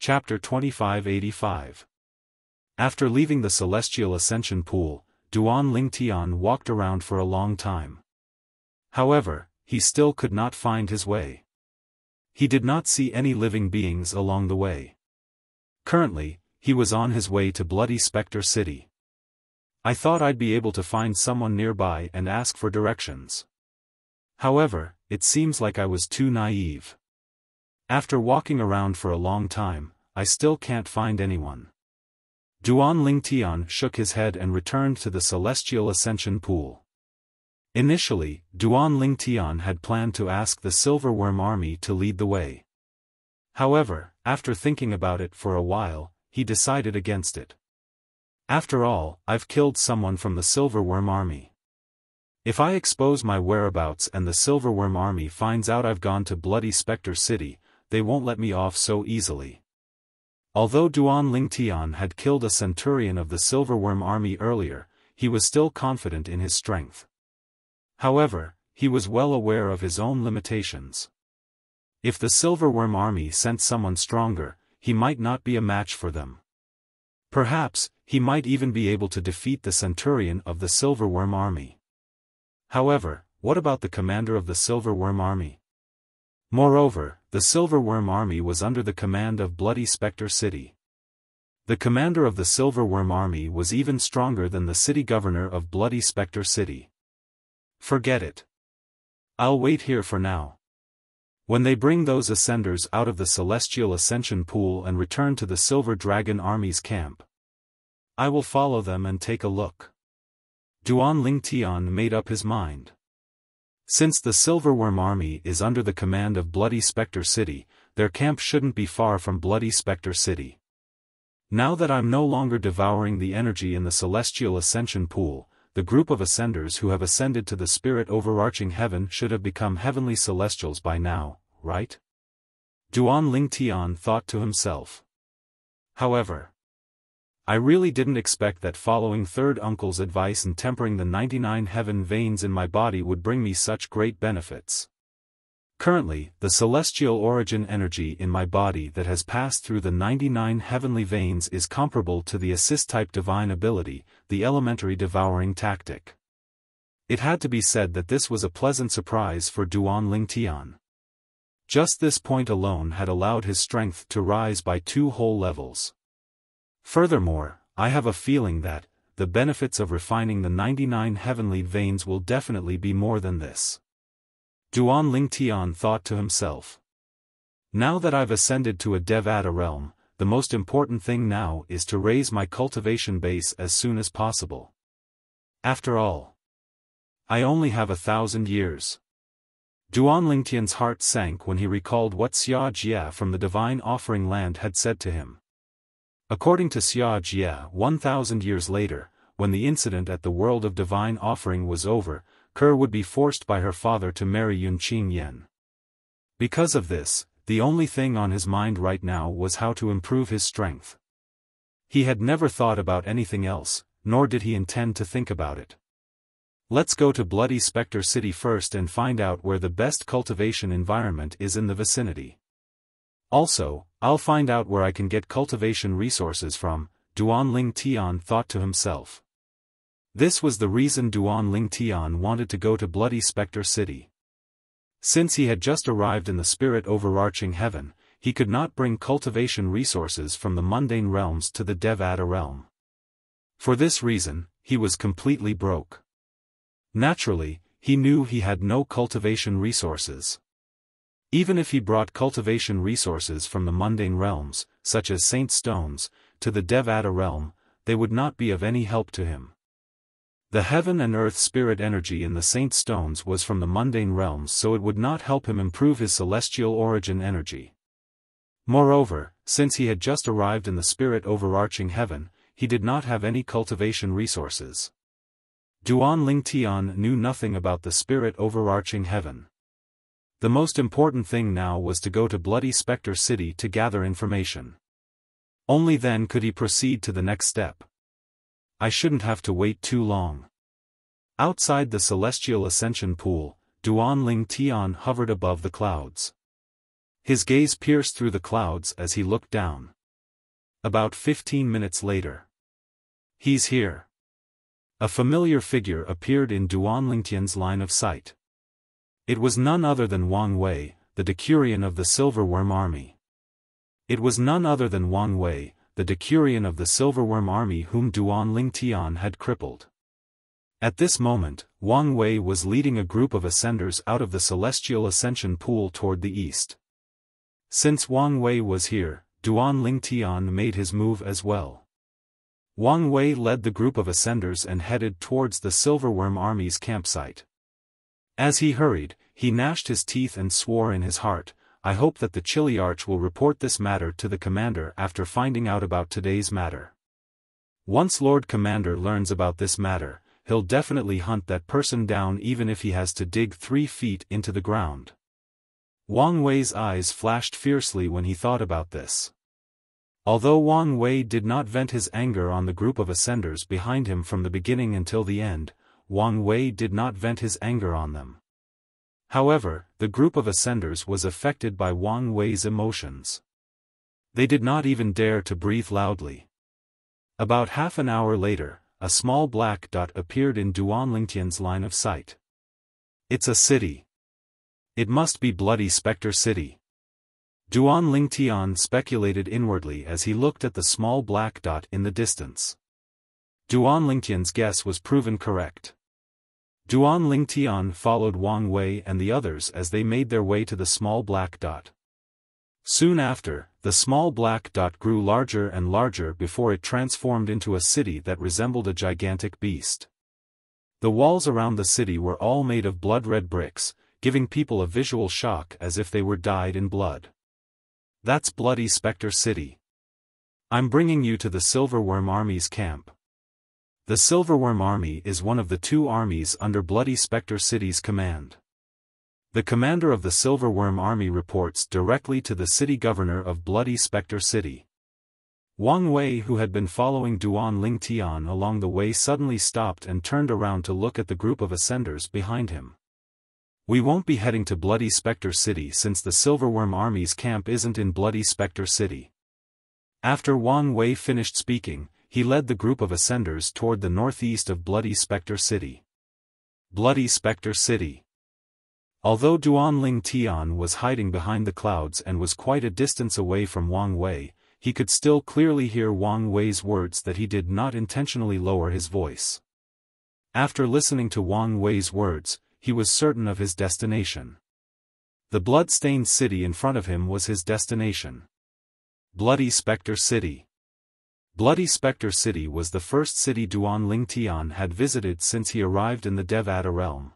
Chapter 2585. After leaving the Celestial Ascension Pool, Duan Lingtian walked around for a long time. However, he still could not find his way. He did not see any living beings along the way. Currently, he was on his way to Bloody Spectre City. I thought I'd be able to find someone nearby and ask for directions. However, it seems like I was too naive. After walking around for a long time, I still can't find anyone. Duan Lingtian shook his head and returned to the Celestial Ascension Pool. Initially, Duan Lingtian had planned to ask the Silverworm Army to lead the way. However, after thinking about it for a while, he decided against it. After all, I've killed someone from the Silverworm Army. If I expose my whereabouts and the Silverworm Army finds out I've gone to Bloody Spectre City, they won't let me off so easily. Although Duan Lingtian had killed a centurion of the Silverworm Army earlier, he was still confident in his strength. However, he was well aware of his own limitations. If the Silverworm Army sent someone stronger, he might not be a match for them. Perhaps, he might even be able to defeat the centurion of the Silverworm Army. However, what about the commander of the Silverworm Army? Moreover, the Silverworm Army was under the command of Bloody Spectre City. The commander of the Silverworm Army was even stronger than the city governor of Bloody Spectre City. Forget it. I'll wait here for now. When they bring those ascenders out of the Celestial Ascension Pool and return to the Silver Dragon Army's camp, I will follow them and take a look. Duan Lingtian made up his mind. Since the Silverworm Army is under the command of Bloody Spectre City, their camp shouldn't be far from Bloody Spectre City. Now that I'm no longer devouring the energy in the Celestial Ascension Pool, the group of ascenders who have ascended to the spirit overarching heaven should have become heavenly celestials by now, right? Duan Lingtian thought to himself. However, I really didn't expect that following Third Uncle's advice and tempering the 99 heaven veins in my body would bring me such great benefits. Currently, the celestial origin energy in my body that has passed through the 99 heavenly veins is comparable to the assist-type divine ability, the elementary devouring tactic. It had to be said that this was a pleasant surprise for Duan Lingtian. Just this point alone had allowed his strength to rise by 2 whole levels. Furthermore, I have a feeling that the benefits of refining the 99 heavenly veins will definitely be more than this. Duan Lingtian thought to himself. Now that I've ascended to a Devata realm, the most important thing now is to raise my cultivation base as soon as possible. After all, I only have 1,000 years. Duan Lingtian's heart sank when he recalled what Xia Jia from the Divine Offering Land had said to him. According to Xia Jia, 1,000 years later, when the incident at the World of Divine Offering was over, Kerr would be forced by her father to marry Yunqing Yen. Because of this, the only thing on his mind right now was how to improve his strength. He had never thought about anything else, nor did he intend to think about it. Let's go to Bloody Spectre City first and find out where the best cultivation environment is in the vicinity. Also, I'll find out where I can get cultivation resources from, Duan Lingtian thought to himself. This was the reason Duan Lingtian wanted to go to Bloody Spectre City. Since he had just arrived in the spirit overarching heaven, he could not bring cultivation resources from the mundane realms to the Devata realm. For this reason, he was completely broke. Naturally, he knew he had no cultivation resources. Even if he brought cultivation resources from the mundane realms, such as saint stones, to the Devata realm, they would not be of any help to him. The heaven and earth spirit energy in the saint stones was from the mundane realms, so it would not help him improve his celestial origin energy. Moreover, since he had just arrived in the spirit overarching heaven, he did not have any cultivation resources. Duan Lingtian knew nothing about the spirit overarching heaven. The most important thing now was to go to Bloody Spectre City to gather information. Only then could he proceed to the next step. I shouldn't have to wait too long. Outside the Celestial Ascension Pool, Duan Lingtian hovered above the clouds. His gaze pierced through the clouds as he looked down. About 15 minutes later. He's here. A familiar figure appeared in Duan Lingtian's line of sight. It was none other than Wang Wei, the decurion of the Silverworm Army. It was none other than Wang Wei, the decurion of the Silverworm Army whom Duan Lingtian had crippled. At this moment, Wang Wei was leading a group of ascenders out of the celestial ascension pool toward the east. Since Wang Wei was here, Duan Lingtian made his move as well. Wang Wei led the group of ascenders and headed towards the Silverworm Army's campsite. As he hurried, he gnashed his teeth and swore in his heart, "I hope that the Chiliarch will report this matter to the commander after finding out about today's matter. Once Lord Commander learns about this matter, he'll definitely hunt that person down even if he has to dig 3 feet into the ground." Wang Wei's eyes flashed fiercely when he thought about this. Although Wang Wei did not vent his anger on the group of ascenders behind him from the beginning until the end, Wang Wei did not vent his anger on them. However, the group of ascenders was affected by Wang Wei's emotions. They did not even dare to breathe loudly. About half an hour later, a small black dot appeared in Duan Lingtian's line of sight. "It's a city. It must be Bloody Spectre City." Duan Lingtian speculated inwardly as he looked at the small black dot in the distance. Duan Lingtian's guess was proven correct. Duan Lingtian followed Wang Wei and the others as they made their way to the small black dot. Soon after, the small black dot grew larger and larger before it transformed into a city that resembled a gigantic beast. The walls around the city were all made of blood-red bricks, giving people a visual shock as if they were dyed in blood. "That's Bloody Spectre City. I'm bringing you to the Silverworm Army's camp." The Silverworm Army is one of the 2 armies under Bloody Spectre City's command. The commander of the Silverworm Army reports directly to the city governor of Bloody Spectre City. Wang Wei, who had been following Duan Lingtian along the way, suddenly stopped and turned around to look at the group of ascenders behind him. "We won't be heading to Bloody Spectre City since the Silverworm Army's camp isn't in Bloody Spectre City." After Wang Wei finished speaking, he led the group of ascenders toward the northeast of Bloody Spectre City. Bloody Spectre City. Although Duan Lingtian was hiding behind the clouds and was quite a distance away from Wang Wei, he could still clearly hear Wang Wei's words that he did not intentionally lower his voice. After listening to Wang Wei's words, he was certain of his destination. The blood-stained city in front of him was his destination. Bloody Spectre City. Bloody Spectre City was the first city Duan Lingtian had visited since he arrived in the Devata realm.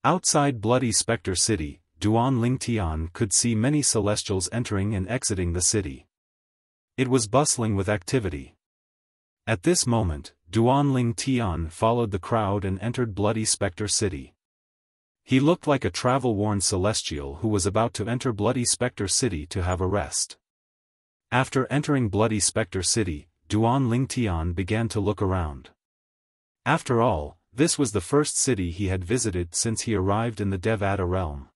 Outside Bloody Spectre City, Duan Lingtian could see many celestials entering and exiting the city. It was bustling with activity. At this moment, Duan Lingtian followed the crowd and entered Bloody Spectre City. He looked like a travel-worn celestial who was about to enter Bloody Spectre City to have a rest. After entering Bloody Spectre City, Duan Lingtian began to look around. After all, this was the first city he had visited since he arrived in the Devata realm.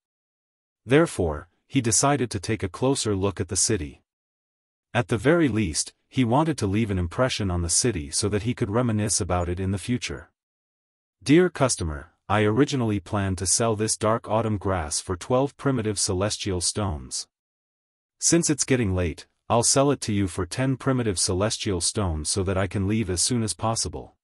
Therefore, he decided to take a closer look at the city. At the very least, he wanted to leave an impression on the city so that he could reminisce about it in the future. "Dear customer, I originally planned to sell this dark autumn grass for 12 primitive celestial stones. Since it's getting late, I'll sell it to you for 10 primitive celestial stones so that I can leave as soon as possible."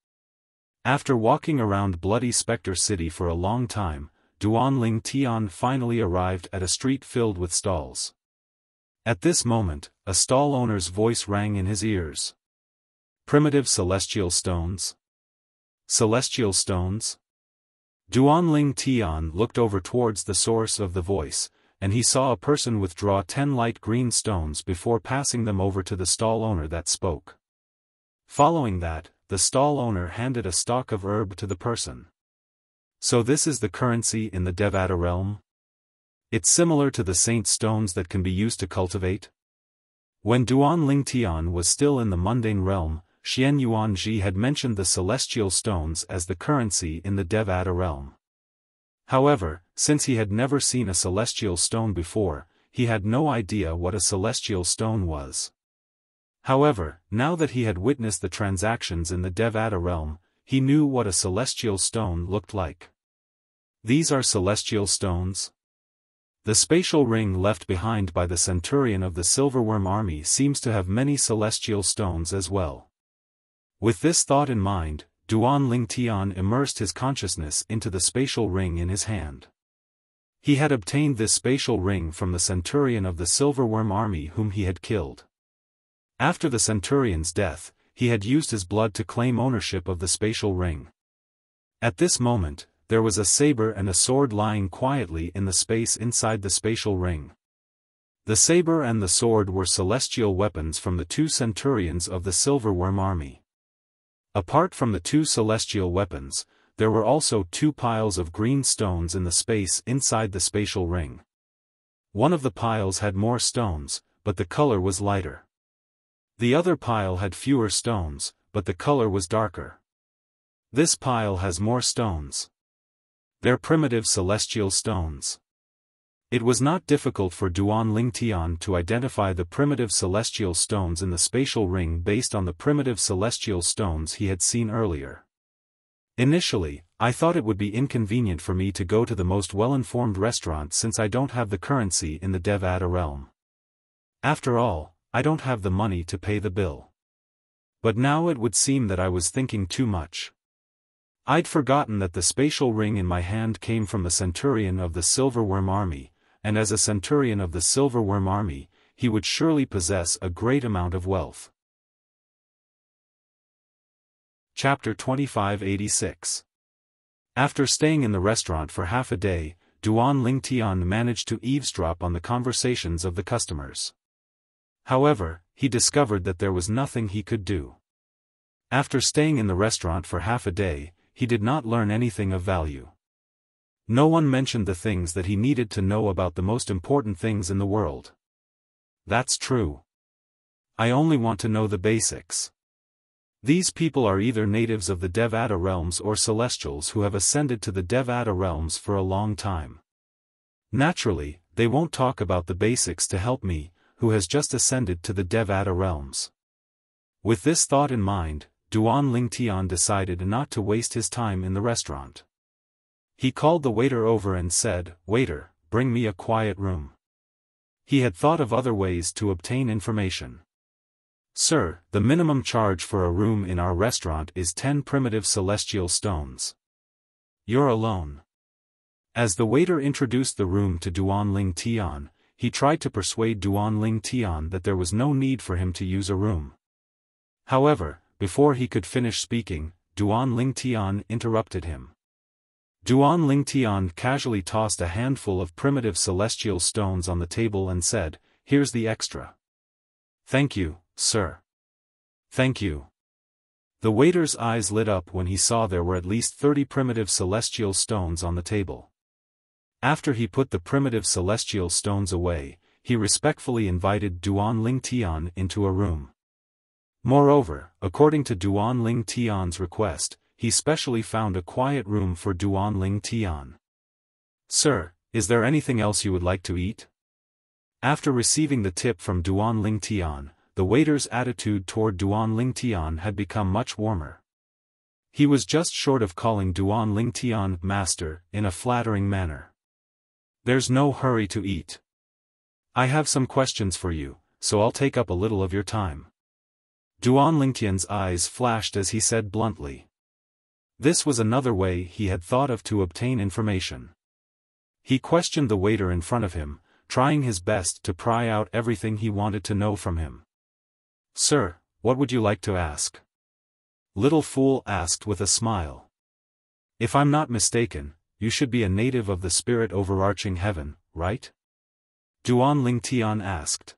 After walking around Bloody Spectre City for a long time, Duan Lingtian finally arrived at a street filled with stalls. At this moment, a stall owner's voice rang in his ears. "Primitive celestial stones? Celestial stones?" Duan Lingtian looked over towards the source of the voice, and he saw a person withdraw 10 light green stones before passing them over to the stall owner that spoke. Following that, the stall owner handed a stalk of herb to the person. "So this is the currency in the Devata realm? It's similar to the saint stones that can be used to cultivate?" When Duan Lingtian was still in the mundane realm, Xian Yuanji had mentioned the celestial stones as the currency in the Devata realm. However, since he had never seen a celestial stone before, he had no idea what a celestial stone was. However, now that he had witnessed the transactions in the Devata realm, he knew what a celestial stone looked like. These are celestial stones? The spatial ring left behind by the centurion of the silverworm army seems to have many celestial stones as well. With this thought in mind, Duan Ling Tian immersed his consciousness into the spatial ring in his hand. He had obtained this spatial ring from the centurion of the silverworm army whom he had killed. After the centurion's death, he had used his blood to claim ownership of the spatial ring. At this moment, there was a saber and a sword lying quietly in the space inside the spatial ring. The saber and the sword were celestial weapons from the two centurions of the silverworm army. Apart from the two celestial weapons, there were also two piles of green stones in the space inside the spatial ring. One of the piles had more stones, but the color was lighter. The other pile had fewer stones, but the color was darker. This pile has more stones. They're primitive celestial stones. It was not difficult for Duan Ling Tian to identify the primitive celestial stones in the spatial ring based on the primitive celestial stones he had seen earlier. Initially, I thought it would be inconvenient for me to go to the most well-informed restaurant since I don't have the currency in the Devata realm. After all, I don't have the money to pay the bill. But now it would seem that I was thinking too much. I'd forgotten that the spatial ring in my hand came from the centurion of the silverworm army, and as a centurion of the silverworm army, he would surely possess a great amount of wealth. Chapter 2586. After staying in the restaurant for half a day, Duan Ling Tian managed to eavesdrop on the conversations of the customers. However, he discovered that there was nothing he could do. After staying in the restaurant for half a day, he did not learn anything of value. No one mentioned the things that he needed to know about the most important things in the world. That's true. I only want to know the basics. These people are either natives of the Devata realms or celestials who have ascended to the Devata realms for a long time. Naturally, they won't talk about the basics to help me, who has just ascended to the Devata realms. With this thought in mind, Duan Ling Tian decided not to waste his time in the restaurant. He called the waiter over and said, "Waiter, bring me a quiet room." He had thought of other ways to obtain information. "Sir, the minimum charge for a room in our restaurant is 10 primitive celestial stones. You're alone." As the waiter introduced the room to Duan Ling Tian, he tried to persuade Duan Ling Tian that there was no need for him to use a room. However, before he could finish speaking, Duan Ling Tian interrupted him. Duan Ling Tian casually tossed a handful of primitive celestial stones on the table and said, "Here's the extra." "Thank you, sir." "Thank you." The waiter's eyes lit up when he saw there were at least 30 primitive celestial stones on the table. After he put the primitive celestial stones away, he respectfully invited Duan Ling Tian into a room. Moreover, according to Duan Ling Tian's request, he specially found a quiet room for Duan Ling Tian. "Sir, is there anything else you would like to eat?" After receiving the tip from Duan Ling Tian, the waiter's attitude toward Duan Ling Tian had become much warmer. He was just short of calling Duan Ling Tian master in a flattering manner. "There's no hurry to eat. I have some questions for you, so I'll take up a little of your time." Duan Ling Tian's eyes flashed as he said bluntly. This was another way he had thought of to obtain information. He questioned the waiter in front of him, trying his best to pry out everything he wanted to know from him. "Sir, what would you like to ask?" Little Fool asked with a smile. "If I'm not mistaken, you should be a native of the spirit overarching heaven, right?" Duan Ling Tian asked.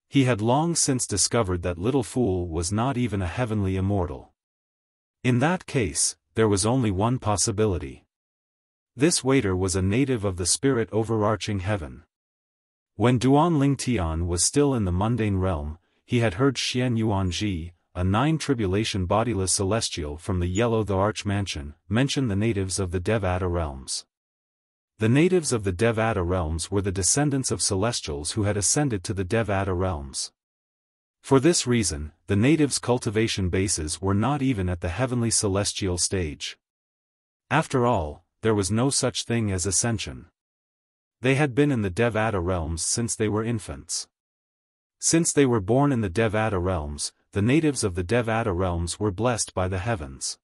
He had long since discovered that Little Fool was not even a heavenly immortal. In that case, there was only one possibility. This waiter was a native of the spirit overarching heaven. When Duan Ling Tian was still in the mundane realm, he had heard Xian Yuanji, a 9-tribulation bodiless celestial from the Yellow the Arch mansion, mention the natives of the Devata realms. The natives of the Devata realms were the descendants of celestials who had ascended to the Devata realms. For this reason, the natives' cultivation bases were not even at the heavenly celestial stage. After all, there was no such thing as ascension. They had been in the Devata realms since they were infants. Since they were born in the Devata realms, the natives of the Devata realms were blessed by the heavens.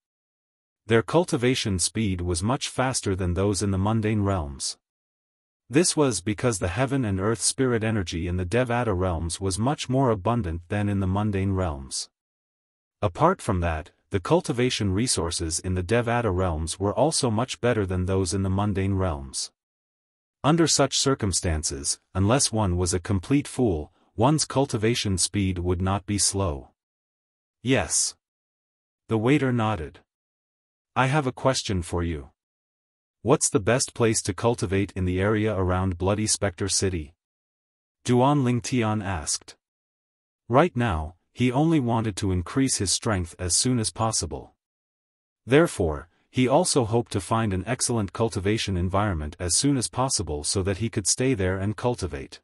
Their cultivation speed was much faster than those in the mundane realms. This was because the heaven and earth spirit energy in the Devata realms was much more abundant than in the mundane realms. Apart from that, the cultivation resources in the Devata realms were also much better than those in the mundane realms. Under such circumstances, unless one was a complete fool, one's cultivation speed would not be slow. Yes. The waiter nodded. I have a question for you. What's the best place to cultivate in the area around Bloody Spectre City? Duan Lingtian asked. Right now, he only wanted to increase his strength as soon as possible. Therefore, he also hoped to find an excellent cultivation environment as soon as possible so that he could stay there and cultivate.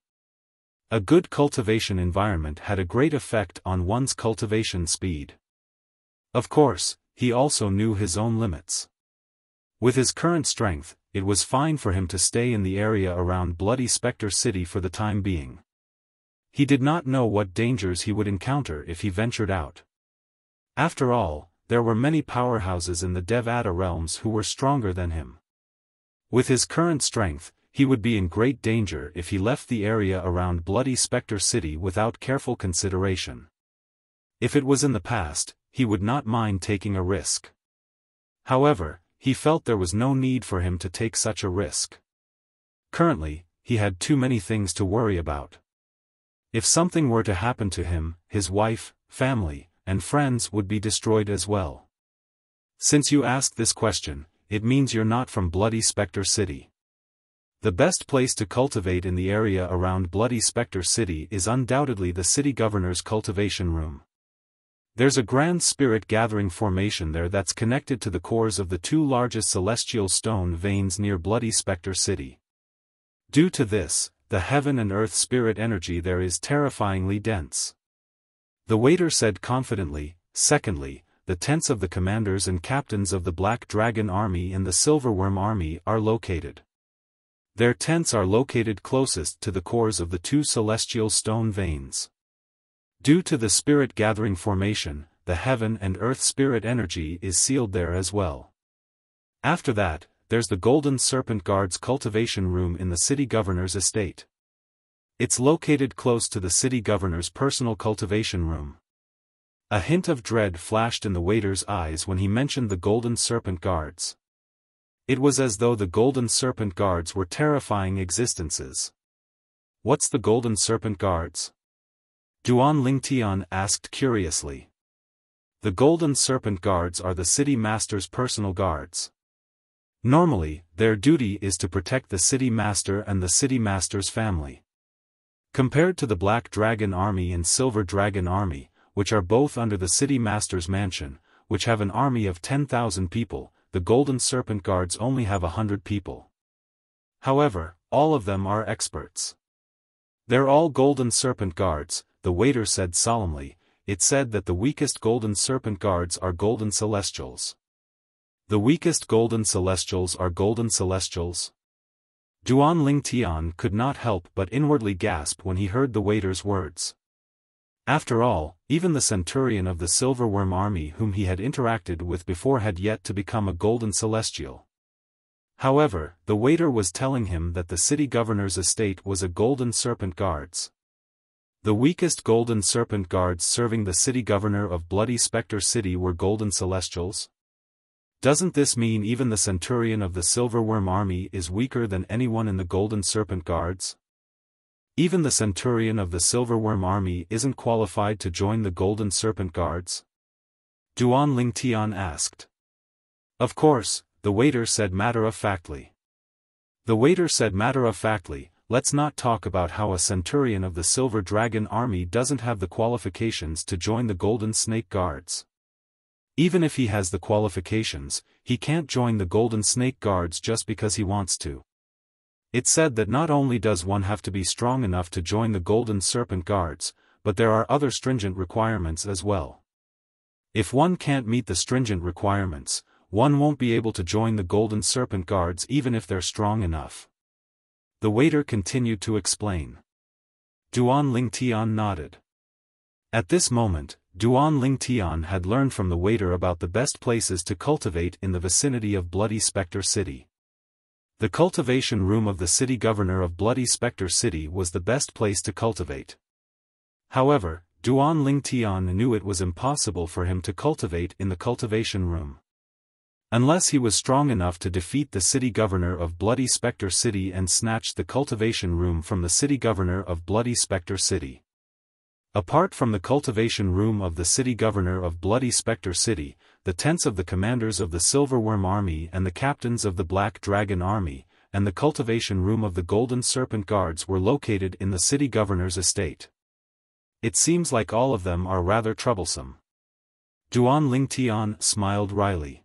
A good cultivation environment had a great effect on one's cultivation speed. Of course, he also knew his own limits. With his current strength, it was fine for him to stay in the area around Bloody Spectre City for the time being. He did not know what dangers he would encounter if he ventured out. After all, there were many powerhouses in the Devata realms who were stronger than him. With his current strength, he would be in great danger if he left the area around Bloody Spectre City without careful consideration. If it was in the past, he would not mind taking a risk. However, he felt there was no need for him to take such a risk. Currently, he had too many things to worry about. If something were to happen to him, his wife, family, and friends would be destroyed as well. Since you asked this question, it means you're not from Bloody Spectre City. The best place to cultivate in the area around Bloody Spectre City is undoubtedly the city governor's cultivation room. There's a grand spirit gathering formation there that's connected to the cores of the two largest celestial stone veins near Bloody Spectre City. Due to this, the heaven and earth spirit energy there is terrifyingly dense. The waiter said confidently. Secondly, the tents of the commanders and captains of the Black Dragon Army and the Silverworm Army are located. Their tents are located closest to the cores of the two celestial stone veins. Due to the spirit gathering formation, the heaven and earth spirit energy is sealed there as well. After that, there's the Golden Serpent Guard's cultivation room in the city governor's estate. It's located close to the city governor's personal cultivation room. A hint of dread flashed in the waiter's eyes when he mentioned the Golden Serpent Guards. It was as though the Golden Serpent Guards were terrifying existences. What's the Golden Serpent Guards? Duan Lingtian asked curiously. The Golden Serpent Guards are the city master's personal guards. Normally, their duty is to protect the city master and the city master's family. Compared to the Black Dragon Army and Silver Dragon Army, which are both under the city master's mansion, which have an army of 10,000 people, the Golden Serpent Guards only have 100 people. However, all of them are experts. They're all Golden Serpent Guards, the waiter said solemnly. It said that the weakest Golden Serpent Guards are Golden Celestials. The weakest Golden Celestials are Golden Celestials? Duan Lingtian could not help but inwardly gasp when he heard the waiter's words. After all, even the centurion of the Silverworm Army whom he had interacted with before had yet to become a Golden Celestial. However, the waiter was telling him that the city governor's estate was a Golden Serpent Guards. The weakest Golden Serpent Guards serving the city governor of Bloody Spectre City were Golden Celestials? Doesn't this mean even the centurion of the Silverworm Army is weaker than anyone in the Golden Serpent Guards? Even the centurion of the Silverworm Army isn't qualified to join the Golden Serpent Guards? Duan Lingtian asked. Of course, the waiter said matter-of-factly. The waiter said matter-of-factly, let's not talk about how a centurion of the Silver Dragon Army doesn't have the qualifications to join the Golden Snake Guards. Even if he has the qualifications, he can't join the Golden Snake Guards just because he wants to. It said that not only does one have to be strong enough to join the Golden Serpent Guards, but there are other stringent requirements as well. If one can't meet the stringent requirements, one won't be able to join the Golden Serpent Guards even if they're strong enough. The waiter continued to explain. Duan Lingtian nodded. At this moment, Duan Lingtian had learned from the waiter about the best places to cultivate in the vicinity of Bloody Spectre City. The cultivation room of the city governor of Bloody Spectre City was the best place to cultivate. However, Duan Lingtian knew it was impossible for him to cultivate in the cultivation room. Unless he was strong enough to defeat the city governor of Bloody Spectre City and snatch the cultivation room from the city governor of Bloody Spectre City. Apart from the cultivation room of the city governor of Bloody Spectre City, the tents of the commanders of the Silverworm Army and the captains of the Black Dragon Army, and the cultivation room of the Golden Serpent Guards were located in the city governor's estate. It seems like all of them are rather troublesome. Duan Lingtian smiled wryly.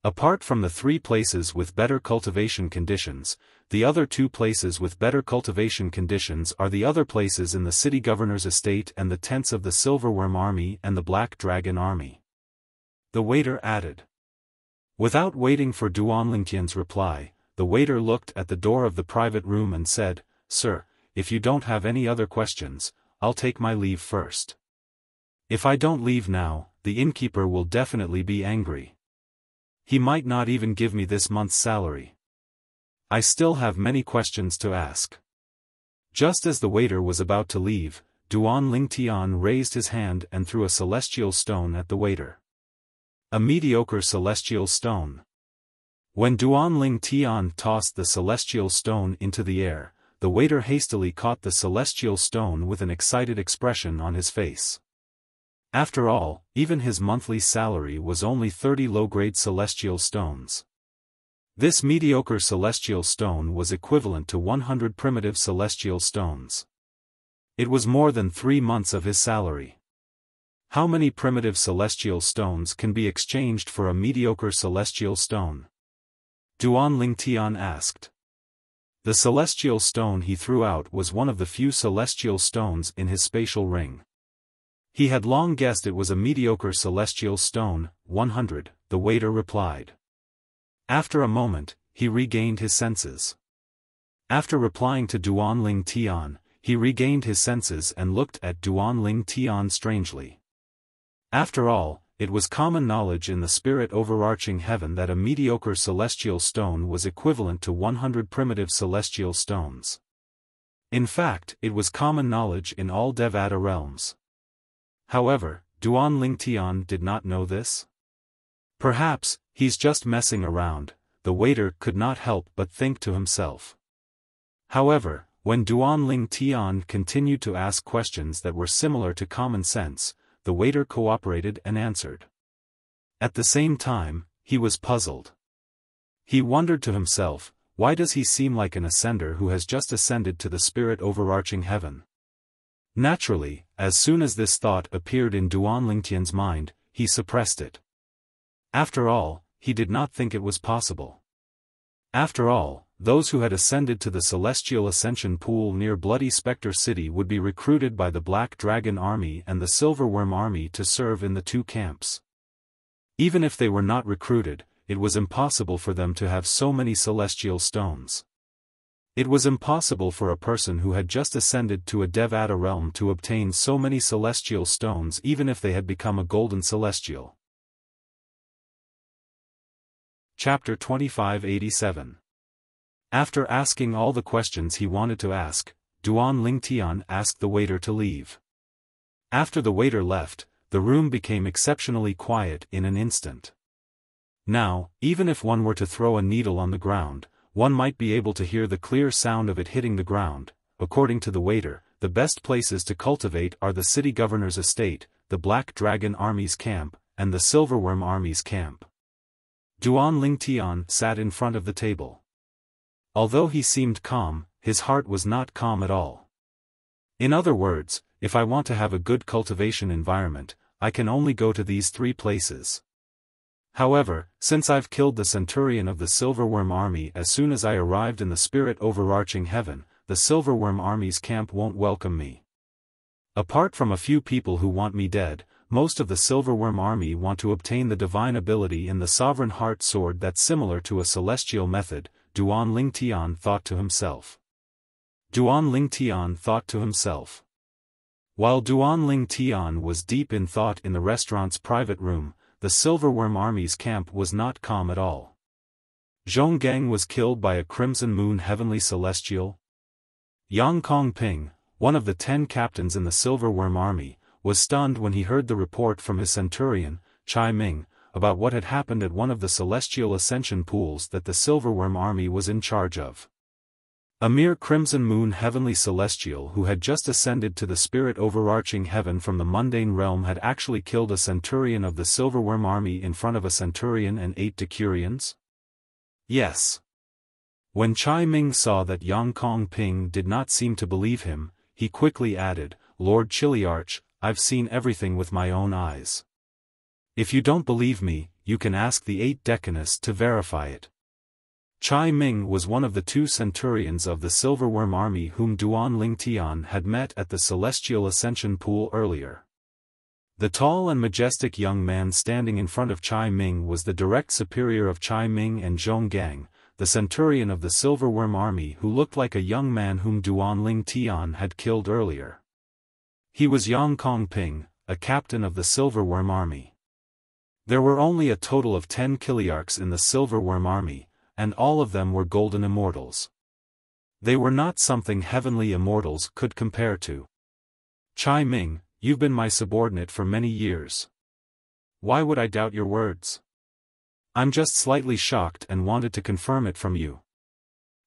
Apart from the 3 places with better cultivation conditions, the other 2 places with better cultivation conditions are the other places in the city governor's estate and the tents of the Silverworm Army and the Black Dragon Army. The waiter added. Without waiting for Duan Lingtian's reply, the waiter looked at the door of the private room and said, "Sir, if you don't have any other questions, I'll take my leave first. If I don't leave now, the innkeeper will definitely be angry. He might not even give me this month's salary. I still have many questions to ask." Just as the waiter was about to leave, Duan Lingtian raised his hand and threw a celestial stone at the waiter. A mediocre celestial stone. When Duan Lingtian tossed the celestial stone into the air, the waiter hastily caught the celestial stone with an excited expression on his face. After all, even his monthly salary was only 30 low-grade celestial stones. This mediocre celestial stone was equivalent to 100 primitive celestial stones. It was more than 3 months of his salary. How many primitive celestial stones can be exchanged for a mediocre celestial stone? Duan Lingtian asked. The celestial stone he threw out was one of the few celestial stones in his spatial ring. He had long guessed it was a mediocre celestial stone. 100, the waiter replied. After a moment, he regained his senses. After replying to Duan Lingtian, he regained his senses and looked at Duan Lingtian strangely. After all, it was common knowledge in the spirit overarching heaven that a mediocre celestial stone was equivalent to 100 primitive celestial stones. In fact, it was common knowledge in all Devata realms. However, Duan Lingtian did not know this. Perhaps, he's just messing around, the waiter could not help but think to himself. However, when Duan Lingtian continued to ask questions that were similar to common sense, the waiter cooperated and answered. At the same time, he was puzzled. He wondered to himself, why does he seem like an ascender who has just ascended to the spirit overarching heaven? Naturally, as soon as this thought appeared in Duan Lingtian's mind, he suppressed it. After all, he did not think it was possible. After all, those who had ascended to the celestial ascension pool near Bloody Spectre City would be recruited by the Black Dragon Army and the Silverworm Army to serve in the 2 camps. Even if they were not recruited, it was impossible for them to have so many celestial stones. It was impossible for a person who had just ascended to a Devata realm to obtain so many celestial stones even if they had become a golden celestial. Chapter 2587. After asking all the questions he wanted to ask, Duan Lingtian asked the waiter to leave. After the waiter left, the room became exceptionally quiet in an instant. Now, even if one were to throw a needle on the ground, one might be able to hear the clear sound of it hitting the ground. According to the waiter, the best places to cultivate are the city governor's estate, the Black Dragon Army's camp, and the Silverworm Army's camp. Duan Lingtian sat in front of the table. Although he seemed calm, his heart was not calm at all. In other words, if I want to have a good cultivation environment, I can only go to these 3 places. However, since I've killed the centurion of the Silverworm army as soon as I arrived in the spirit overarching heaven, the Silverworm army's camp won't welcome me. Apart from a few people who want me dead, most of the Silverworm army want to obtain the divine ability in the Sovereign Heart Sword that's similar to a celestial method, Duan Ling Tian thought to himself. Duan Ling Tian thought to himself. While Duan Ling Tian was deep in thought in the restaurant's private room, the Silverworm army's camp was not calm at all. Zhonggang was killed by a Crimson Moon Heavenly Celestial. Yang Kongping, one of the 10 captains in the Silverworm army, was stunned when he heard the report from his centurion, Chai Ming, about what had happened at one of the celestial ascension pools that the Silverworm army was in charge of. A mere Crimson Moon Heavenly Celestial who had just ascended to the spirit overarching heaven from the mundane realm had actually killed a centurion of the Silverworm army in front of a centurion and 8 decurions? Yes. When Chai Ming saw that Yang Kongping did not seem to believe him, he quickly added, Lord Chiliarch, I've seen everything with my own eyes. If you don't believe me, you can ask the 8 decanists to verify it. Chai Ming was one of the 2 centurions of the Silverworm army whom Duan Ling Tian had met at the Celestial Ascension Pool earlier. The tall and majestic young man standing in front of Chai Ming was the direct superior of Chai Ming and Zhonggang, the centurion of the Silverworm army who looked like a young man whom Duan Ling Tian had killed earlier. He was Yang Kongping, a captain of the Silverworm army. There were only a total of 10 Kiliarchs in the Silverworm army, and all of them were golden immortals. They were not something heavenly immortals could compare to. Chai Ming, you've been my subordinate for many years. Why would I doubt your words? I'm just slightly shocked and wanted to confirm it from you.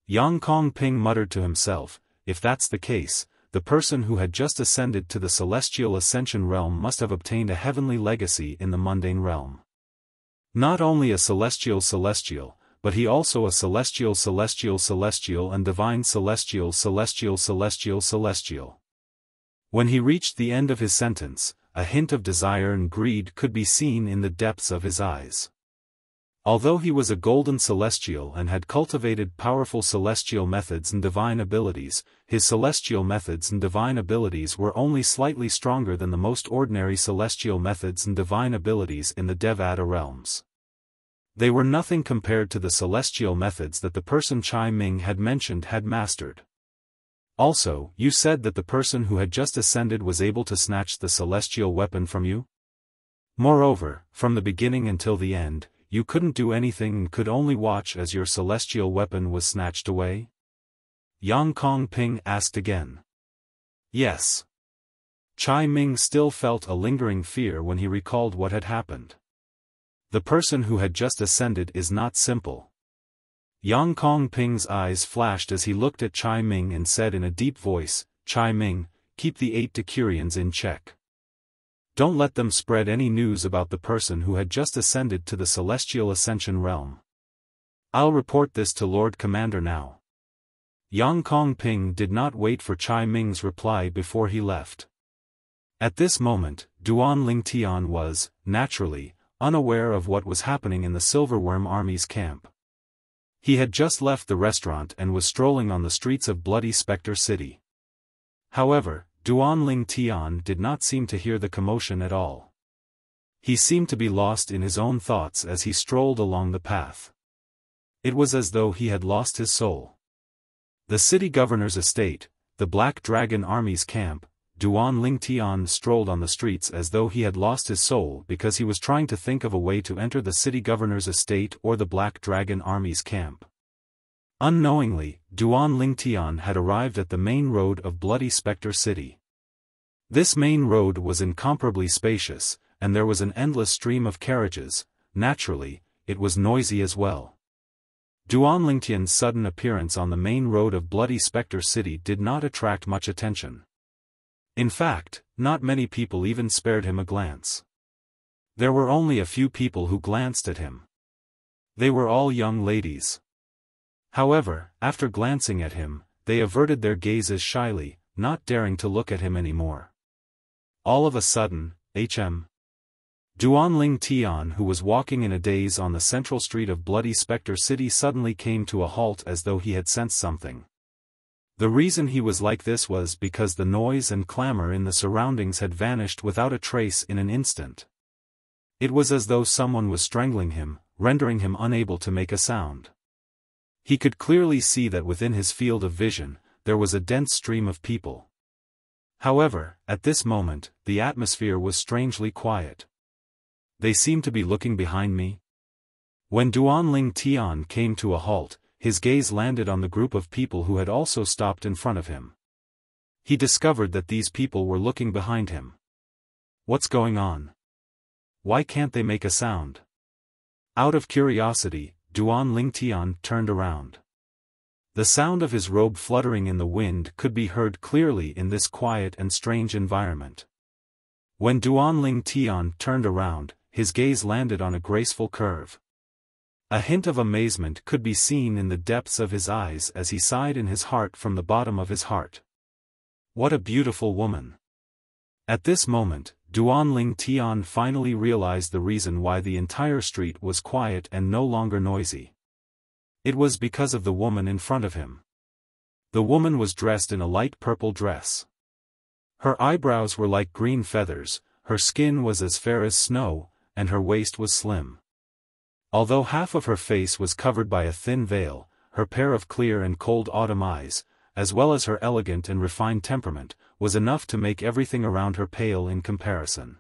Yang Kongping muttered to himself, if that's the case, the person who had just ascended to the celestial ascension realm must have obtained a heavenly legacy in the mundane realm. Not only a celestial, but he also a celestial and divine celestial. When he reached the end of his sentence, a hint of desire and greed could be seen in the depths of his eyes. Although he was a golden celestial and had cultivated powerful celestial methods and divine abilities, his celestial methods and divine abilities were only slightly stronger than the most ordinary celestial methods and divine abilities in the Devata realms. They were nothing compared to the celestial methods that the person Chai Ming had mentioned had mastered. Also, you said that the person who had just ascended was able to snatch the celestial weapon from you? Moreover, from the beginning until the end, you couldn't do anything and could only watch as your celestial weapon was snatched away? Yang Kongping asked again. Yes. Chai Ming still felt a lingering fear when he recalled what had happened. The person who had just ascended is not simple. Yang Kongping's eyes flashed as he looked at Chai Ming and said in a deep voice, Chai Ming, keep the 8 decurions in check. Don't let them spread any news about the person who had just ascended to the celestial ascension realm. I'll report this to Lord Commander now. Yang Kongping did not wait for Chai Ming's reply before he left. At this moment, Duan Ling Tian was, naturally, unaware of what was happening in the Silverworm army's camp. He had just left the restaurant and was strolling on the streets of Bloody Spectre City. However, Duan Ling Tian did not seem to hear the commotion at all. He seemed to be lost in his own thoughts as he strolled along the path. It was as though he had lost his soul. The city governor's estate, the Black Dragon Army's camp, Duan Ling Tian strolled on the streets as though he had lost his soul because he was trying to think of a way to enter the city governor's estate or the Black Dragon Army's camp. Unknowingly, Duan Ling Tian had arrived at the main road of Bloody Spectre City. This main road was incomparably spacious, and there was an endless stream of carriages. Naturally, it was noisy as well. Duan Ling Tian's sudden appearance on the main road of Bloody Spectre City did not attract much attention. In fact, not many people even spared him a glance. There were only a few people who glanced at him. They were all young ladies. However, after glancing at him, they averted their gazes shyly, not daring to look at him anymore. All of a sudden, Duanling Tian, who was walking in a daze on the central street of Bloody Spectre City, suddenly came to a halt as though he had sensed something. The reason he was like this was because the noise and clamor in the surroundings had vanished without a trace in an instant. It was as though someone was strangling him, rendering him unable to make a sound. He could clearly see that within his field of vision, there was a dense stream of people. However, at this moment, the atmosphere was strangely quiet. They seemed to be looking behind me. When Duanling Tian came to a halt, his gaze landed on the group of people who had also stopped in front of him. He discovered that these people were looking behind him. What's going on? Why can't they make a sound? Out of curiosity, Duanling Tian turned around. The sound of his robe fluttering in the wind could be heard clearly in this quiet and strange environment. When Duanling Tian turned around, his gaze landed on a graceful curve. A hint of amazement could be seen in the depths of his eyes as he sighed in his heart from the bottom of his heart. What a beautiful woman! At this moment, Duanling Tian finally realized the reason why the entire street was quiet and no longer noisy. It was because of the woman in front of him. The woman was dressed in a light purple dress. Her eyebrows were like green feathers, her skin was as fair as snow, and her waist was slim. Although half of her face was covered by a thin veil, her pair of clear and cold autumn eyes, as well as her elegant and refined temperament, was enough to make everything around her pale in comparison.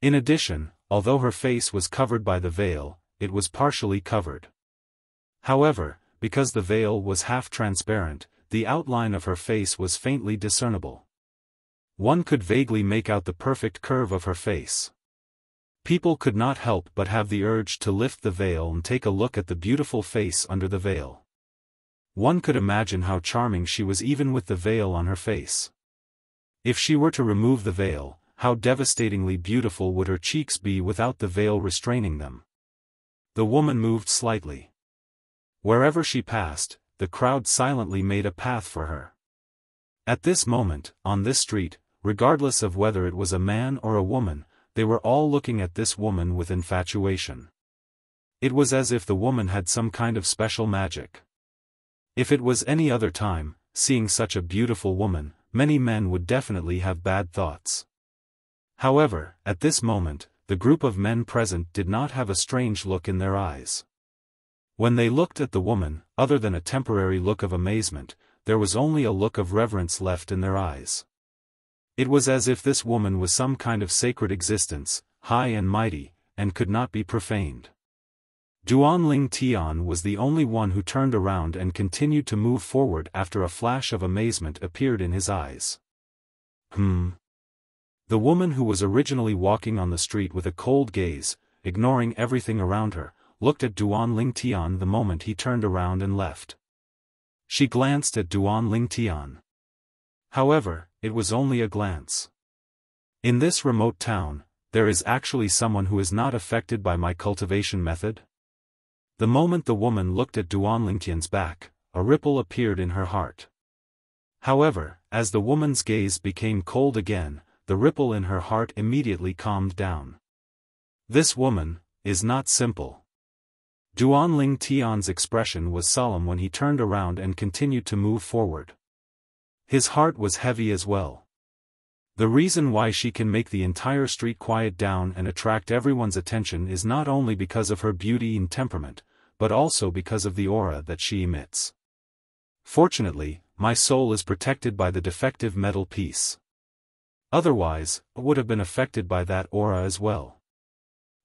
In addition, although her face was covered by the veil, it was partially covered. However, because the veil was half transparent, the outline of her face was faintly discernible. One could vaguely make out the perfect curve of her face. People could not help but have the urge to lift the veil and take a look at the beautiful face under the veil. One could imagine how charming she was even with the veil on her face. If she were to remove the veil, how devastatingly beautiful would her cheeks be without the veil restraining them. The woman moved slightly. Wherever she passed, the crowd silently made a path for her. At this moment, on this street, regardless of whether it was a man or a woman, they were all looking at this woman with infatuation. It was as if the woman had some kind of special magic. If it was any other time, seeing such a beautiful woman, many men would definitely have bad thoughts. However, at this moment, the group of men present did not have a strange look in their eyes. When they looked at the woman, other than a temporary look of amazement, there was only a look of reverence left in their eyes. It was as if this woman was some kind of sacred existence, high and mighty, and could not be profaned. Duanling Tian was the only one who turned around and continued to move forward after a flash of amazement appeared in his eyes. The woman, who was originally walking on the street with a cold gaze, ignoring everything around her, looked at Duanling Tian the moment he turned around and left. She glanced at Duanling Tian. However, it was only a glance. In this remote town, there is actually someone who is not affected by my cultivation method? The moment the woman looked at Duanling Tian's back, a ripple appeared in her heart. However, as the woman's gaze became cold again, the ripple in her heart immediately calmed down. This woman is not simple. Duanling Tian's expression was solemn when he turned around and continued to move forward. His heart was heavy as well. The reason why she can make the entire street quiet down and attract everyone's attention is not only because of her beauty and temperament, but also because of the aura that she emits. Fortunately, my soul is protected by the defective metal piece. Otherwise, I would have been affected by that aura as well.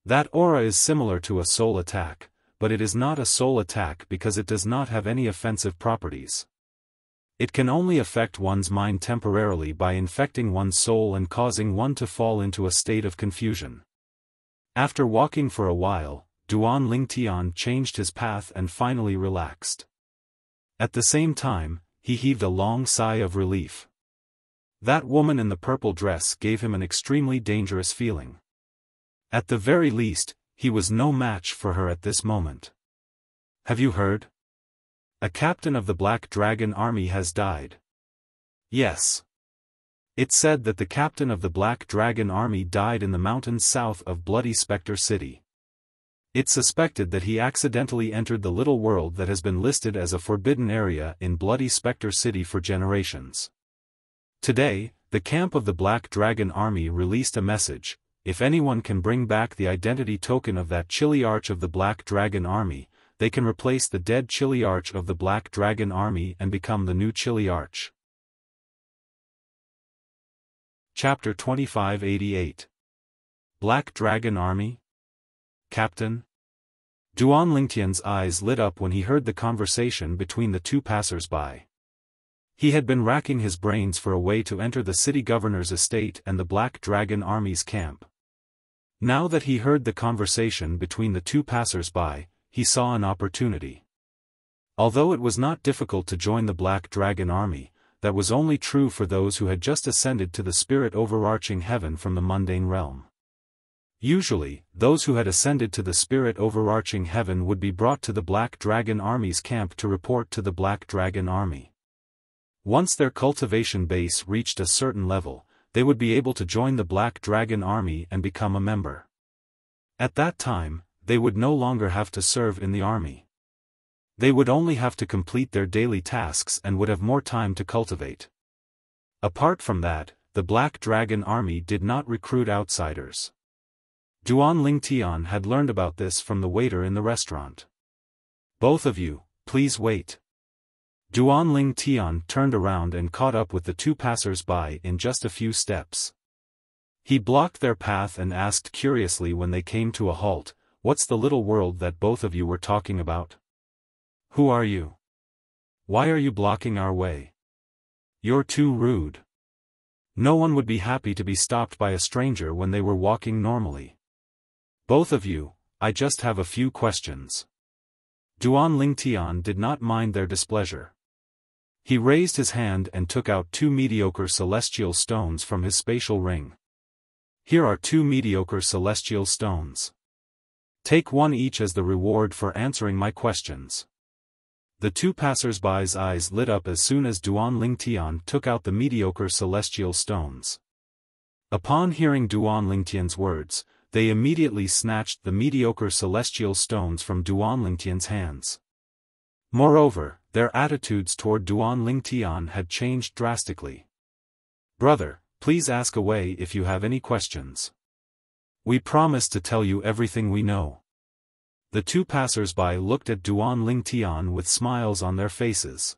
That aura is similar to a soul attack, but it is not a soul attack because it does not have any offensive properties. It can only affect one's mind temporarily by infecting one's soul and causing one to fall into a state of confusion. After walking for a while, Duanling Tian changed his path and finally relaxed. At the same time, he heaved a long sigh of relief. That woman in the purple dress gave him an extremely dangerous feeling. At the very least, he was no match for her at this moment. Have you heard? A captain of the Black Dragon army has died. Yes. It said that the captain of the Black Dragon army died in the mountains south of Bloody Spectre City. It suspected that he accidentally entered the little world that has been listed as a forbidden area in Bloody Spectre City for generations. Today, the camp of the Black Dragon army released a message: if anyone can bring back the identity token of that Chiliarch of the Black Dragon army, they can replace the dead Chiliarch of the Black Dragon army and become the new Chiliarch. Chapter 2588. Black Dragon Army? Captain? Duan Lingtian's eyes lit up when he heard the conversation between the two passers-by. He had been racking his brains for a way to enter the city governor's estate and the Black Dragon army's camp. Now that he heard the conversation between the two passers-by, he saw an opportunity. Although it was not difficult to join the Black Dragon army, that was only true for those who had just ascended to the spirit overarching heaven from the mundane realm. Usually, those who had ascended to the spirit overarching heaven would be brought to the Black Dragon army's camp to report to the Black Dragon army. Once their cultivation base reached a certain level, they would be able to join the Black Dragon army and become a member. At that time, they would no longer have to serve in the army. They would only have to complete their daily tasks and would have more time to cultivate. Apart from that, the Black Dragon army did not recruit outsiders. Duan Lingtian had learned about this from the waiter in the restaurant. "Both of you, please wait." Duan Lingtian turned around and caught up with the two passers-by in just a few steps. He blocked their path and asked curiously when they came to a halt, "What's the little world that both of you were talking about? Who are you? Why are you blocking our way? You're too rude. No one would be happy to be stopped by a stranger when they were walking normally. Both of you, I just have a few questions." Duan Lingtian did not mind their displeasure. He raised his hand and took out 2 mediocre celestial stones from his spatial ring. "Here are 2 mediocre celestial stones. Take one each as the reward for answering my questions." The two passers-by's eyes lit up as soon as Duan Lingtian took out the mediocre celestial stones. Upon hearing Duan Lingtian's words, they immediately snatched the mediocre celestial stones from Duan Lingtian's hands. Moreover, their attitudes toward Duan Lingtian had changed drastically. "Brother, please ask away if you have any questions. We promise to tell you everything we know." The two passers-by looked at Duan Lingtian with smiles on their faces.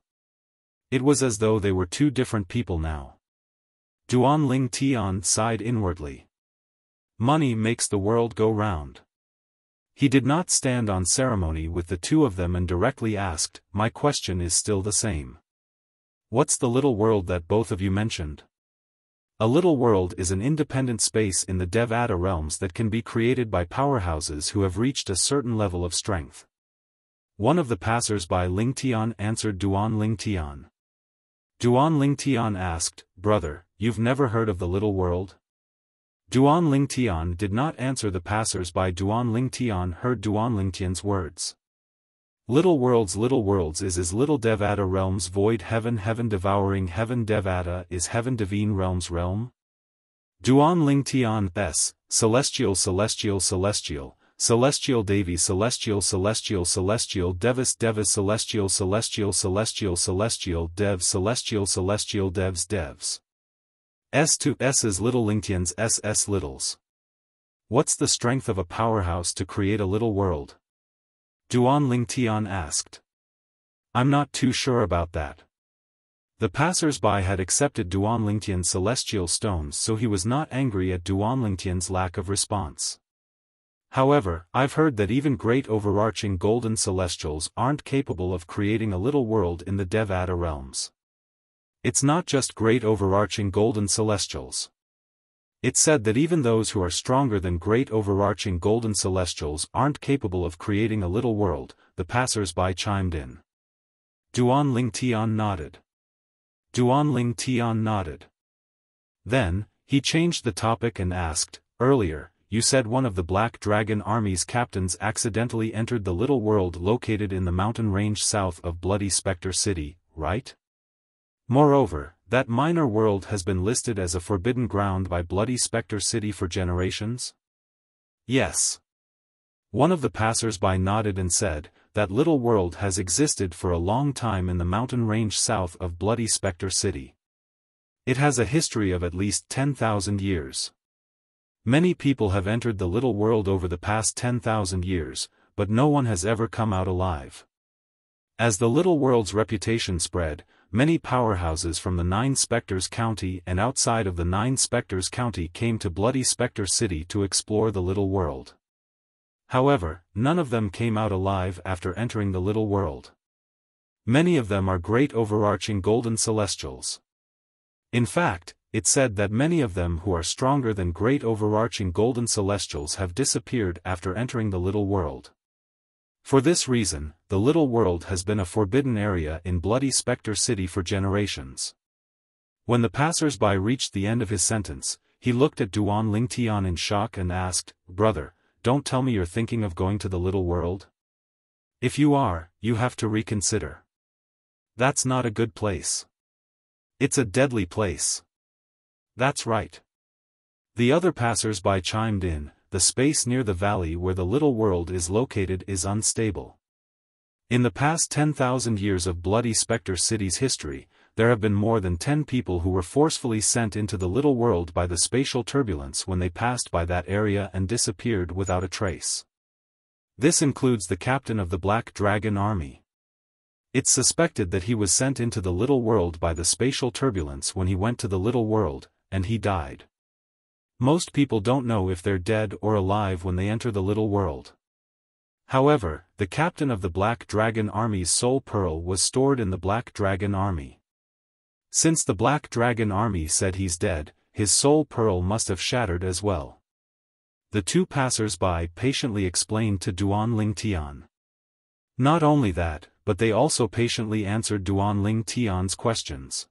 It was as though they were two different people now. Duan Lingtian sighed inwardly. Money makes the world go round. He did not stand on ceremony with the two of them and directly asked, "My question is still the same. What's the little world that both of you mentioned?" A little world is an independent space in the Devata realms that can be created by powerhouses who have reached a certain level of strength. One of the passers-by Lingtian answered Duan Lingtian. Duan Lingtian asked, "Brother, you've never heard of the little world?" Duan Lingtian did not answer the passers-by. Duan Lingtian heard Duan Lingtian's words. Little worlds is little Devata realms void heaven devouring heaven Devata is heaven divine realms realm. Duan Lingtian s, celestial Devi celestial Devis celestial Dev celestial devs. S to S's little Lingtian's SS littles. What's the strength of a powerhouse to create a little world? Duan Lingtian asked. I'm not too sure about that. The passers-by had accepted Duan Lingtian's celestial stones, so he was not angry at Duan Lingtian's lack of response. However, I've heard that even great overarching golden celestials aren't capable of creating a little world in the Devata realms. It's not just great overarching golden celestials. It's said that even those who are stronger than great overarching golden celestials aren't capable of creating a little world, the passers-by chimed in. Duan Lingtian nodded. Then, he changed the topic and asked, earlier, you said one of the Black Dragon Army's captains accidentally entered the little world located in the mountain range south of Bloody Spectre City, right? Moreover, that minor world has been listed as a forbidden ground by Bloody Spectre City for generations? Yes. One of the passers-by nodded and said, that little world has existed for a long time in the mountain range south of Bloody Spectre City. It has a history of at least 10,000 years. Many people have entered the little world over the past 10,000 years, but no one has ever come out alive. As the little world's reputation spread, many powerhouses from the Nine Spectres County and outside of the Nine Spectres County came to Bloody Spectre City to explore the little world. However, none of them came out alive after entering the little world. Many of them are great overarching golden celestials. In fact, it's said that many of them who are stronger than great overarching golden celestials have disappeared after entering the little world. For this reason, the little world has been a forbidden area in Bloody Spectre City for generations. When the passers-by reached the end of his sentence, he looked at Duan Lingtian in shock and asked, "Brother, don't tell me you're thinking of going to the little world? If you are, you have to reconsider. That's not a good place. It's a deadly place." "That's right." The other passers-by chimed in, "The space near the valley where the little world is located is unstable. In the past 10,000 years of Bloody Spectre City's history, there have been more than 10 people who were forcefully sent into the little world by the spatial turbulence when they passed by that area and disappeared without a trace. This includes the captain of the Black Dragon Army. It's suspected that he was sent into the little world by the spatial turbulence when he went to the little world, and he died. Most people don't know if they're dead or alive when they enter the little world. However, the captain of the Black Dragon Army's soul pearl was stored in the Black Dragon Army. Since the Black Dragon Army said he's dead, his soul pearl must have shattered as well. The two passers-by patiently explained to Duan Lingtian. Not only that, but they also patiently answered Duan Lingtian's questions.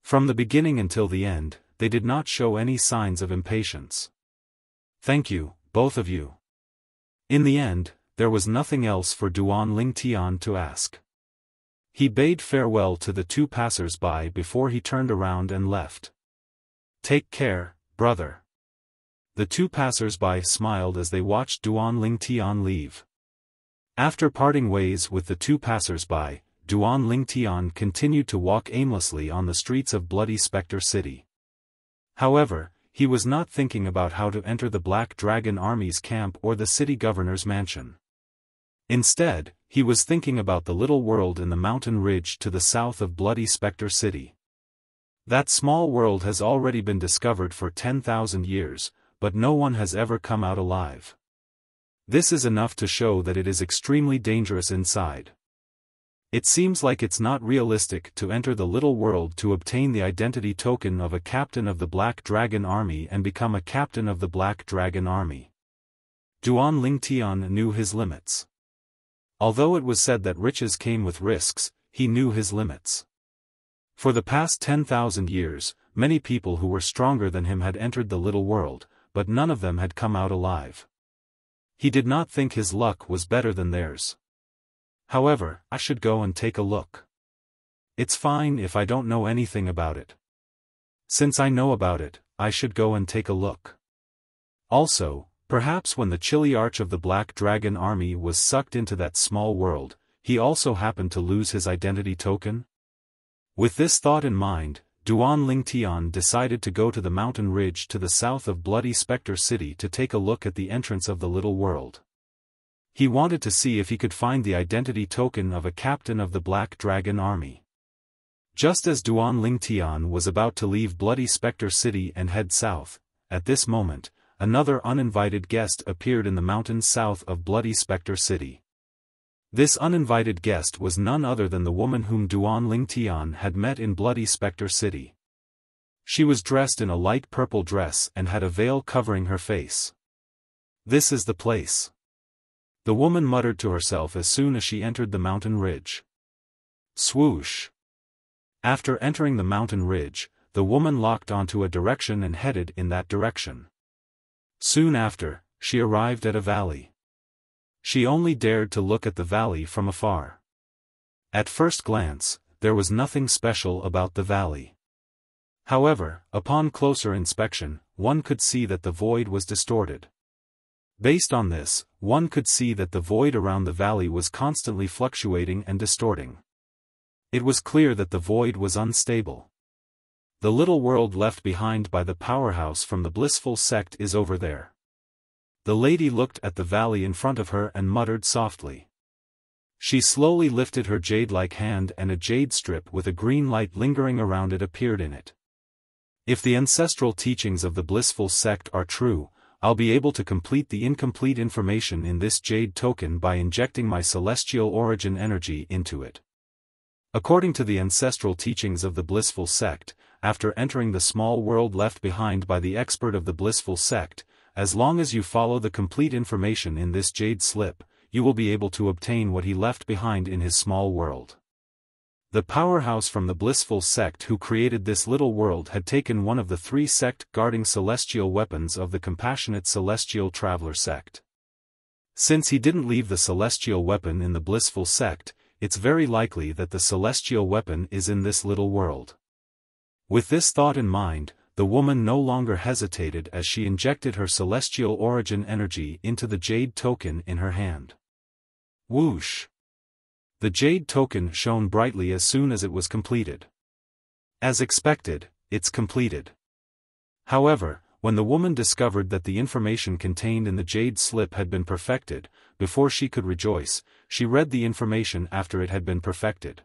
From the beginning until the end, they did not show any signs of impatience. "Thank you, both of you." In the end, there was nothing else for Duan Lingtian to ask. He bade farewell to the two passers-by before he turned around and left. "Take care, brother." The two passers-by smiled as they watched Duan Lingtian leave. After parting ways with the two passers-by, Duan Lingtian continued to walk aimlessly on the streets of Bloody Spectre City. However, he was not thinking about how to enter the Black Dragon Army's camp or the city governor's mansion. Instead, he was thinking about the little world in the mountain ridge to the south of Bloody Spectre City. That small world has already been discovered for 10,000 years, but no one has ever come out alive. This is enough to show that it is extremely dangerous inside. It seems like it's not realistic to enter the little world to obtain the identity token of a captain of the Black Dragon Army and become a captain of the Black Dragon Army. Duan Lingtian knew his limits. Although it was said that riches came with risks, he knew his limits. For the past 10,000 years, many people who were stronger than him had entered the little world, but none of them had come out alive. He did not think his luck was better than theirs. "However, I should go and take a look. It's fine if I don't know anything about it. Since I know about it, I should go and take a look. Also, perhaps when the chilly arch of the Black Dragon Army was sucked into that small world, he also happened to lose his identity token?" With this thought in mind, Duan Lingtian decided to go to the mountain ridge to the south of Bloody Spectre City to take a look at the entrance of the little world. He wanted to see if he could find the identity token of a captain of the Black Dragon Army. Just as Duan Lingtian was about to leave Bloody Spectre City and head south, at this moment, another uninvited guest appeared in the mountains south of Bloody Spectre City. This uninvited guest was none other than the woman whom Duan Lingtian had met in Bloody Spectre City. She was dressed in a light purple dress and had a veil covering her face. "This is the place," the woman muttered to herself as soon as she entered the mountain ridge. Swoosh! After entering the mountain ridge, the woman locked onto a direction and headed in that direction. Soon after, she arrived at a valley. She only dared to look at the valley from afar. At first glance, there was nothing special about the valley. However, upon closer inspection, one could see that the void was distorted. Based on this, one could see that the void around the valley was constantly fluctuating and distorting. It was clear that the void was unstable. The little world left behind by the powerhouse from the blissful sect is over there. The lady looked at the valley in front of her and muttered softly. She slowly lifted her jade-like hand and a jade strip with a green light lingering around it appeared in it. If the ancestral teachings of the blissful sect are true, I'll be able to complete the incomplete information in this jade token by injecting my celestial origin energy into it. According to the ancestral teachings of the blissful sect, after entering the small world left behind by the expert of the blissful sect, as long as you follow the complete information in this jade slip, you will be able to obtain what he left behind in his small world. The powerhouse from the blissful sect who created this little world had taken one of the 3 sect-guarding celestial weapons of the compassionate celestial traveler sect. Since he didn't leave the celestial weapon in the blissful sect, it's very likely that the celestial weapon is in this little world. With this thought in mind, the woman no longer hesitated as she injected her celestial origin energy into the jade token in her hand. Whoosh! The jade token shone brightly as soon as it was completed. As expected, it's completed. However, when the woman discovered that the information contained in the jade slip had been perfected, before she could rejoice, she read the information after it had been perfected.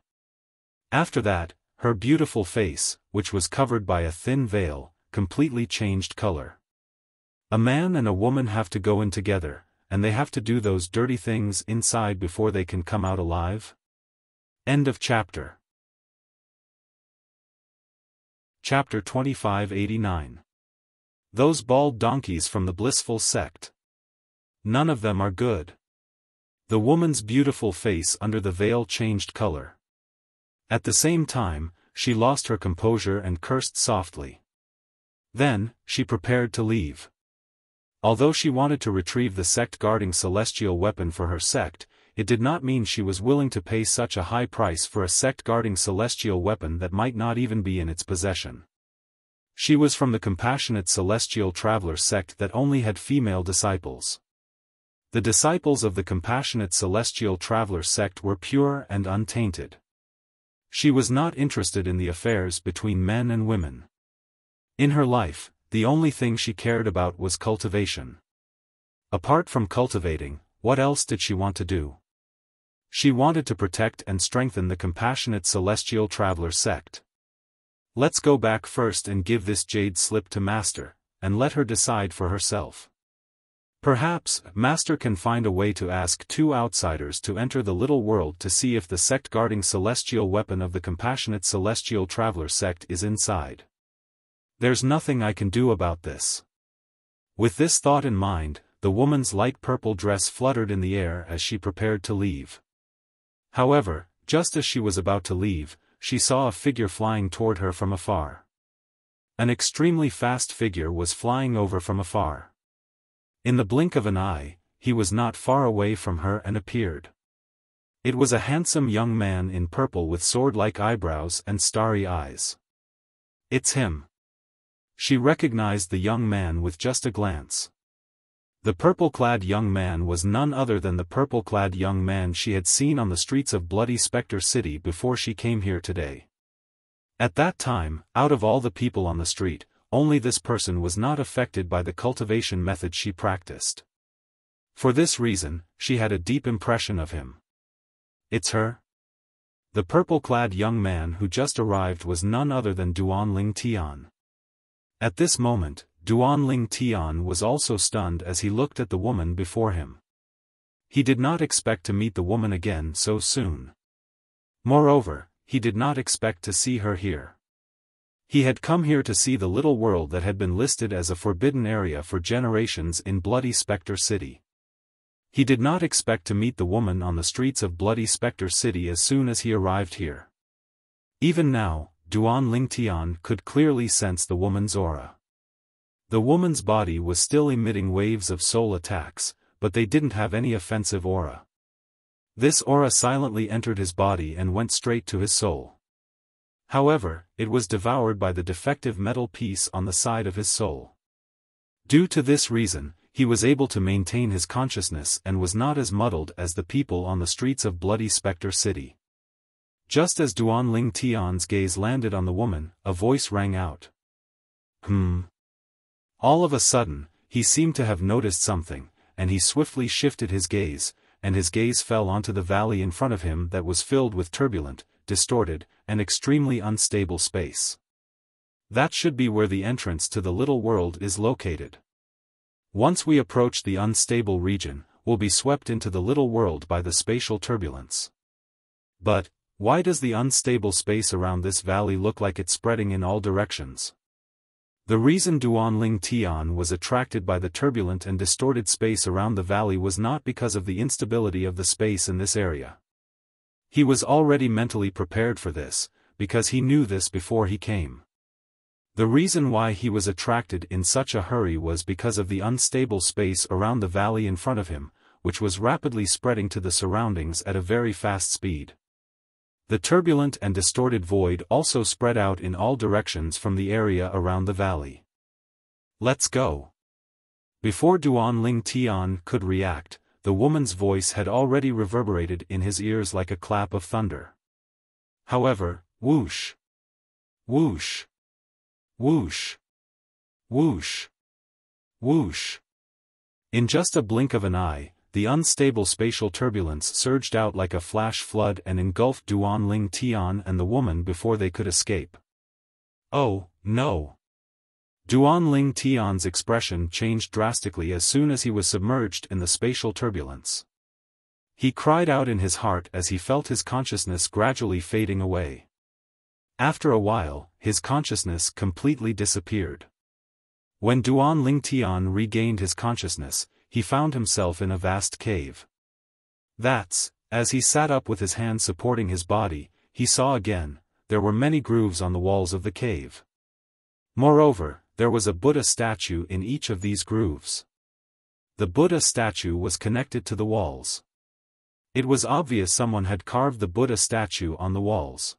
After that, her beautiful face, which was covered by a thin veil, completely changed color. A man and a woman have to go in together, and they have to do those dirty things inside before they can come out alive? End of chapter. Chapter 2589. Those bald donkeys from the blissful sect. None of them are good. The woman's beautiful face under the veil changed color. At the same time, she lost her composure and cursed softly. Then, she prepared to leave. Although she wanted to retrieve the sect-guarding celestial weapon for her sect, it did not mean she was willing to pay such a high price for a sect-guarding celestial weapon that might not even be in its possession. She was from the compassionate celestial traveler sect that only had female disciples. The disciples of the compassionate celestial traveler sect were pure and untainted. She was not interested in the affairs between men and women. In her life, the only thing she cared about was cultivation. Apart from cultivating, what else did she want to do? She wanted to protect and strengthen the compassionate celestial traveler sect. Let's go back first and give this jade slip to Master, and let her decide for herself. Perhaps, Master can find a way to ask 2 outsiders to enter the little world to see if the sect-guarding celestial weapon of the compassionate celestial traveler sect is inside. There's nothing I can do about this. With this thought in mind, the woman's light purple dress fluttered in the air as she prepared to leave. However, just as she was about to leave, she saw a figure flying toward her from afar. An extremely fast figure was flying over from afar. In the blink of an eye, he was not far away from her and appeared. It was a handsome young man in purple with sword-like eyebrows and starry eyes. It's him. She recognized the young man with just a glance. The purple-clad young man was none other than the purple-clad young man she had seen on the streets of Bloody Spectre City before she came here today. At that time, out of all the people on the street, only this person was not affected by the cultivation method she practiced. For this reason, she had a deep impression of him. It's her? The purple-clad young man who just arrived was none other than Duan Ling Tian. At this moment, Duan Ling Tian was also stunned as he looked at the woman before him. He did not expect to meet the woman again so soon. Moreover, he did not expect to see her here. He had come here to see the little world that had been listed as a forbidden area for generations in Bloody Spectre City. He did not expect to meet the woman on the streets of Bloody Spectre City as soon as he arrived here. Even now, Duan Ling Tian could clearly sense the woman's aura. The woman's body was still emitting waves of soul attacks, but they didn't have any offensive aura. This aura silently entered his body and went straight to his soul. However, it was devoured by the defective metal piece on the side of his soul. Due to this reason, he was able to maintain his consciousness and was not as muddled as the people on the streets of Bloody Spectre City. Just as Duan Ling Tian's gaze landed on the woman, a voice rang out. All of a sudden, he seemed to have noticed something, and he swiftly shifted his gaze, and his gaze fell onto the valley in front of him that was filled with turbulent, distorted, and extremely unstable space. That should be where the entrance to the little world is located. Once we approach the unstable region, we'll be swept into the little world by the spatial turbulence. But, why does the unstable space around this valley look like it's spreading in all directions? The reason Duan Ling Tian was attracted by the turbulent and distorted space around the valley was not because of the instability of the space in this area. He was already mentally prepared for this, because he knew this before he came. The reason why he was attracted in such a hurry was because of the unstable space around the valley in front of him, which was rapidly spreading to the surroundings at a very fast speed. The turbulent and distorted void also spread out in all directions from the area around the valley. Let's go. Before Duan Ling Tian could react, the woman's voice had already reverberated in his ears like a clap of thunder. However, whoosh, whoosh, whoosh, whoosh, whoosh. In just a blink of an eye, the unstable spatial turbulence surged out like a flash flood and engulfed Duan Ling Tian and the woman before they could escape. Oh, no! Duan Ling Tian's expression changed drastically as soon as he was submerged in the spatial turbulence. He cried out in his heart as he felt his consciousness gradually fading away. After a while, his consciousness completely disappeared. When Duan Ling Tian regained his consciousness, he found himself in a vast cave. As he sat up with his hands supporting his body, he saw again, there were many grooves on the walls of the cave. Moreover, there was a Buddha statue in each of these grooves. The Buddha statue was connected to the walls. It was obvious someone had carved the Buddha statue on the walls.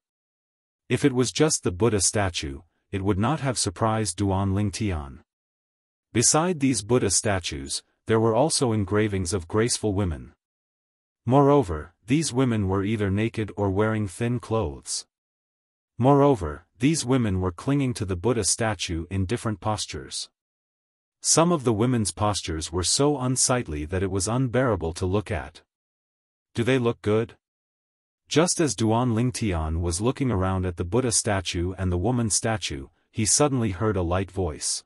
If it was just the Buddha statue, it would not have surprised Duan Ling Tian. Beside these Buddha statues, there were also engravings of graceful women. Moreover, these women were either naked or wearing thin clothes. Moreover, these women were clinging to the Buddha statue in different postures. Some of the women's postures were so unsightly that it was unbearable to look at. Do they look good? Just as Duan Ling Tian was looking around at the Buddha statue and the woman statue, he suddenly heard a light voice.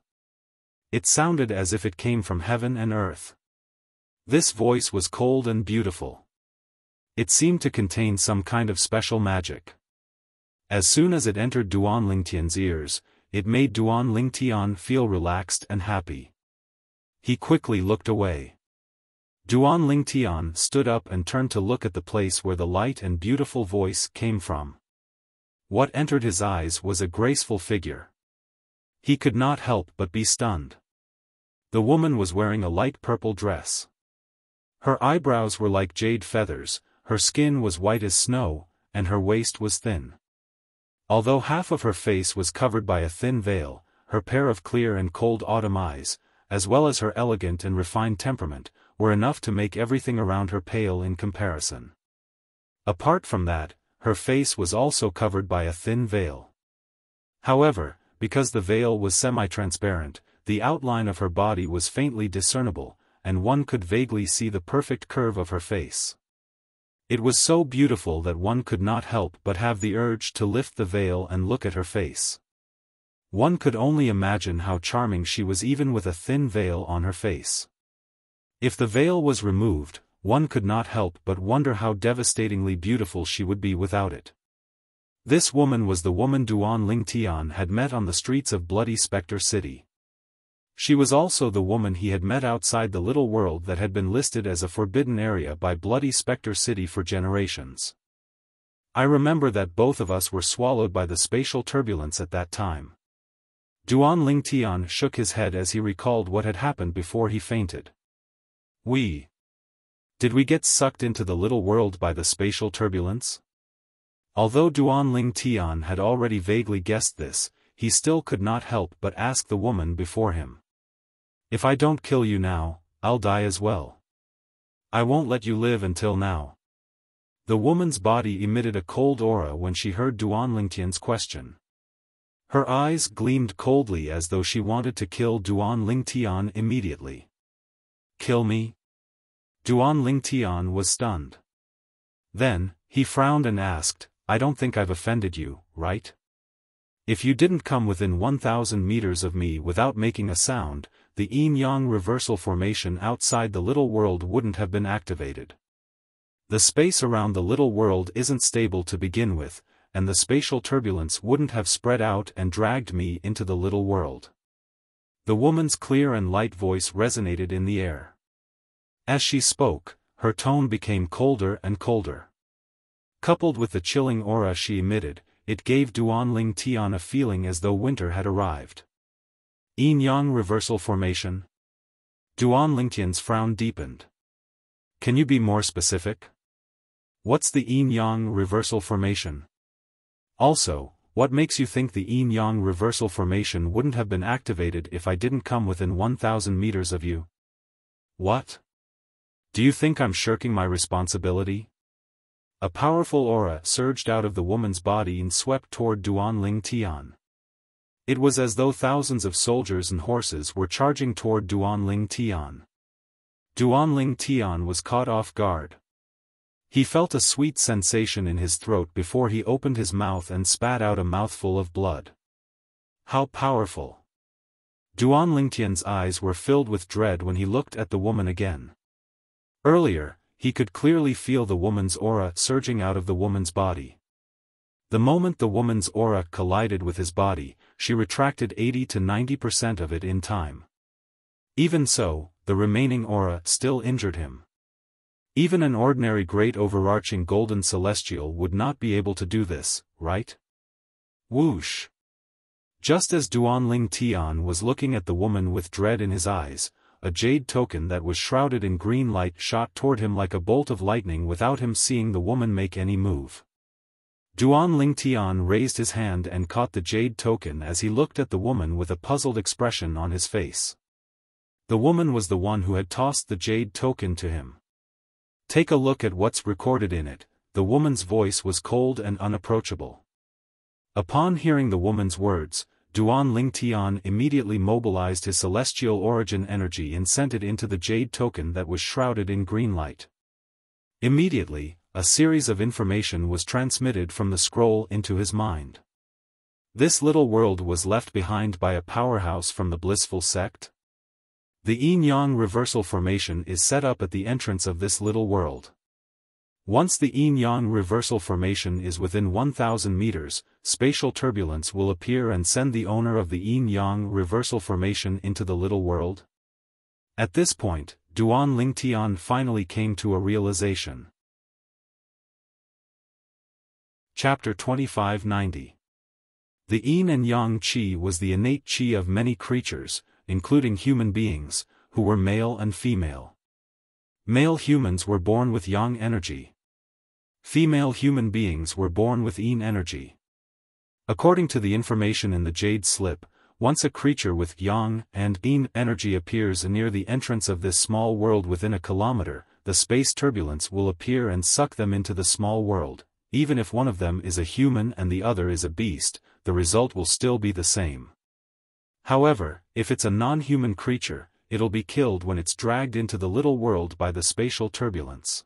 It sounded as if it came from heaven and earth. This voice was cold and beautiful. It seemed to contain some kind of special magic. As soon as it entered Duan Ling Tian's ears, it made Duan Ling Tian feel relaxed and happy. He quickly looked away. Duan Ling Tian stood up and turned to look at the place where the light and beautiful voice came from. What entered his eyes was a graceful figure. He could not help but be stunned. The woman was wearing a light purple dress. Her eyebrows were like jade feathers, her skin was white as snow, and her waist was thin. Although half of her face was covered by a thin veil, her pair of clear and cold autumn eyes, as well as her elegant and refined temperament, were enough to make everything around her pale in comparison. Apart from that, her face was also covered by a thin veil. However, because the veil was semi-transparent, the outline of her body was faintly discernible, and one could vaguely see the perfect curve of her face. It was so beautiful that one could not help but have the urge to lift the veil and look at her face. One could only imagine how charming she was even with a thin veil on her face. If the veil was removed, one could not help but wonder how devastatingly beautiful she would be without it. This woman was the woman Duan Ling Tian had met on the streets of Bloody Spectre City. She was also the woman he had met outside the little world that had been listed as a forbidden area by Bloody Spectre City for generations. I remember that both of us were swallowed by the spatial turbulence at that time. Duan Ling Tian shook his head as he recalled what had happened before he fainted. Did we get sucked into the little world by the spatial turbulence? Although Duanling Tian had already vaguely guessed this, he still could not help but ask the woman before him. If I don't kill you now, I'll die as well. I won't let you live until now. The woman's body emitted a cold aura when she heard Duanling Tian's question. Her eyes gleamed coldly as though she wanted to kill Duanling Tian immediately. Kill me? Duanling Tian was stunned. Then, he frowned and asked, I don't think I've offended you, right? If you didn't come within 1,000 meters of me without making a sound, the yin-yang reversal formation outside the little world wouldn't have been activated. The space around the little world isn't stable to begin with, and the spatial turbulence wouldn't have spread out and dragged me into the little world. The woman's clear and light voice resonated in the air. As she spoke, her tone became colder and colder. Coupled with the chilling aura she emitted, it gave Duanling Tian a feeling as though winter had arrived. Yin-yang reversal formation? Duanling Tian's frown deepened. Can you be more specific? What's the yin-yang reversal formation? Also, what makes you think the yin-yang reversal formation wouldn't have been activated if I didn't come within 1,000 meters of you? What? Do you think I'm shirking my responsibility? A powerful aura surged out of the woman's body and swept toward Duanling Tian. It was as though thousands of soldiers and horses were charging toward Duanling Tian. Duanling Tian was caught off guard. He felt a sweet sensation in his throat before he opened his mouth and spat out a mouthful of blood. How powerful! Duanling Tian's eyes were filled with dread when he looked at the woman again. Earlier, he could clearly feel the woman's aura surging out of the woman's body. The moment the woman's aura collided with his body, she retracted 80 to 90% of it in time. Even so, the remaining aura still injured him. Even an ordinary great overarching golden celestial would not be able to do this, right? Whoosh! Just as Duanling Tian was looking at the woman with dread in his eyes, a jade token that was shrouded in green light shot toward him like a bolt of lightning without him seeing the woman make any move. Duanling Tian raised his hand and caught the jade token as he looked at the woman with a puzzled expression on his face. The woman was the one who had tossed the jade token to him. Take a look at what's recorded in it. The woman's voice was cold and unapproachable. Upon hearing the woman's words, Duanling Tian immediately mobilized his celestial origin energy and sent it into the jade token that was shrouded in green light. Immediately, a series of information was transmitted from the scroll into his mind. This little world was left behind by a powerhouse from the blissful sect? The yin-yang reversal formation is set up at the entrance of this little world. Once the yin-yang reversal formation is within 1,000 meters, spatial turbulence will appear and send the owner of the yin-yang reversal formation into the little world. At this point, Duanling Tian finally came to a realization. Chapter 2590. The yin and yang qi was the innate qi of many creatures, including human beings, who were male and female. Male humans were born with yang energy. Female human beings were born with yin energy. According to the information in the jade slip, once a creature with yang and yin energy appears near the entrance of this small world within a kilometer, the space turbulence will appear and suck them into the small world. Even if one of them is a human and the other is a beast, the result will still be the same. However, if it's a non-human creature, it'll be killed when it's dragged into the little world by the spatial turbulence.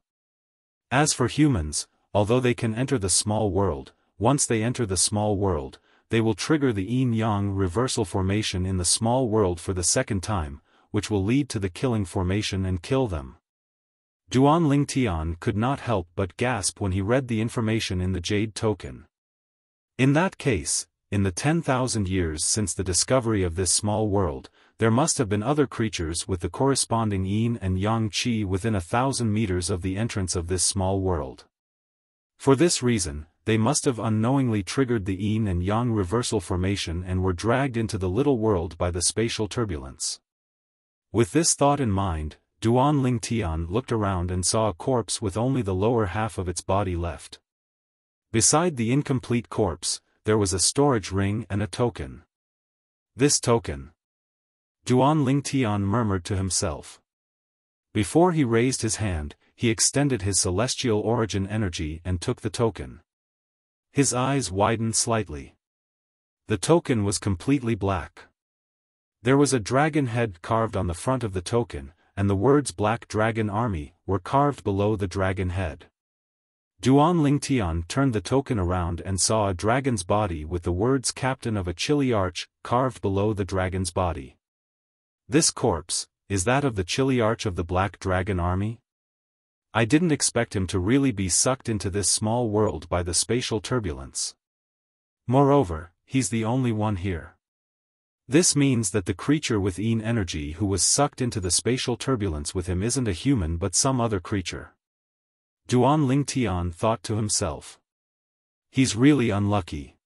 As for humans, although they can enter the small world, once they enter the small world, they will trigger the yin-yang reversal formation in the small world for the second time, which will lead to the killing formation and kill them. Duanling Tian could not help but gasp when he read the information in the jade token. In that case, in the 10,000 years since the discovery of this small world, there must have been other creatures with the corresponding yin and yang qi within 1,000 meters of the entrance of this small world. For this reason, they must have unknowingly triggered the yin and yang reversal formation and were dragged into the little world by the spatial turbulence. With this thought in mind, Duanling Tian looked around and saw a corpse with only the lower half of its body left. Beside the incomplete corpse, there was a storage ring and a token. This token. Duan Lingtian murmured to himself. Before he raised his hand, he extended his celestial origin energy and took the token. His eyes widened slightly. The token was completely black. There was a dragon head carved on the front of the token, and the words Black Dragon Army were carved below the dragon head. Duan Lingtian turned the token around and saw a dragon's body with the words Captain of a Chili Arch carved below the dragon's body. This corpse, is that of the Chili Arch of the Black Dragon Army? I didn't expect him to really be sucked into this small world by the spatial turbulence. Moreover, he's the only one here. This means that the creature with Yin energy who was sucked into the spatial turbulence with him isn't a human but some other creature. Duan Lingtian thought to himself. He's really unlucky.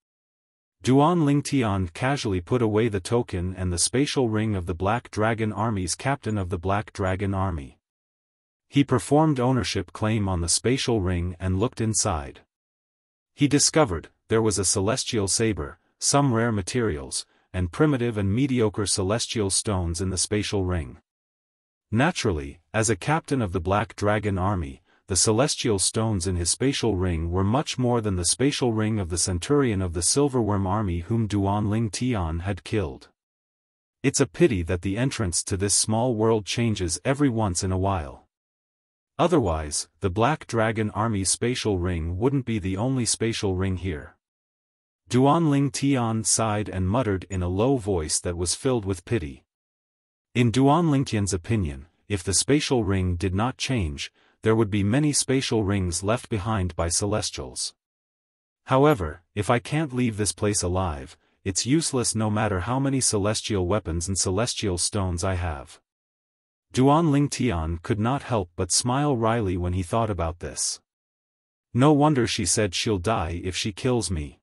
Duan Lingtian casually put away the token and the spatial ring of the Black Dragon Army's captain of the Black Dragon Army. He performed ownership claim on the spatial ring and looked inside. He discovered there was a celestial saber, some rare materials, and primitive and mediocre celestial stones in the spatial ring. Naturally, as a captain of the Black Dragon Army, the celestial stones in his spatial ring were much more than the spatial ring of the centurion of the Silverworm Army whom Duan Lingtian had killed. It's a pity that the entrance to this small world changes every once in a while. Otherwise, the Black Dragon Army's spatial ring wouldn't be the only spatial ring here. Duan Lingtian sighed and muttered in a low voice that was filled with pity. In Duan Lingtian's opinion, if the spatial ring did not change, there would be many spatial rings left behind by celestials. However, if I can't leave this place alive, it's useless no matter how many celestial weapons and celestial stones I have. Duan Lingtian could not help but smile wryly when he thought about this. No wonder she said she'll die if she kills me.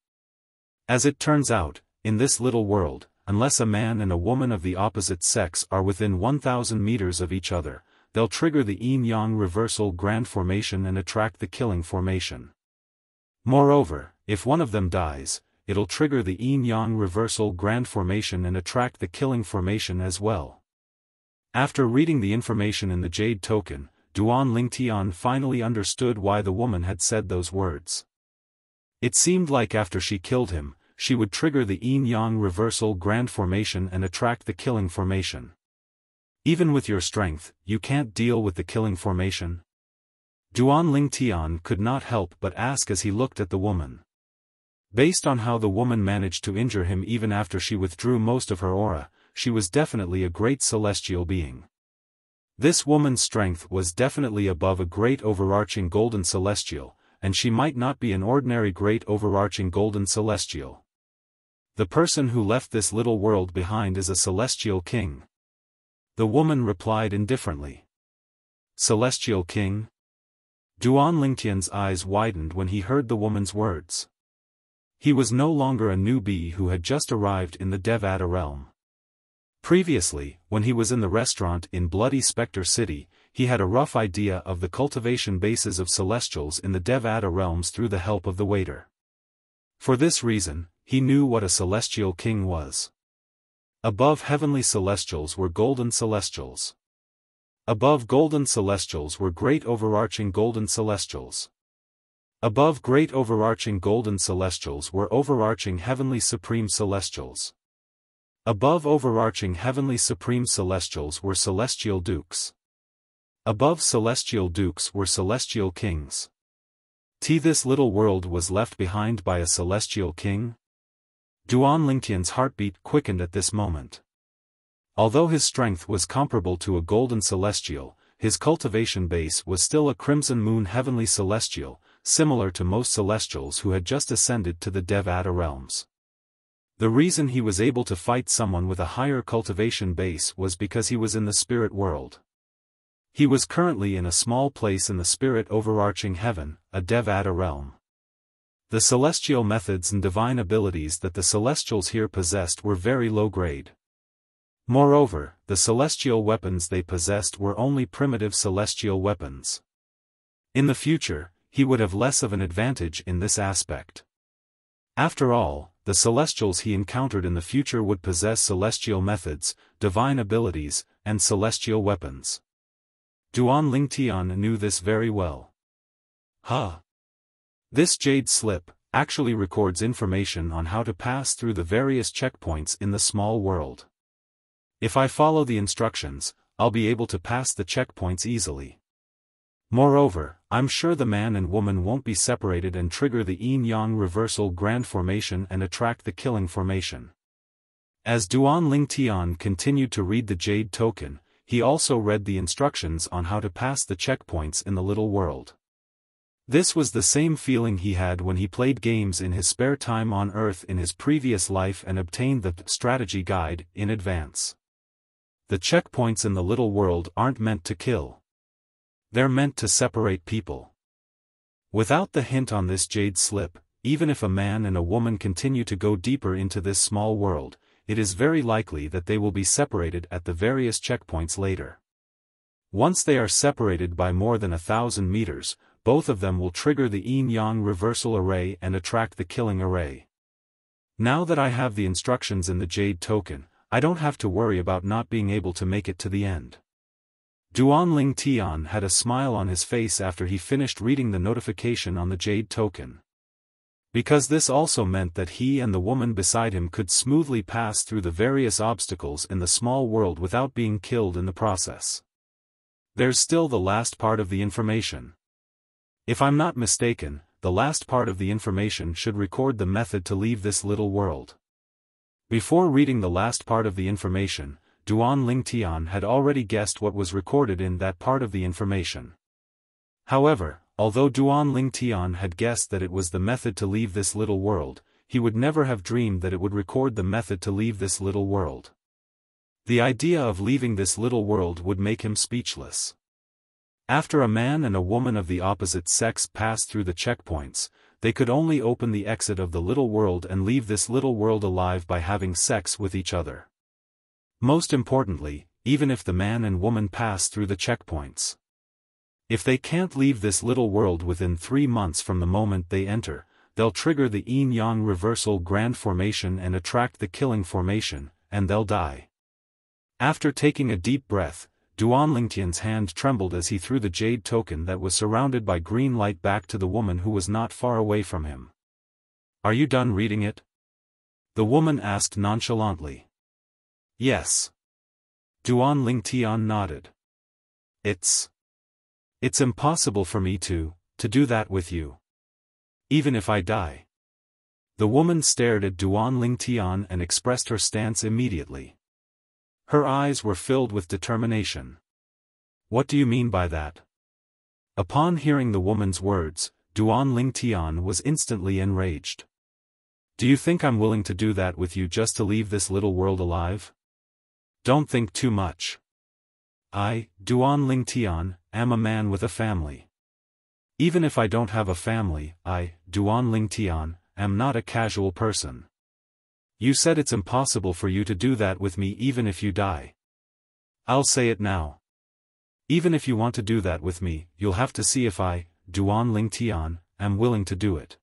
As it turns out, in this little world, unless a man and a woman of the opposite sex are within 1,000 meters of each other, they'll trigger the yin-yang reversal grand formation and attract the killing formation. Moreover, if one of them dies, it'll trigger the yin-yang reversal grand formation and attract the killing formation as well. After reading the information in the jade token, Duan Lingtian finally understood why the woman had said those words. It seemed like after she killed him, she would trigger the yin-yang reversal grand formation and attract the killing formation. Even with your strength, you can't deal with the killing formation? Duan Lingtian could not help but ask as he looked at the woman. Based on how the woman managed to injure him even after she withdrew most of her aura, she was definitely a great celestial being. This woman's strength was definitely above a great overarching golden celestial, and she might not be an ordinary great overarching golden celestial. The person who left this little world behind is a celestial king. The woman replied indifferently. Celestial king? Duan Lingtian's eyes widened when he heard the woman's words. He was no longer a newbie who had just arrived in the Devata realm. Previously, when he was in the restaurant in Bloody Spectre City, he had a rough idea of the cultivation bases of celestials in the Devata realms through the help of the waiter. For this reason, he knew what a celestial king was. Above heavenly celestials were golden celestials. Above golden celestials were great overarching golden celestials. Above great overarching golden celestials were overarching heavenly supreme celestials. Above overarching heavenly supreme celestials were celestial dukes. Above celestial dukes were celestial kings. This little world was left behind by a celestial king? Duan Lingtian's heartbeat quickened at this moment. Although his strength was comparable to a golden celestial, his cultivation base was still a crimson moon heavenly celestial, similar to most celestials who had just ascended to the Devata realms. The reason he was able to fight someone with a higher cultivation base was because he was in the spirit world. He was currently in a small place in the spirit overarching heaven, a Devata realm. The celestial methods and divine abilities that the celestials here possessed were very low grade. Moreover, the celestial weapons they possessed were only primitive celestial weapons. In the future, he would have less of an advantage in this aspect. After all, the celestials he encountered in the future would possess celestial methods, divine abilities, and celestial weapons. Duan Lingtian knew this very well. This jade slip actually records information on how to pass through the various checkpoints in the small world. If I follow the instructions, I'll be able to pass the checkpoints easily. Moreover, I'm sure the man and woman won't be separated and trigger the yin-yang reversal grand formation and attract the killing formation. As Duan Lingtian continued to read the jade token, he also read the instructions on how to pass the checkpoints in the little world. This was the same feeling he had when he played games in his spare time on Earth in his previous life and obtained the strategy guide in advance. The checkpoints in the little world aren't meant to kill. They're meant to separate people. Without the hint on this jade slip, even if a man and a woman continue to go deeper into this small world, it is very likely that they will be separated at the various checkpoints later. Once they are separated by more than 1,000 meters, both of them will trigger the yin-yang reversal array and attract the killing array. Now that I have the instructions in the jade token, I don't have to worry about not being able to make it to the end. Duan Lingtian had a smile on his face after he finished reading the notification on the jade token. Because this also meant that he and the woman beside him could smoothly pass through the various obstacles in the small world without being killed in the process. There's still the last part of the information. If I'm not mistaken, the last part of the information should record the method to leave this little world. Before reading the last part of the information, Duan Lingtian had already guessed what was recorded in that part of the information. However, although Duan Lingtian had guessed that it was the method to leave this little world, he would never have dreamed that it would record the method to leave this little world. The idea of leaving this little world would make him speechless. After a man and a woman of the opposite sex passed through the checkpoints, they could only open the exit of the little world and leave this little world alive by having sex with each other. Most importantly, even if the man and woman pass through the checkpoints. If they can't leave this little world within 3 months from the moment they enter, they'll trigger the yin-yang reversal grand formation and attract the killing formation, and they'll die. After taking a deep breath, Duan Lingtian's hand trembled as he threw the jade token that was surrounded by green light back to the woman who was not far away from him. "Are you done reading it?" the woman asked nonchalantly. "Yes." Duan Lingtian nodded. It's impossible for me to do that with you. Even if I die." The woman stared at Duan Lingtian and expressed her stance immediately. Her eyes were filled with determination. "What do you mean by that?" Upon hearing the woman's words, Duan Lingtian was instantly enraged. "Do you think I'm willing to do that with you just to leave this little world alive? Don't think too much. I, Duan Lingtian, am a man with a family. Even if I don't have a family, I, Duan Lingtian, am not a casual person. You said it's impossible for you to do that with me even if you die. I'll say it now. Even if you want to do that with me, you'll have to see if I, Duan Lingtian, am willing to do it."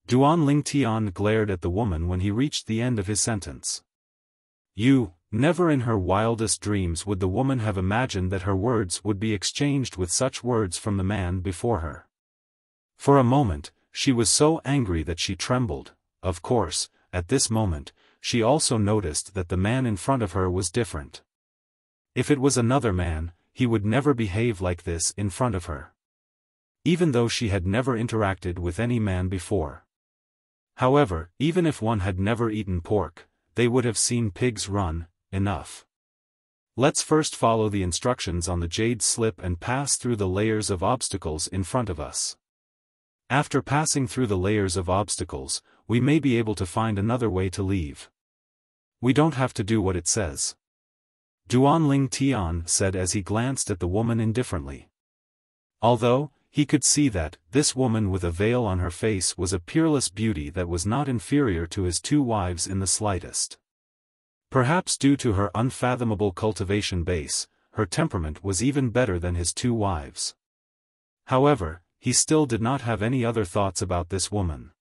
Duan Lingtian glared at the woman when he reached the end of his sentence. Never in her wildest dreams would the woman have imagined that her words would be exchanged with such words from the man before her. For a moment, she was so angry that she trembled. Of course, at this moment, she also noticed that the man in front of her was different. If it was another man, he would never behave like this in front of her. Even though she had never interacted with any man before. However, even if one had never eaten pork, they would have seen pigs run. Enough. Let's first follow the instructions on the jade slip and pass through the layers of obstacles in front of us. After passing through the layers of obstacles, we may be able to find another way to leave. We don't have to do what it says. Duan Lingtian said as he glanced at the woman indifferently. Although, he could see that this woman with a veil on her face was a peerless beauty that was not inferior to his 2 wives in the slightest. Perhaps due to her unfathomable cultivation base, her temperament was even better than his 2 wives. However, he still did not have any other thoughts about this woman.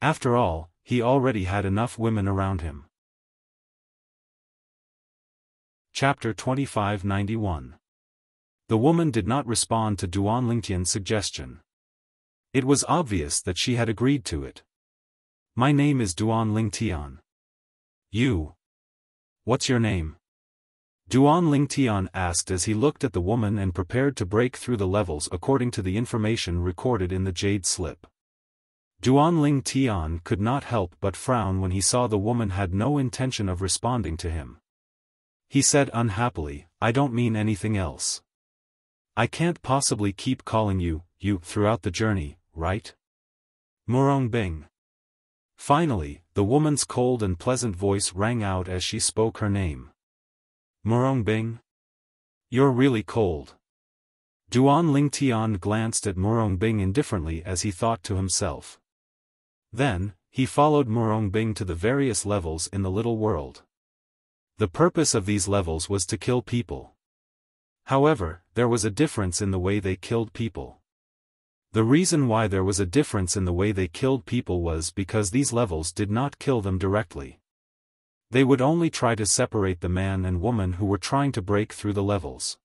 After all, he already had enough women around him. Chapter 2591. The woman did not respond to Duan Lingtian's suggestion. It was obvious that she had agreed to it. My name is Duan Lingtian. You? What's your name? Duan Lingtian asked as he looked at the woman and prepared to break through the levels according to the information recorded in the jade slip. Duan Lingtian could not help but frown when he saw the woman had no intention of responding to him. He said unhappily, I don't mean anything else. I can't possibly keep calling you throughout the journey, right? Murong Bing. Finally, the woman's cold and pleasant voice rang out as she spoke her name. Murong Bing? You're really cold. Duan Lingtian glanced at Murong Bing indifferently as he thought to himself. Then, he followed Murong Bing to the various levels in the little world. The purpose of these levels was to kill people. However, there was a difference in the way they killed people. The reason why there was a difference in the way they killed people was because these levels did not kill them directly. They would only try to separate the man and woman who were trying to break through the levels.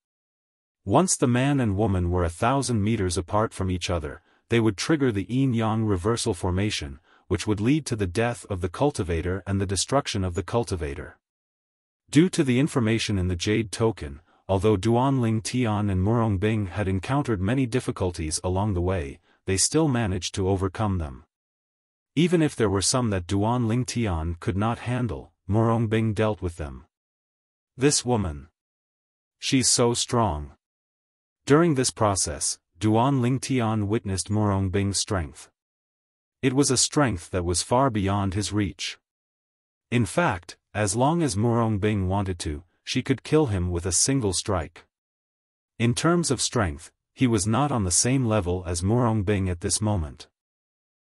Once the man and woman were 1,000 meters apart from each other, they would trigger the yin-yang reversal formation, which would lead to the death of the cultivator and the destruction of the cultivator. Due to the information in the jade token, although Duan Lingtian and Murong Bing had encountered many difficulties along the way, they still managed to overcome them. Even if there were some that Duan Lingtian could not handle, Murong Bing dealt with them. This woman. She's so strong. During this process, Duan Lingtian witnessed Murong Bing's strength. It was a strength that was far beyond his reach. In fact, as long as Murong Bing wanted to, she could kill him with a single strike. In terms of strength, he was not on the same level as Murong Bing at this moment.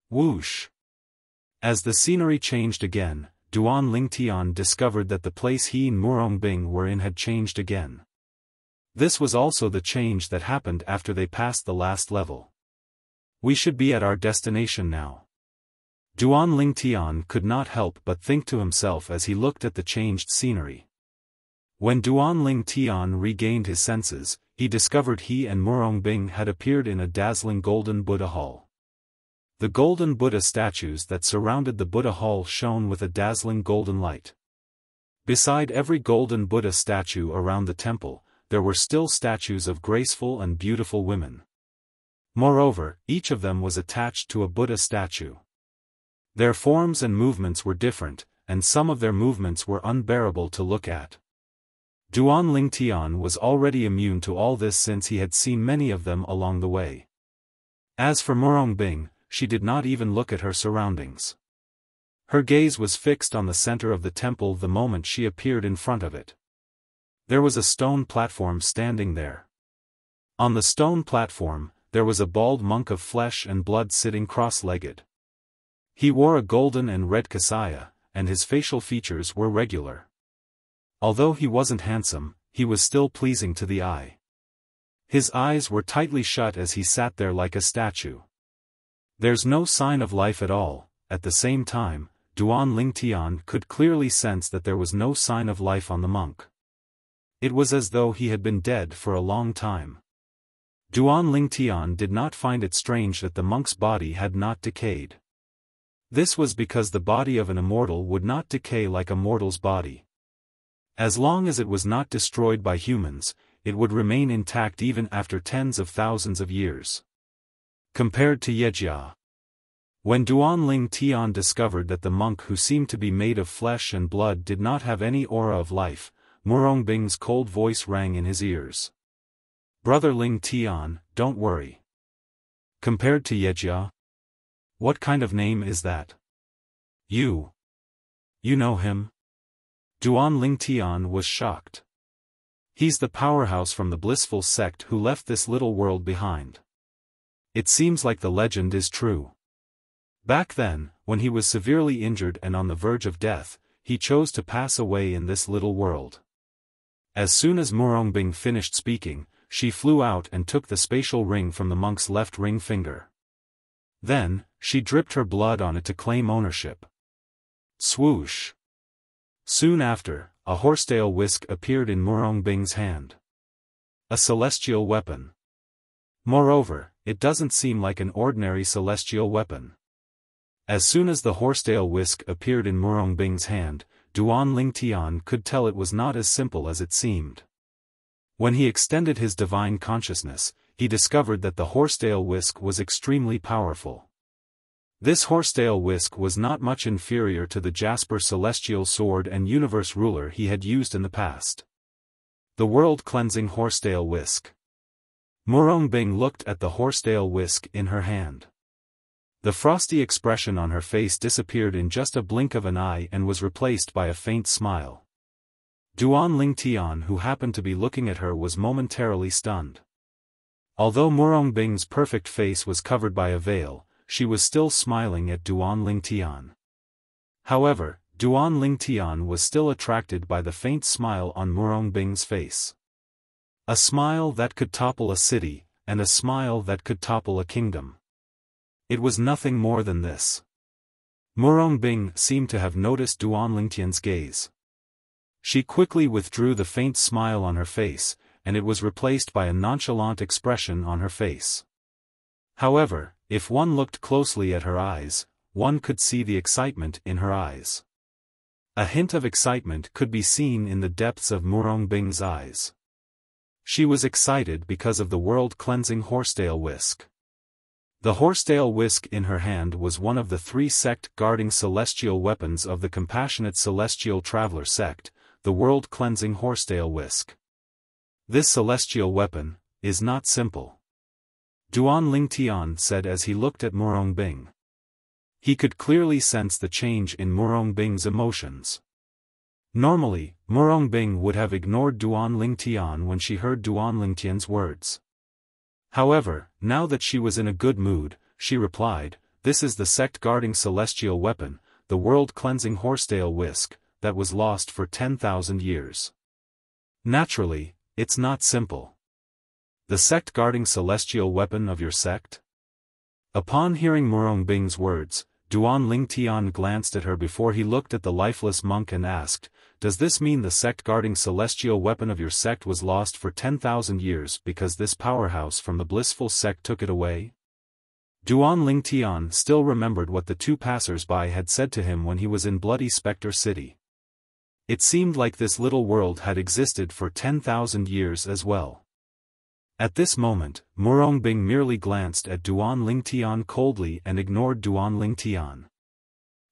Whoosh! As the scenery changed again, Duan Lingtian discovered that the place he and Murong Bing were in had changed again. This was also the change that happened after they passed the last level. We should be at our destination now. Duan Lingtian could not help but think to himself as he looked at the changed scenery. When Duan Lingtian regained his senses, he discovered he and Murong Bing had appeared in a dazzling golden Buddha hall. The golden Buddha statues that surrounded the Buddha hall shone with a dazzling golden light. Beside every golden Buddha statue around the temple, there were still statues of graceful and beautiful women. Moreover, each of them was attached to a Buddha statue. Their forms and movements were different, and some of their movements were unbearable to look at. Duan Lingtian was already immune to all this since he had seen many of them along the way. As for Murong Bing, she did not even look at her surroundings. Her gaze was fixed on the center of the temple the moment she appeared in front of it. There was a stone platform standing there. On the stone platform, there was a bald monk of flesh and blood sitting cross-legged. He wore a golden and red kasaya, and his facial features were regular. Although he wasn't handsome, he was still pleasing to the eye. His eyes were tightly shut as he sat there like a statue. There's no sign of life at all. At the same time, Duan Lingtian could clearly sense that there was no sign of life on the monk. It was as though he had been dead for a long time. Duan Lingtian did not find it strange that the monk's body had not decayed. This was because the body of an immortal would not decay like a mortal's body. As long as it was not destroyed by humans, it would remain intact even after tens of thousands of years. Compared to Yejia. When Duan Lingtian discovered that the monk who seemed to be made of flesh and blood did not have any aura of life, Murong Bing's cold voice rang in his ears. Brother Lingtian, don't worry. Compared to Yejia? What kind of name is that? You know him? Duan Lingtian was shocked. He's the powerhouse from the blissful sect who left this little world behind. It seems like the legend is true. Back then, when he was severely injured and on the verge of death, he chose to pass away in this little world. As soon as Murong Bing finished speaking, she flew out and took the spatial ring from the monk's left ring finger. Then, she dripped her blood on it to claim ownership. Swoosh! Soon after, a horsetail whisk appeared in Murong Bing's hand. A celestial weapon. Moreover, it doesn't seem like an ordinary celestial weapon. As soon as the horsetail whisk appeared in Murong Bing's hand, Duan Lingtian could tell it was not as simple as it seemed. When he extended his divine consciousness, he discovered that the horsetail whisk was extremely powerful. This horsetail whisk was not much inferior to the Jasper celestial sword and universe ruler he had used in the past. The world-cleansing horsetail whisk. Murong Bing looked at the horsetail whisk in her hand. The frosty expression on her face disappeared in just a blink of an eye and was replaced by a faint smile. Duan Lingtian, who happened to be looking at her, was momentarily stunned. Although Murong Bing's perfect face was covered by a veil, she was still smiling at Duan Lingtian. However, Duan Lingtian was still attracted by the faint smile on Murong Bing's face. A smile that could topple a city, and a smile that could topple a kingdom. It was nothing more than this. Murong Bing seemed to have noticed Duan Lingtian's gaze. She quickly withdrew the faint smile on her face, and it was replaced by a nonchalant expression on her face. However, if one looked closely at her eyes, one could see the excitement in her eyes. A hint of excitement could be seen in the depths of Murong Bing's eyes. She was excited because of the world-cleansing horsetail whisk. The horsetail whisk in her hand was one of the 3 sect-guarding celestial weapons of the compassionate celestial traveler sect, the world-cleansing horsetail whisk. This celestial weapon is not simple. Duan Lingtian said as he looked at Murong Bing. He could clearly sense the change in Murong Bing's emotions. Normally, Murong Bing would have ignored Duan Lingtian when she heard Duan Lingtian's words. However, now that she was in a good mood, she replied, "This is the sect-guarding celestial weapon, the world-cleansing horsetail whisk, that was lost for 10,000 years. Naturally, it's not simple. The sect-guarding celestial weapon of your sect?" Upon hearing Murong Bing's words, Duan Lingtian glanced at her before he looked at the lifeless monk and asked, "Does this mean the sect-guarding celestial weapon of your sect was lost for 10,000 years because this powerhouse from the blissful sect took it away?" Duan Lingtian still remembered what the 2 passers-by had said to him when he was in Bloody Spectre City. It seemed like this little world had existed for 10,000 years as well. At this moment, Murong Bing merely glanced at Duan Lingtian coldly and ignored Duan Lingtian.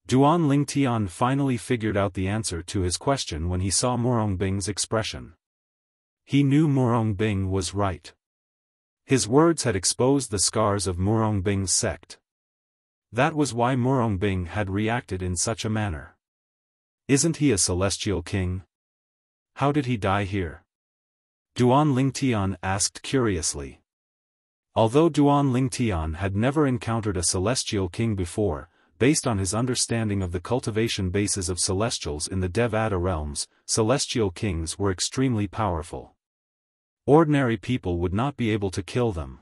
Duan Lingtian finally figured out the answer to his question when he saw Murong Bing's expression. He knew Murong Bing was right. His words had exposed the scars of Murong Bing's sect. That was why Murong Bing had reacted in such a manner. Isn't he a celestial king? How did he die here? Duan Lingtian asked curiously. Although Duan Lingtian had never encountered a celestial king before, based on his understanding of the cultivation bases of celestials in the Devata realms, celestial kings were extremely powerful. Ordinary people would not be able to kill them.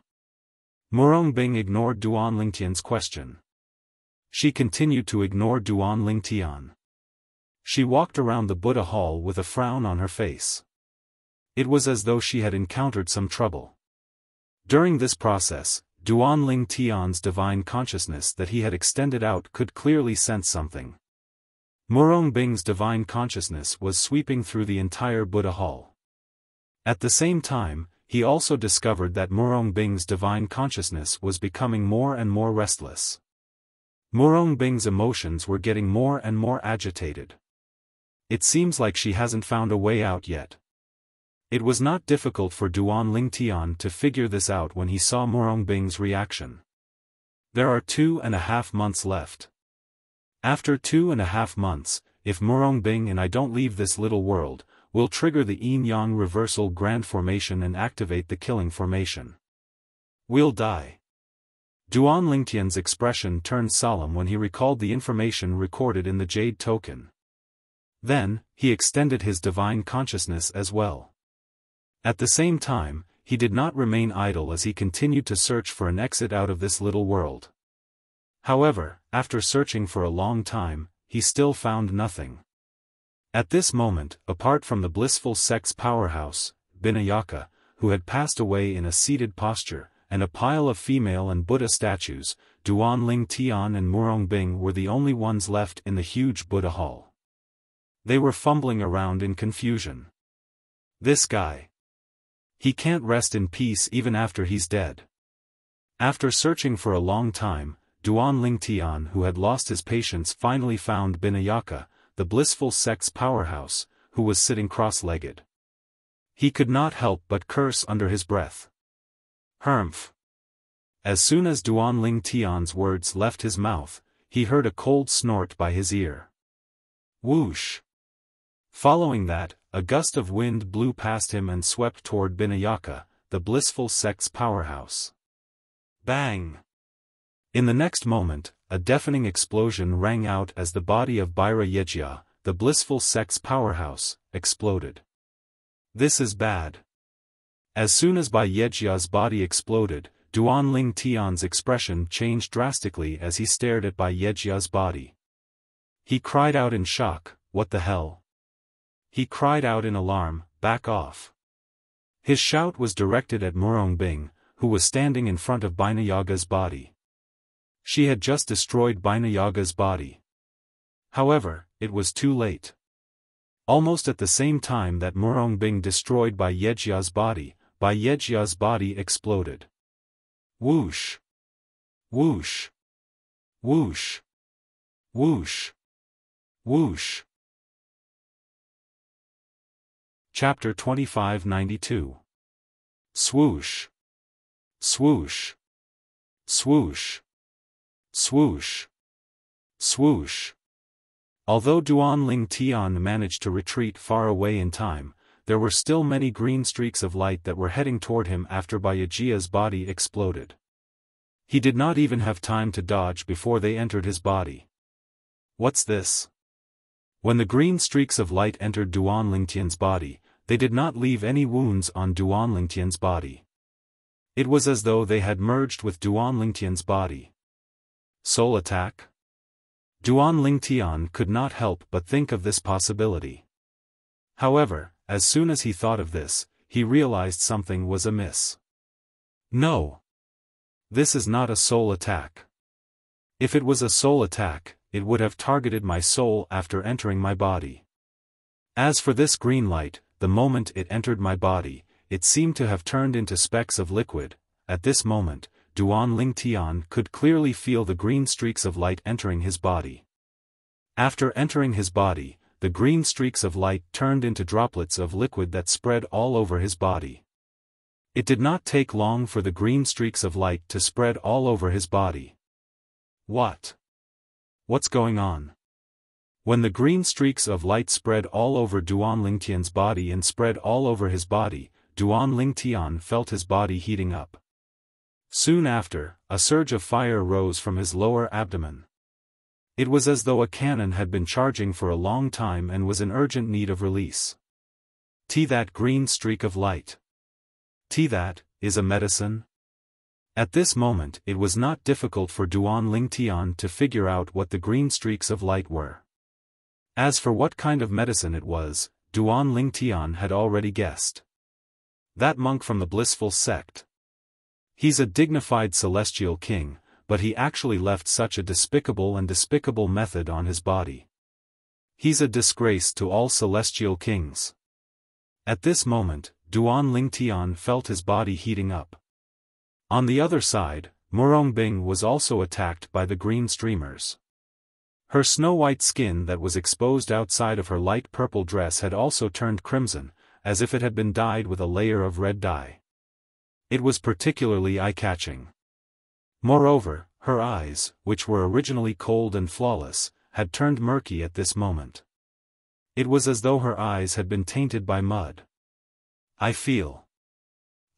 Murong Bing ignored Duan Lingtian's question. She continued to ignore Duan Lingtian. She walked around the Buddha hall with a frown on her face. It was as though she had encountered some trouble. During this process, Duan Lingtian's divine consciousness that he had extended out could clearly sense something. Murong Bing's divine consciousness was sweeping through the entire Buddha hall. At the same time, he also discovered that Murong Bing's divine consciousness was becoming more and more restless. Murong Bing's emotions were getting more and more agitated. It seems like she hasn't found a way out yet. It was not difficult for Duan Lingtian to figure this out when he saw Murong Bing's reaction. There are 2.5 months left. After 2.5 months, if Murong Bing and I don't leave this little world, we'll trigger the yin-yang reversal grand formation and activate the killing formation. We'll die. Duan Lingtian's expression turned solemn when he recalled the information recorded in the Jade token. Then, he extended his divine consciousness as well. At the same time, he did not remain idle as he continued to search for an exit out of this little world. However, after searching for a long time, he still found nothing. At this moment, apart from the blissful sex powerhouse, Binayaka, who had passed away in a seated posture, and a pile of female and Buddha statues, Duan Ling Tian and Murong Bing were the only ones left in the huge Buddha hall. They were fumbling around in confusion. This guy. He can't rest in peace even after he's dead. After searching for a long time, Duan Ling Tian, who had lost his patience, finally found Binayaka, the blissful sex powerhouse, who was sitting cross-legged. He could not help but curse under his breath. Humph. As soon as Duan Ling Tian's words left his mouth, he heard a cold snort by his ear. Whoosh. Following that, a gust of wind blew past him and swept toward Binayaka, the blissful sex powerhouse. Bang! In the next moment, a deafening explosion rang out as the body of Baira Yejia, the blissful sex powerhouse, exploded. This is bad. As soon as Bai Yejia's body exploded, Duan Ling Tian's expression changed drastically as he stared at Bai Yejia's body. He cried out in shock, "What the hell?" He cried out in alarm, "Back off." His shout was directed at Murong Bing, who was standing in front of Binayaga's body. She had just destroyed Binayaga's body. However, it was too late. Almost at the same time that Murong Bing destroyed Bai Yejia's body exploded. Whoosh! Whoosh! Whoosh! Whoosh! Whoosh! Chapter 2592. Swoosh! Swoosh! Swoosh! Swoosh! Swoosh! Although Duan Ling Tian managed to retreat far away in time, there were still many green streaks of light that were heading toward him after Bai Yejia's body exploded. He did not even have time to dodge before they entered his body. What's this? When the green streaks of light entered Duan Lingtian's body, they did not leave any wounds on Duan Lingtian's body. It was as though they had merged with Duan Lingtian's body. Soul attack? Duan Ling Tian could not help but think of this possibility. However, as soon as he thought of this, he realized something was amiss. No. This is not a soul attack. If it was a soul attack, it would have targeted my soul after entering my body. As for this green light, the moment it entered my body, it seemed to have turned into specks of liquid. At this moment, Duan Ling Tian could clearly feel the green streaks of light entering his body. After entering his body, the green streaks of light turned into droplets of liquid that spread all over his body. It did not take long for the green streaks of light to spread all over his body. What? What's going on? When the green streaks of light spread all over Duan Lingtian's body and spread all over his body, Duan Ling Tian felt his body heating up. Soon after, a surge of fire rose from his lower abdomen. It was as though a cannon had been charging for a long time and was in urgent need of release. That green streak of light. That is a medicine? At this moment it was not difficult for Duan Ling Tian to figure out what the green streaks of light were. As for what kind of medicine it was, Duan Ling Tian had already guessed. That monk from the blissful sect. He's a dignified celestial king, but he actually left such a despicable method on his body. He's a disgrace to all celestial kings. At this moment, Duan Ling Tian felt his body heating up. On the other side, Murong Bing was also attacked by the green streamers. Her snow-white skin that was exposed outside of her light purple dress had also turned crimson, as if it had been dyed with a layer of red dye. It was particularly eye-catching. Moreover, her eyes, which were originally cold and flawless, had turned murky at this moment. It was as though her eyes had been tainted by mud. I feel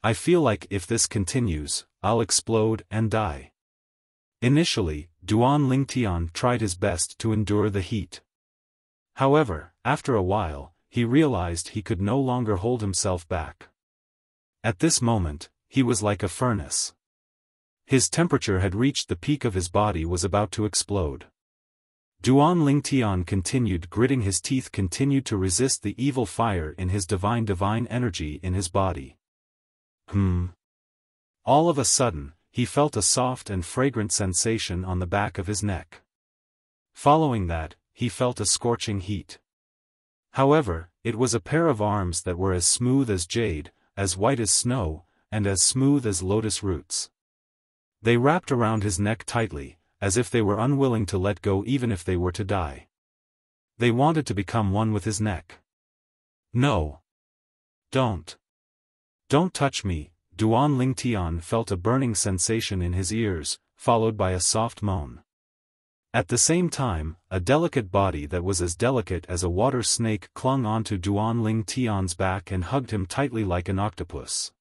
like if this continues, I'll explode and die. Initially, Duan Ling Tian tried his best to endure the heat. However, after a while, he realized he could no longer hold himself back. At this moment, he was like a furnace. His temperature had reached the peak of his body was about to explode. Duan Lingtian continued gritting his teeth continued to resist the evil fire in his divine energy in his body. All of a sudden, he felt a soft and fragrant sensation on the back of his neck. Following that, he felt a scorching heat. However, it was a pair of arms that were as smooth as jade, as white as snow, and as smooth as lotus roots. They wrapped around his neck tightly, as if they were unwilling to let go even if they were to die. They wanted to become one with his neck. No. Don't. Don't touch me. Duan Lingtian felt a burning sensation in his ears, followed by a soft moan. At the same time, a delicate body that was as delicate as a water snake clung onto Duan Lingtian's back and hugged him tightly like an octopus.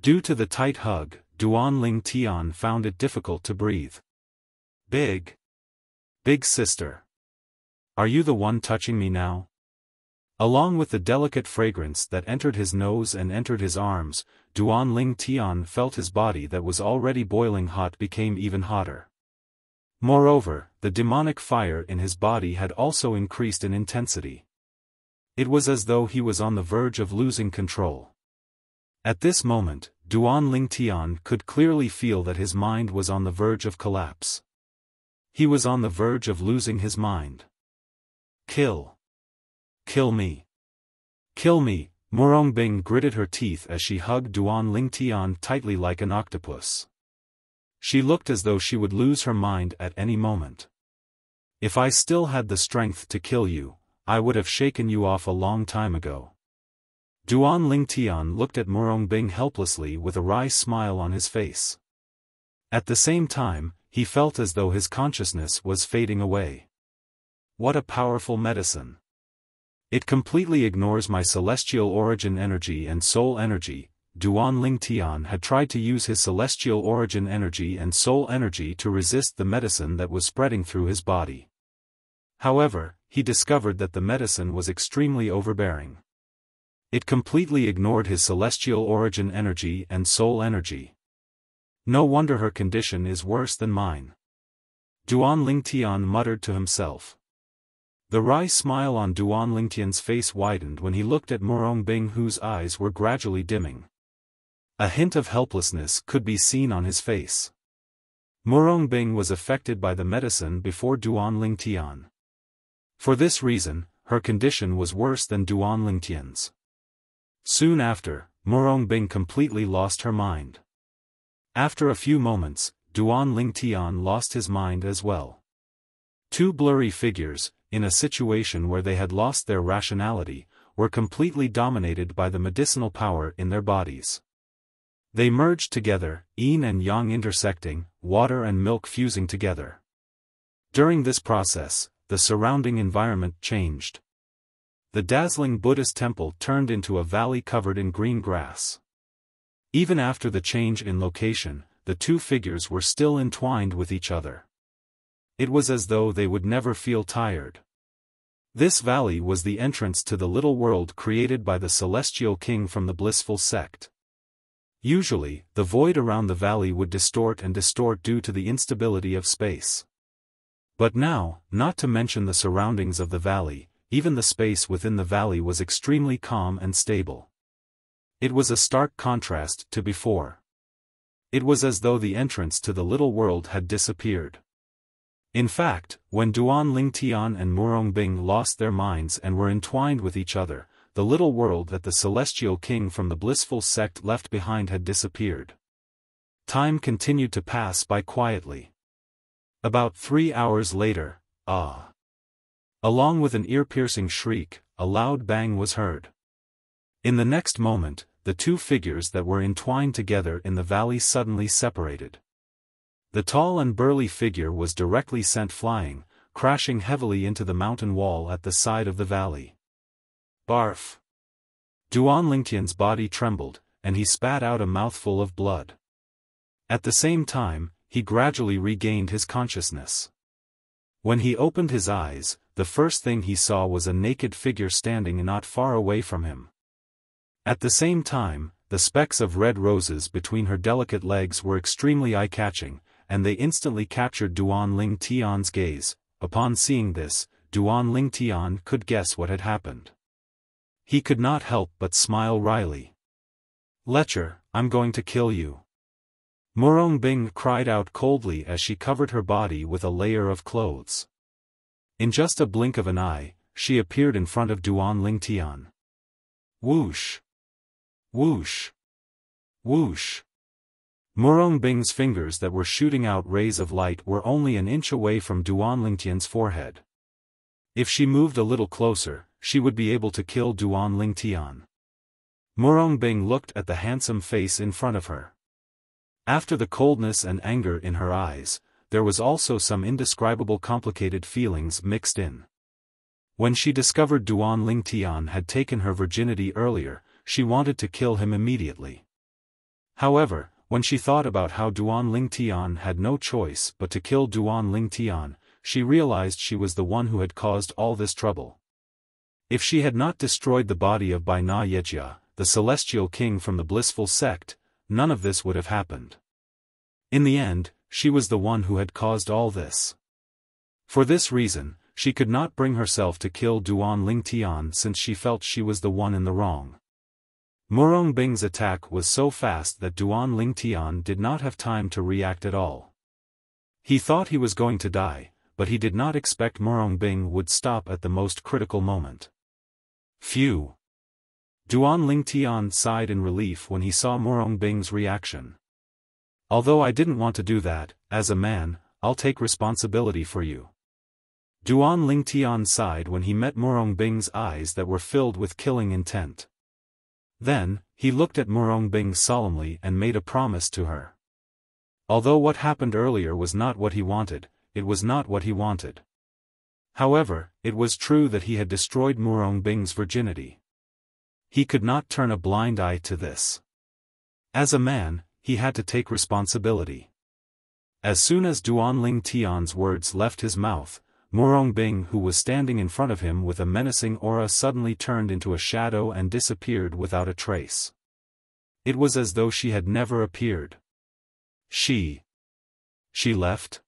Due to the tight hug, Duan Lingtian found it difficult to breathe. Big sister. Are you the one touching me now? Along with the delicate fragrance that entered his nose and entered his arms, Duan Lingtian felt his body that was already boiling hot became even hotter. Moreover, the demonic fire in his body had also increased in intensity. It was as though he was on the verge of losing control. At this moment, Duan Lingtian could clearly feel that his mind was on the verge of collapse. He was on the verge of losing his mind. Kill me. Kill me, Murongbing gritted her teeth as she hugged Duan Lingtian tightly like an octopus. She looked as though she would lose her mind at any moment. If I still had the strength to kill you, I would have shaken you off a long time ago. Duan Lingtian looked at Murongbing helplessly with a wry smile on his face. At the same time, he felt as though his consciousness was fading away. What a powerful medicine. It completely ignores my celestial origin energy and soul energy. Duan Lingtian had tried to use his celestial origin energy and soul energy to resist the medicine that was spreading through his body. However, he discovered that the medicine was extremely overbearing. It completely ignored his celestial origin energy and soul energy. No wonder her condition is worse than mine. Duan Lingtian muttered to himself. The wry smile on Duan Lingtian's face widened when he looked at Murongbing, whose eyes were gradually dimming. A hint of helplessness could be seen on his face. Murongbing was affected by the medicine before Duan Lingtian. For this reason, her condition was worse than Duan Lingtian's. Soon after, Murongbing completely lost her mind. After a few moments, Duan Lingtian lost his mind as well. Two blurry figures, in a situation where they had lost their rationality, were completely dominated by the medicinal power in their bodies. They merged together, yin and yang intersecting, water and milk fusing together. During this process, the surrounding environment changed. The dazzling Buddhist temple turned into a valley covered in green grass. Even after the change in location, the two figures were still entwined with each other. It was as though they would never feel tired. This valley was the entrance to the little world created by the celestial king from the blissful sect. Usually, the void around the valley would distort due to the instability of space. But now, not to mention the surroundings of the valley, even the space within the valley was extremely calm and stable. It was a stark contrast to before. It was as though the entrance to the little world had disappeared. In fact, when Duan Lingtian and Murongbing lost their minds and were entwined with each other, the little world that the celestial king from the blissful sect left behind had disappeared. Time continued to pass by quietly. About 3 hours later, along with an ear-piercing shriek, a loud bang was heard. In the next moment, the two figures that were entwined together in the valley suddenly separated. The tall and burly figure was directly sent flying, crashing heavily into the mountain wall at the side of the valley. Barf! Duan Lingtian's body trembled, and he spat out a mouthful of blood. At the same time, he gradually regained his consciousness. When he opened his eyes, the first thing he saw was a naked figure standing not far away from him. At the same time, the specks of red roses between her delicate legs were extremely eye-catching, and they instantly captured Duan Ling Tian's gaze. Upon seeing this, Duan Ling Tian could guess what had happened. He could not help but smile wryly. "Lecher, I'm going to kill you." Murong Bing cried out coldly as she covered her body with a layer of clothes. In just a blink of an eye, she appeared in front of Duan Ling Tian. Whoosh! Whoosh! Whoosh! Murong Bing's fingers that were shooting out rays of light were only an inch away from Duan Ling Tian's forehead. If she moved a little closer, she would be able to kill Duan Ling Tian. Murong Bing looked at the handsome face in front of her. After the coldness and anger in her eyes, there was also some indescribable complicated feelings mixed in. When she discovered Duan Ling Tian had taken her virginity earlier, she wanted to kill him immediately. However, when she thought about how Duan Ling Tian had no choice but to kill Duan Ling Tian, she realized she was the one who had caused all this trouble. If she had not destroyed the body of Bai Na Yejia, the celestial king from the blissful sect, none of this would have happened. In the end, she was the one who had caused all this. For this reason, she could not bring herself to kill Duan Ling Tian since she felt she was the one in the wrong. Murong Bing's attack was so fast that Duan Ling Tian did not have time to react at all. He thought he was going to die, but he did not expect Murong Bing would stop at the most critical moment. Phew! Duan Ling Tian sighed in relief when he saw Murong Bing's reaction. "Although I didn't want to do that, as a man, I'll take responsibility for you." Duan Ling Tian sighed when he met Murong Bing's eyes that were filled with killing intent. Then, he looked at Murong Bing solemnly and made a promise to her. Although what happened earlier was not what he wanted, it was not what he wanted. However, it was true that he had destroyed Murong Bing's virginity. He could not turn a blind eye to this. As a man, he had to take responsibility. As soon as Duan Ling Tian's words left his mouth, Murong Bing, who was standing in front of him with a menacing aura, suddenly turned into a shadow and disappeared without a trace. It was as though she had never appeared. She left?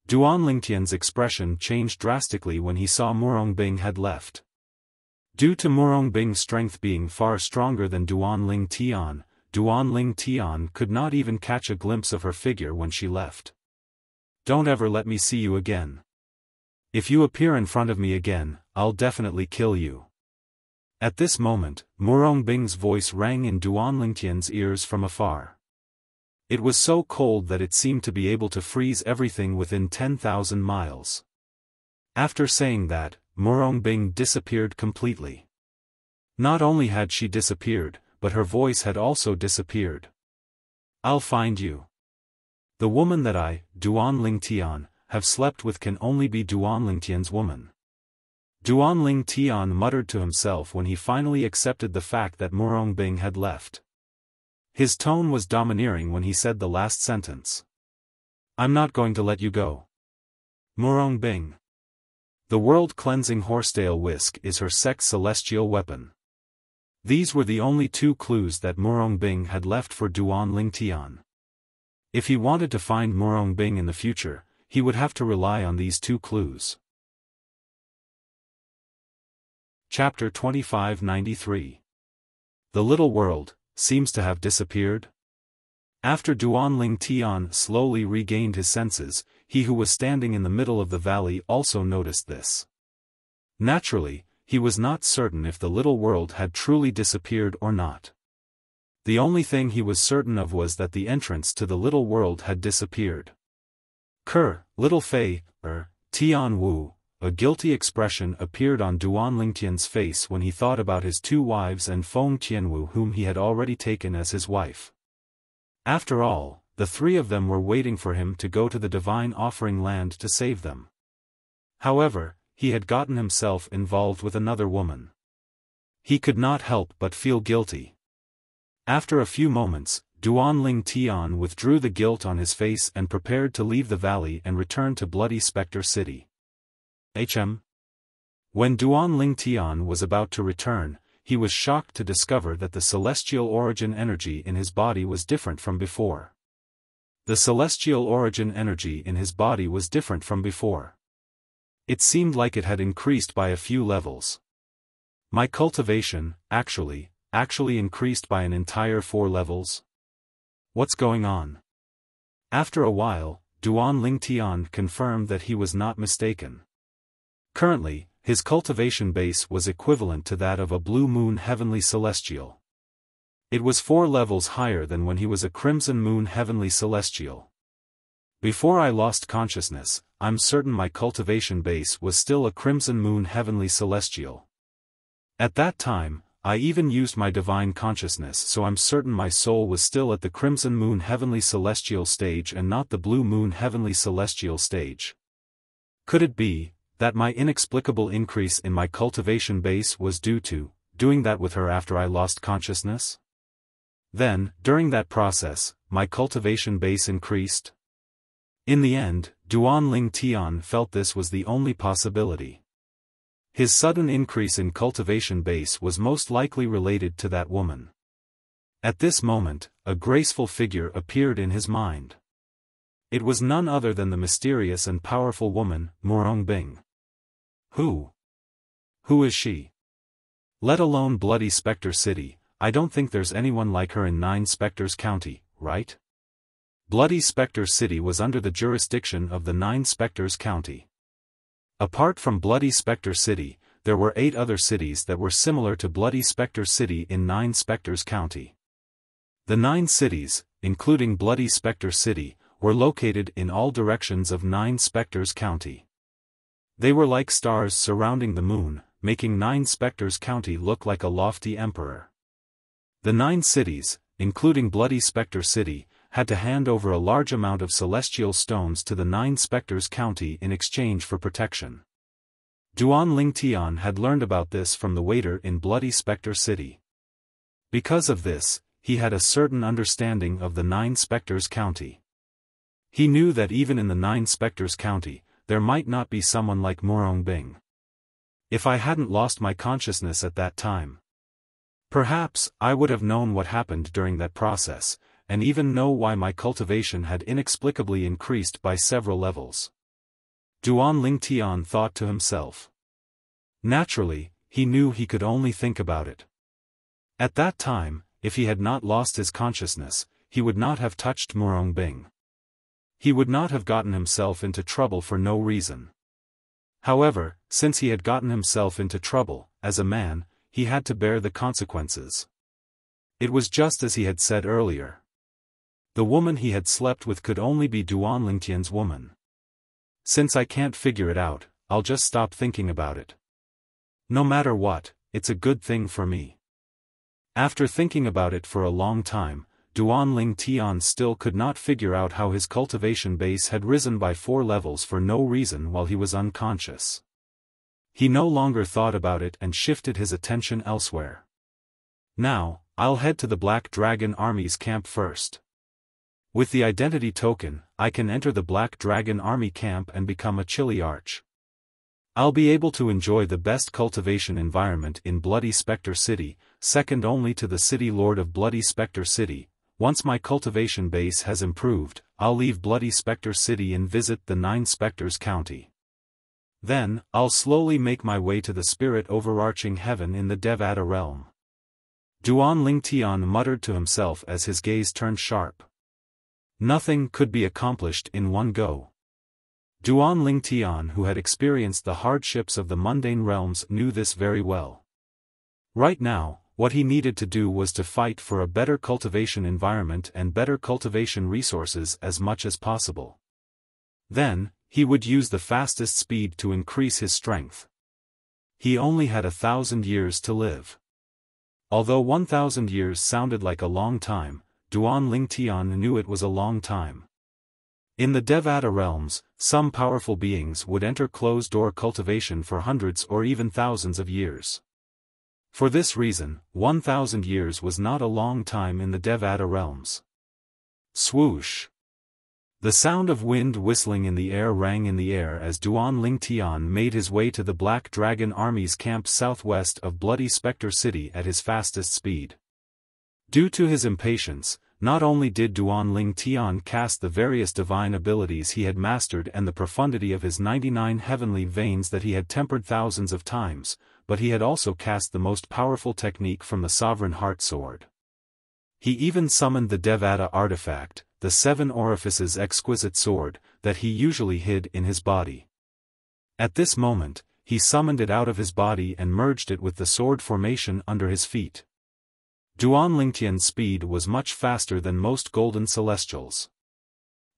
Duan Ling Tian's expression changed drastically when he saw Murong Bing had left. Due to Murong Bing's strength being far stronger than Duan Ling Tian could not even catch a glimpse of her figure when she left. "Don't ever let me see you again. If you appear in front of me again, I'll definitely kill you." At this moment, Murong Bing's voice rang in Duan Ling Tian's ears from afar. It was so cold that it seemed to be able to freeze everything within 10,000 miles. After saying that, Murong Bing disappeared completely. Not only had she disappeared, but her voice had also disappeared. "I'll find you. The woman that I, Duan Ling Tian, have slept with can only be Duan Ling Tian's woman." Duan Ling Tian muttered to himself when he finally accepted the fact that Murong Bing had left. His tone was domineering when he said the last sentence. "I'm not going to let you go. Murong Bing. The world-cleansing horsetail whisk is her sex celestial weapon." These were the only two clues that Murong Bing had left for Duan Ling Tian. If he wanted to find Murong Bing in the future, he would have to rely on these two clues. Chapter 2593. The little world seems to have disappeared. After Duan Ling Tian slowly regained his senses, he who was standing in the middle of the valley also noticed this. Naturally, he was not certain if the little world had truly disappeared or not. The only thing he was certain of was that the entrance to the little world had disappeared. Little Fei, Tian Wu, a guilty expression appeared on Duan Ling Tian's face when he thought about his two wives and Feng Tianwu whom he had already taken as his wife. After all, the three of them were waiting for him to go to the divine offering land to save them. However, he had gotten himself involved with another woman. He could not help but feel guilty. After a few moments, Duan Ling Tian withdrew the guilt on his face and prepared to leave the valley and return to Bloody Spectre City. When Duan Ling Tian was about to return, he was shocked to discover that the celestial origin energy in his body was different from before. The celestial origin energy in his body was different from before. It seemed like it had increased by a few levels. My cultivation, actually increased by an entire 4 levels? What's going on? After a while, Duan Lingtian confirmed that he was not mistaken. Currently, his cultivation base was equivalent to that of a blue moon heavenly celestial. It was 4 levels higher than when he was a crimson moon heavenly celestial. Before I lost consciousness, I'm certain my cultivation base was still a crimson moon heavenly celestial. At that time, I even used my divine consciousness, so I'm certain my soul was still at the crimson moon heavenly celestial stage and not the blue moon heavenly celestial stage. Could it be that my inexplicable increase in my cultivation base was due to doing that with her after I lost consciousness? Then, during that process, my cultivation base increased? In the end, Duan Lingtian felt this was the only possibility. His sudden increase in cultivation base was most likely related to that woman. At this moment, a graceful figure appeared in his mind. It was none other than the mysterious and powerful woman, Murong Bing. Who is she? Let alone Bloody Spectre City, I don't think there's anyone like her in 9 Spectres County, right? Bloody Spectre City was under the jurisdiction of the 9 Spectres County. Apart from Bloody Spectre City, there were 8 other cities that were similar to Bloody Spectre City in 9 Spectres County. The 9 cities, including Bloody Spectre City, were located in all directions of 9 Spectres County. They were like stars surrounding the moon, making 9 Spectres County look like a lofty emperor. The 9 cities, including Bloody Spectre City, had to hand over a large amount of celestial stones to the 9 Spectres County in exchange for protection. Duan Lingtian had learned about this from the waiter in Bloody Spectre City. Because of this, he had a certain understanding of the 9 Spectres County. He knew that even in the 9 Spectres County, there might not be someone like Murong Bing. If I hadn't lost my consciousness at that time, perhaps I would have known what happened during that process, and even know why my cultivation had inexplicably increased by several levels. Duan Lingtian thought to himself. Naturally, he knew he could only think about it. At that time, if he had not lost his consciousness, he would not have touched Murong Bing. He would not have gotten himself into trouble for no reason. However, since he had gotten himself into trouble, as a man, he had to bear the consequences. It was just as he had said earlier. The woman he had slept with could only be Duan Lingtian's woman. Since I can't figure it out, I'll just stop thinking about it. No matter what, it's a good thing for me. After thinking about it for a long time, Duan Lingtian still could not figure out how his cultivation base had risen by 4 levels for no reason while he was unconscious. He no longer thought about it and shifted his attention elsewhere. Now, I'll head to the Black Dragon Army's camp first. With the identity token, I can enter the Black Dragon Army camp and become a Chili Arch. I'll be able to enjoy the best cultivation environment in Bloody Spectre City, second only to the City Lord of Bloody Spectre City. Once my cultivation base has improved, I'll leave Bloody Spectre City and visit the 9 Spectres County. Then, I'll slowly make my way to the spirit overarching heaven in the Devata realm. Duan Lingtian muttered to himself as his gaze turned sharp. Nothing could be accomplished in one go. Duan Lingtian, who had experienced the hardships of the mundane realms, knew this very well. Right now, what he needed to do was to fight for a better cultivation environment and better cultivation resources as much as possible. Then, he would use the fastest speed to increase his strength. He only had 1,000 years to live. Although 1,000 years sounded like a long time, Duan Lingtian knew it was a long time. In the Devata realms, some powerful beings would enter closed-door cultivation for hundreds or even thousands of years. For this reason, 1,000 years was not a long time in the Devata realms. Swoosh! The sound of wind whistling in the air rang in the air as Duan Lingtian made his way to the Black Dragon Army's camp southwest of Bloody Spectre City at his fastest speed. Due to his impatience, not only did Duan Lingtian cast the various divine abilities he had mastered and the profundity of his 99 heavenly veins that he had tempered thousands of times, but he had also cast the most powerful technique from the Sovereign Heart Sword. He even summoned the Devata artifact, the Seven Orifices exquisite sword, that he usually hid in his body. At this moment, he summoned it out of his body and merged it with the sword formation under his feet. Duan Lingtian's speed was much faster than most golden celestials.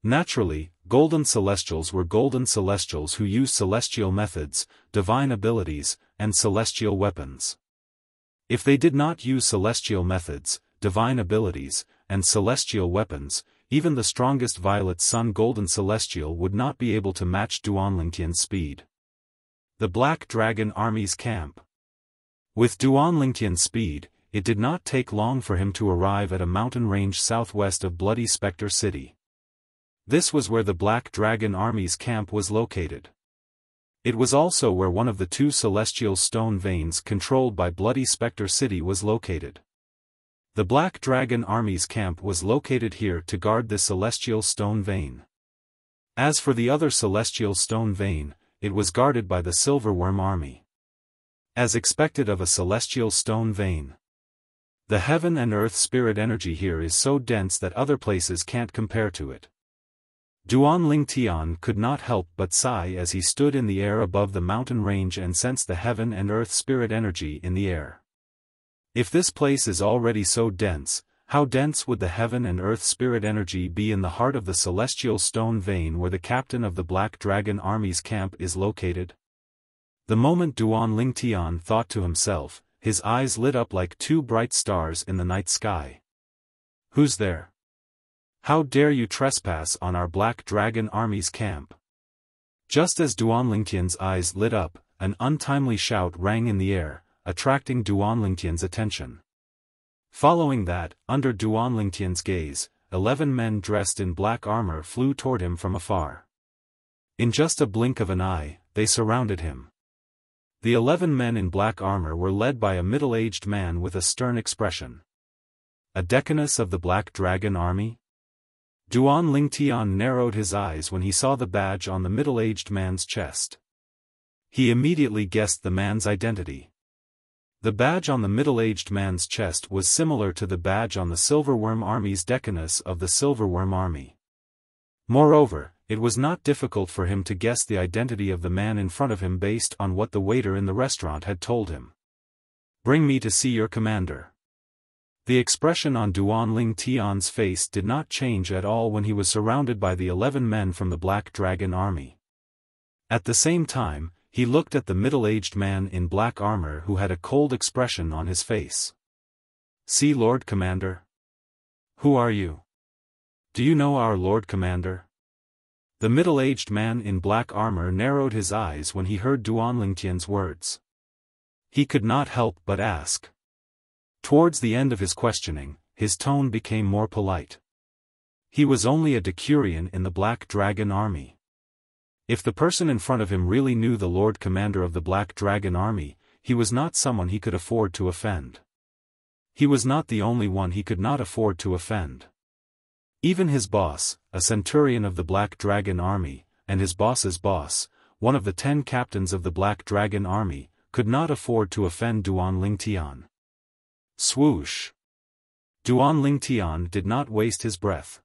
Naturally, golden celestials were golden celestials who used celestial methods, divine abilities, and celestial weapons. If they did not use celestial methods, divine abilities, and celestial weapons, even the strongest Violet Sun Golden Celestial would not be able to match Duan Lingtian's speed. The Black Dragon Army's camp. With Duan Lingtian's speed, it did not take long for him to arrive at a mountain range southwest of Bloody Spectre City. This was where the Black Dragon Army's camp was located. It was also where one of the two celestial stone veins controlled by Bloody Spectre City was located. The Black Dragon Army's camp was located here to guard this celestial stone vein. As for the other celestial stone vein, it was guarded by the Silverworm Army. As expected of a celestial stone vein. The heaven and earth spirit energy here is so dense that other places can't compare to it. Duan Lingtian could not help but sigh as he stood in the air above the mountain range and sensed the heaven and earth spirit energy in the air. If this place is already so dense, how dense would the heaven and earth spirit energy be in the heart of the celestial stone vein where the captain of the Black Dragon Army's camp is located? The moment Duan Lingtian thought to himself, his eyes lit up like two bright stars in the night sky. Who's there? How dare you trespass on our Black Dragon Army's camp? Just as Duan Lingtian's eyes lit up, an untimely shout rang in the air, attracting Duan Lingtian's attention. Following that, under Duan Lingtian's gaze, 11 men dressed in black armor flew toward him from afar. In just a blink of an eye, they surrounded him. The 11 men in black armor were led by a middle-aged man with a stern expression. A decanus of the Black Dragon Army? Duan Lingtian narrowed his eyes when he saw the badge on the middle-aged man's chest. He immediately guessed the man's identity. The badge on the middle-aged man's chest was similar to the badge on the Silverworm Army's decanus of the Silverworm Army. Moreover, it was not difficult for him to guess the identity of the man in front of him based on what the waiter in the restaurant had told him. "Bring me to see your commander." The expression on Duan Lingtian's face did not change at all when he was surrounded by the 11 men from the Black Dragon Army. At the same time, he looked at the middle-aged man in black armor who had a cold expression on his face. "See, Lord Commander." "Who are you? Do you know our Lord Commander?" The middle-aged man in black armor narrowed his eyes when he heard Duan Lingtian's words. He could not help but ask. Towards the end of his questioning, his tone became more polite. He was only a decurion in the Black Dragon Army. If the person in front of him really knew the Lord Commander of the Black Dragon Army, he was not someone he could afford to offend. He was not the only one he could not afford to offend. Even his boss, a centurion of the Black Dragon Army, and his boss's boss, one of the 10 captains of the Black Dragon Army, could not afford to offend Duan Lingtian. Swoosh! Duan Lingtian did not waste his breath.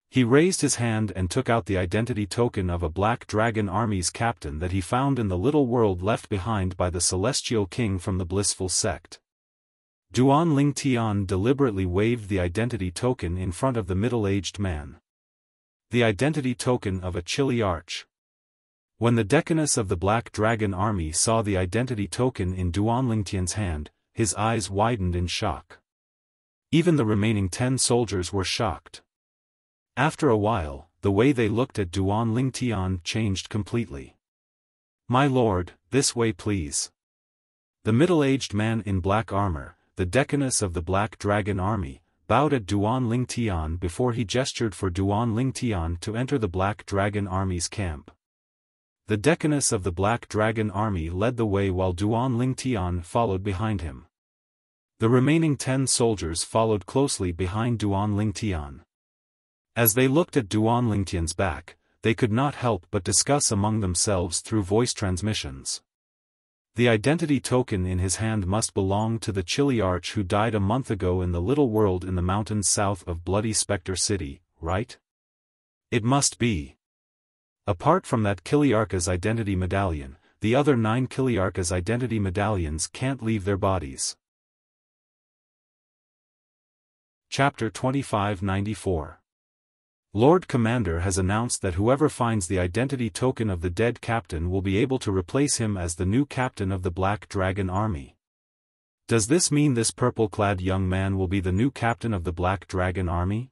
He raised his hand and took out the identity token of a Black Dragon Army's captain that he found in the little world left behind by the Celestial King from the Blissful Sect. Duan Lingtian deliberately waved the identity token in front of the middle-aged man. The identity token of a chilly arch. When the decanus of the Black Dragon Army saw the identity token in Duan Lingtian's hand, his eyes widened in shock. Even the remaining 10 soldiers were shocked. After a while, the way they looked at Duan Lingtian changed completely. "My lord, this way please." The middle-aged man in black armor, the decanus of the Black Dragon Army, bowed at Duan Lingtian before he gestured for Duan Lingtian to enter the Black Dragon Army's camp. The decaness of the Black Dragon Army led the way while Duan Lingtian followed behind him. The remaining 10 soldiers followed closely behind Duan Lingtian. As they looked at Duan Lingtian's back, they could not help but discuss among themselves through voice transmissions. The identity token in his hand must belong to the Chiliarch who died a month ago in the little world in the mountains south of Bloody Spectre City, right? It must be. Apart from that Chiliarch's identity medallion, the other 9 Chiliarch's identity medallions can't leave their bodies. Chapter 2594. Lord Commander has announced that whoever finds the identity token of the dead captain will be able to replace him as the new captain of the Black Dragon Army. Does this mean this purple-clad young man will be the new captain of the Black Dragon Army?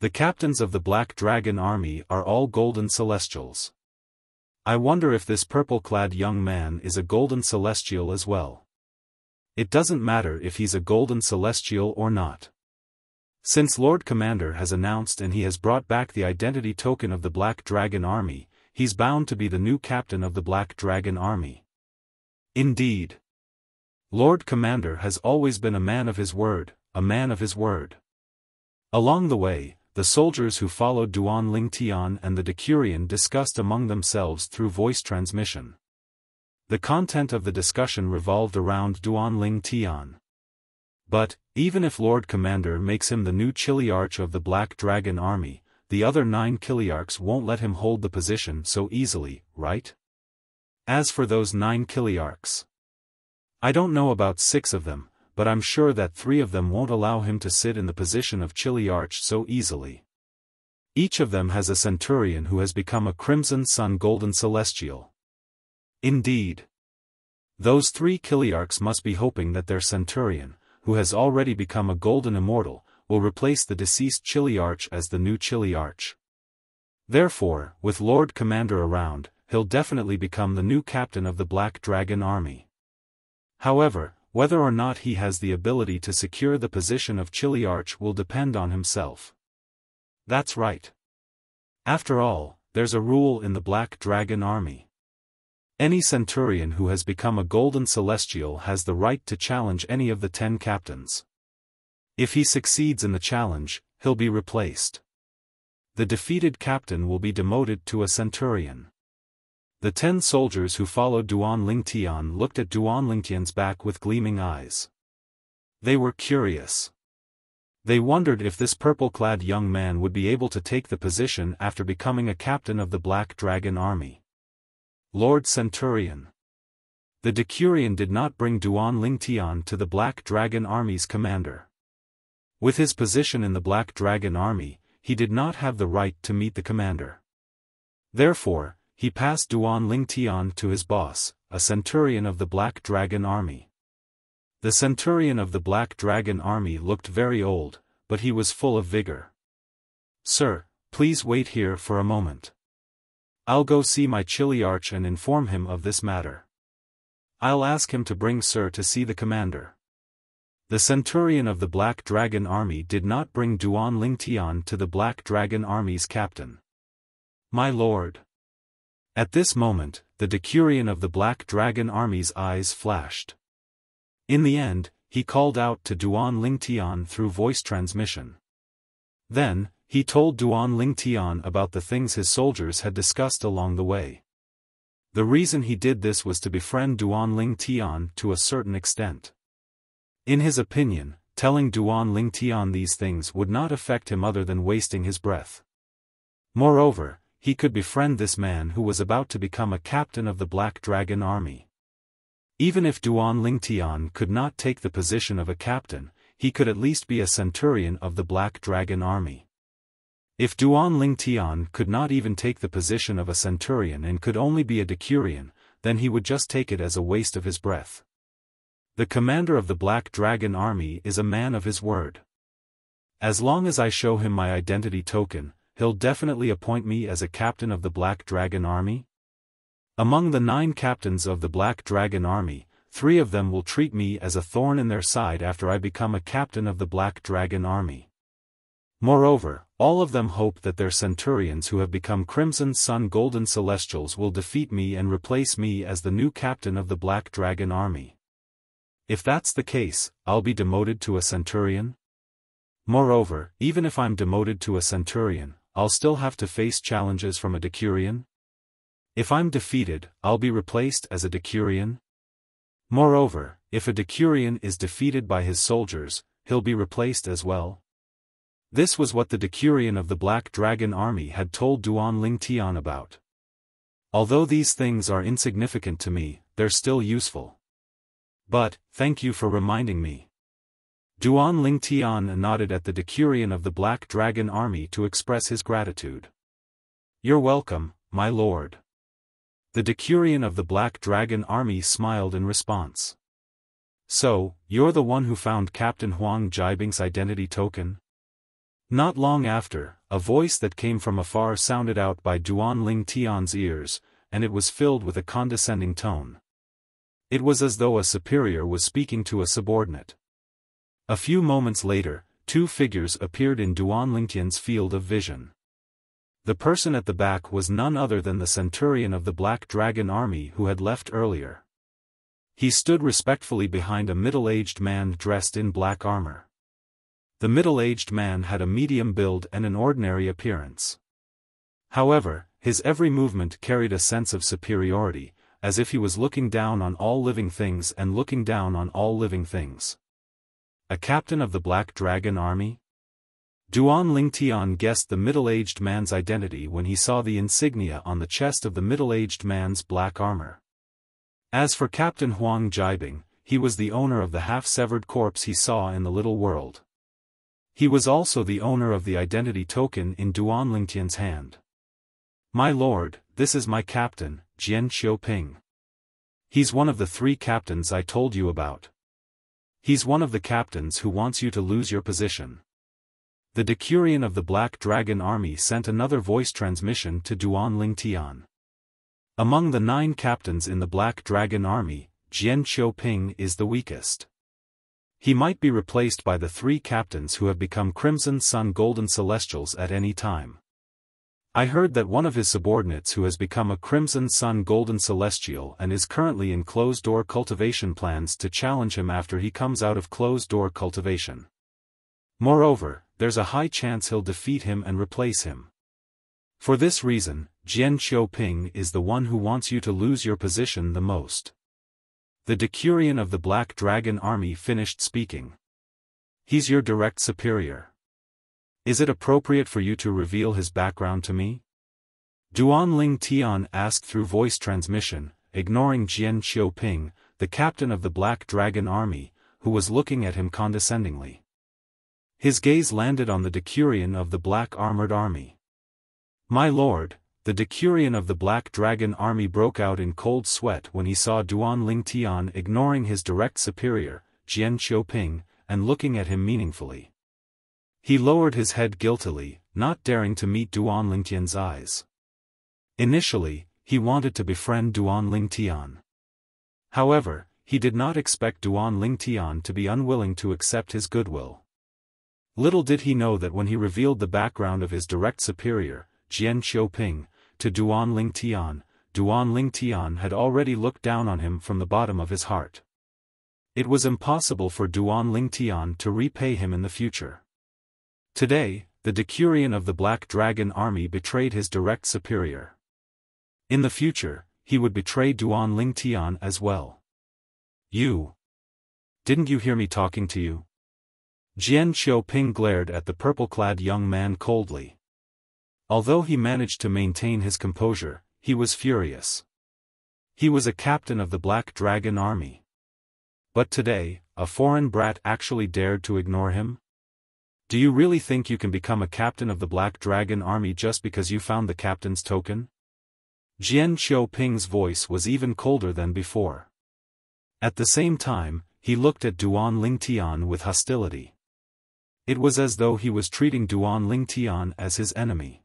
The captains of the Black Dragon Army are all golden celestials. I wonder if this purple-clad young man is a golden celestial as well. It doesn't matter if he's a golden celestial or not. Since Lord Commander has announced and he has brought back the identity token of the Black Dragon Army, he's bound to be the new captain of the Black Dragon Army. Indeed. Lord Commander has always been a man of his word, a man of his word. Along the way, the soldiers who followed Duan Lingtian and the Decurion discussed among themselves through voice transmission. The content of the discussion revolved around Duan Lingtian. But, even if Lord Commander makes him the new Chiliarch of the Black Dragon Army, the other 9 Chiliarchs won't let him hold the position so easily, right? As for those 9 Chiliarchs, I don't know about 6 of them, but I'm sure that 3 of them won't allow him to sit in the position of Chiliarch so easily. Each of them has a centurion who has become a Crimson Sun Golden Celestial. Indeed. Those 3 Chiliarchs must be hoping that their centurion, who has already become a golden immortal, will replace the deceased Chiliarch as the new Chiliarch. Therefore, with Lord Commander around, he'll definitely become the new captain of the Black Dragon Army. However, whether or not he has the ability to secure the position of Chiliarch will depend on himself. That's right. After all, there's a rule in the Black Dragon Army. Any centurion who has become a golden celestial has the right to challenge any of the 10 captains. If he succeeds in the challenge, he'll be replaced. The defeated captain will be demoted to a centurion. The 10 soldiers who followed Duan Lingtian looked at Duan Lingtian's back with gleaming eyes. They were curious. They wondered if this purple-clad young man would be able to take the position after becoming a captain of the Black Dragon Army. Lord Centurion. The Decurion did not bring Duan Lingtian to the Black Dragon Army's commander. With his position in the Black Dragon Army, he did not have the right to meet the commander. Therefore, he passed Duan Lingtian to his boss, a centurion of the Black Dragon Army. The centurion of the Black Dragon Army looked very old, but he was full of vigor. "Sir, please wait here for a moment. I'll go see my Chiliarch and inform him of this matter. I'll ask him to bring Sir to see the commander." The centurion of the Black Dragon Army did not bring Duan Lingtian to the Black Dragon Army's captain. "My lord." At this moment, the Decurion of the Black Dragon Army's eyes flashed. In the end, he called out to Duan Lingtian through voice transmission. Then, he told Duan Lingtian about the things his soldiers had discussed along the way. The reason he did this was to befriend Duan Lingtian to a certain extent. In his opinion, telling Duan Lingtian these things would not affect him other than wasting his breath. Moreover, he could befriend this man who was about to become a captain of the Black Dragon Army. Even if Duan Lingtian could not take the position of a captain, he could at least be a centurion of the Black Dragon Army. If Duan Lingtian could not even take the position of a centurion and could only be a Decurion, then he would just take it as a waste of his breath. The commander of the Black Dragon Army is a man of his word. As long as I show him my identity token, he'll definitely appoint me as a captain of the Black Dragon Army? Among the 9 captains of the Black Dragon Army, 3 of them will treat me as a thorn in their side after I become a captain of the Black Dragon army. Moreover, all of them hope that their centurions who have become Crimson Sun Golden Celestials will defeat me and replace me as the new captain of the Black Dragon army. If that's the case, I'll be demoted to a centurion? Moreover, even if I'm demoted to a centurion, I'll still have to face challenges from a decurion? If I'm defeated, I'll be replaced as a decurion? Moreover, if a decurion is defeated by his soldiers, he'll be replaced as well. This was what the decurion of the Black Dragon army had told Duan Ling Tian about. Although these things are insignificant to me, they're still useful. But, thank you for reminding me. Duan Ling Tian nodded at the decurion of the Black Dragon army to express his gratitude. You're welcome, my lord. The decurion of the Black Dragon army smiled in response. So, you're the one who found Captain Huang Jiabing's identity token? Not long after, a voice that came from afar sounded out by Duan Ling Tian's ears, and it was filled with a condescending tone. It was as though a superior was speaking to a subordinate. A few moments later, 2 figures appeared in Duan Ling Tian's field of vision. The person at the back was none other than the centurion of the Black Dragon army who had left earlier. He stood respectfully behind a middle-aged man dressed in black armor. The middle-aged man had a medium build and an ordinary appearance. However, his every movement carried a sense of superiority, as if he was looking down on all living things and looking down on all living things. A captain of the Black Dragon army? Duan Ling Tian guessed the middle-aged man's identity when he saw the insignia on the chest of the middle-aged man's black armor. As for Captain Huang Jiabing, he was the owner of the half-severed corpse he saw in the little world. He was also the owner of the identity token in Duan Ling Tian's hand. My lord, this is my captain, Jian Xiaoping. He's one of the 3 captains I told you about. He's one of the captains who wants you to lose your position. The decurion of the Black Dragon army sent another voice transmission to Duan Ling Tian. Among the 9 captains in the Black Dragon army, Jian Xiaoping is the weakest. He might be replaced by the 3 captains who have become Crimson Sun Golden Celestials at any time. I heard that one of his subordinates who has become a Crimson Sun Golden Celestial and is currently in closed-door cultivation plans to challenge him after he comes out of closed-door cultivation. Moreover, there's a high chance he'll defeat him and replace him. For this reason, Jian Xiaoping is the one who wants you to lose your position the most. The decurion of the Black Dragon army finished speaking. He's your direct superior. Is it appropriate for you to reveal his background to me? Duan Ling Tian asked through voice transmission, ignoring Jian Xiaoping, the captain of the Black Dragon army, who was looking at him condescendingly. His gaze landed on the decurion of the Black Armored army. My lord, the decurion of the Black Dragon army broke out in cold sweat when he saw Duan Ling Tian ignoring his direct superior, Jian Xiaoping, and looking at him meaningfully. He lowered his head guiltily, not daring to meet Duan Ling Tian's eyes. Initially, he wanted to befriend Duan Ling Tian. However, he did not expect Duan Ling Tian to be unwilling to accept his goodwill. Little did he know that when he revealed the background of his direct superior, Jian Xiaoping, to Duan Ling Tian had already looked down on him from the bottom of his heart. It was impossible for Duan Ling Tian to repay him in the future. Today, the decurion of the Black Dragon army betrayed his direct superior. In the future, he would betray Duan Ling Tian as well. You! Didn't you hear me talking to you? Jian Xiaoping glared at the purple-clad young man coldly. Although he managed to maintain his composure, he was furious. He was a captain of the Black Dragon army. But today, a foreign brat actually dared to ignore him? Do you really think you can become a captain of the Black Dragon army just because you found the captain's token? Jian Xiaoping's voice was even colder than before. At the same time, he looked at Duan Ling Tian with hostility. It was as though he was treating Duan Ling Tian as his enemy.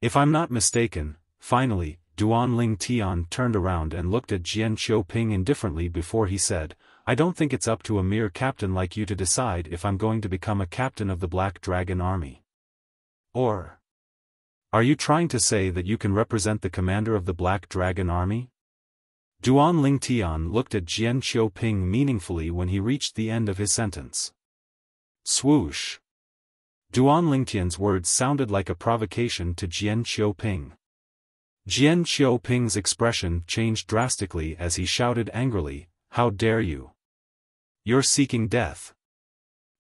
If I'm not mistaken, finally, Duan Ling Tian turned around and looked at Jian Xiaoping indifferently before he said, "I don't think it's up to a mere captain like you to decide if I'm going to become a captain of the Black Dragon Army. Or are you trying to say that you can represent the commander of the Black Dragon Army?" Duan Ling Tian looked at Jian Xiaoping meaningfully when he reached the end of his sentence. Swoosh! Duan Ling Tian's words sounded like a provocation to Jian Xiaoping. Jian Xiaoping's expression changed drastically as he shouted angrily, "How dare you! You're seeking death!"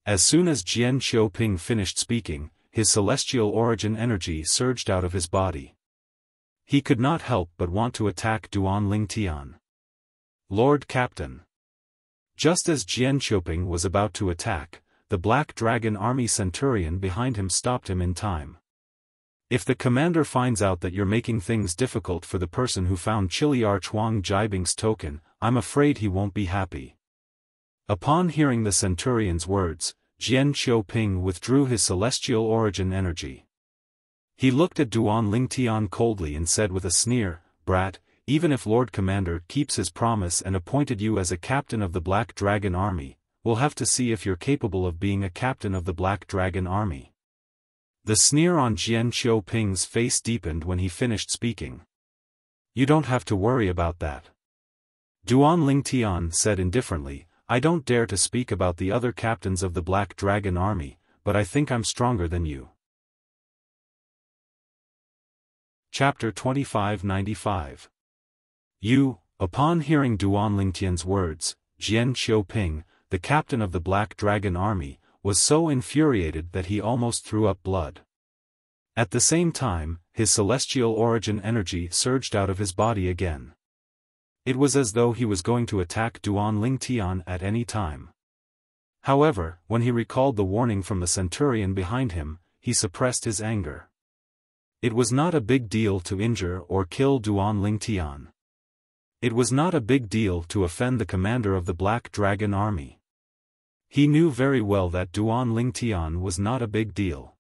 As soon as Jian Xiaoping finished speaking, his celestial origin energy surged out of his body. He could not help but want to attack Duan Ling Tian. "Lord Captain!" Just as Jian Xiaoping was about to attack, the Black Dragon Army centurion behind him stopped him in time. "If the commander finds out that you're making things difficult for the person who found Chili Arch Huang Jiabing's token, I'm afraid he won't be happy." Upon hearing the centurion's words, Jian Xiaoping withdrew his celestial origin energy. He looked at Duan Ling Tian coldly and said with a sneer, "Brat, even if Lord Commander keeps his promise and appointed you as a captain of the Black Dragon Army, we'll have to see if you're capable of being a captain of the Black Dragon Army." The sneer on Jian Xiaoping's face deepened when he finished speaking. "You don't have to worry about that." Duan Ling Tian said indifferently, "I don't dare to speak about the other captains of the Black Dragon Army, but I think I'm stronger than you." Chapter 2595. Upon hearing Duan Ling Tian's words, Jian Xiaoping, the captain of the Black Dragon Army, was so infuriated that he almost threw up blood. At the same time, his celestial origin energy surged out of his body again. It was as though he was going to attack Duan Ling Tian at any time. However, when he recalled the warning from the centurion behind him, he suppressed his anger. It was not a big deal to injure or kill Duan Ling Tian. It was not a big deal to offend the commander of the Black Dragon Army. He knew very well that Duan Ling Tian was not a big deal.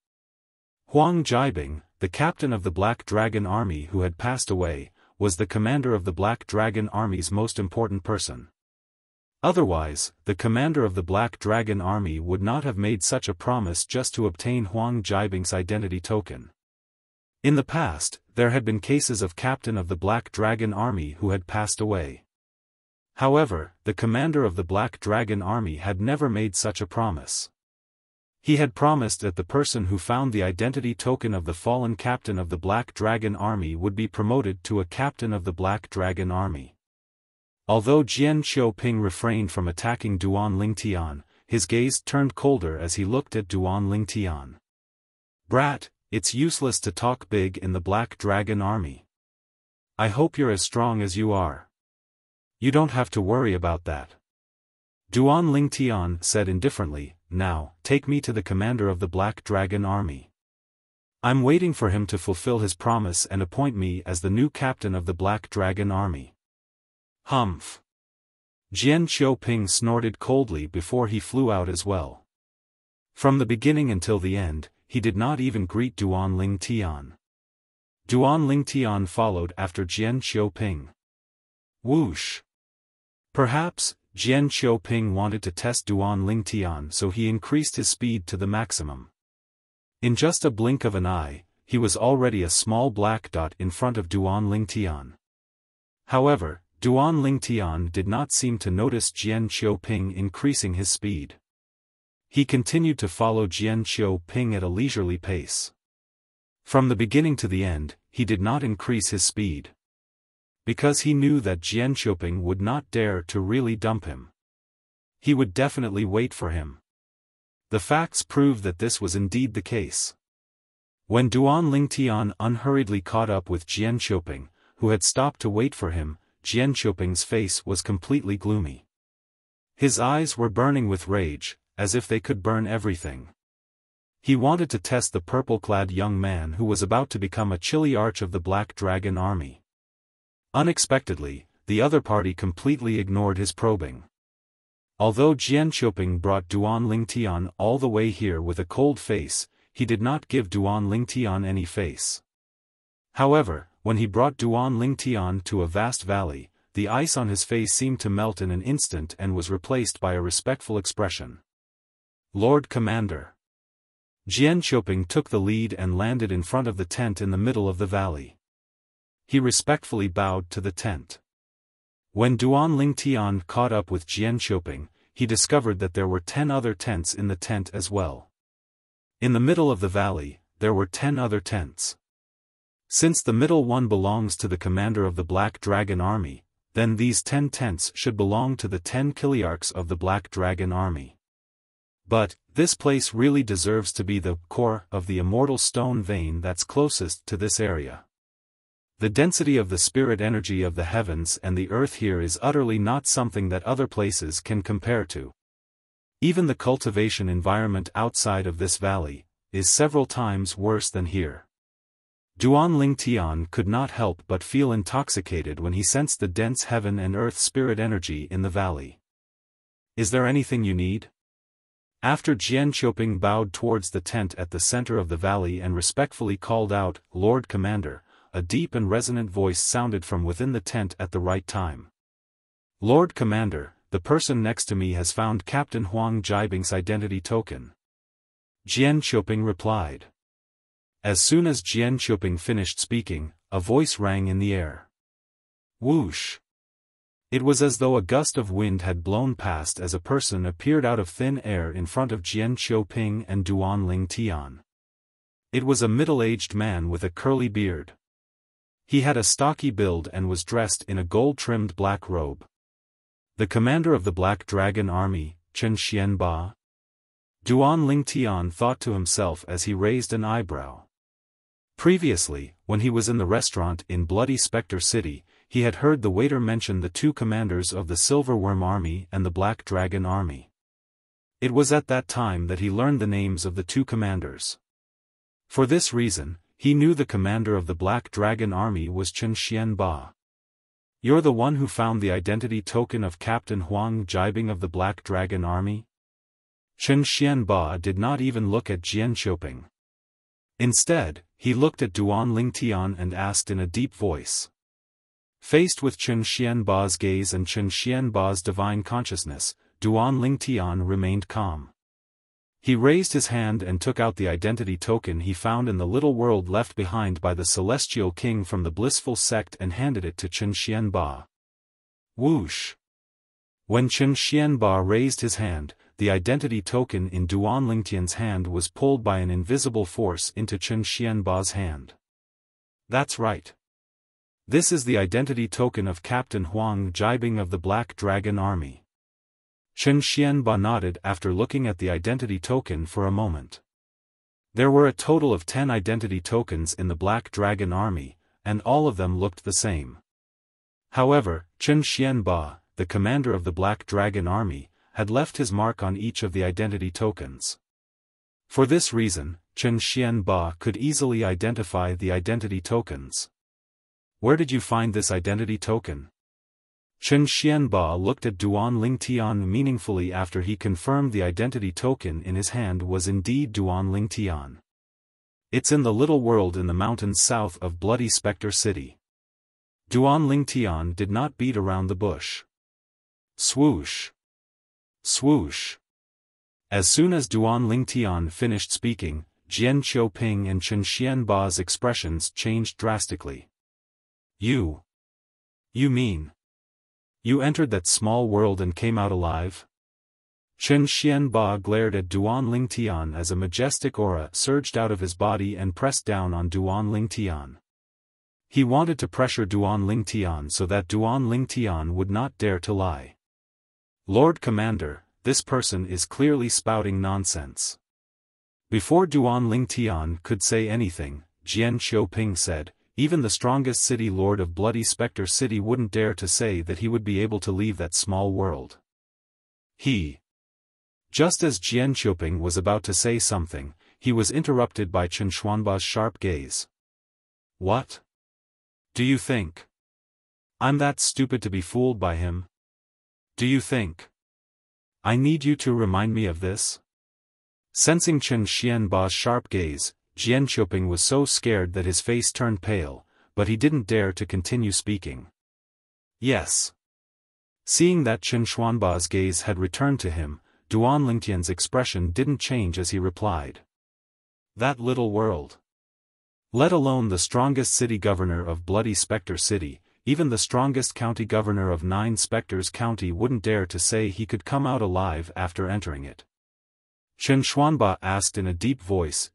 Huang Jiabing, the captain of the Black Dragon Army who had passed away, was the commander of the Black Dragon Army's most important person. Otherwise, the commander of the Black Dragon Army would not have made such a promise just to obtain Huang Jiabing's identity token. In the past, there had been cases of captain of the Black Dragon Army who had passed away. However, the commander of the Black Dragon Army had never made such a promise. He had promised that the person who found the identity token of the fallen captain of the Black Dragon Army would be promoted to a captain of the Black Dragon Army. Although Jian Xiaoping refrained from attacking Duan Ling Tian, his gaze turned colder as he looked at Duan Ling Tian. "Brat, it's useless to talk big in the Black Dragon Army. I hope you're as strong as you are. You don't have to worry about that." Duan Ling Tian said indifferently, "Now, take me to the commander of the Black Dragon Army. I'm waiting for him to fulfill his promise and appoint me as the new captain of the Black Dragon Army." Humph! Jian Xiaoping snorted coldly before he flew out as well. From the beginning until the end, he did not even greet Duan Ling Tian. Duan Ling Tian followed after Jian Xiaoping. Whoosh! Perhaps, Jian Xiaoping wanted to test Duan Ling Tian, so he increased his speed to the maximum. In just a blink of an eye, he was already a small black dot in front of Duan Ling Tian. However, Duan Ling Tian did not seem to notice Jian Xiaoping increasing his speed. He continued to follow Jian Xiaoping at a leisurely pace. From the beginning to the end, he did not increase his speed. Because he knew that Jian Xiaoping would not dare to really dump him. He would definitely wait for him. The facts proved that this was indeed the case. When Duan Ling Tian unhurriedly caught up with Jian Xiaoping, who had stopped to wait for him, Jian Xiaoping's face was completely gloomy. His eyes were burning with rage, as if they could burn everything. He wanted to test the purple-clad young man who was about to become a chilly arch of the Black Dragon Army. Unexpectedly, the other party completely ignored his probing. Although Jian Xiaoping brought Duan Ling Tian all the way here with a cold face, he did not give Duan Ling Tian any face. However, When he brought Duan Lingtian to a vast valley, the ice on his face seemed to melt in an instant and was replaced by a respectful expression. Lord Commander. Jian Qiuping took the lead and landed in front of the tent in the middle of the valley. He respectfully bowed to the tent. When Duan Lingtian caught up with Jian Qiuping, he discovered that there were 10 other tents in the tent as well. In the middle of the valley, there were 10 other tents. Since the middle one belongs to the commander of the Black Dragon Army, then these 10 tents should belong to the 10 Kiliarchs of the Black Dragon Army. But, this place really deserves to be the core of the immortal stone vein that's closest to this area. The density of the spirit energy of the heavens and the earth here is utterly not something that other places can compare to. Even the cultivation environment outside of this valley is several times worse than here. Duan Lingtian could not help but feel intoxicated when he sensed the dense heaven and earth spirit energy in the valley. Is there anything you need? After Jian Qiuping bowed towards the tent at the center of the valley and respectfully called out, "Lord Commander," a deep and resonant voice sounded from within the tent at the right time. "Lord Commander, the person next to me has found Captain Huang Jibing's identity token." Jian Qiuping replied. As soon as Jian Qiuping finished speaking, a voice rang in the air. Whoosh! It was as though a gust of wind had blown past as a person appeared out of thin air in front of Jian Qiuping and Duan Lingtian. It was a middle-aged man with a curly beard. He had a stocky build and was dressed in a gold-trimmed black robe. The commander of the Black Dragon Army, Chen Xianba? Duan Lingtian thought to himself as he raised an eyebrow. Previously, when he was in the restaurant in Bloody Spectre City, he had heard the waiter mention the 2 commanders of the Silver Worm Army and the Black Dragon Army. It was at that time that he learned the names of the 2 commanders. For this reason, he knew the commander of the Black Dragon Army was Chen Xianba. "You're the one who found the identity token of Captain Huang Jibing of the Black Dragon Army?" Chen Xianba did not even look at Jian Qiuping. Instead, he looked at Duan Lingtian and asked in a deep voice. Faced with Chen Xianba's gaze and Chen Xianba's divine consciousness, Duan Lingtian remained calm. He raised his hand and took out the identity token he found in the little world left behind by the celestial king from the blissful sect and handed it to Chen Xianba. Whoosh! When Chen Xianba raised his hand, the identity token in Duan Lingtian's hand was pulled by an invisible force into Chen Xianba's hand. That's right. This is the identity token of Captain Huang Jibing of the Black Dragon Army. Chen Xianba nodded after looking at the identity token for a moment. There were a total of 10 identity tokens in the Black Dragon Army, and all of them looked the same. However, Chen Xianba, the commander of the Black Dragon Army, had left his mark on each of the identity tokens. For this reason, Chen Xianba could easily identify the identity tokens. "Where did you find this identity token?" Chen Xianba looked at Duan Lingtian meaningfully after he confirmed the identity token in his hand was indeed Duan Lingtian. "It's in the little world in the mountains south of Bloody Spectre City." Duan Lingtian did not beat around the bush. Swoosh! Swoosh! As soon as Duan Lingtian finished speaking, Jian Qiuping and Chen Xianba's expressions changed drastically. You mean? You entered that small world and came out alive?" Chen Xianba glared at Duan Lingtian as a majestic aura surged out of his body and pressed down on Duan Lingtian. He wanted to pressure Duan Lingtian so that Duan Lingtian would not dare to lie. "Lord Commander, this person is clearly spouting nonsense." Before Duan Lingtian could say anything, Jian Qiuping said, "Even the strongest city lord of Bloody Spectre City wouldn't dare to say that he would be able to leave that small world." Just as Jian Qiuping was about to say something, he was interrupted by Chen Xianba's sharp gaze. "What? Do you think I'm that stupid to be fooled by him? Do you think I need you to remind me of this?" Sensing Chen Xianba's sharp gaze, Jian Qiuping was so scared that his face turned pale, but he didn't dare to continue speaking. Yes. Seeing that Chen Xuanba's gaze had returned to him, Duan Lingtian's expression didn't change as he replied. That little world. Let alone the strongest city governor of Bloody Spectre City, even the strongest county governor of 9 Spectres County wouldn't dare to say he could come out alive after entering it. Chen Xuanba asked in a deep voice,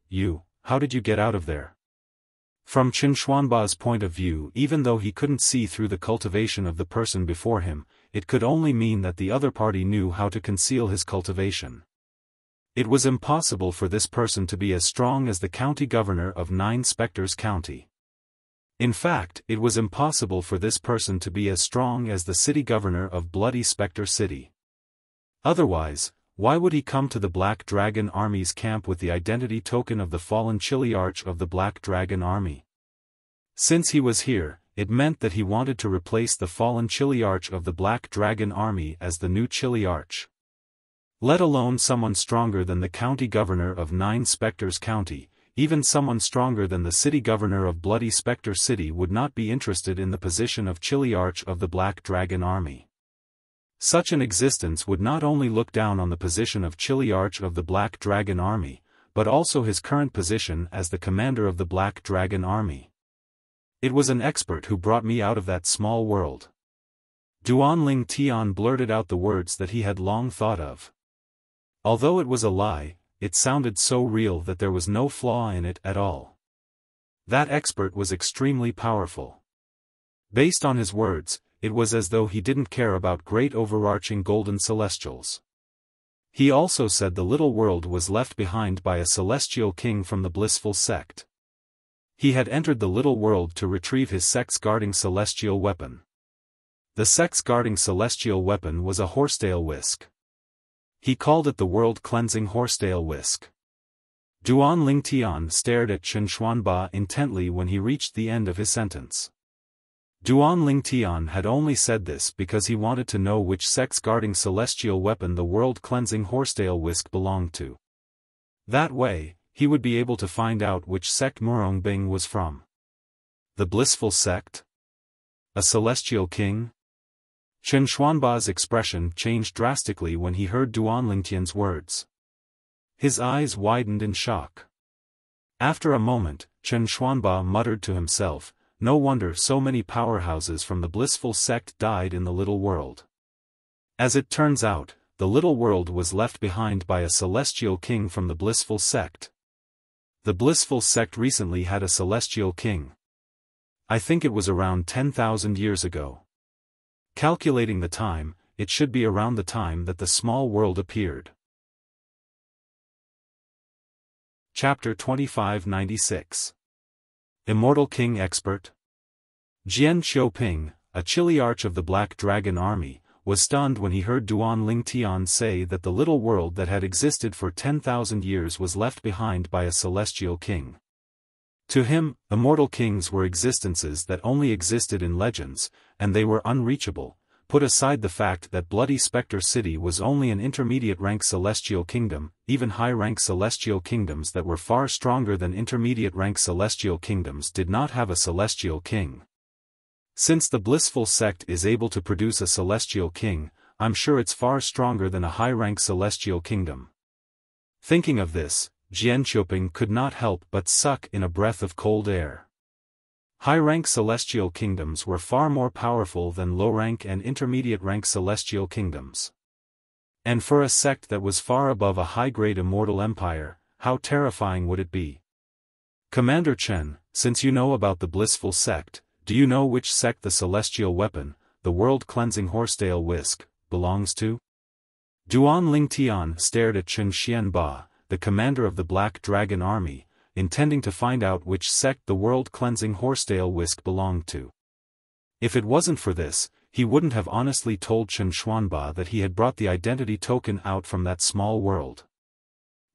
how did you get out of there? From Chen Xuanba's point of view, even though he couldn't see through the cultivation of the person before him, it could only mean that the other party knew how to conceal his cultivation. It was impossible for this person to be as strong as the county governor of 9 Spectres County. In fact, it was impossible for this person to be as strong as the city governor of Bloody Spectre City. Otherwise, why would he come to the Black Dragon Army's camp with the identity token of the fallen Chiliarch of the Black Dragon Army? Since he was here, it meant that he wanted to replace the fallen Chiliarch of the Black Dragon Army as the new Chiliarch. Let alone someone stronger than the county governor of 9 Spectres County, even someone stronger than the city governor of Bloody Spectre City would not be interested in the position of Chiliarch of the Black Dragon Army. Such an existence would not only look down on the position of Chiliarch of the Black Dragon Army, but also his current position as the commander of the Black Dragon Army. It was an expert who brought me out of that small world. Duan Ling Tian blurted out the words that he had long thought of. Although it was a lie, it sounded so real that there was no flaw in it at all. That expert was extremely powerful. Based on his words, it was as though he didn't care about great overarching golden celestials. He also said the little world was left behind by a celestial king from the blissful sect. He had entered the little world to retrieve his sect's guarding celestial weapon. The sect's guarding celestial weapon was a horsetail whisk. He called it the world-cleansing horsetail whisk. Duan Lingtian stared at Chen Xuanba intently when he reached the end of his sentence. Duan Lingtian had only said this because he wanted to know which sect's guarding celestial weapon the world-cleansing horsetail whisk belonged to. That way, he would be able to find out which sect Murongbing was from. The blissful sect? A celestial king? Chen Xuanba's expression changed drastically when he heard Duan Lingtian's words. His eyes widened in shock. After a moment, Chen Xuanba muttered to himself, no wonder so many powerhouses from the blissful sect died in the little world. As it turns out, the little world was left behind by a celestial king from the blissful sect. The blissful sect recently had a celestial king. I think it was around 10,000 years ago. Calculating the time, it should be around the time that the small world appeared. Chapter 2596. Immortal King Expert. Jian Xiaoping, a Chiliarch of the Black Dragon Army, was stunned when he heard Duan Lingtian say that the little world that had existed for 10,000 years was left behind by a celestial king. To him, immortal kings were existences that only existed in legends, and they were unreachable. Put aside the fact that Bloody Spectre City was only an intermediate-rank celestial kingdom, even high-rank celestial kingdoms that were far stronger than intermediate-rank celestial kingdoms did not have a celestial king. Since the blissful sect is able to produce a celestial king, I'm sure it's far stronger than a high-rank celestial kingdom. Thinking of this, Jian Xiaoping could not help but suck in a breath of cold air. High-rank celestial kingdoms were far more powerful than low-rank and intermediate-rank celestial kingdoms. And for a sect that was far above a high-grade immortal empire, how terrifying would it be? Commander Chen, since you know about the blissful sect, do you know which sect the celestial weapon, the world-cleansing horsetail whisk, belongs to? Duan Lingtian stared at Chen Xianba, the commander of the Black Dragon Army, intending to find out which sect the world-cleansing horsetail whisk belonged to. If it wasn't for this, he wouldn't have honestly told Chen Xuanba that he had brought the identity token out from that small world.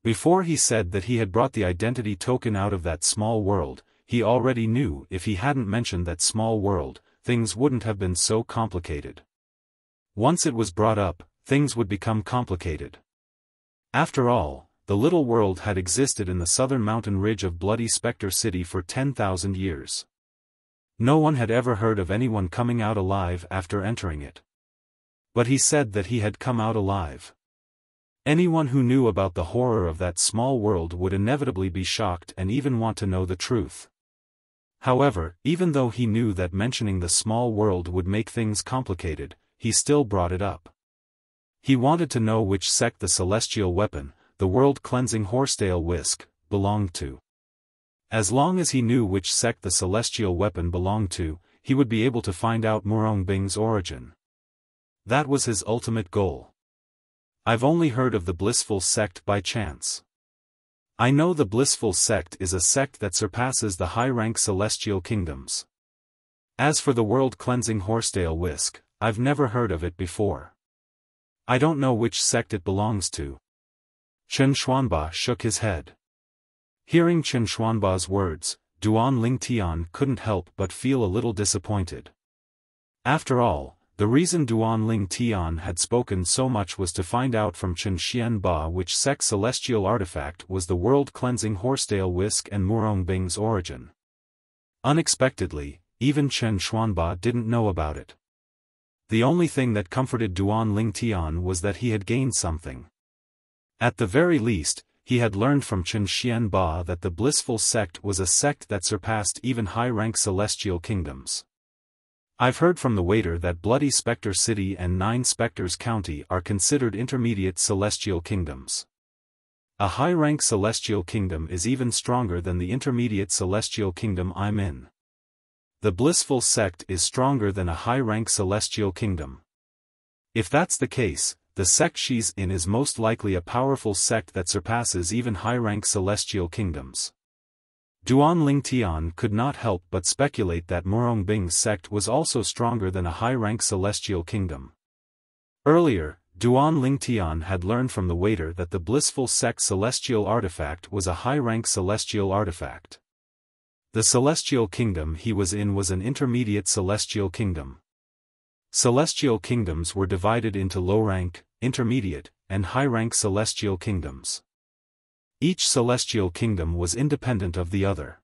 Before he said that he had brought the identity token out of that small world, he already knew if he hadn't mentioned that small world, things wouldn't have been so complicated. Once it was brought up, things would become complicated. After all, the little world had existed in the southern mountain ridge of Bloody Spectre City for 10,000 years. No one had ever heard of anyone coming out alive after entering it. But he said that he had come out alive. Anyone who knew about the horror of that small world would inevitably be shocked and even want to know the truth. However, even though he knew that mentioning the small world would make things complicated, he still brought it up. He wanted to know which sect the celestial weapon, the world-cleansing horsetail whisk, belonged to. As long as he knew which sect the celestial weapon belonged to, he would be able to find out Murong-Bing's origin. That was his ultimate goal. I've only heard of the blissful sect by chance. I know the blissful sect is a sect that surpasses the high-rank celestial kingdoms. As for the world-cleansing horsetail whisk, I've never heard of it before. I don't know which sect it belongs to. Chen Xuanba shook his head. Hearing Chen Xuanba's words, Duan Lingtian couldn't help but feel a little disappointed. After all, the reason Duan Lingtian had spoken so much was to find out from Chen Xianba which sect celestial artifact was the world-cleansing horsetail whisk and Murong-Bing's origin. Unexpectedly, even Chen Xuanba didn't know about it. The only thing that comforted Duan Lingtian was that he had gained something. At the very least, he had learned from Chen Xianba that the blissful sect was a sect that surpassed even high-rank celestial kingdoms. I've heard from the waiter that Bloody Spectre City and Nine Spectres County are considered intermediate celestial kingdoms. A high-rank celestial kingdom is even stronger than the intermediate celestial kingdom I'm in. The blissful sect is stronger than a high-rank celestial kingdom. If that's the case, the sect she's in is most likely a powerful sect that surpasses even high-rank celestial kingdoms. Duan Lingtian could not help but speculate that Murong-Bing's sect was also stronger than a high-rank celestial kingdom. Earlier, Duan Lingtian had learned from the waiter that the blissful sect celestial artifact was a high-rank celestial artifact. The celestial kingdom he was in was an intermediate celestial kingdom. Celestial kingdoms were divided into low-rank, intermediate, and high-rank celestial kingdoms. Each celestial kingdom was independent of the other.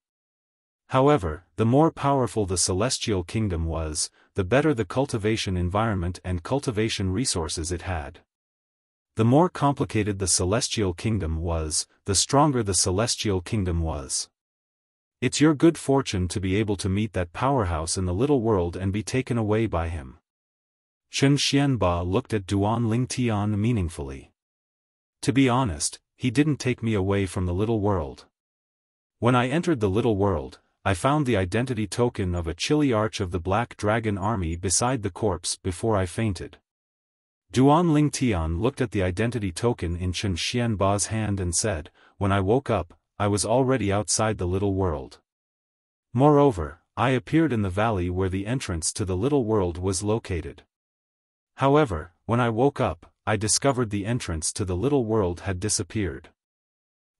However, the more powerful the celestial kingdom was, the better the cultivation environment and cultivation resources it had. The more complicated the celestial kingdom was, the stronger the celestial kingdom was. It's your good fortune to be able to meet that powerhouse in the little world and be taken away by him. Chen Xianba looked at Duan Lingtian meaningfully. To be honest, he didn't take me away from the little world. When I entered the little world, I found the identity token of a chilly arch of the Black Dragon Army beside the corpse before I fainted. Duan Lingtian looked at the identity token in Chen Xianba's hand and said, "When I woke up, I was already outside the little world. Moreover, I appeared in the valley where the entrance to the little world was located. However, when I woke up, I discovered the entrance to the little world had disappeared.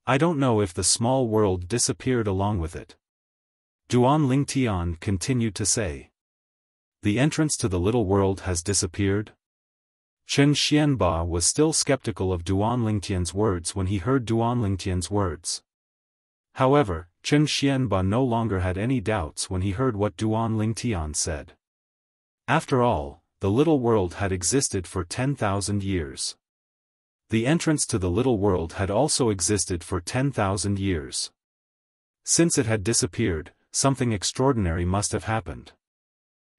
I don't know if the small world disappeared along with it." Duan Lingtian continued to say. "The entrance to the little world has disappeared?" Chen Xianba was still skeptical of Duan Lingtian's words when he heard Duan Lingtian's words. However, Chen Xianba no longer had any doubts when he heard what Duan Lingtian said. After all, the little world had existed for 10,000 years. The entrance to the little world had also existed for 10,000 years. Since it had disappeared, something extraordinary must have happened.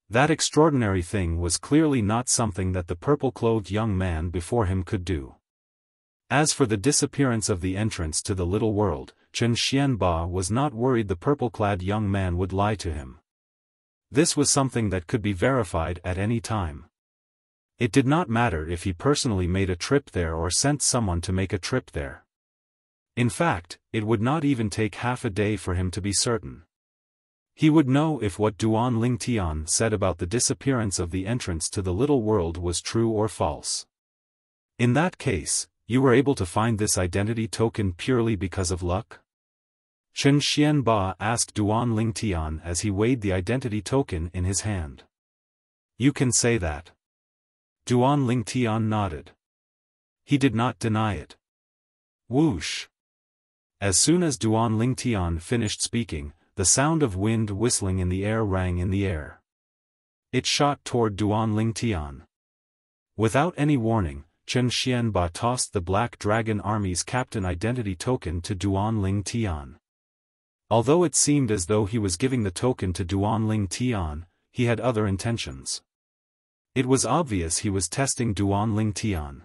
That extraordinary thing was clearly not something that the purple-clothed young man before him could do. As for the disappearance of the entrance to the little world, Chen Xianba was not worried the purple-clad young man would lie to him. This was something that could be verified at any time. It did not matter if he personally made a trip there or sent someone to make a trip there. In fact, it would not even take half a day for him to be certain. He would know if what Duan Lingtian said about the disappearance of the entrance to the little world was true or false. In that case, you were able to find this identity token purely because of luck? Chen Xianba asked Duan Lingtian as he weighed the identity token in his hand. You can say that. Duan Lingtian nodded. He did not deny it. Whoosh! As soon as Duan Lingtian finished speaking, the sound of wind whistling in the air rang in the air. It shot toward Duan Lingtian. Without any warning, Chen Xianba tossed the Black Dragon Army's captain identity token to Duan Lingtian. Although it seemed as though he was giving the token to Duan Lingtian, he had other intentions. It was obvious he was testing Duan Lingtian.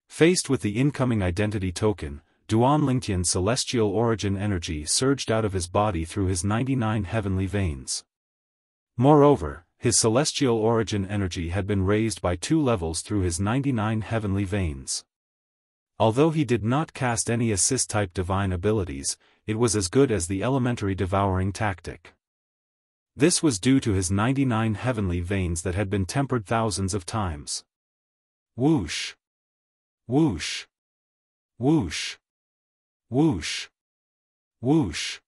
Faced with the incoming identity token, Duan Lingtian's celestial origin energy surged out of his body through his 99 heavenly veins. Moreover, his celestial origin energy had been raised by 2 levels through his 99 heavenly veins. Although he did not cast any assist-type divine abilities, it was as good as the elementary devouring tactic. This was due to his 99 heavenly veins that had been tempered thousands of times. Whoosh! Whoosh! Whoosh! Whoosh! Whoosh!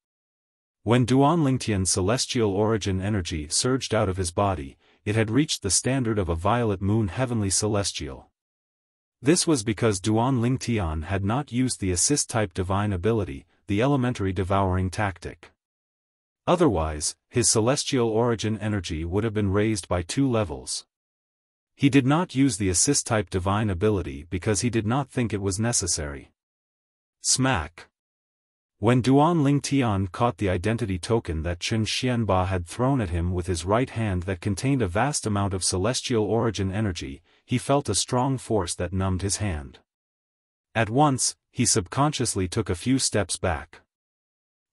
When Duan Lingtian's celestial origin energy surged out of his body, it had reached the standard of a violet moon heavenly celestial. This was because Duan Lingtian had not used the assist-type divine ability, the elementary devouring tactic. Otherwise, his celestial origin energy would have been raised by 2 levels. He did not use the assist-type divine ability because he did not think it was necessary. Smack! When Duan Lingtian caught the identity token that Chen Xianba had thrown at him with his right hand that contained a vast amount of celestial origin energy, he felt a strong force that numbed his hand. At once, he subconsciously took a few steps back.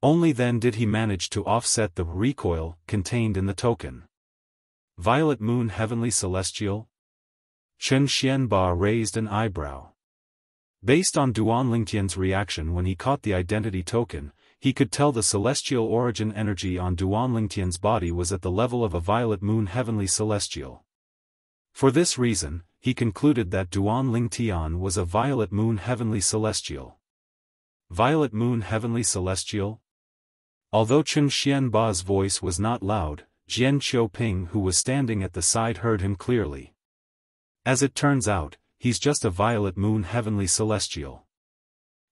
Only then did he manage to offset the recoil contained in the token. Violet Moon Heavenly Celestial? Chen Xianba raised an eyebrow. Based on Duan Lingtian's reaction when he caught the identity token, he could tell the celestial origin energy on Duan Lingtian's body was at the level of a Violet Moon Heavenly Celestial. For this reason, he concluded that Duan Lingtian was a Violet Moon Heavenly Celestial. Violet Moon Heavenly Celestial? Although Chen Xianba's voice was not loud, Jian Qiuping who was standing at the side heard him clearly. As it turns out, he's just a Violet Moon Heavenly Celestial.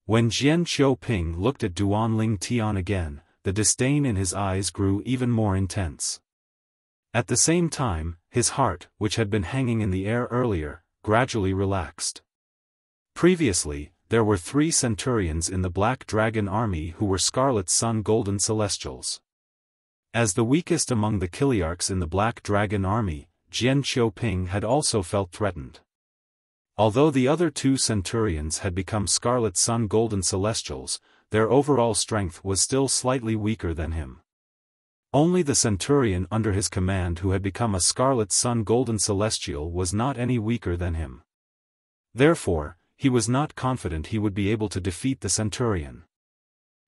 When Jian Qiuping looked at Duan Lingtian again, the disdain in his eyes grew even more intense. At the same time, his heart, which had been hanging in the air earlier, gradually relaxed. Previously, there were 3 centurions in the Black Dragon Army who were Scarlet Sun Golden Celestials. As the weakest among the Kiliarchs in the Black Dragon Army, Jian Qiuping had also felt threatened. Although the other 2 centurions had become Scarlet Sun Golden Celestials, their overall strength was still slightly weaker than him. Only the centurion under his command who had become a Scarlet Sun Golden Celestial was not any weaker than him. Therefore, he was not confident he would be able to defeat the centurion.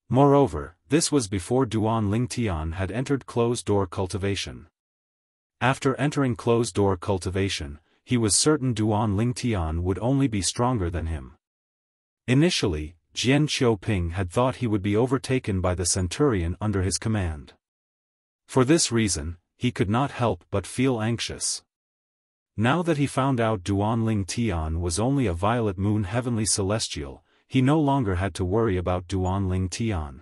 Moreover, this was before Duan Lingtian had entered closed-door cultivation. After entering closed-door cultivation, he was certain Duan Lingtian would only be stronger than him. Initially, Jian Qiuping had thought he would be overtaken by the centurion under his command. For this reason, he could not help but feel anxious. Now that he found out Duan Lingtian was only a Violet Moon Heavenly Celestial, he no longer had to worry about Duan Lingtian.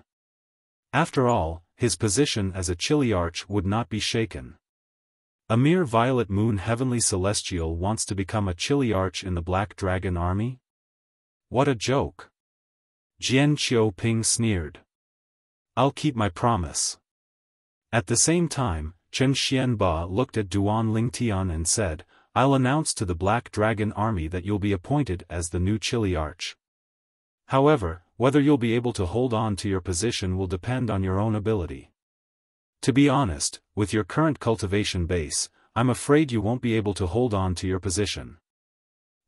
After all, his position as a Chiliarch would not be shaken. A mere Violet Moon Heavenly Celestial wants to become a Chiliarch in the Black Dragon Army? What a joke! Jian Qiuping sneered. I'll keep my promise. At the same time, Chen Xianba looked at Duan Lingtian and said, I'll announce to the Black Dragon Army that you'll be appointed as the new Chiliarch. However, whether you'll be able to hold on to your position will depend on your own ability. To be honest, with your current cultivation base, I'm afraid you won't be able to hold on to your position.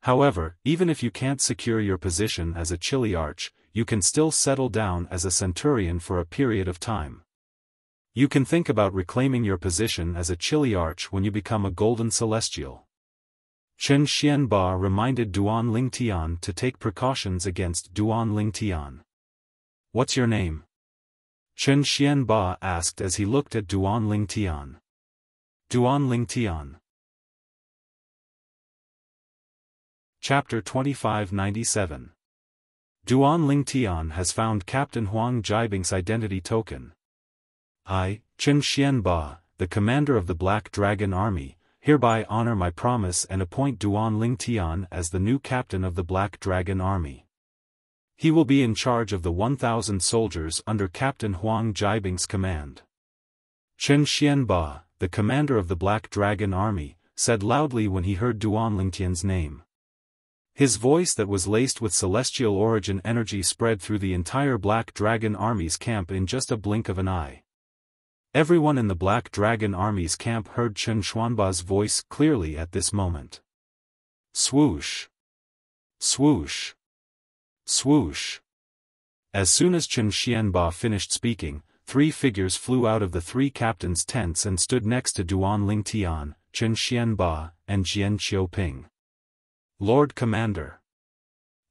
However, even if you can't secure your position as a Chiliarch, you can still settle down as a centurion for a period of time. You can think about reclaiming your position as a Chiliarch when you become a Golden Celestial. Chen Xianba reminded Duan Lingtian to take precautions against Duan Lingtian. What's your name? Chen Xianba asked as he looked at Duan Lingtian. Duan Lingtian. Chapter 2597. Duan Lingtian has found Captain Huang Jiabing's identity token. I, Chen Xianba, the commander of the Black Dragon Army, hereby honor my promise and appoint Duan Lingtian as the new captain of the Black Dragon Army. He will be in charge of the 1,000 soldiers under Captain Huang Jiabing's command. Chen Xianba, the commander of the Black Dragon Army, said loudly when he heard Duan Lingtian's name. His voice that was laced with celestial origin energy spread through the entire Black Dragon Army's camp in just a blink of an eye. Everyone in the Black Dragon Army's camp heard Chen Xuanba's voice clearly at this moment. Swoosh! Swoosh! Swoosh! As soon as Chen Xianba finished speaking, 3 figures flew out of the 3 captains' tents and stood next to Duan Lingtian, Chen Xianba, and Jian Qiuping. Lord Commander!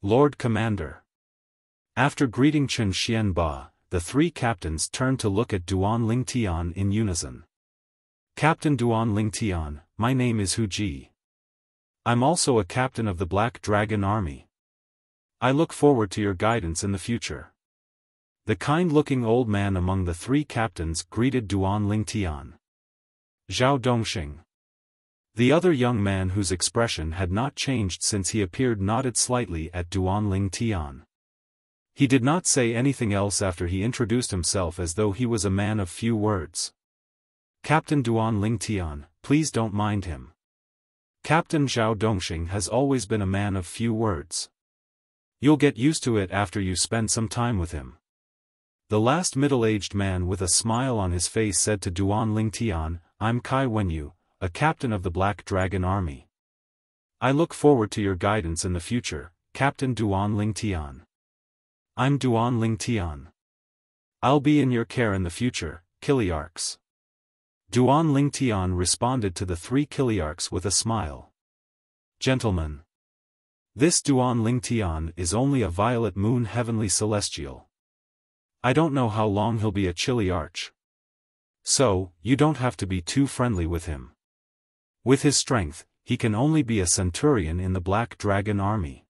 Lord Commander! After greeting Chen Xianba, the 3 captains turned to look at Duan Lingtian in unison. Captain Duan Lingtian, my name is Hu Ji. I'm also a captain of the Black Dragon Army. I look forward to your guidance in the future. The kind-looking old man among the 3 captains greeted Duan Lingtian. Zhao Dongxing. The other young man whose expression had not changed since he appeared nodded slightly at Duan Lingtian. He did not say anything else after he introduced himself as though he was a man of few words. Captain Duan Lingtian, please don't mind him. Captain Zhao Dongxing has always been a man of few words. You'll get used to it after you spend some time with him. The last middle-aged man with a smile on his face said to Duan Lingtian, I'm Kai Wenyu, a captain of the Black Dragon Army. I look forward to your guidance in the future, Captain Duan Lingtian. I'm Duan Lingtian. I'll be in your care in the future, Kiliarchs. Duan Lingtian responded to the 3 Kiliarchs with a smile. Gentlemen. This Duan Lingtian is only a violet moon heavenly celestial. I don't know how long he'll be a Kiliarch. So, you don't have to be too friendly with him. With his strength, he can only be a centurion in the Black Dragon Army.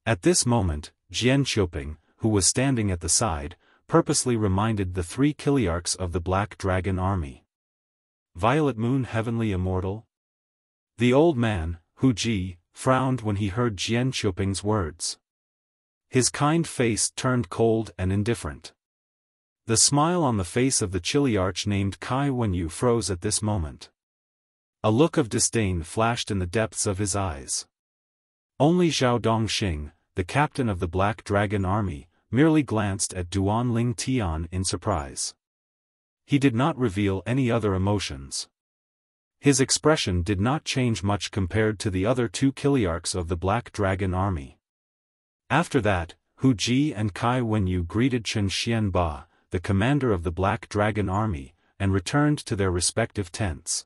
At this moment, Jian Qiuping, who was standing at the side, purposely reminded the 3 Kiliarchs of the Black Dragon Army. Violet Moon Heavenly Immortal? The old man, Hu Ji, frowned when he heard Jian Qiuping's words. His kind face turned cold and indifferent. The smile on the face of the Kiliarch named Kai Wenyu froze at this moment. A look of disdain flashed in the depths of his eyes. Only Zhao Dongxing, the captain of the Black Dragon Army, merely glanced at Duan Lingtian in surprise. He did not reveal any other emotions. His expression did not change much compared to the other 2 Kiliarchs of the Black Dragon Army. After that, Hu Ji and Kai Wenyu greeted Chen Xianba, the commander of the Black Dragon Army, and returned to their respective tents.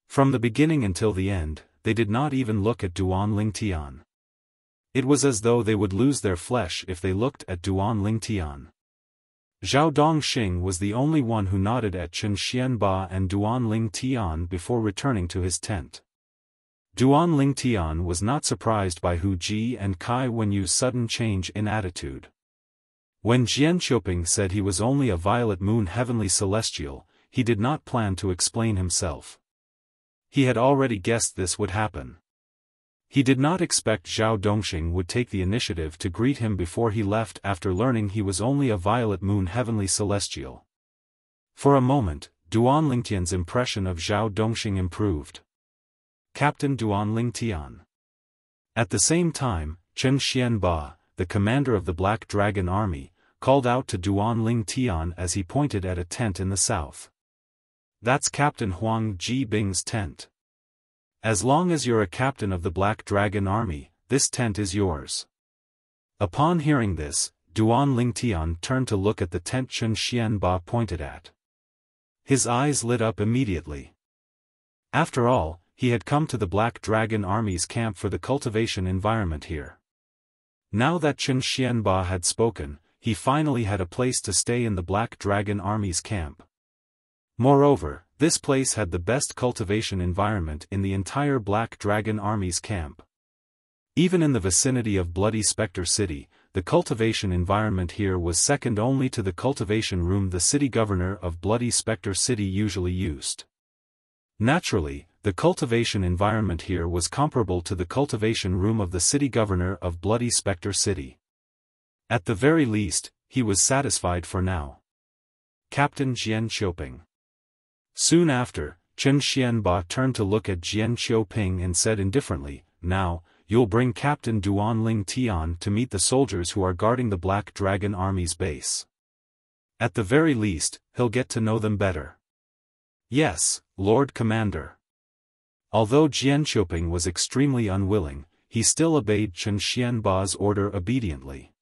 From the beginning until the end, they did not even look at Duan Lingtian. It was as though they would lose their flesh if they looked at Duan Lingtian. Zhao Dongxing was the only one who nodded at Chen Xianba and Duan Lingtian before returning to his tent. Duan Lingtian was not surprised by Hu Ji and Kai Wenyu's sudden change in attitude. When Jian Qiuping said he was only a violet moon heavenly celestial, he did not plan to explain himself. He had already guessed this would happen. He did not expect Zhao Dongxing would take the initiative to greet him before he left after learning he was only a violet moon heavenly celestial. For a moment, Duan Lingtian's impression of Zhao Dongxing improved. Captain Duan Lingtian. At the same time, Chen Xianba, the commander of the Black Dragon Army, called out to Duan Lingtian as he pointed at a tent in the south. That's Captain Huang Jiabing's tent. As long as you're a captain of the Black Dragon Army, this tent is yours. Upon hearing this, Duan Lingtian turned to look at the tent Chen Xianba pointed at. His eyes lit up immediately. After all, he had come to the Black Dragon Army's camp for the cultivation environment here. Now that Chen Xianba had spoken, he finally had a place to stay in the Black Dragon Army's camp. Moreover, this place had the best cultivation environment in the entire Black Dragon Army's camp. Even in the vicinity of Bloody Spectre City, the cultivation environment here was second only to the cultivation room the city governor of Bloody Spectre City usually used. Naturally, the cultivation environment here was comparable to the cultivation room of the city governor of Bloody Spectre City. At the very least, he was satisfied for now. Captain Jian Xiaoping. Soon after, Chen Xianba turned to look at Jian Xiaoping and said indifferently, "Now, you'll bring Captain Duanling Tian to meet the soldiers who are guarding the Black Dragon Army's base. At the very least, he'll get to know them better." "Yes, Lord Commander." Although Jian Xiaoping was extremely unwilling, he still obeyed Chen Xianba's order obediently.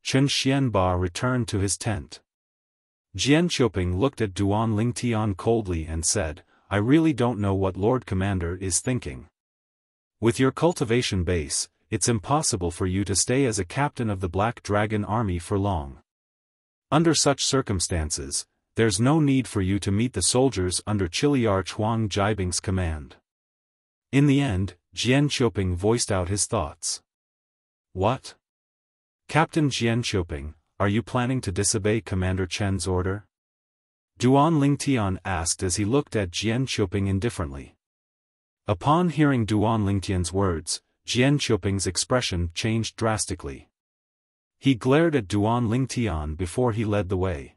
Chen Xianba returned to his tent. Jian Xiaoping looked at Duanling Tian coldly and said, "I really don't know what Lord Commander is thinking. With your cultivation base, it's impossible for you to stay as a captain of the Black Dragon Army for long. Under such circumstances, there's no need for you to meet the soldiers under Chiliarch Huang Jibing's command." In the end, Jian Xiaoping voiced out his thoughts. "What? Captain Jian Xiaoping, are you planning to disobey Commander Chen's order?" Duanling Tian asked as he looked at Jian Xiaoping indifferently. Upon hearing Duanling Tian's words, Jian Xiaoping's expression changed drastically. He glared at Duanling Tian before he led the way.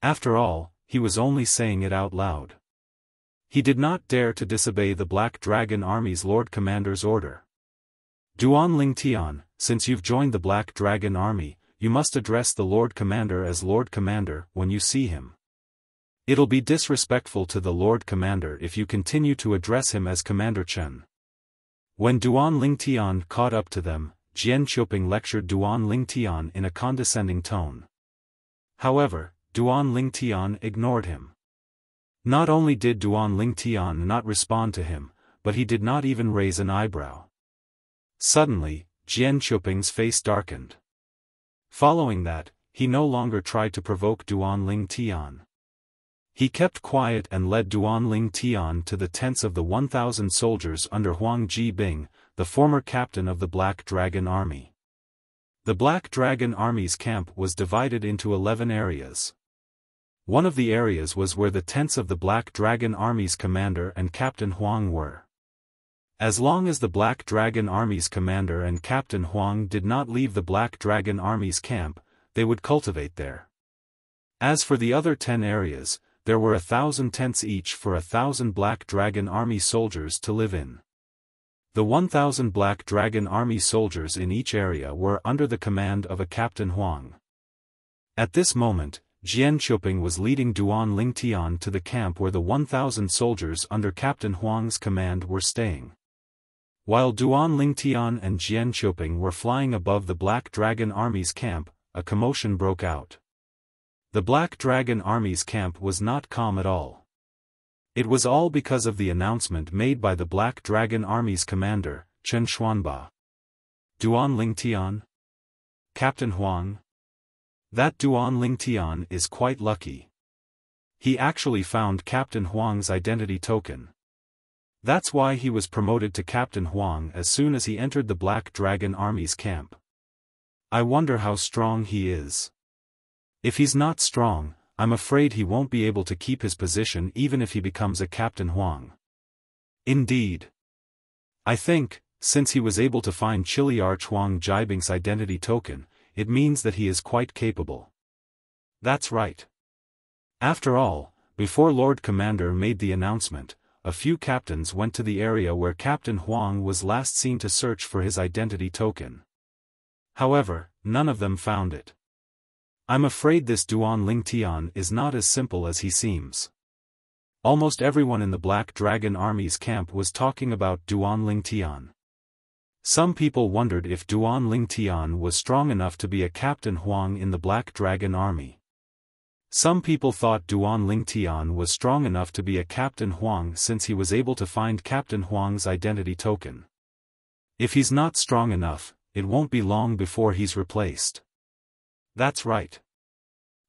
After all, he was only saying it out loud. He did not dare to disobey the Black Dragon Army's Lord Commander's order. "Duanling Tian, since you've joined the Black Dragon Army, you must address the Lord Commander as Lord Commander when you see him. It'll be disrespectful to the Lord Commander if you continue to address him as Commander Chen." When Duanling Tian caught up to them, Jian Xiaoping lectured Duanling Tian in a condescending tone. However, Duanling Tian ignored him. Not only did Duanling Tian not respond to him, but he did not even raise an eyebrow. Suddenly, Jian Xiaoping's face darkened. Following that, he no longer tried to provoke Duanling Tian. He kept quiet and led Duanling Tian to the tents of the 1,000 soldiers under Huang Jibing, the former captain of the Black Dragon Army. The Black Dragon Army's camp was divided into 11 areas. One of the areas was where the tents of the Black Dragon Army's commander and Captain Huang were. As long as the Black Dragon Army's commander and Captain Huang did not leave the Black Dragon Army's camp, they would cultivate there. As for the other 10 areas, there were 1,000 tents each for 1,000 Black Dragon Army soldiers to live in. The 1,000 Black Dragon Army soldiers in each area were under the command of a Captain Huang. At this moment, Jian Xiaoping was leading Duanling Tian to the camp where the 1,000 soldiers under Captain Huang's command were staying. While Duanling Tian and Jian Xiaoping were flying above the Black Dragon Army's camp, a commotion broke out. The Black Dragon Army's camp was not calm at all. It was all because of the announcement made by the Black Dragon Army's commander, Chen Xuanba. "Duanling Tian? Captain Huang? That Duanling Tian is quite lucky. He actually found Captain Huang's identity token. That's why he was promoted to Captain Huang as soon as he entered the Black Dragon Army's camp. I wonder how strong he is. If he's not strong, I'm afraid he won't be able to keep his position even if he becomes a Captain Huang." Indeed. I think, since he was able to find Chiliarch Huang Jibing's identity token, it means that he is quite capable. That's right. After all, before Lord Commander made the announcement, a few captains went to the area where Captain Huang was last seen to search for his identity token. However, none of them found it. I'm afraid this Duanling Tian is not as simple as he seems. Almost everyone in the Black Dragon Army's camp was talking about Duanling Tian. Some people wondered if Duanling Tian was strong enough to be a Captain Huang in the Black Dragon Army. Some people thought Duanling Tian was strong enough to be a Captain Huang since he was able to find Captain Huang's identity token. If he's not strong enough, it won't be long before he's replaced. That's right.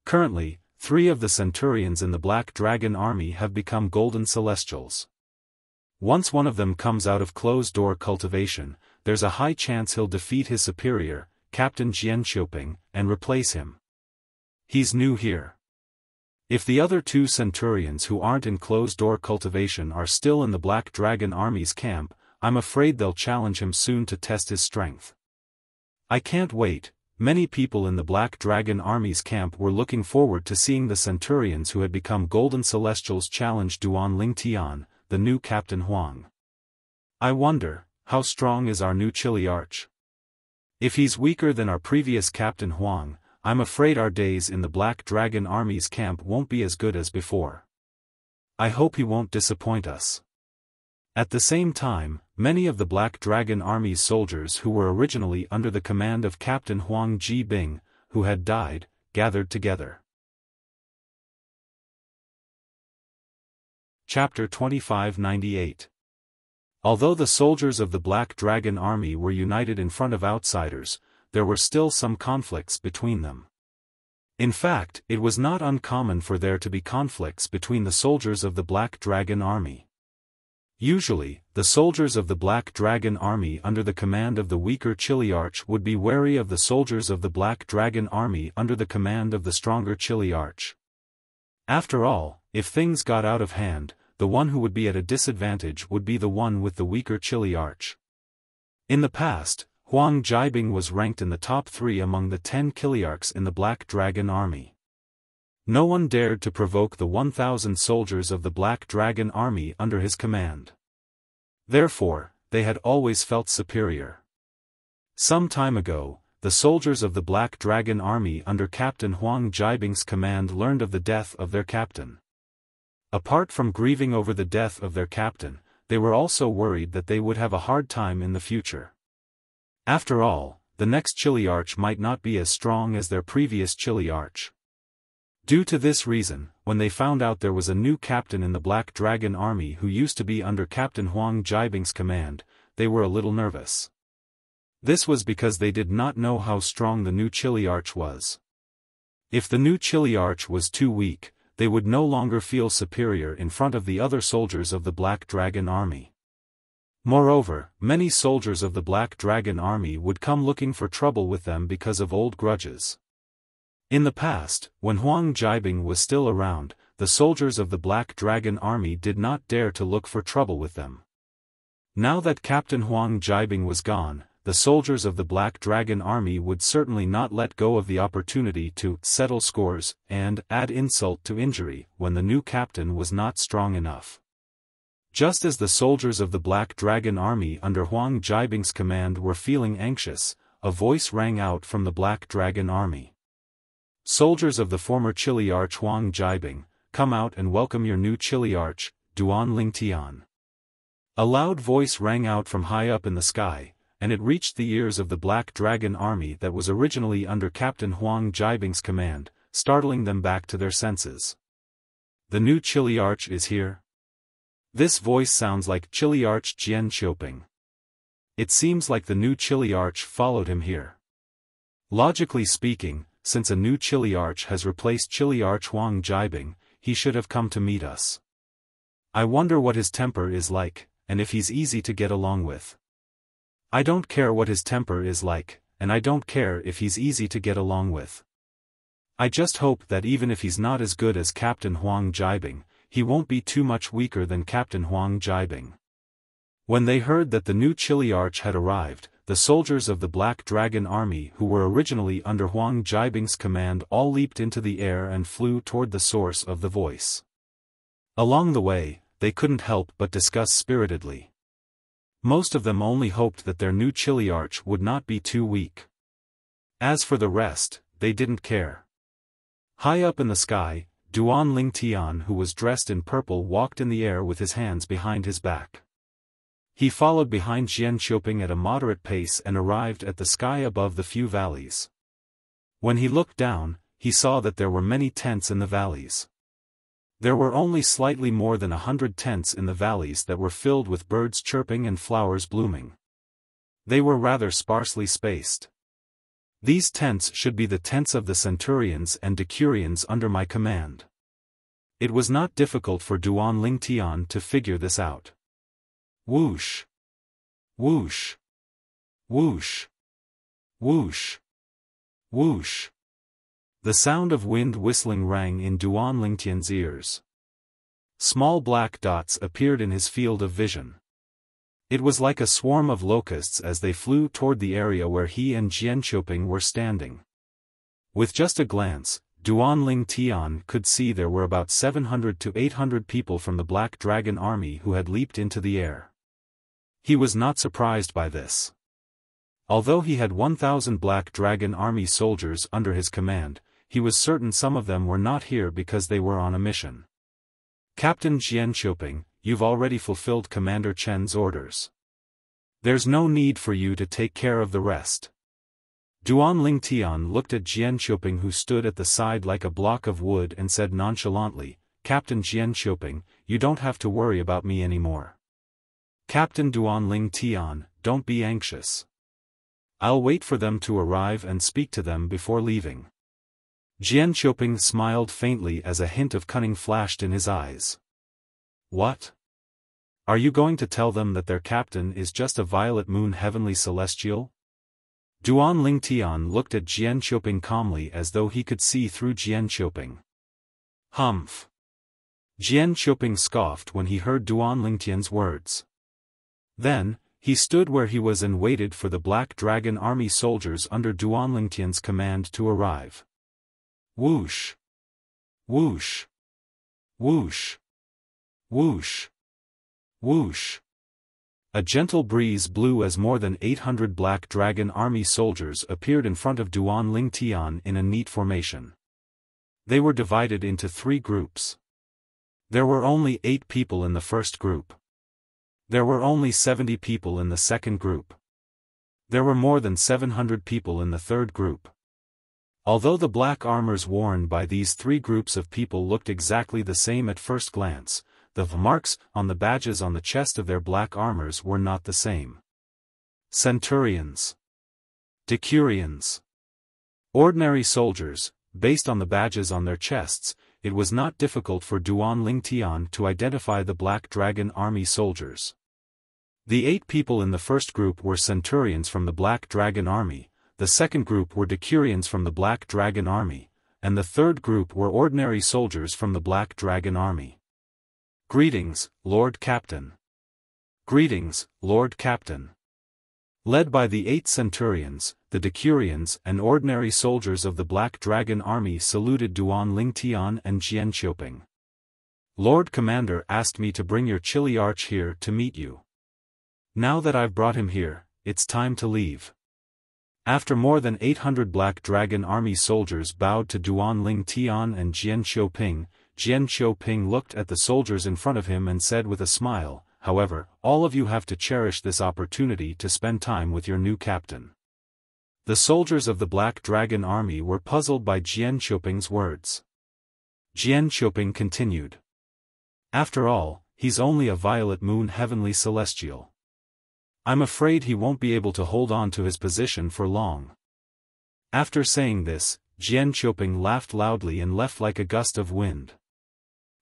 Currently, 3 of the Centurions in the Black Dragon Army have become Golden Celestials. Once one of them comes out of closed-door cultivation, there's a high chance he'll defeat his superior, Captain Jian Xiaoping, and replace him. He's new here. If the other two centurions who aren't in closed-door cultivation are still in the Black Dragon Army's camp, I'm afraid they'll challenge him soon to test his strength. I can't wait. Many people in the Black Dragon Army's camp were looking forward to seeing the centurions who had become Golden Celestials challenge Duan Lingtian, the new Captain Huang. I wonder, how strong is our new Chili Arch? If he's weaker than our previous Captain Huang, I'm afraid our days in the Black Dragon Army's camp won't be as good as before. I hope he won't disappoint us. At the same time, many of the Black Dragon Army's soldiers who were originally under the command of Captain Huang Jibing, who had died, gathered together. Chapter 2598. Although the soldiers of the Black Dragon Army were united in front of outsiders, there were still some conflicts between them. In fact, it was not uncommon for there to be conflicts between the soldiers of the Black Dragon Army. Usually, the soldiers of the Black Dragon Army under the command of the weaker Chili Arch would be wary of the soldiers of the Black Dragon Army under the command of the stronger Chili Arch. After all, if things got out of hand, the one who would be at a disadvantage would be the one with the weaker Chili Arch. In the past, Huang Jibing was ranked in the top 3 among the 10 Chiliarchs in the Black Dragon Army. No one dared to provoke the 1,000 soldiers of the Black Dragon Army under his command. Therefore, they had always felt superior. Some time ago, the soldiers of the Black Dragon Army under Captain Huang Jibing's command learned of the death of their captain. Apart from grieving over the death of their captain, they were also worried that they would have a hard time in the future. After all, the next Chili Arch might not be as strong as their previous Chili Arch. Due to this reason, when they found out there was a new captain in the Black Dragon Army who used to be under Captain Huang Jibing's command, they were a little nervous. This was because they did not know how strong the new Chili Arch was. If the new Chili Arch was too weak, they would no longer feel superior in front of the other soldiers of the Black Dragon Army. Moreover, many soldiers of the Black Dragon Army would come looking for trouble with them because of old grudges. In the past, when Huang Jibing was still around, the soldiers of the Black Dragon Army did not dare to look for trouble with them. Now that Captain Huang Jibing was gone, the soldiers of the Black Dragon Army would certainly not let go of the opportunity to settle scores and add insult to injury when the new captain was not strong enough. Just as the soldiers of the Black Dragon Army under Huang Jibing's command were feeling anxious, a voice rang out from the Black Dragon Army. Soldiers of the former Chili Arch Huang Jibing, come out and welcome your new Chili Arch, Duan Lingtian. A loud voice rang out from high up in the sky, and it reached the ears of the Black Dragon Army that was originally under Captain Huang Jibing's command, startling them back to their senses. The new Chili Arch is here? This voice sounds like Chili Arch Jian Xiaoping. It seems like the new Chili Arch followed him here. Logically speaking, since a new Chili Arch has replaced Chili Arch Huang Jibing, he should have come to meet us. I wonder what his temper is like, and if he's easy to get along with. I don't care what his temper is like, and I don't care if he's easy to get along with. I just hope that even if he's not as good as Captain Huang Jibing, he won't be too much weaker than Captain Huang Jibing. When they heard that the new Chili Arch had arrived, the soldiers of the Black Dragon Army who were originally under Huang Jibing's command all leaped into the air and flew toward the source of the voice. Along the way, they couldn't help but discuss spiritedly. Most of them only hoped that their new Chili Arch would not be too weak. As for the rest, they didn't care. High up in the sky, Duan Lingtian, who was dressed in purple, walked in the air with his hands behind his back. He followed behind Jian Xiaoping at a moderate pace and arrived at the sky above the few valleys. When he looked down, he saw that there were many tents in the valleys. There were only slightly more than 100 tents in the valleys that were filled with birds chirping and flowers blooming. They were rather sparsely spaced. These tents should be the tents of the centurions and decurions under my command. It was not difficult for Duan Lingtian to figure this out. Whoosh! Whoosh! Whoosh! Whoosh! Whoosh! The sound of wind whistling rang in Duan Lingtian's ears. Small black dots appeared in his field of vision. It was like a swarm of locusts as they flew toward the area where he and Jian Qiuping were standing. With just a glance, Duan Lingtian could see there were about 700 to 800 people from the Black Dragon army who had leaped into the air. He was not surprised by this. Although he had 1,000 Black Dragon army soldiers under his command, he was certain some of them were not here because they were on a mission. Captain Jian Qiuping, you've already fulfilled Commander Chen's orders. There's no need for you to take care of the rest. Duan Lingtian looked at Jian Qiuping, who stood at the side like a block of wood, and said nonchalantly, Captain Jian Qiuping, you don't have to worry about me anymore. Captain Duan Lingtian, don't be anxious. I'll wait for them to arrive and speak to them before leaving. Jian Qiuping smiled faintly as a hint of cunning flashed in his eyes. What? Are you going to tell them that their captain is just a violet moon heavenly celestial? Duan Lingtian looked at Jian Qiuping calmly as though he could see through Jian Qiuping. Humph! Jian Qiuping scoffed when he heard Duan Lingtian's words. Then, he stood where he was and waited for the Black Dragon army soldiers under Duan Lingtian's command to arrive. Whoosh! Whoosh! Whoosh! Whoosh! Whoosh! A gentle breeze blew as more than 800 Black Dragon army soldiers appeared in front of Duan Lingtian in a neat formation. They were divided into 3 groups. There were only 8 people in the first group. There were only 70 people in the second group. There were more than 700 people in the third group. Although the black armors worn by these 3 groups of people looked exactly the same at first glance, the marks on the badges on the chest of their black armors were not the same. Centurions. Decurions. Ordinary soldiers, based on the badges on their chests, it was not difficult for Duan Lingtian to identify the Black Dragon army soldiers. The 8 people in the first group were centurions from the Black Dragon army, the second group were decurions from the Black Dragon army, and the third group were ordinary soldiers from the Black Dragon army. Greetings, Lord Captain. Greetings, Lord Captain. Led by the 8 centurions, the decurions and ordinary soldiers of the Black Dragon army saluted Duan Lingtian and Jian Qiuping. Lord Commander asked me to bring your chilly arch here to meet you. Now that I've brought him here, it's time to leave. After more than 800 Black Dragon army soldiers bowed to Duan Lingtian and Jian Qiuping looked at the soldiers in front of him and said with a smile, however, all of you have to cherish this opportunity to spend time with your new captain. The soldiers of the Black Dragon army were puzzled by Jian Qiuping's words. Jian Qiuping continued. After all, he's only a violet moon heavenly celestial. I'm afraid he won't be able to hold on to his position for long. After saying this, Jian Qiuping laughed loudly and left like a gust of wind.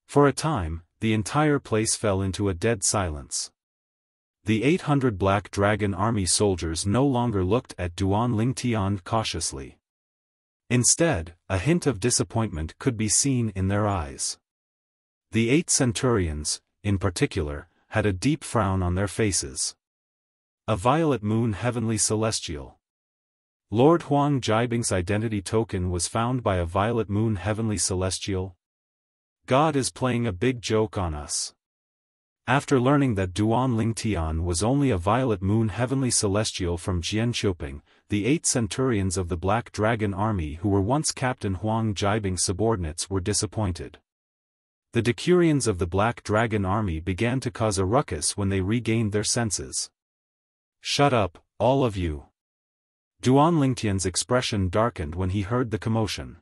For a time, the entire place fell into a dead silence. The 800 Black Dragon army soldiers no longer looked at Duan Lingtian cautiously. Instead, a hint of disappointment could be seen in their eyes. The 8 centurions, in particular, had a deep frown on their faces. A violet moon heavenly celestial. Lord Huang Jiabing's identity token was found by a violet moon heavenly celestial. God is playing a big joke on us. After learning that Duan Lingtian was only a violet moon heavenly celestial from Jian Qiuping, the 8 centurions of the Black Dragon army who were once Captain Huang Jiabing's subordinates were disappointed. The decurions of the Black Dragon army began to cause a ruckus when they regained their senses. Shut up, all of you. Duan Lingtian's expression darkened when he heard the commotion.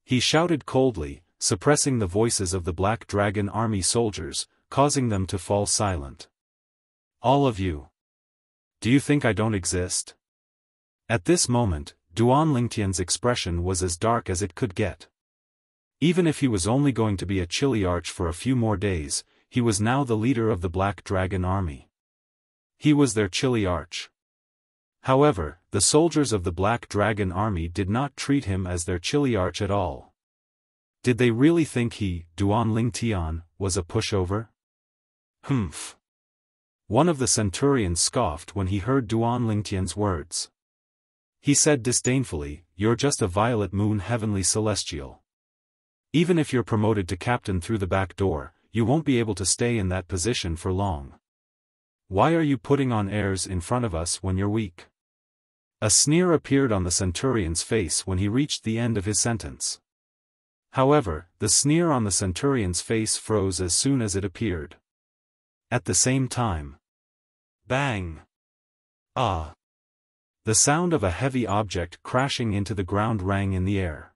He shouted coldly, suppressing the voices of the Black Dragon army soldiers, causing them to fall silent. All of you. Do you think I don't exist? At this moment, Duan Lingtian's expression was as dark as it could get. Even if he was only going to be a chilly arch for a few more days, he was now the leader of the Black Dragon army. He was their chilly arch. However, the soldiers of the Black Dragon army did not treat him as their Chiliarch at all. Did they really think he, Duan Lingtian, was a pushover? Humph. One of the centurions scoffed when he heard Duan Lingtian's words. He said disdainfully, "You're just a violet moon heavenly celestial. Even if you're promoted to captain through the back door, you won't be able to stay in that position for long. Why are you putting on airs in front of us when you're weak?" A sneer appeared on the centurion's face when he reached the end of his sentence. However, the sneer on the centurion's face froze as soon as it appeared. At the same time. Bang! Ah! The sound of a heavy object crashing into the ground rang in the air.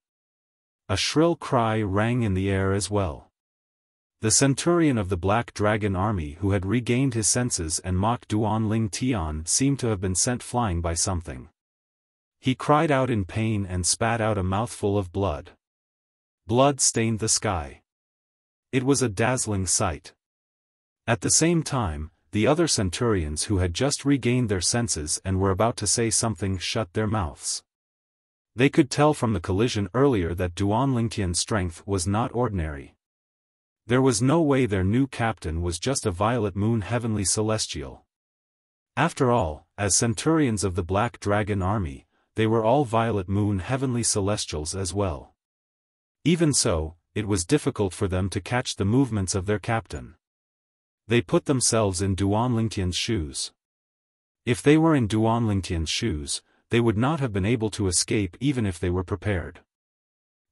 A shrill cry rang in the air as well. The centurion of the Black Dragon army who had regained his senses and mocked Duan Lingtian seemed to have been sent flying by something. He cried out in pain and spat out a mouthful of blood. Blood stained the sky. It was a dazzling sight. At the same time, the other centurions who had just regained their senses and were about to say something shut their mouths. They could tell from the collision earlier that Duan Lingtian's strength was not ordinary. There was no way their new captain was just a violet moon heavenly celestial. After all, as centurions of the Black Dragon army, they were all violet moon heavenly celestials as well. Even so, it was difficult for them to catch the movements of their captain. They put themselves in Duan Lingtian's shoes. If they were in Duan Lingtian's shoes, they would not have been able to escape even if they were prepared.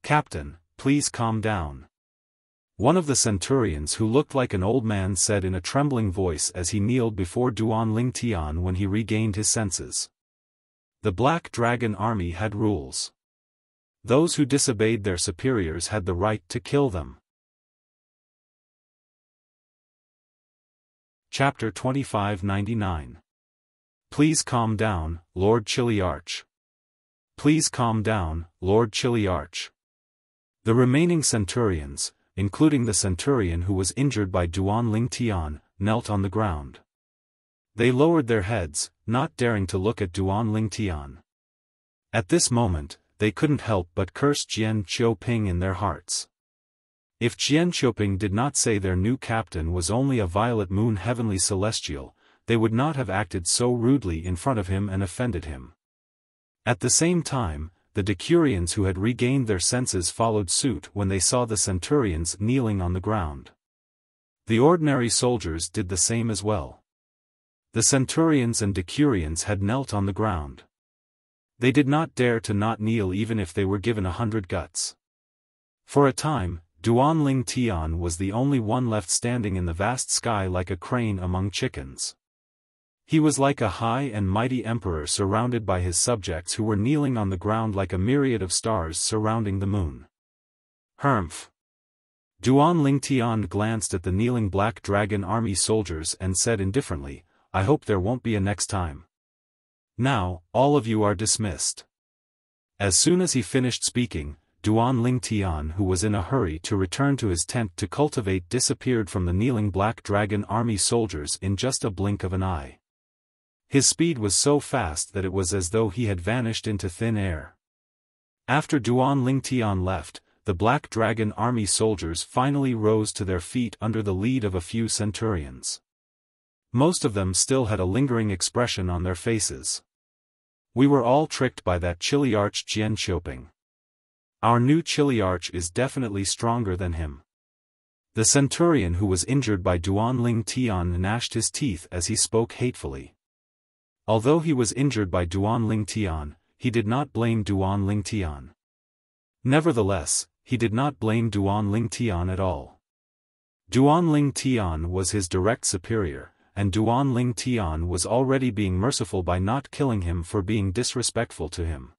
"Captain, please calm down." One of the centurions who looked like an old man said in a trembling voice as he kneeled before Duan Lingtian when he regained his senses. The Black Dragon army had rules. Those who disobeyed their superiors had the right to kill them. Chapter 2599. Please calm down, Lord Chiliarch. Please calm down, Lord Chiliarch. The remaining centurions, including the centurion who was injured by Duan Lingtian, knelt on the ground. They lowered their heads, not daring to look at Duan Lingtian. At this moment, they couldn't help but curse Jian Qiuping in their hearts. If Jian Qiuping did not say their new captain was only a violet moon heavenly celestial, they would not have acted so rudely in front of him and offended him. At the same time, the decurions who had regained their senses followed suit when they saw the centurions kneeling on the ground. The ordinary soldiers did the same as well. The centurions and decurions had knelt on the ground. They did not dare to not kneel even if they were given 100 guts. For a time, Duan Lingtian was the only one left standing in the vast sky like a crane among chickens. He was like a high and mighty emperor surrounded by his subjects who were kneeling on the ground like a myriad of stars surrounding the moon. Humph. Duan Lingtian glanced at the kneeling Black Dragon army soldiers and said indifferently, "I hope there won't be a next time. Now, all of you are dismissed." As soon as he finished speaking, Duan Lingtian, who was in a hurry to return to his tent to cultivate, disappeared from the kneeling Black Dragon army soldiers in just a blink of an eye. His speed was so fast that it was as though he had vanished into thin air. After Duan Lingtian left, the Black Dragon army soldiers finally rose to their feet under the lead of a few centurions. Most of them still had a lingering expression on their faces. "We were all tricked by that Chiliarch Jian Qiuping. Our new Chiliarch is definitely stronger than him." The centurion who was injured by Duan Lingtian gnashed his teeth as he spoke hatefully. Although he was injured by Duan Lingtian, he did not blame Duan Lingtian. Nevertheless, he did not blame Duan Lingtian at all. Duan Lingtian was his direct superior, and Duan Lingtian was already being merciful by not killing him for being disrespectful to him.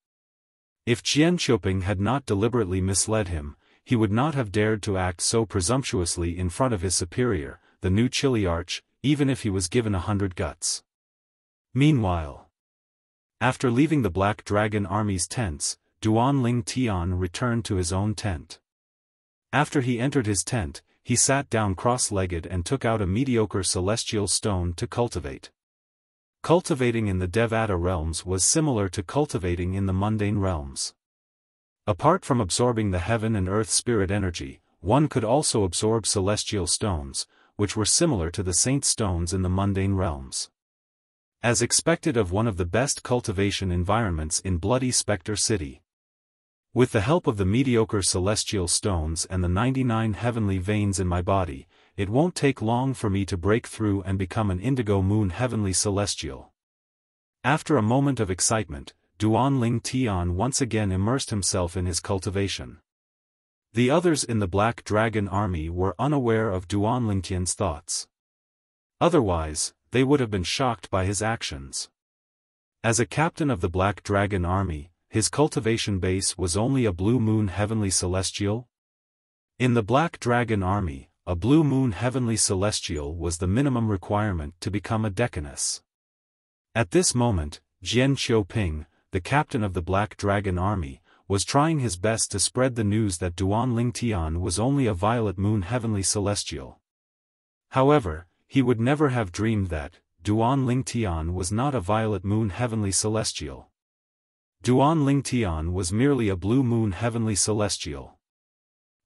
If Jian Qiuping had not deliberately misled him, he would not have dared to act so presumptuously in front of his superior, the new Chiliarch, even if he was given 100 guts. Meanwhile, after leaving the Black Dragon army's tents, Duan Lingtian returned to his own tent. After he entered his tent, he sat down cross-legged and took out a mediocre celestial stone to cultivate. Cultivating in the Devata realms was similar to cultivating in the mundane realms. Apart from absorbing the heaven and earth spirit energy, one could also absorb celestial stones, which were similar to the saint stones in the mundane realms. As expected of one of the best cultivation environments in Bloody Spectre City. With the help of the mediocre celestial stones and the 99 heavenly veins in my body, it won't take long for me to break through and become an indigo moon heavenly celestial. After a moment of excitement, Duan Ling Tian once again immersed himself in his cultivation. The others in the Black Dragon army were unaware of Duan Lingtian's thoughts. Otherwise, they would have been shocked by his actions. As a captain of the Black Dragon army, his cultivation base was only a blue moon heavenly celestial. In the Black Dragon army, a blue moon heavenly celestial was the minimum requirement to become a decanus. At this moment, Jian Xiaoping, the captain of the Black Dragon army, was trying his best to spread the news that Duan Lingtian was only a violet moon heavenly celestial. However, he would never have dreamed that Duan Lingtian was not a violet moon heavenly celestial. Duan Lingtian was merely a blue moon heavenly celestial.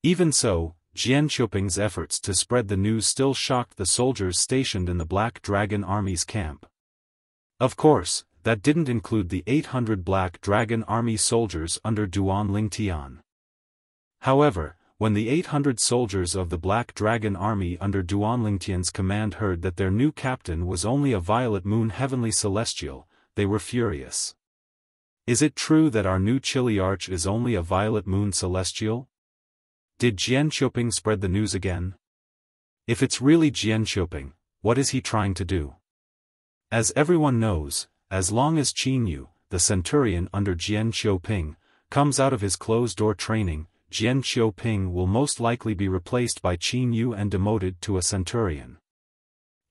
Even so, Jian Xiaoping's efforts to spread the news still shocked the soldiers stationed in the Black Dragon army's camp. Of course, that didn't include the 800 Black Dragon army soldiers under Duan Lingtian. However, when the 800 soldiers of the Black Dragon army under Duan Lingtian's command heard that their new captain was only a violet moon heavenly celestial, they were furious. Is it true that our new Chiliarch is only a violet moon celestial? Did Jian Xiaoping spread the news again? If it's really Jian Xiaoping, what is he trying to do? As everyone knows, as long as Qin Yu, the centurion under Jian Xiaoping, comes out of his closed-door training, Jian Xiaoping will most likely be replaced by Qin Yu and demoted to a centurion.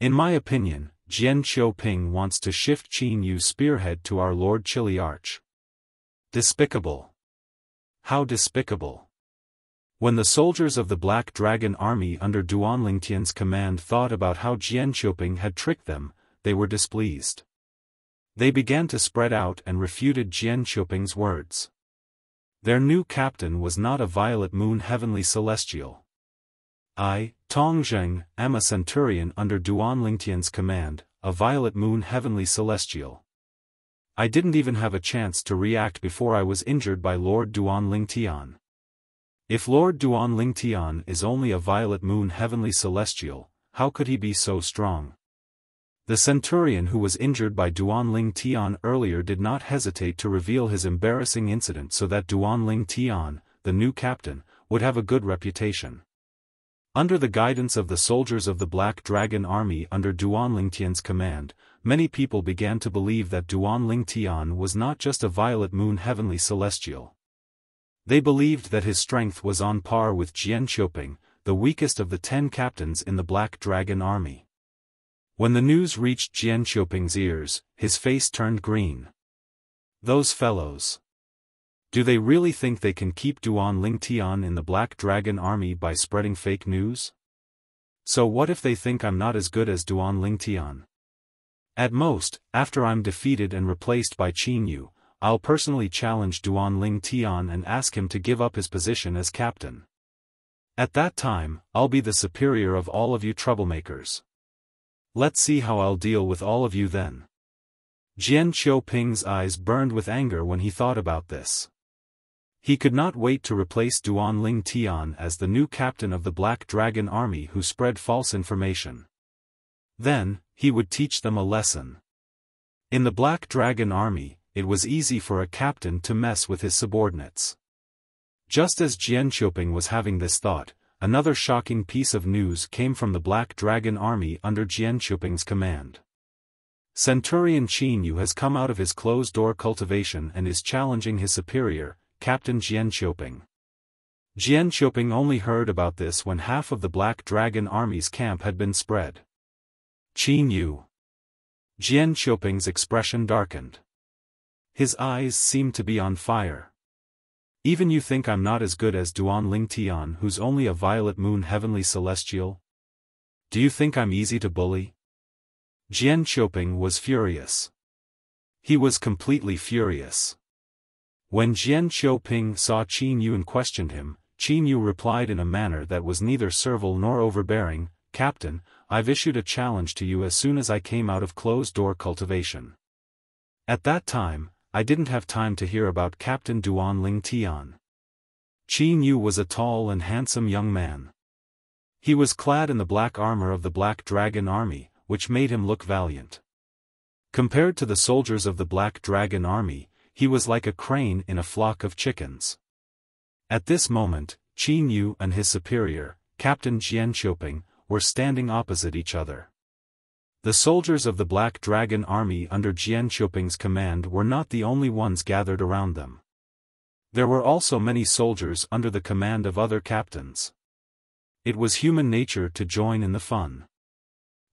In my opinion, Jian Xiaoping wants to shift Qin Yu's spearhead to our Lord Chiliarch. Despicable. How despicable. When the soldiers of the Black Dragon army under Duan Lingtian's command thought about how Jian Xiaoping had tricked them, they were displeased. They began to spread out and refuted Jian Xiaoping's words. Their new captain was not a violet moon heavenly celestial. I, Tong Zheng, am a centurion under Duan Lingtian's command, a violet moon heavenly celestial. I didn't even have a chance to react before I was injured by Lord Duan Lingtian. If Lord Duan Lingtian is only a violet moon heavenly celestial, how could he be so strong? The centurion who was injured by Duan Lingtian earlier did not hesitate to reveal his embarrassing incident so that Duan Lingtian, the new captain, would have a good reputation. Under the guidance of the soldiers of the Black Dragon army under Duan Lingtian's command, many people began to believe that Duan Lingtian was not just a violet moon heavenly celestial. They believed that his strength was on par with Jian Xiaoping, the weakest of the 10 captains in the Black Dragon army. When the news reached Jian Xiaoping's ears, his face turned green. Those fellows. Do they really think they can keep Duan Lingtian in the Black Dragon army by spreading fake news? So what if they think I'm not as good as Duan Lingtian? At most, after I'm defeated and replaced by Qin Yu, I'll personally challenge Duan Lingtian and ask him to give up his position as captain. At that time, I'll be the superior of all of you troublemakers. Let's see how I'll deal with all of you then. Jian Xiaoping's eyes burned with anger when he thought about this. He could not wait to replace Duan Lingtian as the new captain of the Black Dragon army who spread false information. Then, he would teach them a lesson. In the Black Dragon army, it was easy for a captain to mess with his subordinates. Just as Jian Xiaoping was having this thought, another shocking piece of news came from the Black Dragon army under Jian Xiaoping's command. Centurion Qin Yu has come out of his closed-door cultivation and is challenging his superior, Captain Jian Xiaoping. Jian Xiaoping only heard about this when half of the Black Dragon army's camp had been spread. Qin Yu. Jian Xiaoping's expression darkened. His eyes seemed to be on fire. Even you think I'm not as good as Duan Lingtian, who's only a violet moon heavenly celestial? Do you think I'm easy to bully? Jian Qiuping was furious. He was completely furious. When Jian Qiuping saw Qin Yu and questioned him, Qin Yu replied in a manner that was neither servile nor overbearing, "Captain, I've issued a challenge to you as soon as I came out of closed-door cultivation. At that time, I didn't have time to hear about Captain Duan Ling Tian." Qin Yu was a tall and handsome young man. He was clad in the black armor of the Black Dragon Army, which made him look valiant. Compared to the soldiers of the Black Dragon Army, he was like a crane in a flock of chickens. At this moment, Qin Yu and his superior, Captain Jian Qiuping, were standing opposite each other. The soldiers of the Black Dragon Army under Jian Qiuping's command were not the only ones gathered around them. There were also many soldiers under the command of other captains. It was human nature to join in the fun.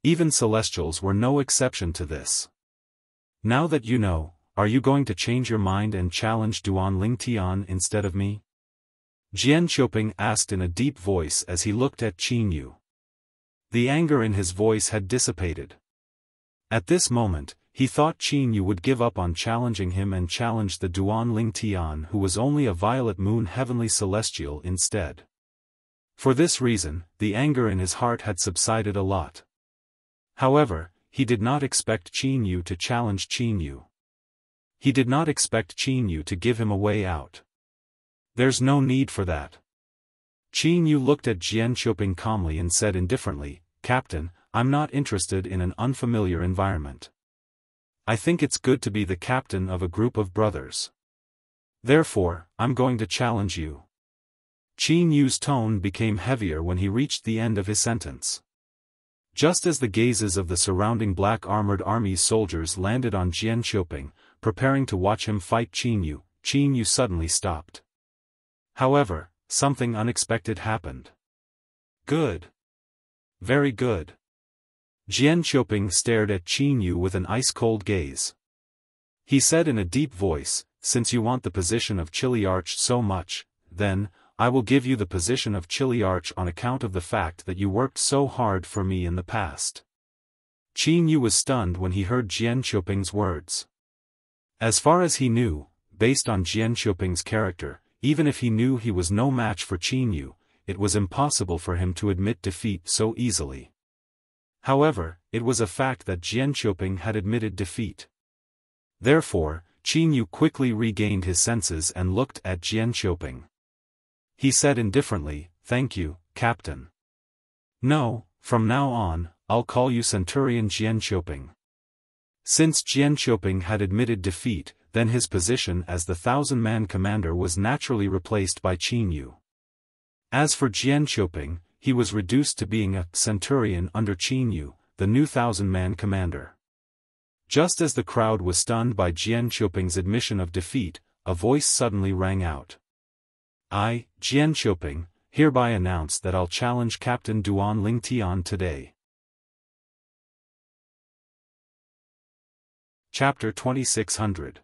Even Celestials were no exception to this. "Now that you know, are you going to change your mind and challenge Duan Ling Tian instead of me?" Jian Qiuping asked in a deep voice as he looked at Qin Yu. The anger in his voice had dissipated. At this moment, he thought Qin Yu would give up on challenging him and challenge the Duan Ling Tian, who was only a violet moon heavenly celestial, instead. For this reason, the anger in his heart had subsided a lot. However, he did not expect Qin Yu to challenge Qin Yu. He did not expect Qin Yu to give him a way out. There's no need for that. Qin Yu looked at Jian Qiuping calmly and said indifferently, "Captain, I'm not interested in an unfamiliar environment. I think it's good to be the captain of a group of brothers. Therefore, I'm going to challenge you." Qin Yu's tone became heavier when he reached the end of his sentence. Just as the gazes of the surrounding black armored army soldiers landed on Jian Qiuping, preparing to watch him fight Qin Yu suddenly stopped. However, something unexpected happened. "Good. Very good." Jian Qiuping stared at Qin Yu with an ice-cold gaze. He said in a deep voice, "Since you want the position of Chiliarch so much, then, I will give you the position of Chiliarch on account of the fact that you worked so hard for me in the past." Qin Yu was stunned when he heard Jian Qiuping's words. As far as he knew, based on Jian Qiuping's character, even if he knew he was no match for Qin Yu, it was impossible for him to admit defeat so easily. However, it was a fact that Jian Qiuping had admitted defeat. Therefore, Qin Yu quickly regained his senses and looked at Jian Qiuping. He said indifferently, "Thank you, Captain. No, from now on, I'll call you Centurion Jian Qiuping." Since Jian Qiuping had admitted defeat, then his position as the 1,000-man commander was naturally replaced by Qin Yu. As for Jian Qiuping, he was reduced to being a centurion under Qin Yu, the new 1,000-man commander. Just as the crowd was stunned by Jian Qiuping's admission of defeat, a voice suddenly rang out. "I, Jian Qiuping, hereby announce that I'll challenge Captain Duan Ling Tian today." Chapter 2600.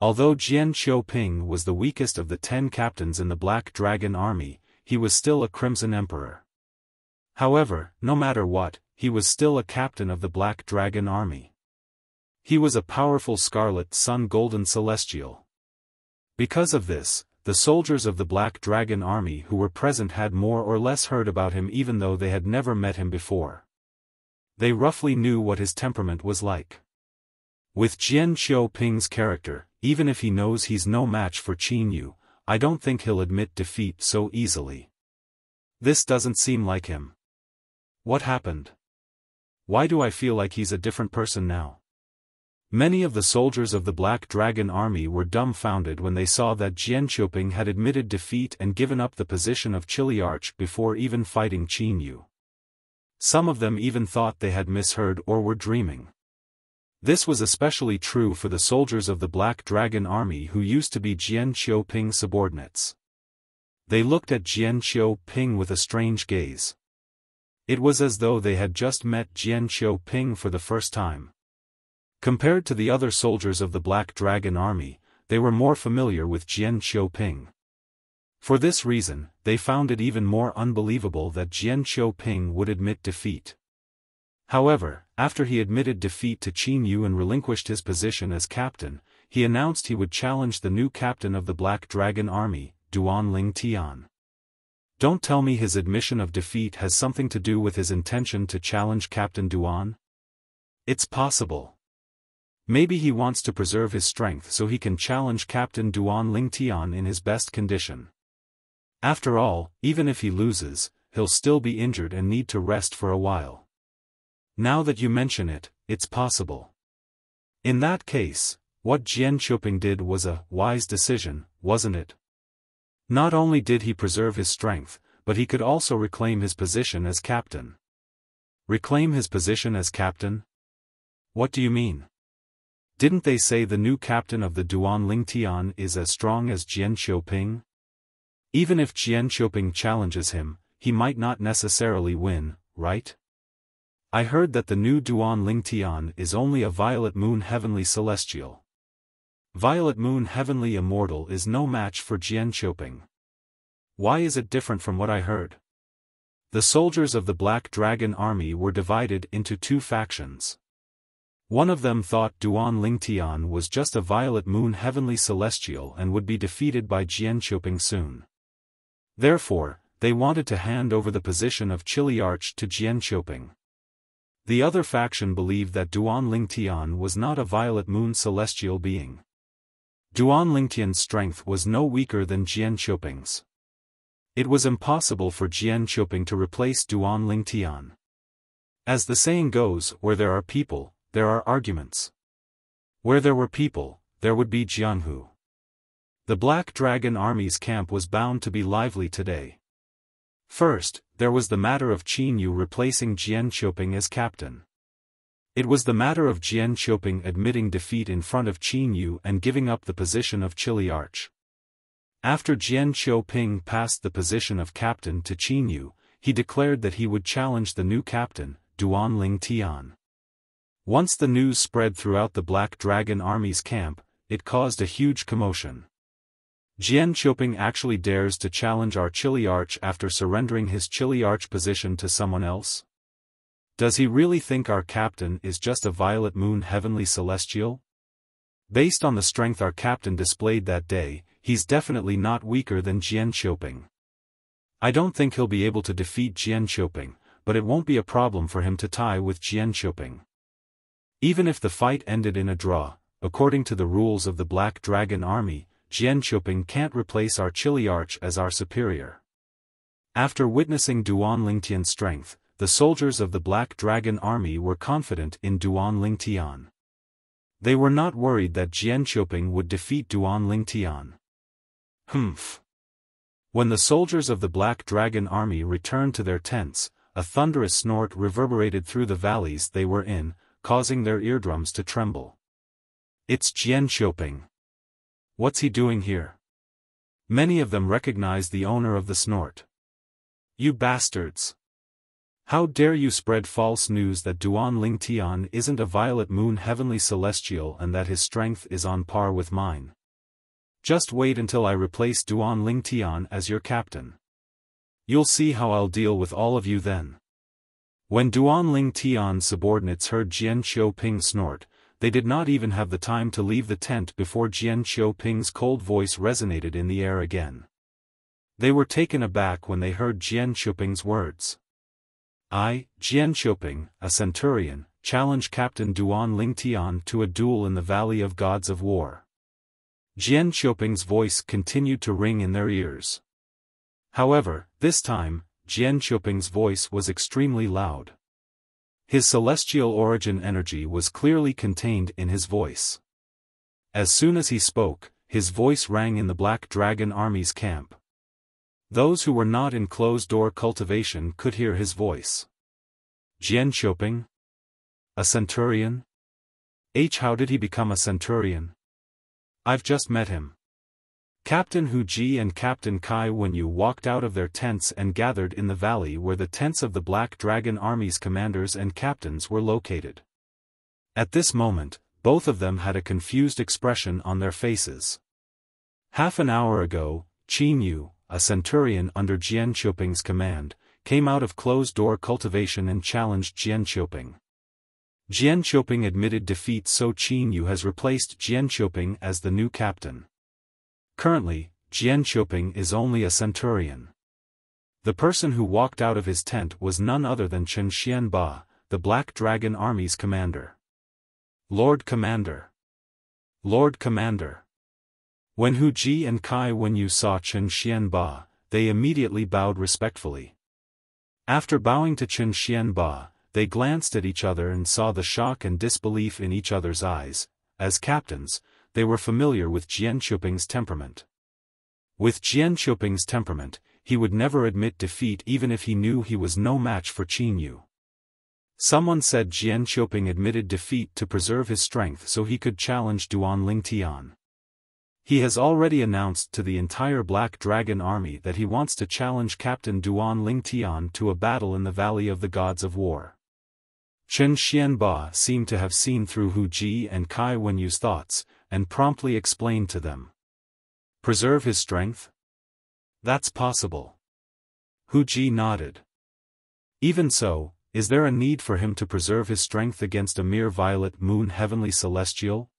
Although Jian Qiuping was the weakest of the 10 captains in the Black Dragon Army, he was still a Crimson Emperor. However, no matter what, he was still a captain of the Black Dragon Army. He was a powerful Scarlet Sun Golden Celestial. Because of this, the soldiers of the Black Dragon Army who were present had more or less heard about him even though they had never met him before. They roughly knew what his temperament was like. With Jian Qiuping's character, even if he knows he's no match for Qin Yu, I don't think he'll admit defeat so easily. This doesn't seem like him. What happened? Why do I feel like he's a different person now? Many of the soldiers of the Black Dragon Army were dumbfounded when they saw that Jian Qiuping had admitted defeat and given up the position of Chiliarch before even fighting Qin Yu. Some of them even thought they had misheard or were dreaming. This was especially true for the soldiers of the Black Dragon Army who used to be Jian Qiuping's subordinates. They looked at Jian Qiuping with a strange gaze. It was as though they had just met Jian Qiuping for the first time. Compared to the other soldiers of the Black Dragon Army, they were more familiar with Jian Qiuping. For this reason, they found it even more unbelievable that Jian Qiuping would admit defeat. However, after he admitted defeat to Qin Yu and relinquished his position as captain, he announced he would challenge the new captain of the Black Dragon Army, Duan Ling Tian. Don't tell me his admission of defeat has something to do with his intention to challenge Captain Duan? It's possible. Maybe he wants to preserve his strength so he can challenge Captain Duan Ling Tian in his best condition. After all, even if he loses, he'll still be injured and need to rest for a while. Now that you mention it, it's possible. In that case, what Jian Qiuping did was a wise decision, wasn't it? Not only did he preserve his strength, but he could also reclaim his position as captain. Reclaim his position as captain? What do you mean? Didn't they say the new captain of the Duan Ling Tian is as strong as Jian Qiuping? Even if Jian Qiuping challenges him, he might not necessarily win, right? I heard that the new Duan Ling Tian is only a Violet Moon Heavenly Celestial. Violet Moon Heavenly Immortal is no match for Jian Qiuping. Why is it different from what I heard? The soldiers of the Black Dragon Army were divided into two factions. One of them thought Duan Ling Tian was just a Violet Moon Heavenly Celestial and would be defeated by Jian Qiuping soon. Therefore, they wanted to hand over the position of Chiliarch to Jian Qiuping. The other faction believed that Duan Ling Tian was not a Violet Moon Celestial being. Duan Ling Tian's strength was no weaker than Jian Qiuping's. It was impossible for Jian Qiuping to replace Duan Ling Tian. As the saying goes, where there are people, there are arguments. Where there were people, there would be Jianhu. The Black Dragon Army's camp was bound to be lively today. First, there was the matter of Qin Yu replacing Jian Qiuping as captain. It was the matter of Jian Qiuping admitting defeat in front of Qin Yu and giving up the position of Chiliarch. After Jian Qiuping passed the position of captain to Qin Yu, he declared that he would challenge the new captain, Duan Ling Tian. Once the news spread throughout the Black Dragon Army's camp, it caused a huge commotion. Jian Qiuping actually dares to challenge our Chiliarch after surrendering his Chiliarch position to someone else? Does he really think our captain is just a Violet Moon Heavenly Celestial? Based on the strength our captain displayed that day, he's definitely not weaker than Jian Qiuping. I don't think he'll be able to defeat Jian Qiuping, but it won't be a problem for him to tie with Jian Qiuping. Even if the fight ended in a draw, according to the rules of the Black Dragon Army, Jian Qiuping can't replace our Chiliarch as our superior. After witnessing Duan Ling Tian's strength, the soldiers of the Black Dragon Army were confident in Duan Ling Tian. They were not worried that Jian Qiuping would defeat Duan Ling Tian. Humph. When the soldiers of the Black Dragon Army returned to their tents, a thunderous snort reverberated through the valleys they were in, causing their eardrums to tremble. It's Jian Qiuping. What's he doing here? Many of them recognized the owner of the snort. You bastards! How dare you spread false news that Duan Ling Tian isn't a Violet Moon Heavenly Celestial and that his strength is on par with mine. Just wait until I replace Duan Ling Tian as your captain. You'll see how I'll deal with all of you then. When Duan Ling Tian's subordinates heard Jian Qiuping snort, they did not even have the time to leave the tent before Jian Qiuping's cold voice resonated in the air again. They were taken aback when they heard Jian Qiuping's words. I, Jian Qiuping, a centurion, challenge Captain Duan Ling Tian to a duel in the Valley of Gods of War. Jian Qiuping's voice continued to ring in their ears. However, this time, Jian Qiuping's voice was extremely loud. His celestial origin energy was clearly contained in his voice. As soon as he spoke, his voice rang in the Black Dragon Army's camp. Those who were not in closed-door cultivation could hear his voice. Jian Qiuping? A centurion? How did he become a centurion? I've just met him. Captain Hu Ji and Captain Kai Wenyu walked out of their tents and gathered in the valley where the tents of the Black Dragon Army's commanders and captains were located. At this moment, both of them had a confused expression on their faces. Half an hour ago, Qin Yu, a centurion under Jian Qiuping's command, came out of closed-door cultivation and challenged Jian Qiuping. Jian Qiuping admitted defeat, so Qin Yu has replaced Jian Qiuping as the new captain. Currently, Jian Qiuping is only a centurion. The person who walked out of his tent was none other than Chen Xianba, the Black Dragon Army's commander. Lord Commander! Lord Commander! When Hu Ji and Kai Wenyu saw Chen Xianba, they immediately bowed respectfully. After bowing to Chen Xianba, they glanced at each other and saw the shock and disbelief in each other's eyes. As captains, they were familiar with Jian Qiuping's temperament. With Jian Qiuping's temperament, he would never admit defeat even if he knew he was no match for Qin Yu. Someone said Jian Qiuping admitted defeat to preserve his strength so he could challenge Duan Lingtian. He has already announced to the entire Black Dragon Army that he wants to challenge Captain Duan Lingtian to a battle in the Valley of the Gods of War. Chen Xianba seemed to have seen through Hu Ji and Kai Wenyu's thoughts, and promptly explained to them. Preserve his strength? That's possible. Hu Ji nodded. Even so, is there a need for him to preserve his strength against a mere violet moon heavenly celestial?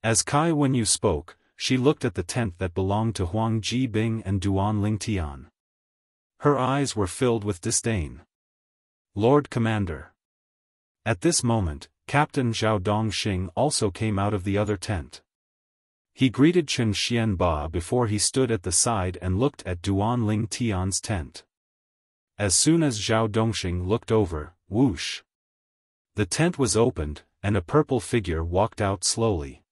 As Kai Wenyu spoke, she looked at the tent that belonged to Huang Jibing and Duan Lingtian. Her eyes were filled with disdain. Lord Commander! At this moment, Captain Zhao Dongxing also came out of the other tent. He greeted Chen Xianba before he stood at the side and looked at Duan Lingtian's tent. As soon as Zhao Dongxing looked over, whoosh! The tent was opened, and a purple figure walked out slowly.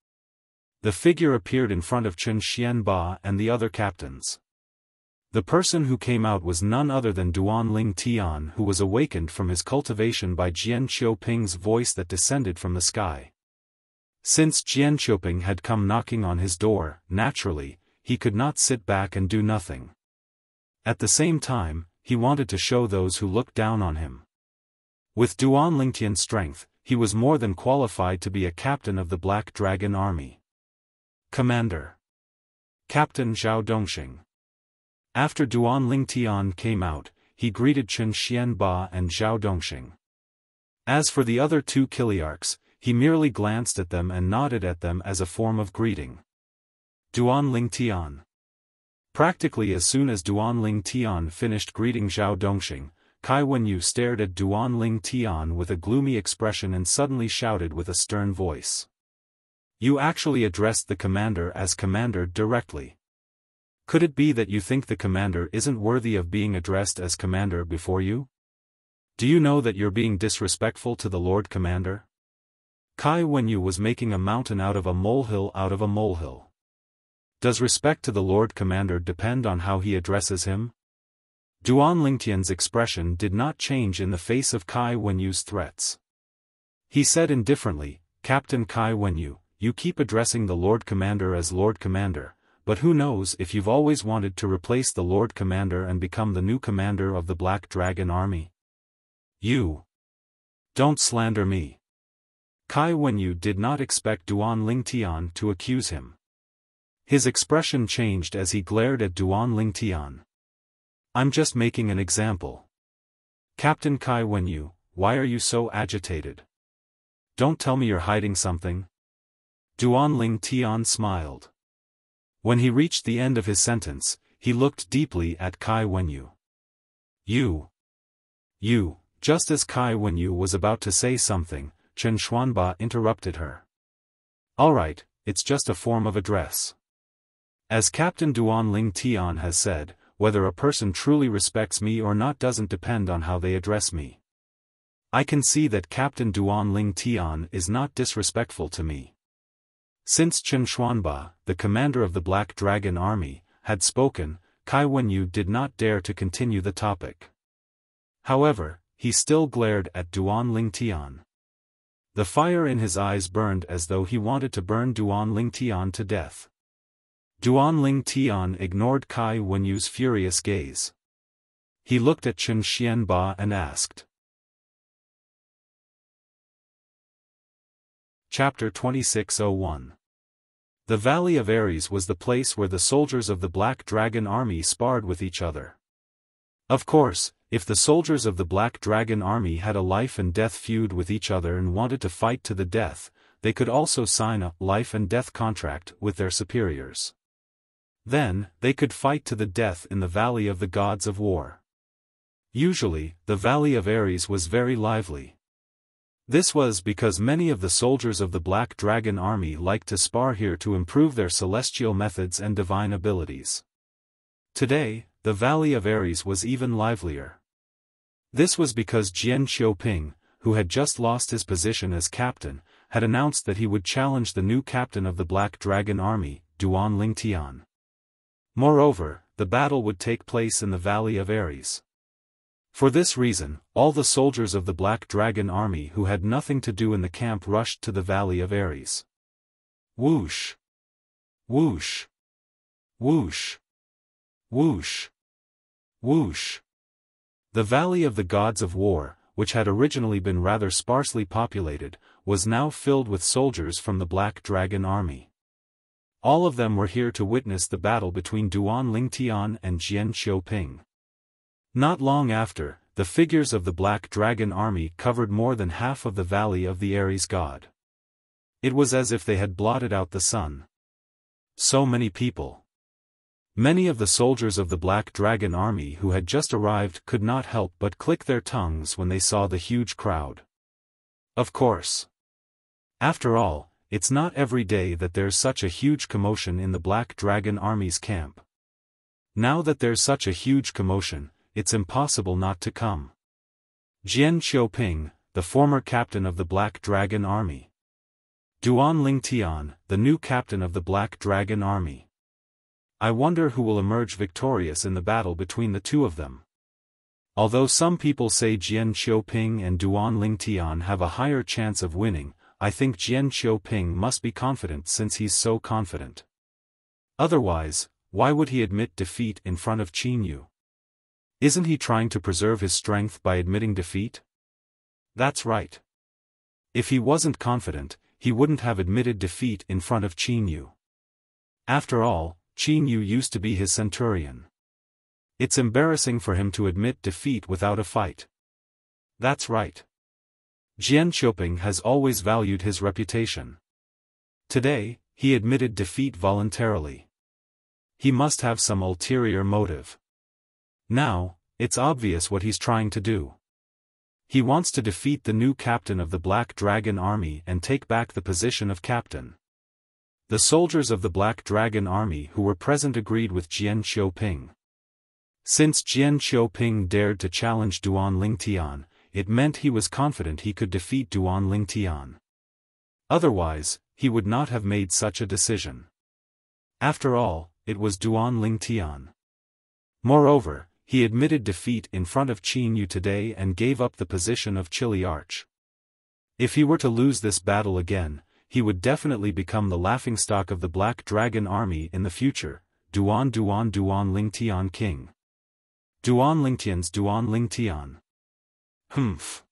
The figure appeared in front of Chen Xianba and the other captains. The person who came out was none other than Duan Lingtian, who was awakened from his cultivation by Jian Qiuping's voice that descended from the sky. Since Jian Qiuping had come knocking on his door, naturally, he could not sit back and do nothing. At the same time, he wanted to show those who looked down on him. With Duan Lingtian's strength, he was more than qualified to be a captain of the Black Dragon Army. Commander! Captain Zhao Dongxing! After Duan Lingtian came out, he greeted Chen Xianba and Zhao Dongxing. As for the other two Kiliarchs, he merely glanced at them and nodded at them as a form of greeting. Duan Lingtian. Practically as soon as Duan Lingtian finished greeting Zhao Dongxing, Kai Wenyu stared at Duan Lingtian with a gloomy expression and suddenly shouted with a stern voice. You actually addressed the commander as commander directly. Could it be that you think the commander isn't worthy of being addressed as commander before you? Do you know that you're being disrespectful to the Lord Commander? Kai Wenyu was making a mountain out of a molehill out of a molehill. Does respect to the Lord Commander depend on how he addresses him? Duan Lingtian's expression did not change in the face of Kai Wenyu's threats. He said indifferently, Captain Kai Wenyu, you keep addressing the Lord Commander as Lord Commander, but who knows if you've always wanted to replace the Lord Commander and become the new commander of the Black Dragon Army? You! Don't slander me! Kai Wenyu did not expect Duan Lingtian to accuse him. His expression changed as he glared at Duan Lingtian. I'm just making an example. Captain Kai Wenyu, why are you so agitated? Don't tell me you're hiding something. Duan Lingtian smiled. When he reached the end of his sentence, he looked deeply at Kai Wenyu. You! Just as Kai Wenyu was about to say something, Chen Xuanba interrupted her. Alright, it's just a form of address. As Captain Duan Lingtian has said, whether a person truly respects me or not doesn't depend on how they address me. I can see that Captain Duan Lingtian is not disrespectful to me. Since Chen Xuanba, the commander of the Black Dragon Army, had spoken, Kai Wenyu did not dare to continue the topic. However, he still glared at Duan Lingtian. The fire in his eyes burned as though he wanted to burn Duan Lingtian to death. Duan Lingtian ignored Kai Wenyu's furious gaze. He looked at Chen Xianba and asked. Chapter 2601. The Valley of Ares was the place where the soldiers of the Black Dragon Army sparred with each other. Of course, if the soldiers of the Black Dragon army had a life and death feud with each other and wanted to fight to the death, they could also sign a life and death contract with their superiors. Then, they could fight to the death in the Valley of the Gods of War. Usually, the Valley of Ares was very lively. This was because many of the soldiers of the Black Dragon army liked to spar here to improve their celestial methods and divine abilities. Today, the Valley of Ares was even livelier. This was because Jian Xiaoping, who had just lost his position as captain, had announced that he would challenge the new captain of the Black Dragon army, Duan Lingtian. Moreover, the battle would take place in the Valley of Ares. For this reason, all the soldiers of the Black Dragon army who had nothing to do in the camp rushed to the Valley of Ares. Whoosh! Whoosh! Whoosh! Whoosh! Whoosh! The Valley of the Gods of War, which had originally been rather sparsely populated, was now filled with soldiers from the Black Dragon army. All of them were here to witness the battle between Duan Lingtian and Jian Xiaoping. Not long after, the figures of the Black Dragon army covered more than half of the Valley of the Ares god. It was as if they had blotted out the sun. So many people. Many of the soldiers of the Black Dragon army who had just arrived could not help but click their tongues when they saw the huge crowd. Of course. After all, it's not every day that there's such a huge commotion in the Black Dragon army's camp. Now that there's such a huge commotion, it's impossible not to come. Jian Xiaoping, the former captain of the Black Dragon army. Duan Lingtian, the new captain of the Black Dragon army. I wonder who will emerge victorious in the battle between the two of them. Although some people say Jian Xiaoping and Duan Lingtian have a higher chance of winning, I think Jian Xiaoping must be confident since he's so confident. Otherwise, why would he admit defeat in front of Qin Yu? Isn't he trying to preserve his strength by admitting defeat? That's right. If he wasn't confident, he wouldn't have admitted defeat in front of Qin Yu. After all, Qin Yu used to be his centurion. It's embarrassing for him to admit defeat without a fight. That's right. Jian Xiaoping has always valued his reputation. Today, he admitted defeat voluntarily. He must have some ulterior motive. Now, it's obvious what he's trying to do. He wants to defeat the new captain of the Black Dragon army and take back the position of captain. The soldiers of the Black Dragon army who were present agreed with Jian Xiaoping. Since Jian Xiaoping dared to challenge Duan Lingtian, it meant he was confident he could defeat Duan Lingtian. Otherwise, he would not have made such a decision. After all, it was Duan Lingtian. Moreover, he admitted defeat in front of Qin Yu today and gave up the position of Chili Arch. If he were to lose this battle again, he would definitely become the laughingstock of the Black Dragon army in the future. Duan Lingtian King. Duan Lingtian's Duan Lingtian. Humph.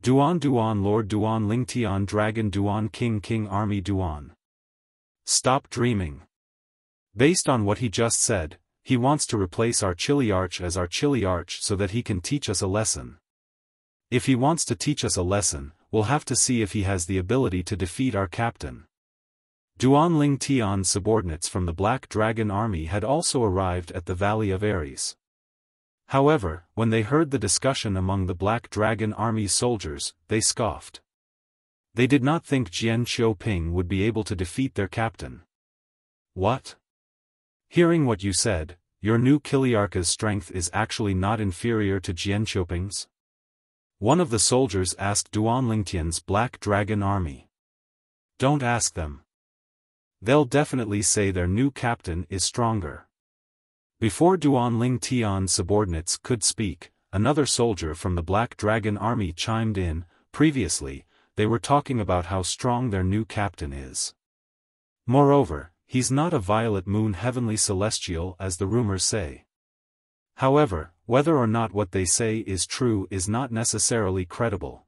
Duan Lord Duan Lingtian Dragon Duan King Army Duan. Stop dreaming. Based on what he just said, he wants to replace our Chili Arch as our Chili Arch so that he can teach us a lesson. If he wants to teach us a lesson, we'll have to see if he has the ability to defeat our captain. Duan Lingtian's subordinates from the Black Dragon army had also arrived at the Valley of Ares. However, when they heard the discussion among the Black Dragon army's soldiers, they scoffed. They did not think Jian Xiaoping would be able to defeat their captain. What? Hearing what you said, your new Kiliarka's strength is actually not inferior to Jian Xiaoping's? One of the soldiers asked Duan Lingtian's Black Dragon army. Don't ask them. They'll definitely say their new captain is stronger. Before Duan Lingtian's subordinates could speak, another soldier from the Black Dragon army chimed in. Previously, they were talking about how strong their new captain is. Moreover, he's not a violet moon heavenly celestial as the rumors say. However, whether or not what they say is true is not necessarily credible.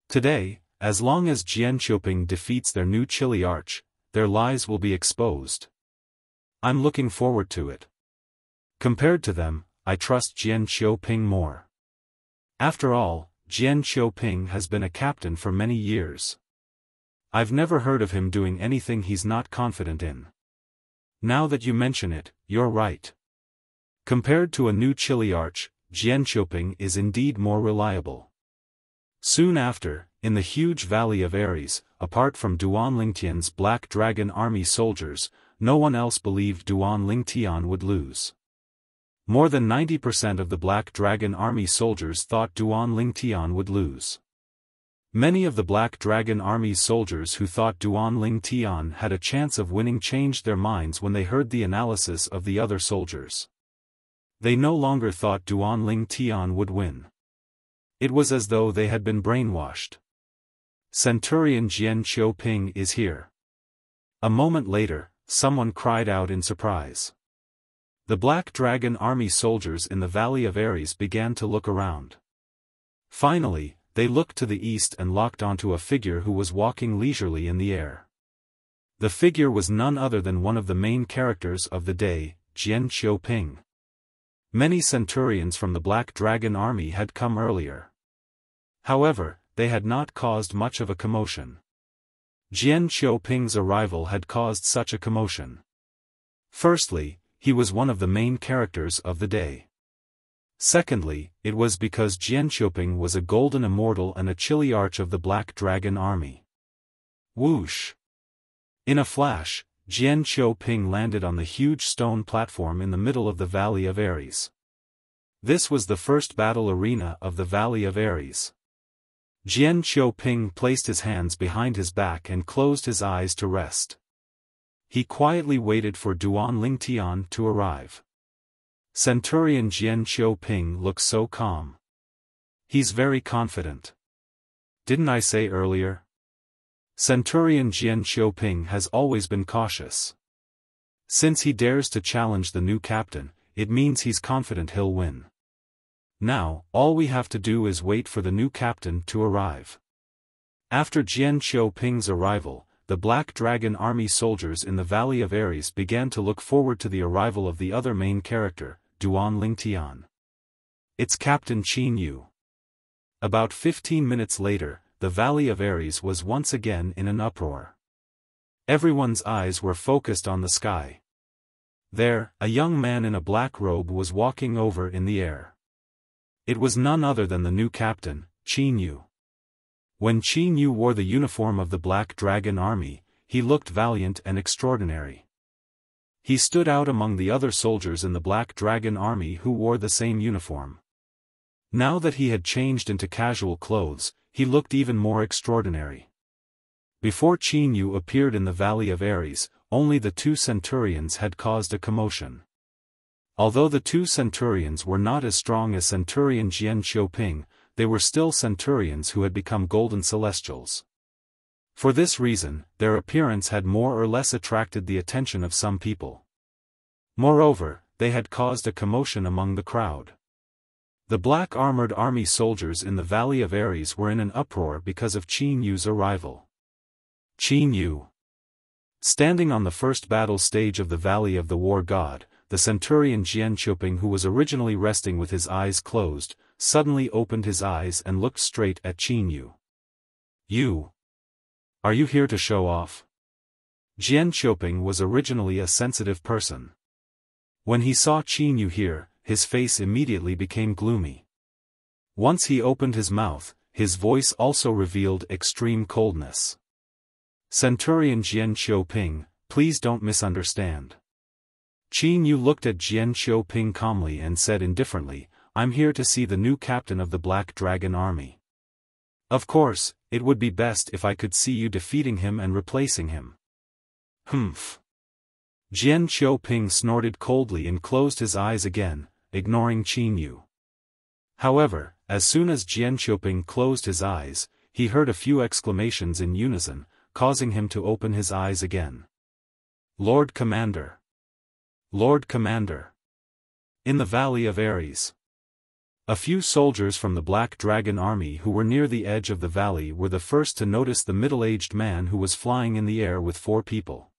Today, as long as Jian Xiaoping defeats their new Chili Arch, their lies will be exposed. I'm looking forward to it. Compared to them, I trust Jian Xiaoping more. After all, Jian Xiaoping has been a captain for many years. I've never heard of him doing anything he's not confident in. Now that you mention it, you're right. Compared to a new chili arch, Jian Xiaoping is indeed more reliable. Soon after, in the huge valley of Ares, apart from Duan Lingtian's Black Dragon Army soldiers, no one else believed Duan Lingtian would lose. More than 90% of the Black Dragon Army soldiers thought Duan Lingtian would lose. Many of the Black Dragon Army's soldiers who thought Duan Lingtian had a chance of winning changed their minds when they heard the analysis of the other soldiers. They no longer thought Duan Lingtian would win. It was as though they had been brainwashed. Centurion Jian Xiaoping is here. A moment later, someone cried out in surprise. The Black Dragon Army soldiers in the Valley of Ares began to look around. Finally, they looked to the east and locked onto a figure who was walking leisurely in the air. The figure was none other than one of the main characters of the day, Jian Xiaoping. Many centurions from the Black Dragon Army had come earlier. However, they had not caused much of a commotion. Jian Xiaoping's arrival had caused such a commotion. Firstly, he was one of the main characters of the day. Secondly, it was because Jian Xiaoping was a golden immortal and a chili arch of the Black Dragon Army. Whoosh! In a flash, Jian Xiaoping landed on the huge stone platform in the middle of the Valley of Ares. This was the first battle arena of the Valley of Ares. Jian Xiaoping placed his hands behind his back and closed his eyes to rest. He quietly waited for Duan Lingtian to arrive. Centurion Jian Xiaoping looks so calm. He's very confident. Didn't I say earlier? Centurion Jian Xiaoping has always been cautious. Since he dares to challenge the new captain, it means he's confident he'll win. Now, all we have to do is wait for the new captain to arrive. After Jian Xiaoping's arrival, the Black Dragon Army soldiers in the Valley of Ares began to look forward to the arrival of the other main character, Duan Lingtian. It's Captain Qin Yu. About 15 minutes later, the Valley of Ares was once again in an uproar. Everyone's eyes were focused on the sky. There, a young man in a black robe was walking over in the air. It was none other than the new captain, Qin Yu. When Qin Yu wore the uniform of the Black Dragon Army, he looked valiant and extraordinary. He stood out among the other soldiers in the Black Dragon Army who wore the same uniform. Now that he had changed into casual clothes, he looked even more extraordinary. Before Qin Yu appeared in the Valley of Ares, only the two centurions had caused a commotion. Although the two centurions were not as strong as Centurion Jian Xiaoping, they were still centurions who had become golden celestials. For this reason, their appearance had more or less attracted the attention of some people. Moreover, they had caused a commotion among the crowd. The black armored army soldiers in the Valley of Ares were in an uproar because of Qin Yu's arrival. Qin Yu. Standing on the first battle stage of the Valley of the War God, the centurion Jian Xiaoping, who was originally resting with his eyes closed, suddenly opened his eyes and looked straight at Qin Yu. You. Are you here to show off? Jian Xiaoping was originally a sensitive person. When he saw Qin Yu here, his face immediately became gloomy. Once he opened his mouth, his voice also revealed extreme coldness. Centurion Jian Xiaoping, please don't misunderstand. Qin Yu looked at Jian Xiaoping calmly and said indifferently, I'm here to see the new captain of the Black Dragon Army. Of course, it would be best if I could see you defeating him and replacing him. Humph. Jian Xiaoping snorted coldly and closed his eyes again, ignoring Qin Yu. However, as soon as Jian Xiaoping closed his eyes, he heard a few exclamations in unison, causing him to open his eyes again. Lord Commander! Lord Commander! In the Valley of Ares. A few soldiers from the Black Dragon Army who were near the edge of the valley were the first to notice the middle-aged man who was flying in the air with 4 people.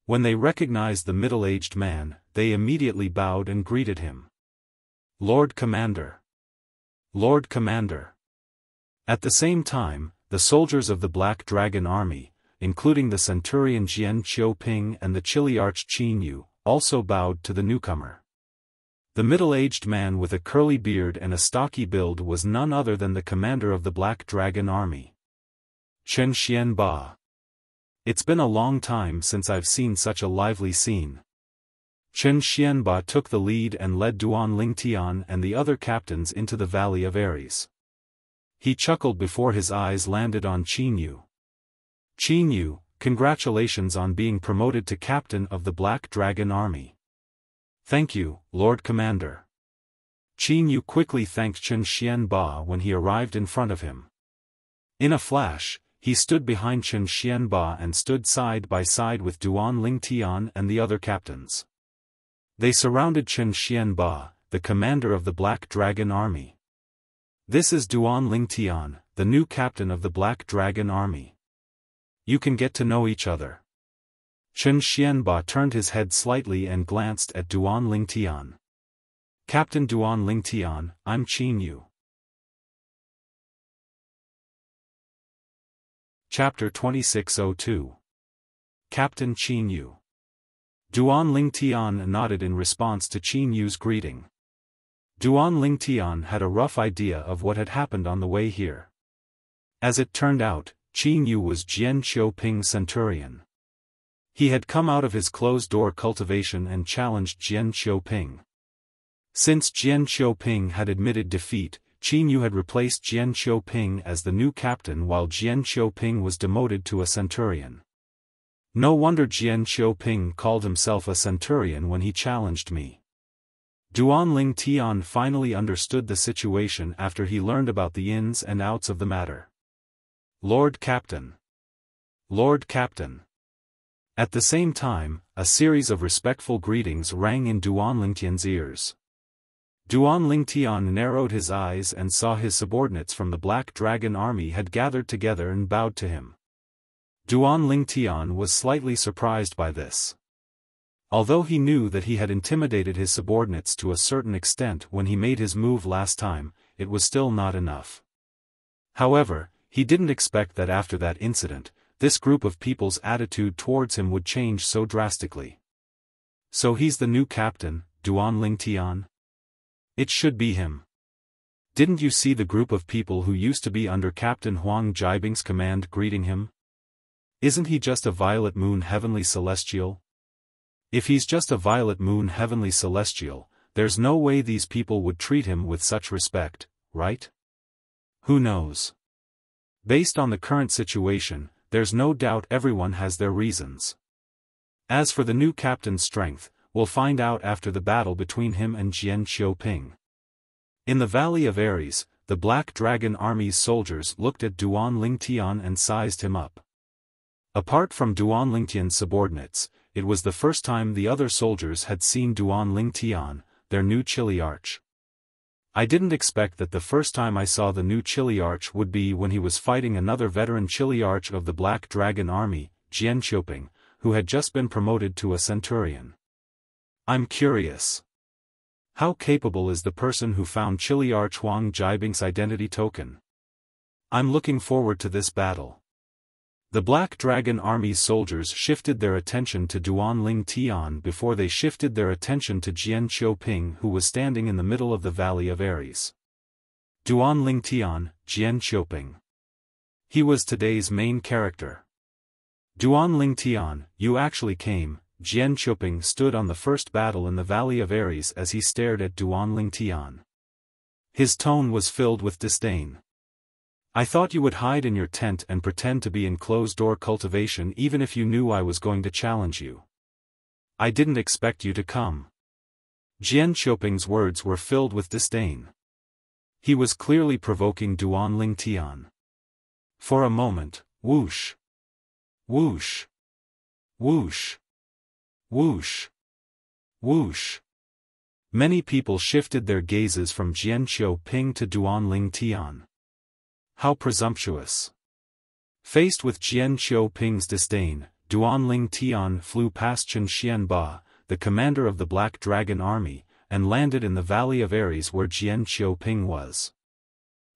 When they recognized the middle-aged man, they immediately bowed and greeted him. Lord Commander! Lord Commander! At the same time, the soldiers of the Black Dragon Army, including the centurion Jian Qiuping and the chili-arched Qin Yu, also bowed to the newcomer. The middle-aged man with a curly beard and a stocky build was none other than the commander of the Black Dragon Army. Chen Xianba. It's been a long time since I've seen such a lively scene. Chen Xianba took the lead and led Duan Lingtian and the other captains into the Valley of Ares. He chuckled before his eyes landed on Qin Yu. Qin Yu, congratulations on being promoted to captain of the Black Dragon Army. Thank you, Lord Commander. Qin Yu quickly thanked Chen Xianba when he arrived in front of him. In a flash, he stood behind Chen Xianba and stood side by side with Duan Lingtian and the other captains. They surrounded Chen Xianba, the commander of the Black Dragon Army. This is Duan Lingtian, the new captain of the Black Dragon Army. You can get to know each other. Chen Xianba turned his head slightly and glanced at Duan Lingtian. Captain Duan Lingtian, I'm Qin Yu. Chapter 2602. Captain Qin Yu. Duan Lingtian nodded in response to Qin Yu's greeting. Duan Lingtian had a rough idea of what had happened on the way here. As it turned out, Qin Yu was Jian Qiuping's centurion. He had come out of his closed-door cultivation and challenged Jian Qiuping. Since Jian Qiuping had admitted defeat, Qin Yu had replaced Jian Qiuping as the new captain while Jian Qiuping was demoted to a centurion. No wonder Jian Qiuping called himself a centurion when he challenged me. Duan Lingtian finally understood the situation after he learned about the ins and outs of the matter. Lord Captain! Lord Captain! At the same time, a series of respectful greetings rang in Duan Lingtian's ears. Duan Lingtian narrowed his eyes and saw his subordinates from the Black Dragon Army had gathered together and bowed to him. Duan Lingtian was slightly surprised by this. Although he knew that he had intimidated his subordinates to a certain extent when he made his move last time, it was still not enough. However, he didn't expect that after that incident, this group of people's attitude towards him would change so drastically. So he's the new captain, Duan Lingtian? It should be him. Didn't you see the group of people who used to be under Captain Huang Jibing's command greeting him? Isn't he just a violet moon heavenly celestial? If he's just a violet moon heavenly celestial, there's no way these people would treat him with such respect, right? Who knows? Based on the current situation, there's no doubt everyone has their reasons. As for the new captain's strength, we'll find out after the battle between him and Jian Qiuping. In the Valley of Ares, the Black Dragon Army's soldiers looked at Duan Lingtian and sized him up. Apart from Duan Lingtian's subordinates, it was the first time the other soldiers had seen Duan Lingtian, their new chili-arch. I didn't expect that the first time I saw the new chili-arch would be when he was fighting another veteran chili-arch of the Black Dragon Army, Jian Qiuping, who had just been promoted to a centurion. I'm curious. How capable is the person who found chili-arch Huang Jibing's identity token? I'm looking forward to this battle. The Black Dragon Army's soldiers shifted their attention to Duan Lingtian before they shifted their attention to Jian Qiuping, who was standing in the middle of the Valley of Ares. Duan Lingtian, Jian Qiuping. He was today's main character. Duan Lingtian, you actually came. Jian Qiuping stood on the first battle in the Valley of Ares as he stared at Duan Lingtian. His tone was filled with disdain. I thought you would hide in your tent and pretend to be in closed-door cultivation even if you knew I was going to challenge you. I didn't expect you to come. Jian Qiuping's words were filled with disdain. He was clearly provoking Duan Lingtian. For a moment, whoosh. Whoosh. Whoosh. Whoosh. Whoosh. Many people shifted their gazes from Jian Qiuping to Duan Lingtian. How presumptuous. Faced with Jian Qiuping's disdain, Duan Lingtian flew past Chen Xianba, the commander of the Black Dragon Army, and landed in the Valley of Aries where Jian Qiuping was.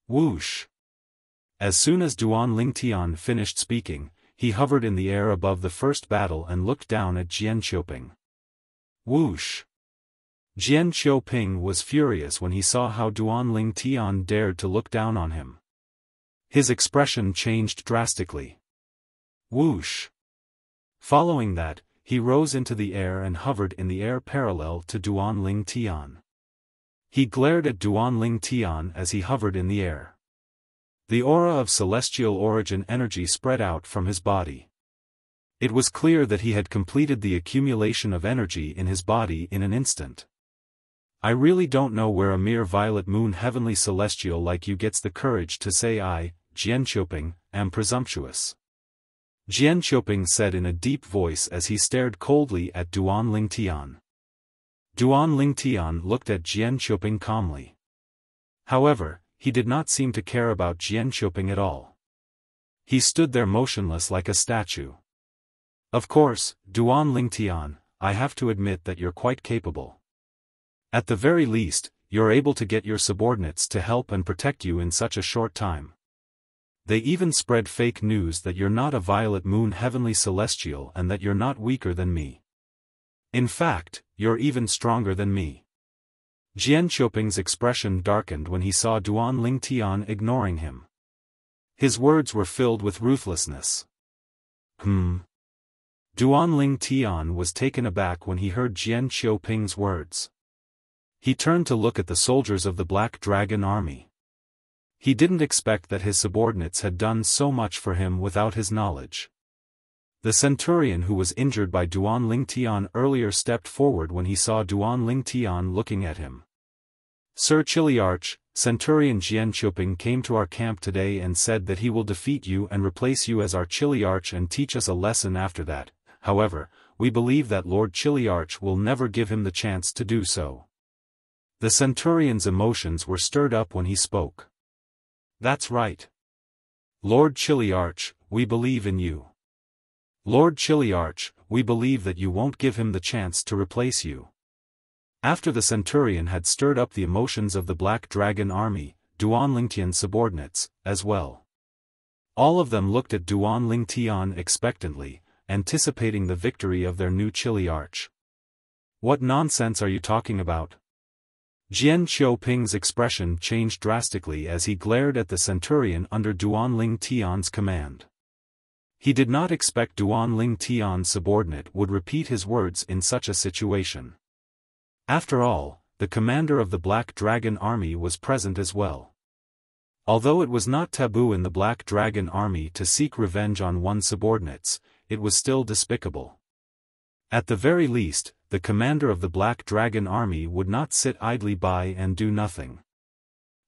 Whoosh! As soon as Duan Lingtian finished speaking, he hovered in the air above the first battle and looked down at Jian Qiuping. Whoosh! Jian Qiuping was furious when he saw how Duan Lingtian dared to look down on him. His expression changed drastically. Whoosh! Following that, he rose into the air and hovered in the air parallel to Duan Lingtian. He glared at Duan Lingtian as he hovered in the air. The aura of celestial origin energy spread out from his body. It was clear that he had completed the accumulation of energy in his body in an instant. I really don't know where a mere violet moon heavenly celestial like you gets the courage to say I, Jian Qiuping, am presumptuous. Jian Qiuping said in a deep voice as he stared coldly at Duan Lingtian. Duan Lingtian looked at Jian Qiuping calmly. However, he did not seem to care about Jian Qiuping at all. He stood there motionless like a statue. Of course, Duan Lingtian, I have to admit that you're quite capable. At the very least, you're able to get your subordinates to help and protect you in such a short time. They even spread fake news that you're not a violet moon heavenly celestial and that you're not weaker than me. In fact, you're even stronger than me. Jian Qiuping's expression darkened when he saw Duan Lingtian ignoring him. His words were filled with ruthlessness. Duan Lingtian was taken aback when he heard Jian Qiuping's words. He turned to look at the soldiers of the Black Dragon army. He didn't expect that his subordinates had done so much for him without his knowledge. The centurion who was injured by Duan Lingtian earlier stepped forward when he saw Duan Lingtian looking at him. Sir Chiliarch, Centurion Jian Qiuping came to our camp today and said that he will defeat you and replace you as our Chiliarch and teach us a lesson after that. However, we believe that Lord Chiliarch will never give him the chance to do so. The centurion's emotions were stirred up when he spoke. That's right. Lord Chiliarch, we believe in you. Lord Chiliarch, we believe that you won't give him the chance to replace you. After the centurion had stirred up the emotions of the Black Dragon army, Duan Lingtian's subordinates, as well. All of them looked at Duan Lingtian expectantly, anticipating the victory of their new Chiliarch. What nonsense are you talking about? Jian Qiuping's expression changed drastically as he glared at the centurion under Duan Lingtian's command. He did not expect Duan Lingtian's subordinate would repeat his words in such a situation. After all, the commander of the Black Dragon army was present as well. Although it was not taboo in the Black Dragon army to seek revenge on one's subordinates, it was still despicable. At the very least, the commander of the Black Dragon army would not sit idly by and do nothing.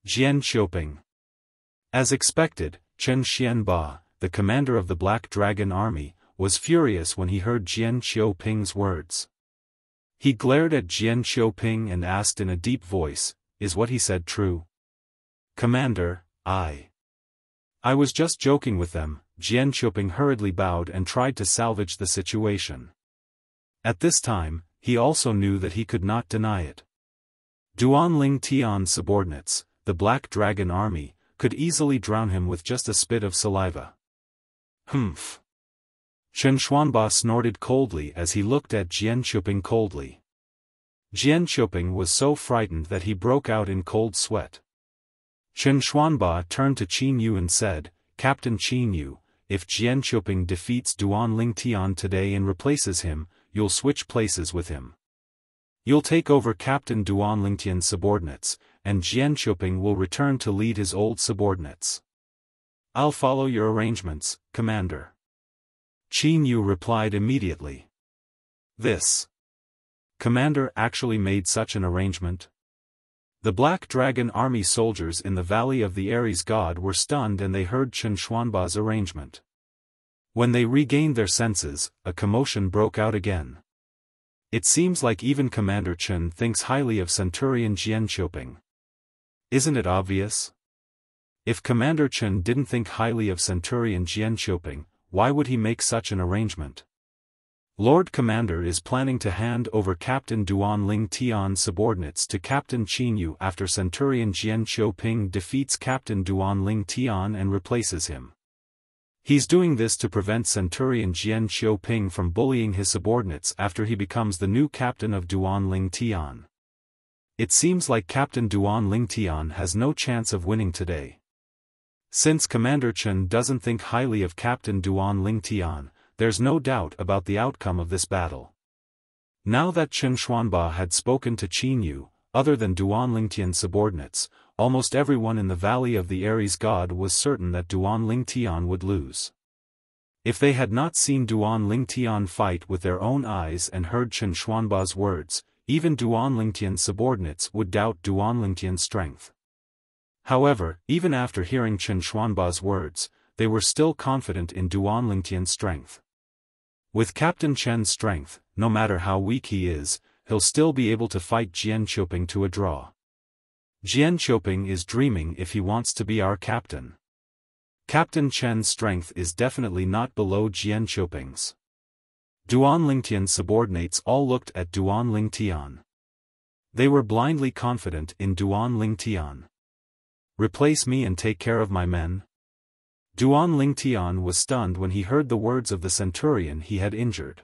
Jian Qiuping. As expected, Chen Xianba, the commander of the Black Dragon army, was furious when he heard Jian Qiuping's words. He glared at Jian Qiuping and asked in a deep voice, "Is what he said true?" "Commander, I was just joking with them." Jian Qiuping hurriedly bowed and tried to salvage the situation. At this time, he also knew that he could not deny it. Duan Lingtian's subordinates, the Black Dragon army, could easily drown him with just a spit of saliva. Humph. Chen Xuanba snorted coldly as he looked at Jian Qiuping coldly. Jian Qiuping was so frightened that he broke out in cold sweat. Chen Xuanba turned to Qin Yu and said, "Captain Qin Yu, if Jian Qiuping defeats Duan Lingtian today and replaces him, you'll switch places with him. You'll take over Captain Duan Lingtian's subordinates, and Jian Qiuping will return to lead his old subordinates." "I'll follow your arrangements, Commander." Qin Yu replied immediately. This commander actually made such an arrangement? The Black Dragon army soldiers in the Valley of the Aries god were stunned and they heard Chen Xuanba's arrangement. When they regained their senses, a commotion broke out again. It seems like even Commander Chen thinks highly of Centurion Jian Qiuping. Isn't it obvious? If Commander Chen didn't think highly of Centurion Jian Qiuping, why would he make such an arrangement? Lord Commander is planning to hand over Captain Duan Ling Tian's subordinates to Captain Qin Yu after Centurion Jian Qiuping defeats Captain Duan Ling Tian and replaces him. He's doing this to prevent Centurion Jian Qiuping from bullying his subordinates after he becomes the new captain of Duan Ling Tian. It seems like Captain Duan Ling Tian has no chance of winning today. Since Commander Chen doesn't think highly of Captain Duan Ling Tian, there's no doubt about the outcome of this battle. Now that Chen Xuanba had spoken to Qin Yu, other than Duan Ling Tian's subordinates, almost everyone in the Valley of the Aries God was certain that Duan Ling Tian would lose. If they had not seen Duan Ling Tian fight with their own eyes and heard Chen Xuanba's words, even Duan Ling Tian's subordinates would doubt Duan Ling Tian's strength. However, even after hearing Chen Xuanba's words, they were still confident in Duan Ling Tian's strength. With Captain Chen's strength, no matter how weak he is, he'll still be able to fight Jian Qiuping to a draw. Jian Qiuping is dreaming if he wants to be our captain. Captain Chen's strength is definitely not below Jian Qiuping's. Duan Ling Tian's subordinates all looked at Duan Ling Tian. They were blindly confident in Duan Ling Tian. Replace me and take care of my men? Duan Ling Tian was stunned when he heard the words of the centurion he had injured.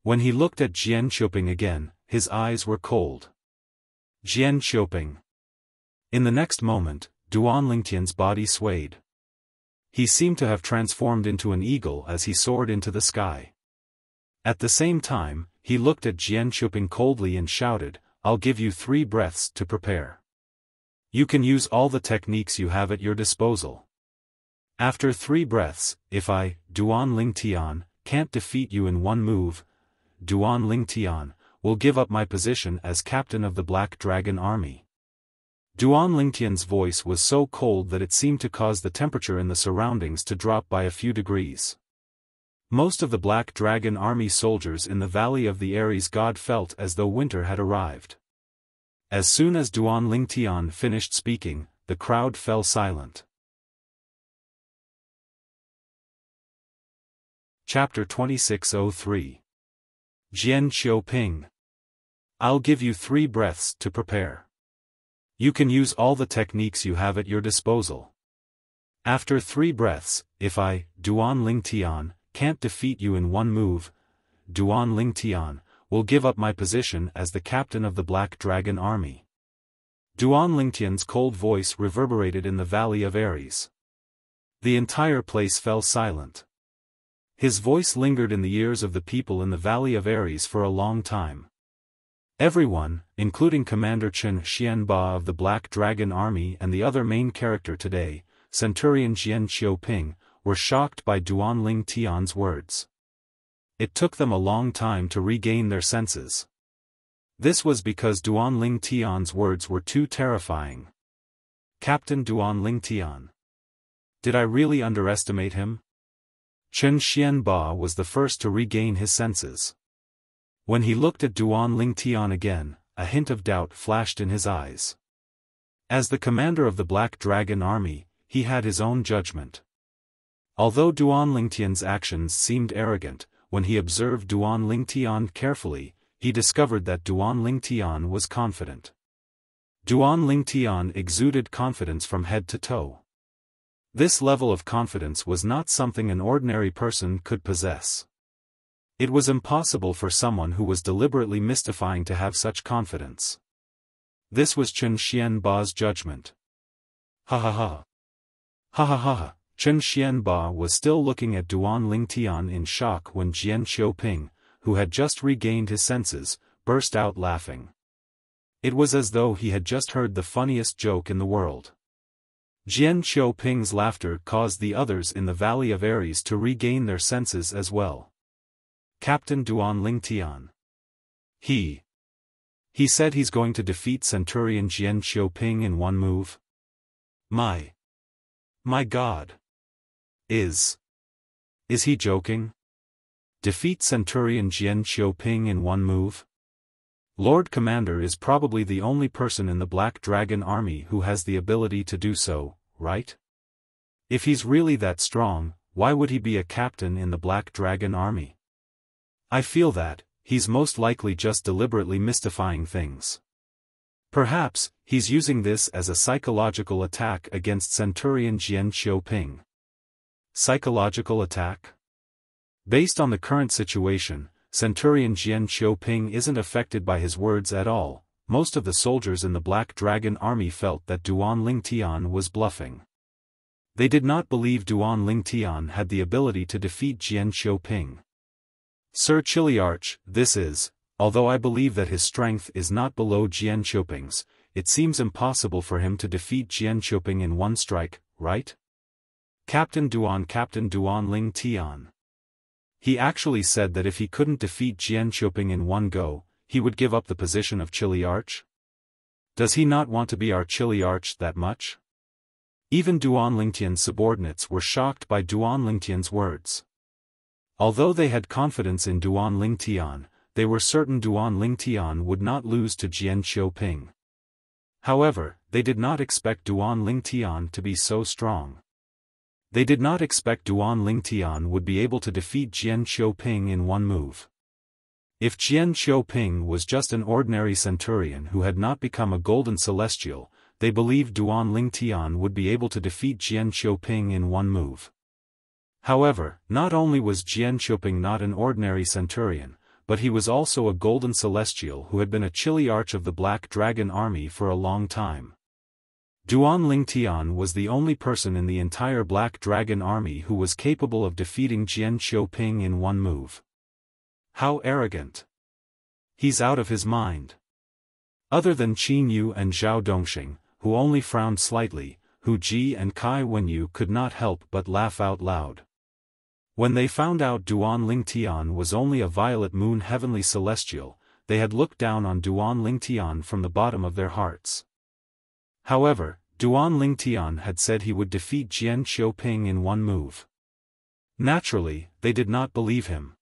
When he looked at Jian Qiuping again, his eyes were cold. Jian Qiuping. In the next moment, Duan Ling Tian's body swayed. He seemed to have transformed into an eagle as he soared into the sky. At the same time, he looked at Jian Qiuping coldly and shouted, "I'll give you 3 breaths to prepare. You can use all the techniques you have at your disposal. After 3 breaths, if I, Duan Ling Tian, can't defeat you in 1 move, Duan Ling Tian, will give up my position as captain of the Black Dragon Army." Duan Ling Tian's voice was so cold that it seemed to cause the temperature in the surroundings to drop by a few degrees. Most of the Black Dragon Army soldiers in the Valley of the Aries God felt as though winter had arrived. As soon as Duan Ling Tian finished speaking, the crowd fell silent. Chapter 2603. Jian Qiuping. I'll give you 3 breaths to prepare. You can use all the techniques you have at your disposal. After 3 breaths, if I, Duan Ling Tian, can't defeat you in 1 move, Duan Ling Tian, will give up my position as the captain of the Black Dragon Army. Duan Ling Tian's cold voice reverberated in the Valley of Aries. The entire place fell silent. His voice lingered in the ears of the people in the Valley of Aries for a long time. Everyone, including Commander Chen Xianba of the Black Dragon Army and the other main character today, Centurion Jian Qiuping, were shocked by Duan Ling Tian's words. It took them a long time to regain their senses. This was because Duan Ling Tian's words were too terrifying. Captain Duan Ling Tian. Did I really underestimate him? Chen Xianba was the first to regain his senses. When he looked at Duan Ling Tian again, a hint of doubt flashed in his eyes. As the commander of the Black Dragon Army, he had his own judgment. Although Duan Ling Tian's actions seemed arrogant, when he observed Duan Ling Tian carefully, he discovered that Duan Ling Tian was confident. Duan Ling Tian exuded confidence from head to toe. This level of confidence was not something an ordinary person could possess. It was impossible for someone who was deliberately mystifying to have such confidence. This was Chen Xianba's judgment. Ha ha ha. Ha ha ha. Chen Xianba was still looking at Duan Ling Tian in shock when Jian Qiuping, who had just regained his senses, burst out laughing. It was as though he had just heard the funniest joke in the world. Jian Qiuping's laughter caused the others in the Valley of Aries to regain their senses as well. Captain Duan Ling Tian. He said he's going to defeat Centurion Jian Qiuping in 1 move? My God. Is he joking? Defeat Centurion Jian Qiuping in 1 move? Lord Commander is probably the only person in the Black Dragon Army who has the ability to do so, right? If he's really that strong, why would he be a captain in the Black Dragon Army? I feel that, he's most likely just deliberately mystifying things. Perhaps, he's using this as a psychological attack against Centurion Jian Xiaoping. Psychological attack? Based on the current situation, Centurion Jian Xiaoping isn't affected by his words at all. Most of the soldiers in the Black Dragon army felt that Duan Lingtian was bluffing. They did not believe Duan Lingtian had the ability to defeat Jian Xiaoping. Sir Chiliarch, this is, although I believe that his strength is not below Jian Xiaoping's, it seems impossible for him to defeat Jian Xiaoping in one strike, right? Captain Duan Lingtian. He actually said that if he couldn't defeat Jian Xiaoping in one go, he would give up the position of Chiliarch? Does he not want to be our Chiliarch that much? Even Duan Lingtian's subordinates were shocked by Duan Lingtian's words. Although they had confidence in Duan Lingtian, they were certain Duan Lingtian would not lose to Jian Xiaoping. However, they did not expect Duan Lingtian to be so strong. They did not expect Duan Lingtian would be able to defeat Jian Xiaoping in one move. If Jian Xiaoping was just an ordinary centurion who had not become a golden celestial, they believed Duan Lingtian would be able to defeat Jian Xiaoping in one move. However, not only was Jian Xiaoping not an ordinary centurion, but he was also a golden celestial who had been a Chiliarch of the Black Dragon army for a long time. Duan Lingtian was the only person in the entire Black Dragon army who was capable of defeating Jian Xiaoping in one move. How arrogant! He's out of his mind. Other than Qin Yu and Zhao Dongxing, who only frowned slightly, Hu Ji and Kai Wenyu could not help but laugh out loud. When they found out Duan Lingtian was only a violet moon heavenly celestial, they had looked down on Duan Lingtian from the bottom of their hearts. However, Duan Lingtian had said he would defeat Jian Xiaoping in one move. Naturally, they did not believe him.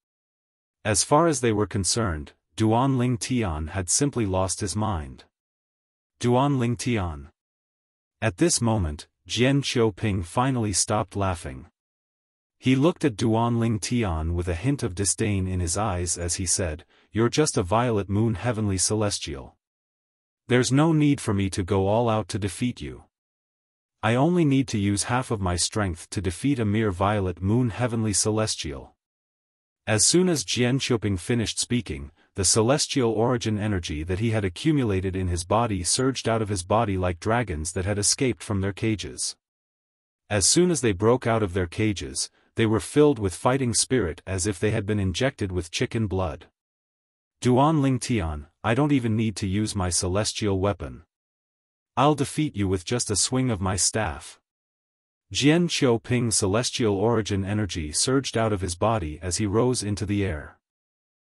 As far as they were concerned, Duan Lingtian had simply lost his mind. Duan Lingtian. At this moment, Jian Xiaoping finally stopped laughing. He looked at Duan Lingtian with a hint of disdain in his eyes as he said, "You're just a violet moon heavenly celestial. There's no need for me to go all out to defeat you. I only need to use half of my strength to defeat a mere violet moon heavenly celestial." As soon as Jian Xiaoping finished speaking, the celestial origin energy that he had accumulated in his body surged out of his body like dragons that had escaped from their cages. As soon as they broke out of their cages, they were filled with fighting spirit as if they had been injected with chicken blood. Duan Lingtian, I don't even need to use my celestial weapon. I'll defeat you with just a swing of my staff. Jian Xiaoping's celestial origin energy surged out of his body as he rose into the air.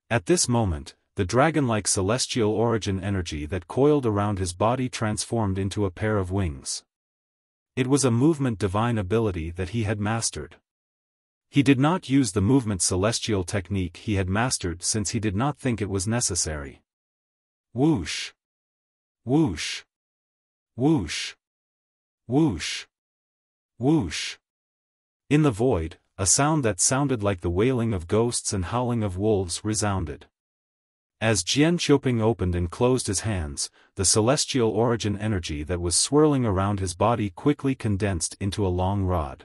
At this moment, the dragon-like celestial origin energy that coiled around his body transformed into a pair of wings. It was a movement divine ability that he had mastered. He did not use the movement celestial technique he had mastered since he did not think it was necessary. Whoosh! Whoosh! Whoosh! Whoosh! Whoosh! In the void, a sound that sounded like the wailing of ghosts and howling of wolves resounded. As Jian Xiaoping opened and closed his hands, the celestial origin energy that was swirling around his body quickly condensed into a long rod.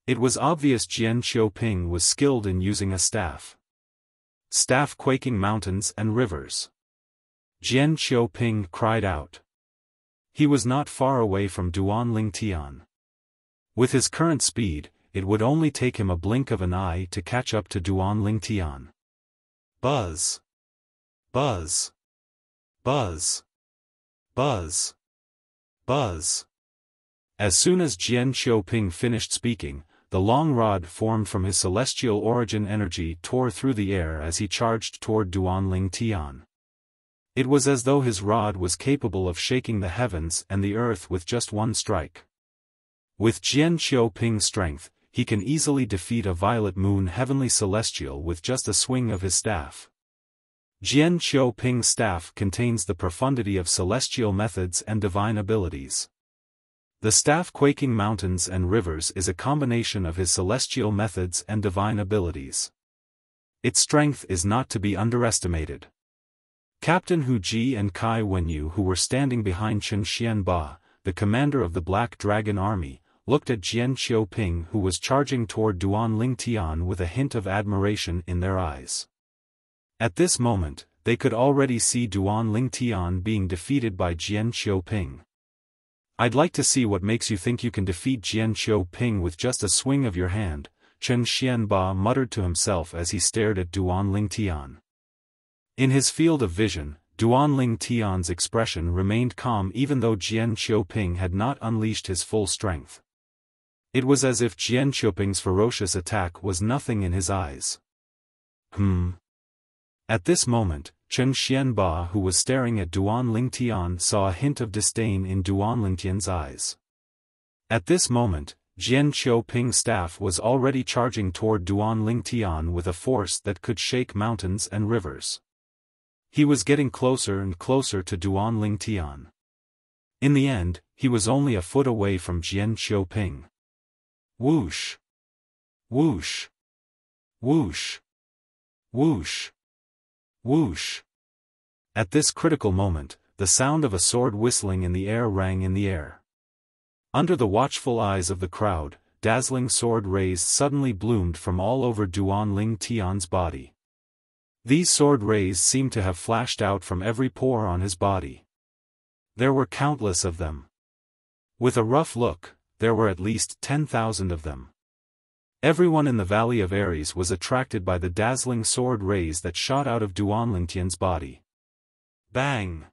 It was obvious Jian Xiaoping was skilled in using a staff. Staff quaking mountains and rivers. Jian Xiaoping cried out. He was not far away from Duan Lingtian. With his current speed, it would only take him a blink of an eye to catch up to Duan Lingtian. Buzz! Buzz! Buzz! Buzz! Buzz! As soon as Jian Xiaoping finished speaking, the long rod formed from his celestial origin energy tore through the air as he charged toward Duan Lingtian. It was as though his rod was capable of shaking the heavens and the earth with just one strike. With Jian Xiaoping's strength, he can easily defeat a violet moon heavenly celestial with just a swing of his staff. Jian Xiaoping's staff contains the profundity of celestial methods and divine abilities. The staff quaking mountains and rivers is a combination of his celestial methods and divine abilities. Its strength is not to be underestimated. Captain Hu Ji and Kai Wenyu, who were standing behind Chen Xianba, the commander of the Black Dragon Army, looked at Jian Qiuping, who was charging toward Duan Lingtian with a hint of admiration in their eyes. At this moment, they could already see Duan Lingtian being defeated by Jian Qiuping. "I'd like to see what makes you think you can defeat Jian Qiuping with just a swing of your hand," Chen Xianba muttered to himself as he stared at Duan Lingtian. In his field of vision, Duan Lingtian's expression remained calm even though Jian Qiuping had not unleashed his full strength. It was as if Jian Qiuping's ferocious attack was nothing in his eyes. At this moment, Chen Xianba, who was staring at Duan Lingtian, saw a hint of disdain in Duan Lingtian's eyes. At this moment, Jian Qiuping's staff was already charging toward Duan Lingtian with a force that could shake mountains and rivers. He was getting closer and closer to Duan Lingtian. In the end, he was only a foot away from Jian Qiuping. Whoosh! Whoosh! Whoosh! Whoosh! Whoosh! At this critical moment, the sound of a sword whistling in the air rang in the air. Under the watchful eyes of the crowd, dazzling sword rays suddenly bloomed from all over Duan Lingtian's body. These sword rays seemed to have flashed out from every pore on his body. There were countless of them. With a rough look, there were at least 10,000 of them. Everyone in the Valley of Ares was attracted by the dazzling sword rays that shot out of Duan Lingtian's body. Bang!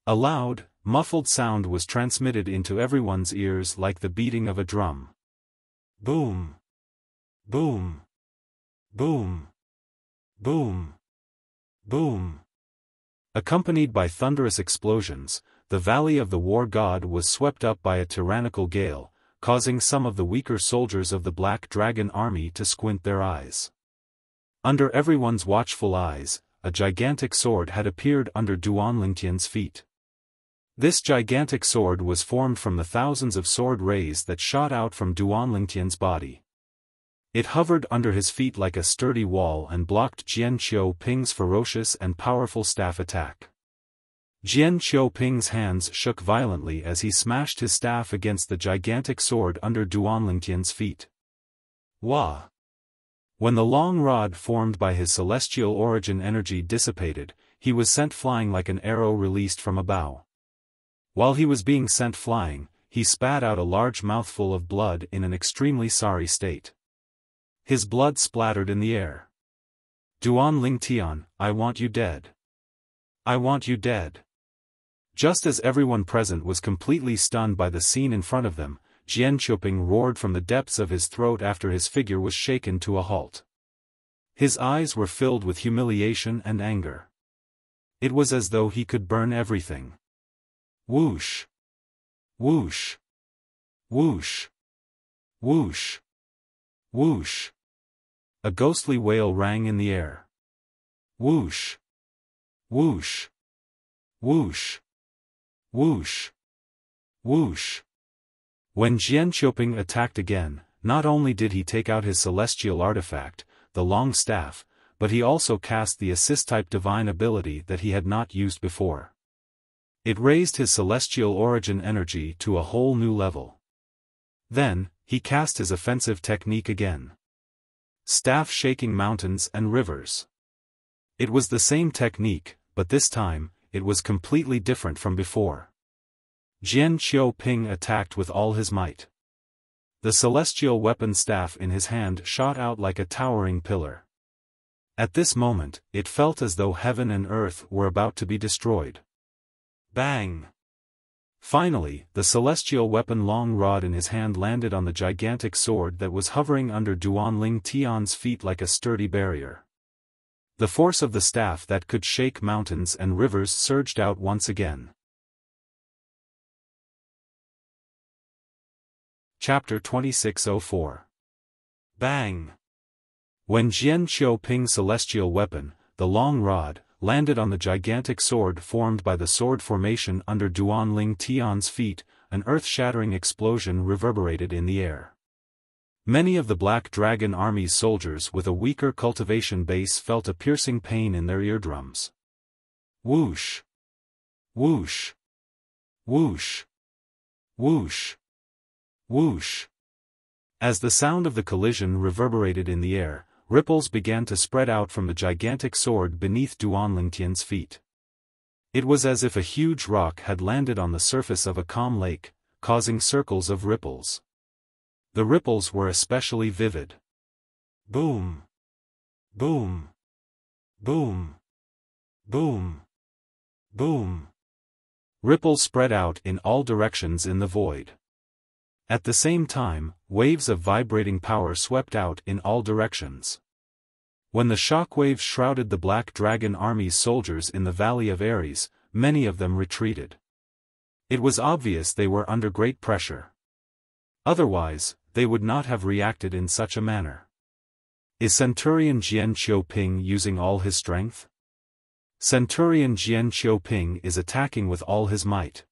A loud, muffled sound was transmitted into everyone's ears like the beating of a drum. Boom! Boom! Boom! Boom! Boom! Accompanied by thunderous explosions, the Valley of the War God was swept up by a tyrannical gale, causing some of the weaker soldiers of the Black Dragon Army to squint their eyes. Under everyone's watchful eyes, a gigantic sword had appeared under Duan Lingtian's feet. This gigantic sword was formed from the thousands of sword rays that shot out from Duan Lingtian's body. It hovered under his feet like a sturdy wall and blocked Jian Qiuping's ferocious and powerful staff attack. Jian Qiuping's hands shook violently as he smashed his staff against the gigantic sword under Duan Lingtian's feet. Wah! When the long rod formed by his celestial origin energy dissipated, he was sent flying like an arrow released from a bow. While he was being sent flying, he spat out a large mouthful of blood in an extremely sorry state. His blood splattered in the air. "Duan Lingtian, I want you dead. I want you dead." Just as everyone present was completely stunned by the scene in front of them, Jian Qiuping roared from the depths of his throat after his figure was shaken to a halt. His eyes were filled with humiliation and anger. It was as though he could burn everything. Whoosh! Whoosh! Whoosh! Whoosh! Whoosh! A ghostly wail rang in the air. Whoosh! Whoosh! Whoosh! Whoosh! Whoosh! When Jian Qiuping attacked again, not only did he take out his celestial artifact, the long staff, but he also cast the assist-type divine ability that he had not used before. It raised his celestial origin energy to a whole new level. Then, he cast his offensive technique again. Staff shaking mountains and rivers. It was the same technique, but this time, it was completely different from before. Jian Qiuping attacked with all his might. The celestial weapon staff in his hand shot out like a towering pillar. At this moment, it felt as though heaven and earth were about to be destroyed. Bang! Finally, the celestial weapon long rod in his hand landed on the gigantic sword that was hovering under Duan Lingtian's feet like a sturdy barrier. The force of the staff that could shake mountains and rivers surged out once again. Chapter 2604. Bang! When Jian Qiuping's celestial weapon, the long rod, landed on the gigantic sword formed by the sword formation under Duan Lingtian's feet, an earth-shattering explosion reverberated in the air. Many of the Black Dragon Army's soldiers with a weaker cultivation base felt a piercing pain in their eardrums. Whoosh! Whoosh! Whoosh! Whoosh! Whoosh! As the sound of the collision reverberated in the air, ripples began to spread out from the gigantic sword beneath Duan Lingtian's feet. It was as if a huge rock had landed on the surface of a calm lake, causing circles of ripples. The ripples were especially vivid. Boom! Boom! Boom! Boom! Boom! Ripples spread out in all directions in the void. At the same time, waves of vibrating power swept out in all directions. When the shockwaves shrouded the Black Dragon Army's soldiers in the Valley of Ares, many of them retreated. It was obvious they were under great pressure. Otherwise, they would not have reacted in such a manner. Is Centurion Jian Qiuping using all his strength? Centurion Jian Qiuping is attacking with all his might.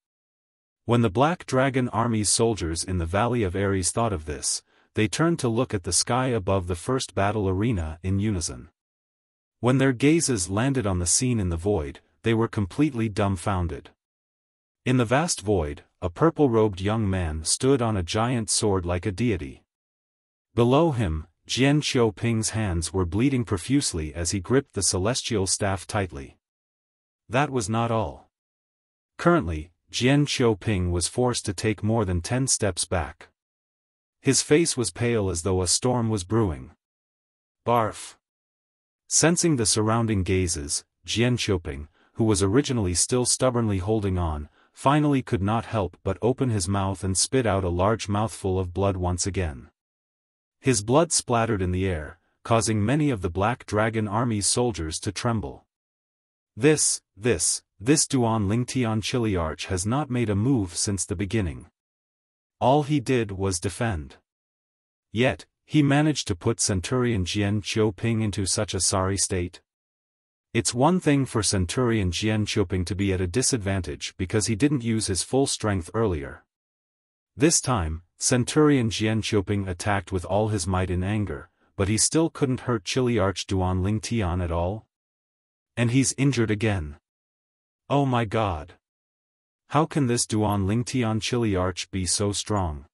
When the Black Dragon Army's soldiers in the Valley of Ares thought of this, they turned to look at the sky above the first battle arena in unison. When their gazes landed on the scene in the void, they were completely dumbfounded. In the vast void, a purple-robed young man stood on a giant sword like a deity. Below him, Jian Qiuping's hands were bleeding profusely as he gripped the celestial staff tightly. That was not all. Currently, Jian Qiuping was forced to take more than 10 steps back. His face was pale as though a storm was brewing. Barf! Sensing the surrounding gazes, Jian Qiuping, who was originally still stubbornly holding on, finally could not help but open his mouth and spit out a large mouthful of blood once again. His blood splattered in the air, causing many of the Black Dragon Army's soldiers to tremble. This Duan Lingtian Chiliarch has not made a move since the beginning. All he did was defend. Yet, he managed to put Centurion Jian Qiuping into such a sorry state. It's one thing for Centurion Jian Qiuping to be at a disadvantage because he didn't use his full strength earlier. This time, Centurion Jian Qiuping attacked with all his might in anger, but he still couldn't hurt Chiliarch Duan Lingtian at all. And he's injured again. Oh my god! How can this Duan Lingtian Chiliarch be so strong?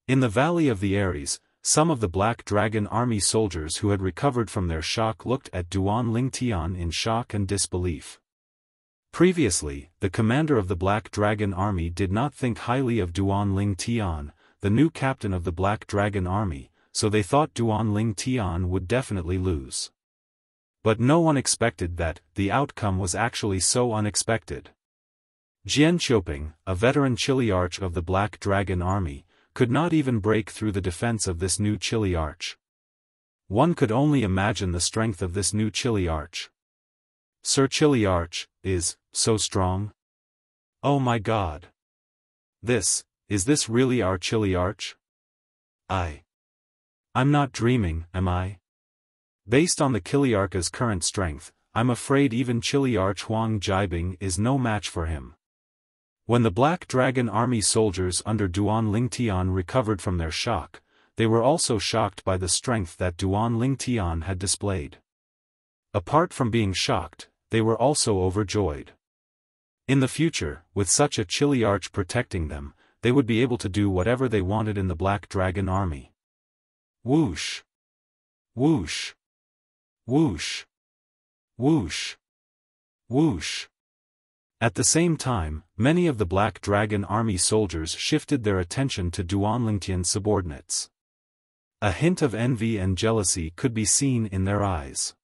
In the Valley of the Ares, some of the Black Dragon Army soldiers who had recovered from their shock looked at Duan Lingtian in shock and disbelief. Previously, the commander of the Black Dragon Army did not think highly of Duan Lingtian, the new captain of the Black Dragon Army, so they thought Duan Lingtian would definitely lose. But no one expected that the outcome was actually so unexpected. Jian Qiuping, a veteran Chiliarch of the Black Dragon Army, could not even break through the defense of this new Chiliarch. One could only imagine the strength of this new Chiliarch. Sir Chiliarch is so strong? Oh my god! Is this really our Chiliarch? I'm not dreaming, am I? Based on the Chiliarch's current strength, I'm afraid even Chiliarch Huang Jibing is no match for him. When the Black Dragon Army soldiers under Duan Lingtian recovered from their shock, they were also shocked by the strength that Duan Lingtian had displayed. Apart from being shocked, they were also overjoyed. In the future, with such a Chiliarch protecting them, they would be able to do whatever they wanted in the Black Dragon Army. Whoosh! Whoosh! Whoosh! Whoosh! Whoosh! At the same time, many of the Black Dragon Army soldiers shifted their attention to Duan Lingtian's subordinates. A hint of envy and jealousy could be seen in their eyes.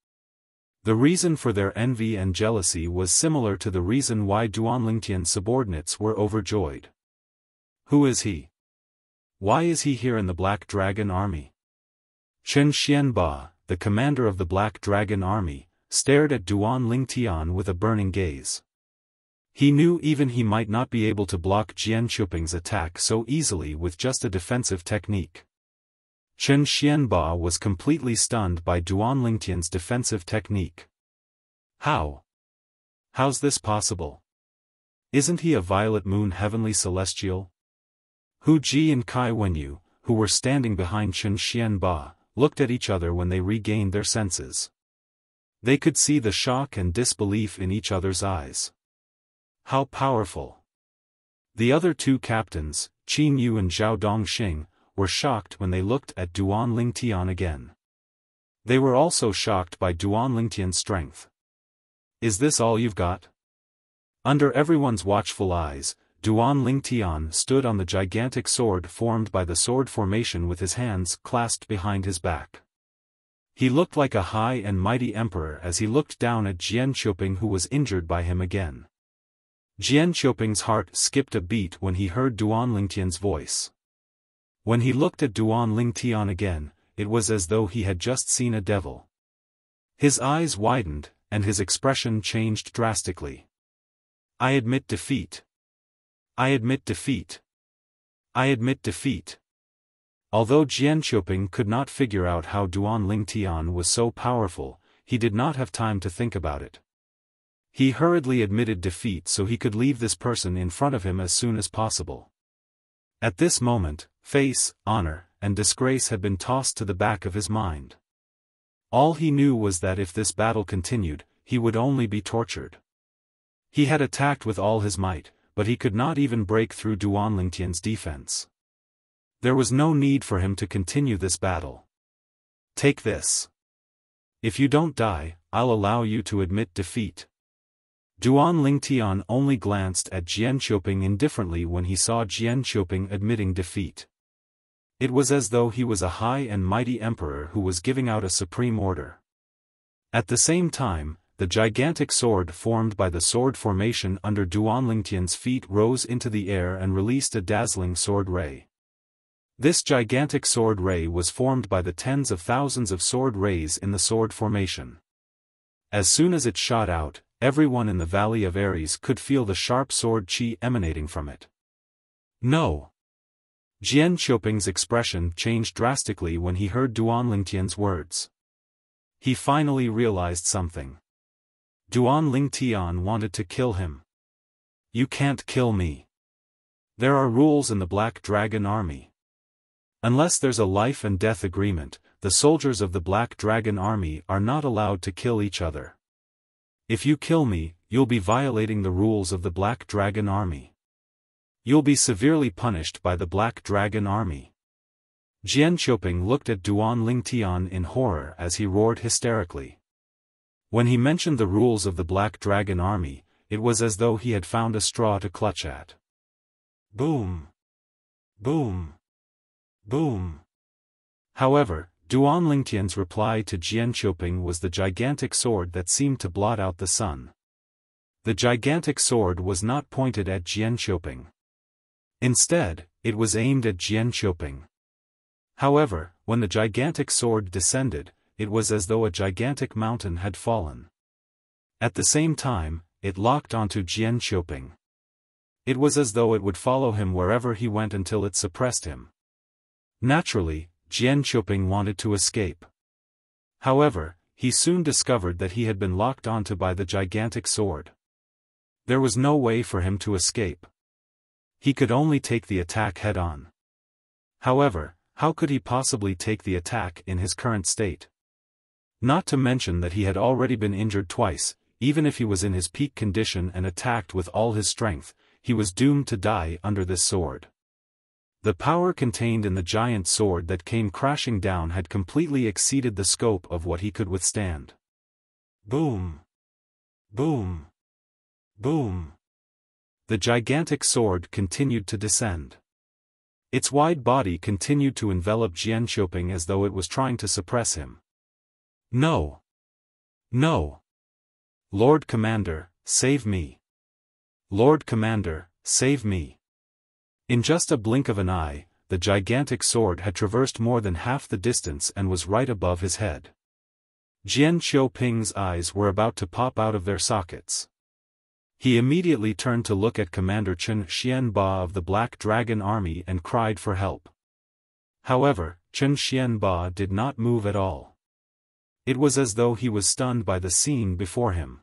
The reason for their envy and jealousy was similar to the reason why Duan Lingtian's subordinates were overjoyed. Who is he? Why is he here in the Black Dragon Army? Chen Xianba, the commander of the Black Dragon Army, stared at Duan Lingtian with a burning gaze. He knew even he might not be able to block Jian Qiuping's attack so easily with just a defensive technique. Chen Xianba was completely stunned by Duan Lingtian's defensive technique. How's this possible? Isn't he a violet moon heavenly celestial? Hu Ji and Kai Wenyu, who were standing behind Chen Xianba, looked at each other when they regained their senses. They could see the shock and disbelief in each other's eyes. How powerful! The other two captains, Qin Yu and Zhao Dongxing, were shocked when they looked at Duan Lingtian again. They were also shocked by Duan Lingtian's strength. Is this all you've got? Under everyone's watchful eyes, Duan Lingtian stood on the gigantic sword formed by the sword formation with his hands clasped behind his back. He looked like a high and mighty emperor as he looked down at Jian Qiuping, who was injured by him again. Jian Qiuping's heart skipped a beat when he heard Duan Lingtian's voice. When he looked at Duan Lingtian again, it was as though he had just seen a devil. His eyes widened, and his expression changed drastically. I admit defeat. I admit defeat. I admit defeat. Although Jian Qiuping could not figure out how Duan Lingtian was so powerful, he did not have time to think about it. He hurriedly admitted defeat so he could leave this person in front of him as soon as possible. At this moment, face, honor, and disgrace had been tossed to the back of his mind. All he knew was that if this battle continued, he would only be tortured. He had attacked with all his might, but he could not even break through Duan Lingtian's defense. There was no need for him to continue this battle. Take this. If you don't die, I'll allow you to admit defeat. Duan Lingtian only glanced at Jian Qiuping indifferently when he saw Jian Qiuping admitting defeat. It was as though he was a high and mighty emperor who was giving out a supreme order. At the same time, the gigantic sword formed by the sword formation under Duan Lingtian's feet rose into the air and released a dazzling sword ray. This gigantic sword ray was formed by the tens of thousands of sword rays in the sword formation. As soon as it shot out, everyone in the Valley of Ares could feel the sharp sword qi emanating from it. No! Jian Qiuping's expression changed drastically when he heard Duan Lingtian's words. He finally realized something. Duan Lingtian wanted to kill him. You can't kill me. There are rules in the Black Dragon Army. Unless there's a life and death agreement, the soldiers of the Black Dragon Army are not allowed to kill each other. If you kill me, you'll be violating the rules of the Black Dragon Army. You'll be severely punished by the Black Dragon Army. Jian Qiuping looked at Duan Lingtian in horror as he roared hysterically. When he mentioned the rules of the Black Dragon Army, it was as though he had found a straw to clutch at. Boom! Boom! Boom! However, Duan Lingtian's reply to Jian Qiuping was the gigantic sword that seemed to blot out the sun. The gigantic sword was not pointed at Jian Qiuping. Instead, it was aimed at Jian Qiuping. However, when the gigantic sword descended, it was as though a gigantic mountain had fallen. At the same time, it locked onto Jian Qiuping. It was as though it would follow him wherever he went until it suppressed him. Naturally, Jian Qiuping wanted to escape. However, he soon discovered that he had been locked onto by the gigantic sword. There was no way for him to escape. He could only take the attack head-on. However, how could he possibly take the attack in his current state? Not to mention that he had already been injured twice. Even if he was in his peak condition and attacked with all his strength, he was doomed to die under this sword. The power contained in the giant sword that came crashing down had completely exceeded the scope of what he could withstand. Boom! Boom! Boom! The gigantic sword continued to descend. Its wide body continued to envelop Jian Qiuping as though it was trying to suppress him. No! No! Lord Commander, save me! Lord Commander, save me! In just a blink of an eye, the gigantic sword had traversed more than half the distance and was right above his head. Jian Qiuping's eyes were about to pop out of their sockets. He immediately turned to look at Commander Chen Xianba of the Black Dragon Army and cried for help. However, Chen Xianba did not move at all. It was as though he was stunned by the scene before him.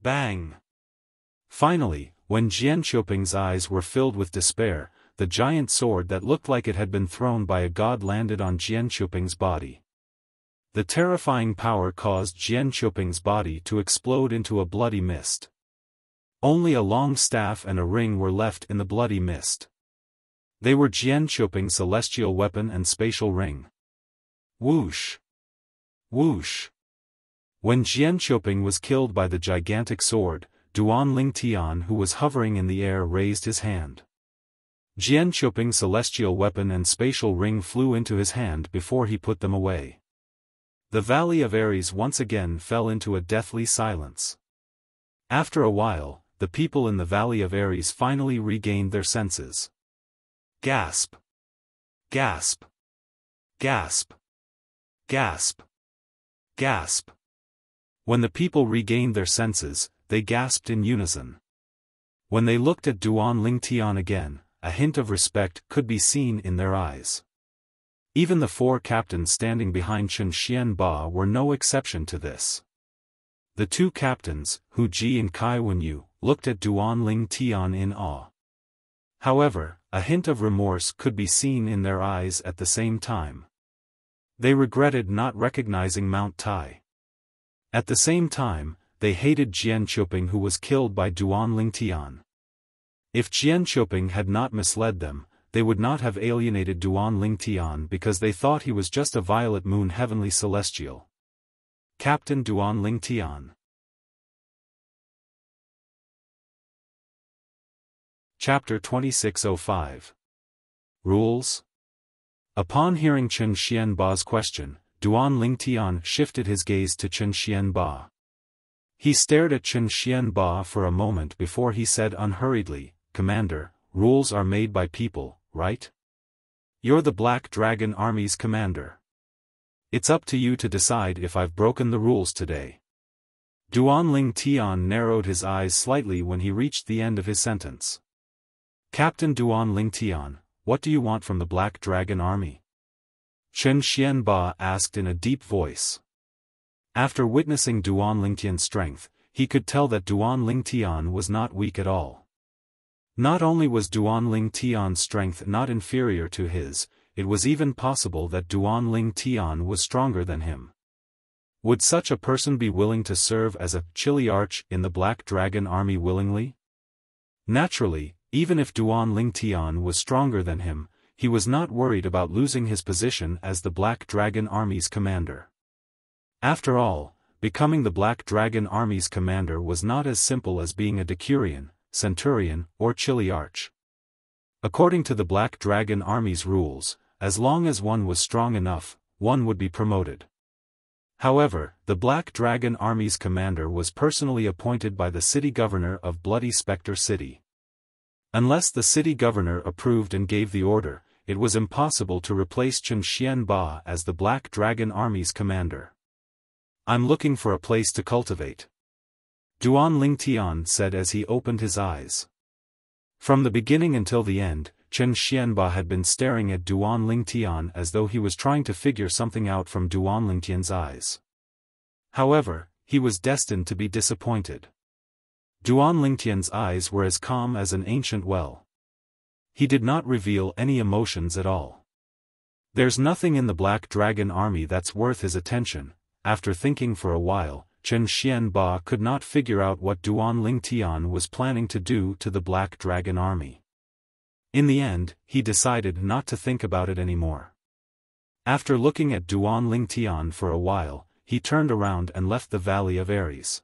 Bang! Finally, when Jian Qiuping's eyes were filled with despair, the giant sword that looked like it had been thrown by a god landed on Jian Chuping's body. The terrifying power caused Jian Chuping's body to explode into a bloody mist. Only a long staff and a ring were left in the bloody mist. They were Jian Chuping's celestial weapon and spatial ring. Whoosh! Whoosh! When Jian Chuping was killed by the gigantic sword, Duan Lingtian, who was hovering in the air, raised his hand. Jian Chuping's celestial weapon and spatial ring flew into his hand before he put them away. The Valley of Ares once again fell into a deathly silence. After a while, the people in the Valley of Ares finally regained their senses. Gasp! Gasp! Gasp! Gasp! Gasp! When the people regained their senses, they gasped in unison. When they looked at Duan Lingtian again, a hint of respect could be seen in their eyes. Even the 4 captains standing behind Chen Xianba were no exception to this. The 2 captains, Hu Ji and Kai Wenyu, looked at Duan Lingtian in awe. However, a hint of remorse could be seen in their eyes at the same time. They regretted not recognizing Mount Tai. At the same time, they hated Jian Chuping, who was killed by Duan Lingtian. If Jian Chuping had not misled them, they would not have alienated Duan Lingtian because they thought he was just a violet moon heavenly celestial. Captain Duan Lingtian. Chapter 2605. Rules? Upon hearing Chen Xianba's question, Duan Lingtian shifted his gaze to Chen Xianba. He stared at Chen Xianba for a moment before he said unhurriedly, "Commander, rules are made by people, right? You're the Black Dragon Army's commander. It's up to you to decide if I've broken the rules today." Duan Lingtian narrowed his eyes slightly when he reached the end of his sentence. "Captain Duan Lingtian, what do you want from the Black Dragon Army?" Chen Xianba asked in a deep voice. After witnessing Duan Lingtian's strength, he could tell that Duan Lingtian was not weak at all. Not only was Duan Lingtian's strength not inferior to his, it was even possible that Duan Lingtian was stronger than him. Would such a person be willing to serve as a Chiliarch in the Black Dragon Army willingly? Naturally, even if Duan Lingtian was stronger than him, he was not worried about losing his position as the Black Dragon Army's commander. After all, becoming the Black Dragon Army's commander was not as simple as being a Decurion, Centurion, or Chiliarch. According to the Black Dragon Army's rules, as long as one was strong enough, one would be promoted. However, the Black Dragon Army's commander was personally appointed by the city governor of Bloody Spectre City. Unless the city governor approved and gave the order, it was impossible to replace Chen Xianba as the Black Dragon Army's commander. "I'm looking for a place to cultivate," Duan Lingtian said as he opened his eyes. From the beginning until the end, Chen Xianba had been staring at Duan Lingtian as though he was trying to figure something out from Duan Lingtian's eyes. However, he was destined to be disappointed. Duan Lingtian's eyes were as calm as an ancient well. He did not reveal any emotions at all. "There's nothing in the Black Dragon Army that's worth his attention." After thinking for a while, Chen Xianba could not figure out what Duan Lingtian was planning to do to the Black Dragon Army. In the end, he decided not to think about it anymore. After looking at Duan Lingtian for a while, he turned around and left the Valley of Ares.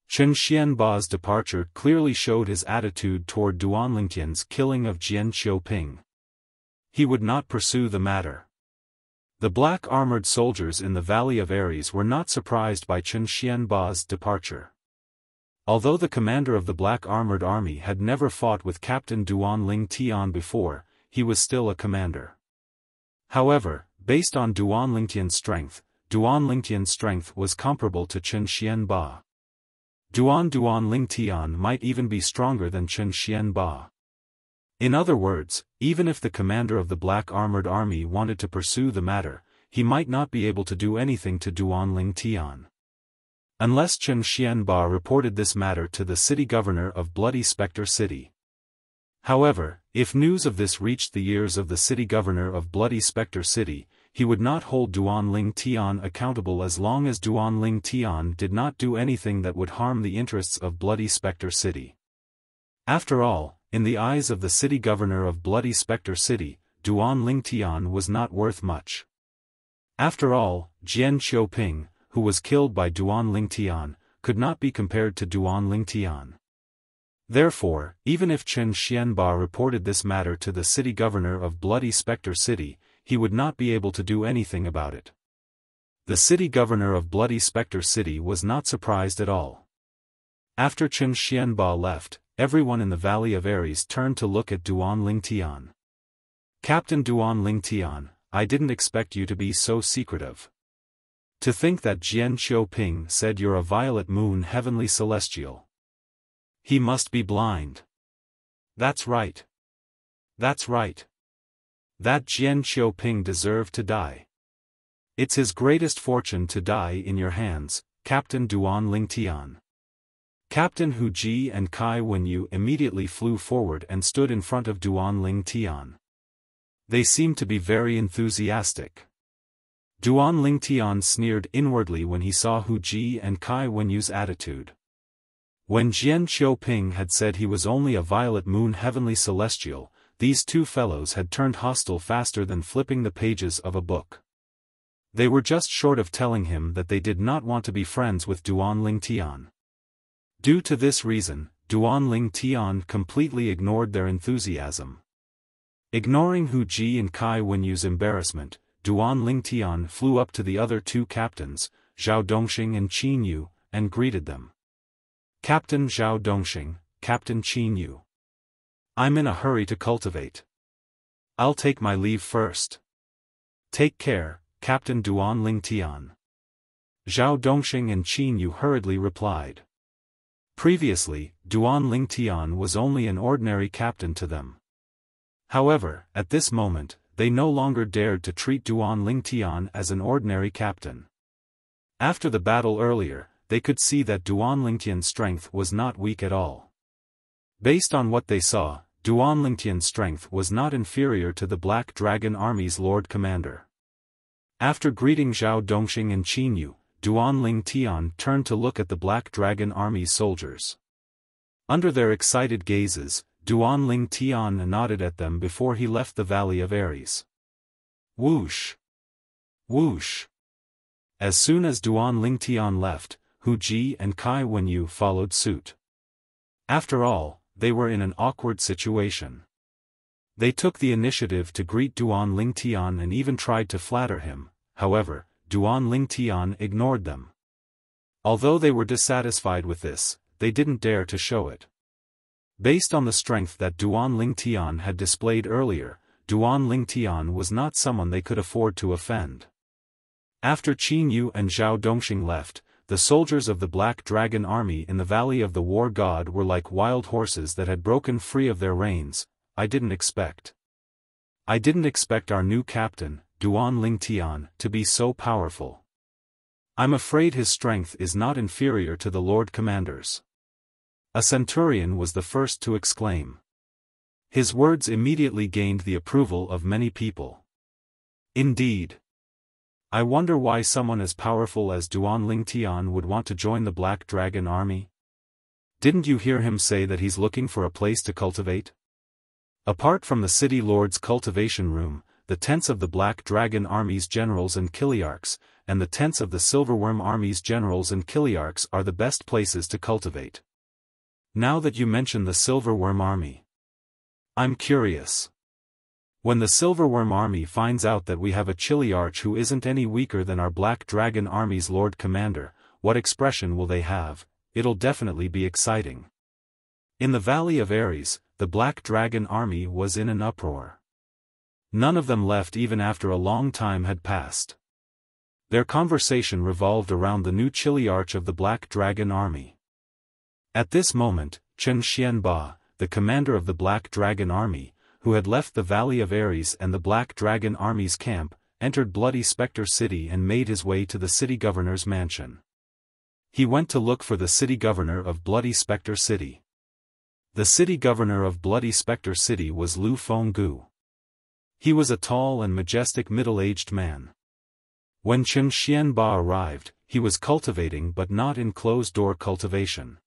Chen Xianba's departure clearly showed his attitude toward Duan Lingtian's killing of Jian Chuping. He would not pursue the matter. The black armored soldiers in the Valley of Ares were not surprised by Chen Xianba's departure. Although the commander of the black armored army had never fought with Captain Duan Lingtian before, he was still a commander. However, based on Duan Lingtian's strength was comparable to Chen Xianba. Duan Lingtian might even be stronger than Chen Xianba. In other words, even if the commander of the black armored army wanted to pursue the matter, he might not be able to do anything to Duan Lingtian. Unless Chen Xianba reported this matter to the city governor of Bloody Spectre City. However, if news of this reached the ears of the city governor of Bloody Spectre City, he would not hold Duan Ling Tian accountable as long as Duan Ling Tian did not do anything that would harm the interests of Bloody Spectre City. After all, in the eyes of the city governor of Bloody Spectre City, Duan Ling Tian was not worth much. After all, Jian Xiaoping, who was killed by Duan Ling Tian, could not be compared to Duan Ling Tian. Therefore, even if Chen Xianba reported this matter to the city governor of Bloody Spectre City, he would not be able to do anything about it. The city governor of Bloody Spectre City was not surprised at all. After Chen Xianba left, everyone in the Valley of Ares turned to look at Duan Ling Tian. Captain Duan Ling Tian, I didn't expect you to be so secretive. To think that Jian Xiaoping said you're a violet moon heavenly celestial. He must be blind. That's right. That's right. That Jian Xiaoping deserved to die. It's his greatest fortune to die in your hands, Captain Duan Ling Tian. Captain Hu Ji and Kai Wenyu immediately flew forward and stood in front of Duan Ling Tian. They seemed to be very enthusiastic. Duan Ling Tian sneered inwardly when he saw Hu Ji and Kai Wenyu's attitude. When Jian Xiaoping had said he was only a violet moon heavenly celestial, these two fellows had turned hostile faster than flipping the pages of a book. They were just short of telling him that they did not want to be friends with Duan Ling Tian. Due to this reason, Duan Ling Tian completely ignored their enthusiasm. Ignoring Hu Ji and Kai Wenyu's embarrassment, Duan Ling Tian flew up to the other two captains, Zhao Dongxing and Qin Yu, and greeted them. Captain Zhao Dongxing, Captain Qin Yu. I'm in a hurry to cultivate. I'll take my leave first. Take care, Captain Duan Ling Tian. Zhao Dongxing and Qin Yu hurriedly replied. Previously, Duan Ling Tian was only an ordinary captain to them. However, at this moment, they no longer dared to treat Duan Ling Tian as an ordinary captain. After the battle earlier, they could see that Duan Ling Tian's strength was not weak at all. Based on what they saw, Duan Ling Tian's strength was not inferior to the Black Dragon Army's Lord Commander. After greeting Zhao Dongxing and Qin Yu, Duan Ling Tian turned to look at the Black Dragon Army's soldiers. Under their excited gazes, Duan Ling Tian nodded at them before he left the Valley of Ares. Whoosh! Whoosh! As soon as Duan Ling Tian left, Hu Ji and Kai Wenyu followed suit. After all, they were in an awkward situation. They took the initiative to greet Duan Ling Tian and even tried to flatter him, however, Duan Ling Tian ignored them. Although they were dissatisfied with this, they didn't dare to show it. Based on the strength that Duan Ling Tian had displayed earlier, Duan Ling Tian was not someone they could afford to offend. After Qin Yu and Zhao Dongxing left, the soldiers of the Black Dragon Army in the Valley of the War God were like wild horses that had broken free of their reins. I didn't expect our new captain, Duan Ling Tian, to be so powerful. I'm afraid his strength is not inferior to the Lord Commander's. A centurion was the first to exclaim. His words immediately gained the approval of many people. Indeed. I wonder why someone as powerful as Duan Ling Tian would want to join the Black Dragon Army? Didn't you hear him say that he's looking for a place to cultivate? Apart from the city lord's cultivation room, the tents of the Black Dragon Army's generals and Kiliarchs, and the tents of the Silverworm Army's generals and Kiliarchs are the best places to cultivate. Now that you mention the Silverworm Army, I'm curious. When the Silverworm Army finds out that we have a Chiliarch who isn't any weaker than our Black Dragon Army's Lord Commander, what expression will they have? It'll definitely be exciting. In the Valley of Ares, the Black Dragon Army was in an uproar. None of them left even after a long time had passed. Their conversation revolved around the new Chiliarch of the Black Dragon Army. At this moment, Chen Xianba, the commander of the Black Dragon Army, who had left the Valley of Ares and the Black Dragon Army's camp, entered Bloody Spectre City and made his way to the city governor's mansion. He went to look for the city governor of Bloody Spectre City. The city governor of Bloody Spectre City was Lu Fenggu. He was a tall and majestic middle-aged man. When Chen Xianba arrived, he was cultivating but not in closed-door cultivation.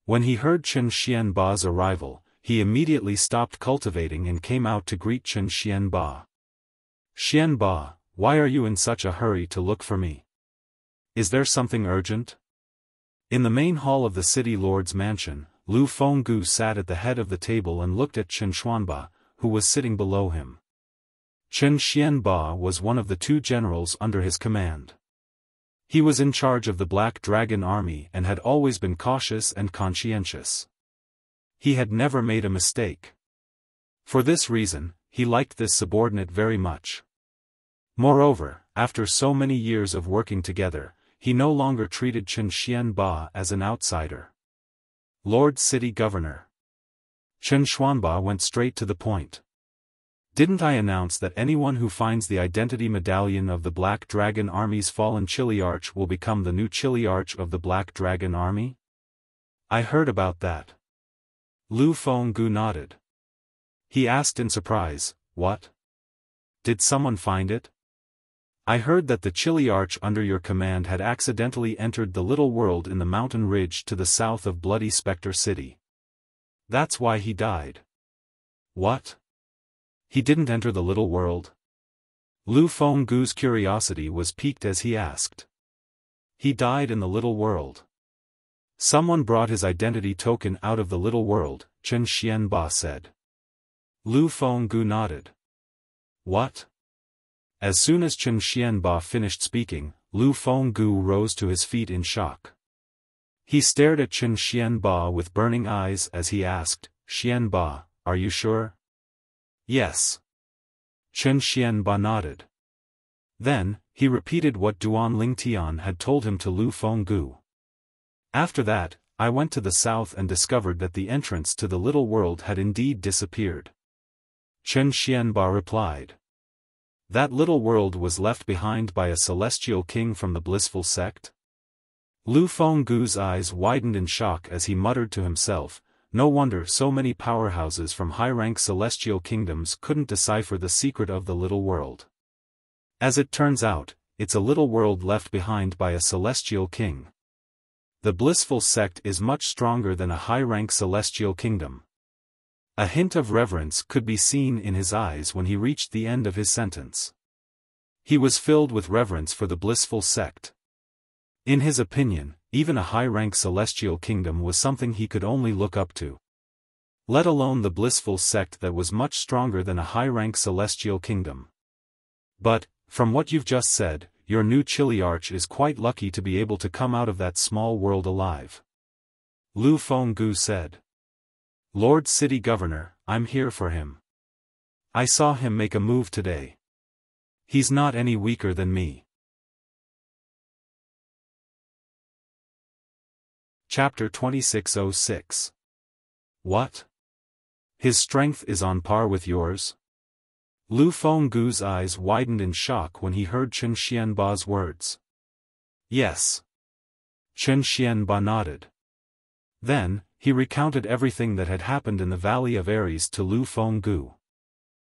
When he heard Chen Xianba's arrival, he immediately stopped cultivating and came out to greet Chen Xianba. "Xianba, why are you in such a hurry to look for me? Is there something urgent?" In the main hall of the city lord's mansion, Lu Fenggu sat at the head of the table and looked at Chen Xuanba, who was sitting below him. Chen Xianba was one of the 2 generals under his command. He was in charge of the Black Dragon Army and had always been cautious and conscientious. He had never made a mistake. For this reason, he liked this subordinate very much. Moreover, after so many years of working together, he no longer treated Chen Xianba as an outsider. "Lord City Governor." Chen Xuanba went straight to the point. "Didn't I announce that anyone who finds the identity medallion of the Black Dragon Army's fallen Chiliarch will become the new Chiliarch of the Black Dragon Army?" "I heard about that." Lu Fenggu nodded. He asked in surprise, "What? Did someone find it?" "I heard that the Chiliarch under your command had accidentally entered the little world in the mountain ridge to the south of Bloody Spectre City. That's why he died." "What? He didn't enter the little world?" Lu Fenggu's curiosity was piqued as he asked. "He died in the little world. Someone brought his identity token out of the little world," Chen Xianba said. Lu Fenggu nodded. "What?" As soon as Chen Xianba finished speaking, Lu Fenggu rose to his feet in shock. He stared at Chen Xianba with burning eyes as he asked, "Xianba, are you sure?" "Yes." Chen Xianba nodded. Then, he repeated what Duan Lingtian had told him to Lu Fenggu. "After that, I went to the south and discovered that the entrance to the little world had indeed disappeared." Chen Xianba replied. "That little world was left behind by a celestial king from the blissful sect?" Lu Fenggu's eyes widened in shock as he muttered to himself, "No wonder so many powerhouses from high-rank celestial kingdoms couldn't decipher the secret of the little world. As it turns out, it's a little world left behind by a celestial king. The blissful sect is much stronger than a high-rank celestial kingdom." A hint of reverence could be seen in his eyes when he reached the end of his sentence. He was filled with reverence for the blissful sect. In his opinion, even a high-rank celestial kingdom was something he could only look up to. Let alone the blissful sect that was much stronger than a high-rank celestial kingdom. "But, from what you've just said, your new Chiliarch is quite lucky to be able to come out of that small world alive," Lu Fenggu said. "Lord City Governor, I'm here for him. I saw him make a move today. He's not any weaker than me." Chapter 2606. What? His strength is on par with yours? Lu Fenggu's eyes widened in shock when he heard Chen Xianba's words. "Yes." Chen Xianba nodded. Then, he recounted everything that had happened in the Valley of Ares to Lu Fenggu.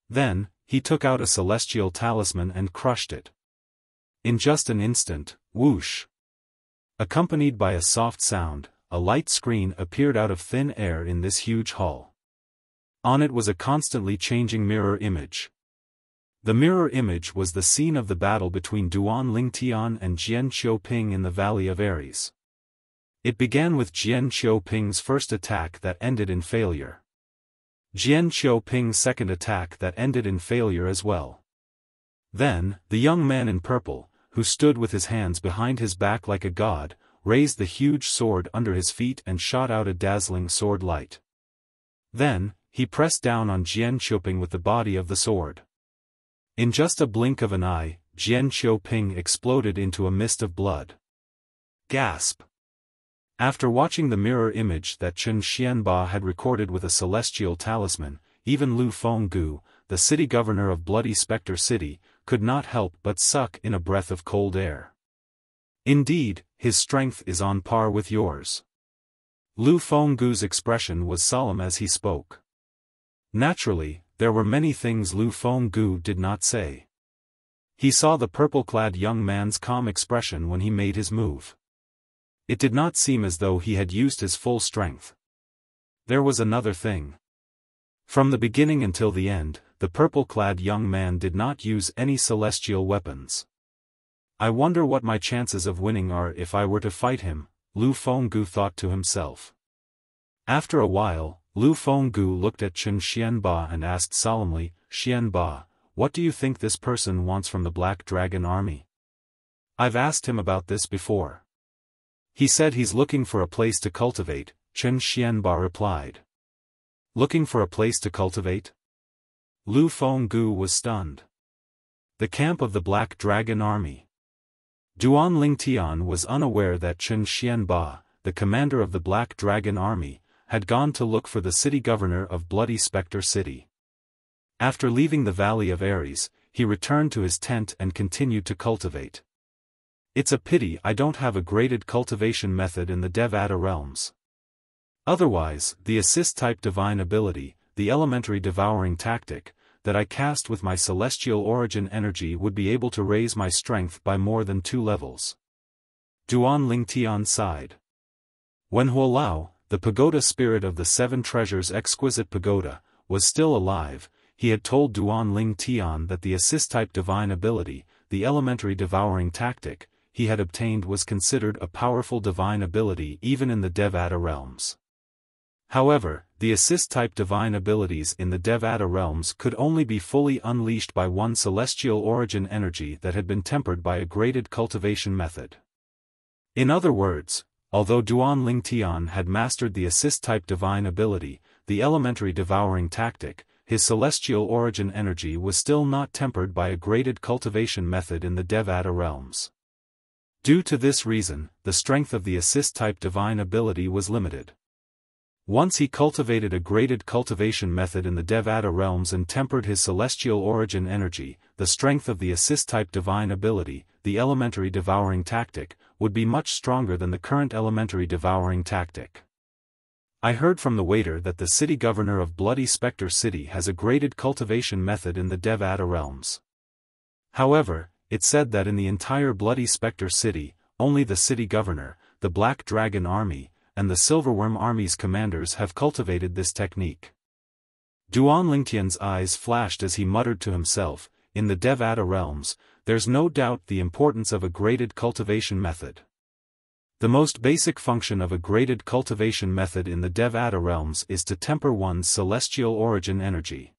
Then, he took out a celestial talisman and crushed it. In just an instant, whoosh! Accompanied by a soft sound, a light screen appeared out of thin air in this huge hall. On it was a constantly changing mirror image. The mirror image was the scene of the battle between Duan Lingtian and Jian Qiuping in the Valley of Ares. It began with Jian Qiuping's first attack that ended in failure. Jian Qiuping's second attack that ended in failure as well. Then, the young man in purple, who stood with his hands behind his back like a god, raised the huge sword under his feet and shot out a dazzling sword light. Then, he pressed down on Jian Qiuping with the body of the sword. In just a blink of an eye, Jian Qiuping exploded into a mist of blood. Gasp! After watching the mirror image that Chen Xianba had recorded with a celestial talisman, even Lu Fenggu, the city governor of Bloody Spectre City, could not help but suck in a breath of cold air. "Indeed, his strength is on par with yours." Lu Fenggu's expression was solemn as he spoke. Naturally, there were many things Lu Fenggu did not say. He saw the purple-clad young man's calm expression when he made his move. It did not seem as though he had used his full strength. There was another thing. From the beginning until the end, the purple-clad young man did not use any celestial weapons. I wonder what my chances of winning are if I were to fight him, Lu Fenggu thought to himself. After a while, Lu Fenggu looked at Chen Xianba and asked solemnly, Xianba, what do you think this person wants from the Black Dragon Army? I've asked him about this before. He said he's looking for a place to cultivate, Chen Xianba replied. Looking for a place to cultivate? Lu Fenggu was stunned. The camp of the Black Dragon Army. Duan Lingtian was unaware that Chen Xianba, the commander of the Black Dragon Army, had gone to look for the city governor of Bloody Spectre City. After leaving the Valley of Ares, he returned to his tent and continued to cultivate. It's a pity I don't have a graded cultivation method in the Devata realms. Otherwise, the assist-type divine ability, the elementary devouring tactic, that I cast with my celestial origin energy would be able to raise my strength by more than 2 levels. Duan Lingtian sighed. When Huolao, the pagoda spirit of the 7 treasures exquisite pagoda, was still alive, he had told Duan Lingtian that the assist-type divine ability, the elementary devouring tactic, he had obtained was considered a powerful divine ability even in the Devata realms. However, the assist-type divine abilities in the Devata realms could only be fully unleashed by one celestial origin energy that had been tempered by a graded cultivation method. In other words, although Duan Lingtian had mastered the assist-type divine ability, the elementary devouring tactic, his celestial origin energy was still not tempered by a graded cultivation method in the Devata realms. Due to this reason, the strength of the assist-type divine ability was limited. Once he cultivated a graded cultivation method in the Devata realms and tempered his celestial origin energy, the strength of the assist-type divine ability, the elementary devouring tactic, would be much stronger than the current elementary devouring tactic. I heard from the waiter that the city governor of Bloody Spectre City has a graded cultivation method in the Devata realms. However, it said that in the entire Bloody Spectre City, only the city governor, the Black Dragon Army, and the Silverworm Army's commanders have cultivated this technique. Duan Lingtian's eyes flashed as he muttered to himself, in the Devata realms, there's no doubt the importance of a graded cultivation method. The most basic function of a graded cultivation method in the Devata realms is to temper one's celestial origin energy.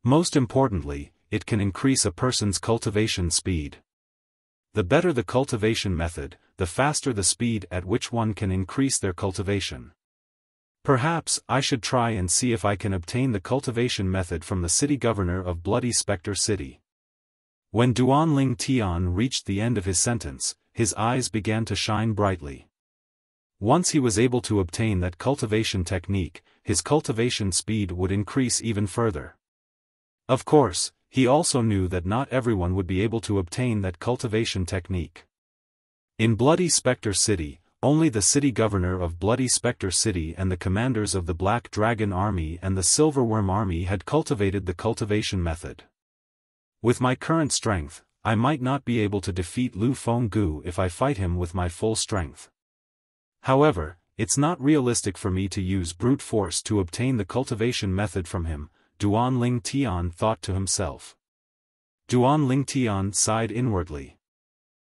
Most importantly, it can increase a person's cultivation speed. The better the cultivation method, the faster the speed at which one can increase their cultivation. Perhaps I should try and see if I can obtain the cultivation method from the city governor of Bloody Spectre City. When Duan Lingtian reached the end of his sentence, his eyes began to shine brightly. Once he was able to obtain that cultivation technique, his cultivation speed would increase even further. Of course, he also knew that not everyone would be able to obtain that cultivation technique. In Bloody Spectre City, only the city governor of Bloody Spectre City and the commanders of the Black Dragon Army and the Silverworm Army had cultivated the cultivation method. With my current strength, I might not be able to defeat Lu Fenggu if I fight him with my full strength. However, it's not realistic for me to use brute force to obtain the cultivation method from him, Duan Lingtian thought to himself. Duan Lingtian sighed inwardly.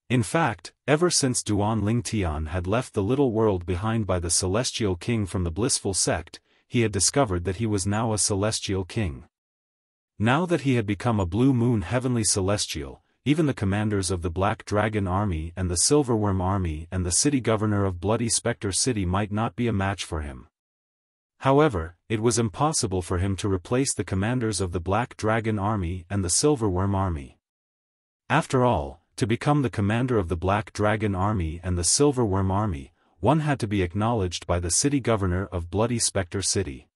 In fact, ever since Duan Lingtian had left the little world behind by the celestial king from the blissful sect, he had discovered that he was now a celestial king. Now that he had become a blue moon heavenly celestial, even the commanders of the Black Dragon Army and the Silverworm Army and the city governor of Bloody Spectre City might not be a match for him. However, it was impossible for him to replace the commanders of the Black Dragon Army and the Silverworm Army. After all, to become the commander of the Black Dragon Army and the Silverworm Army, one had to be acknowledged by the city governor of Bloody Spectre City.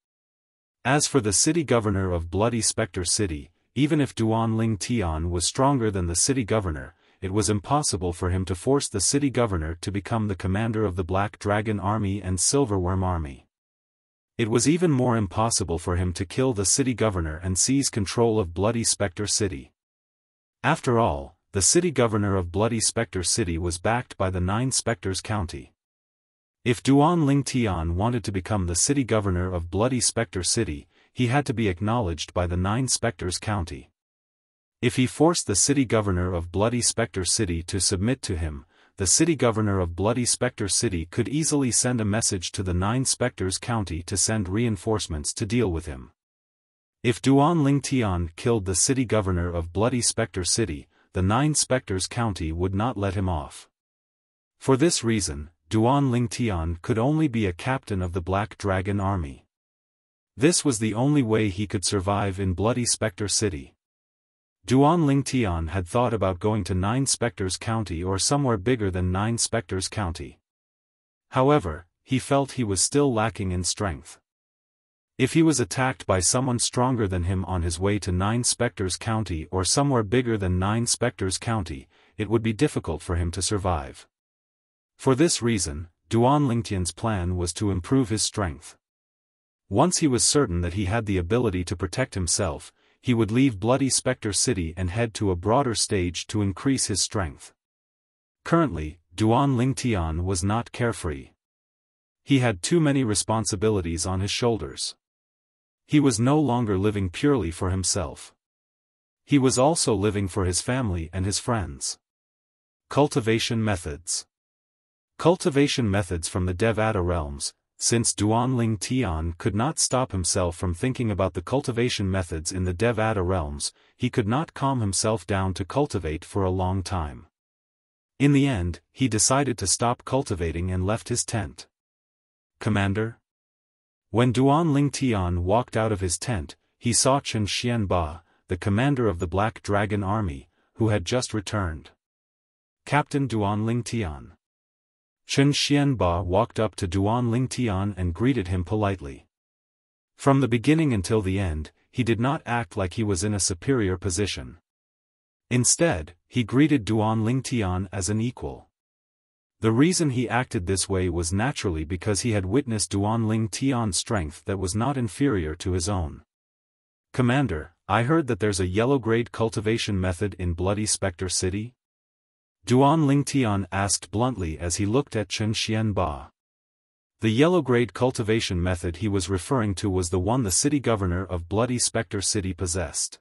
As for the city governor of Bloody Spectre City, even if Duan Lingtian was stronger than the city governor, it was impossible for him to force the city governor to become the commander of the Black Dragon Army and Silverworm Army. It was even more impossible for him to kill the city governor and seize control of Bloody Spectre City. After all, the city governor of Bloody Spectre City was backed by the 9 Spectres County. If Duan Ling Tian wanted to become the city governor of Bloody Spectre City, he had to be acknowledged by the 9 Spectres County. If he forced the city governor of Bloody Spectre City to submit to him, the city governor of Bloody Spectre City could easily send a message to the 9 Spectres County to send reinforcements to deal with him. If Duan Ling Tian killed the city governor of Bloody Spectre City, the 9 Spectres County would not let him off. For this reason, Duan Ling Tian could only be a captain of the Black Dragon Army. This was the only way he could survive in Bloody Spectre City. Duan Ling Tian had thought about going to 9 Spectres County or somewhere bigger than 9 Spectres County. However, he felt he was still lacking in strength. If he was attacked by someone stronger than him on his way to 9 Spectres County or somewhere bigger than 9 Spectres County, it would be difficult for him to survive. For this reason, Duan Lingtian's plan was to improve his strength. Once he was certain that he had the ability to protect himself, he would leave Bloody Spectre City and head to a broader stage to increase his strength. Currently, Duan Ling Tian was not carefree. He had too many responsibilities on his shoulders. He was no longer living purely for himself. He was also living for his family and his friends. Cultivation methods. Cultivation methods from the Devata realms. Since Duan Ling Tian could not stop himself from thinking about the cultivation methods in the Devata realms, he could not calm himself down to cultivate for a long time. In the end, he decided to stop cultivating and left his tent. Commander? When Duan Ling Tian walked out of his tent, he saw Chen Xianba, the commander of the Black Dragon Army, who had just returned. Captain Duan Ling Tian. Chen Xianba walked up to Duan Ling Tian and greeted him politely. From the beginning until the end, he did not act like he was in a superior position. Instead, he greeted Duan Ling Tian as an equal. The reason he acted this way was naturally because he had witnessed Duan Ling Tian's strength that was not inferior to his own. Commander, I heard that there's a yellow-grade cultivation method in Bloody Spectre City? Duan Ling Tian asked bluntly as he looked at Chen Xianba. The yellow-grade cultivation method he was referring to was the one the city governor of Bloody Spectre City possessed.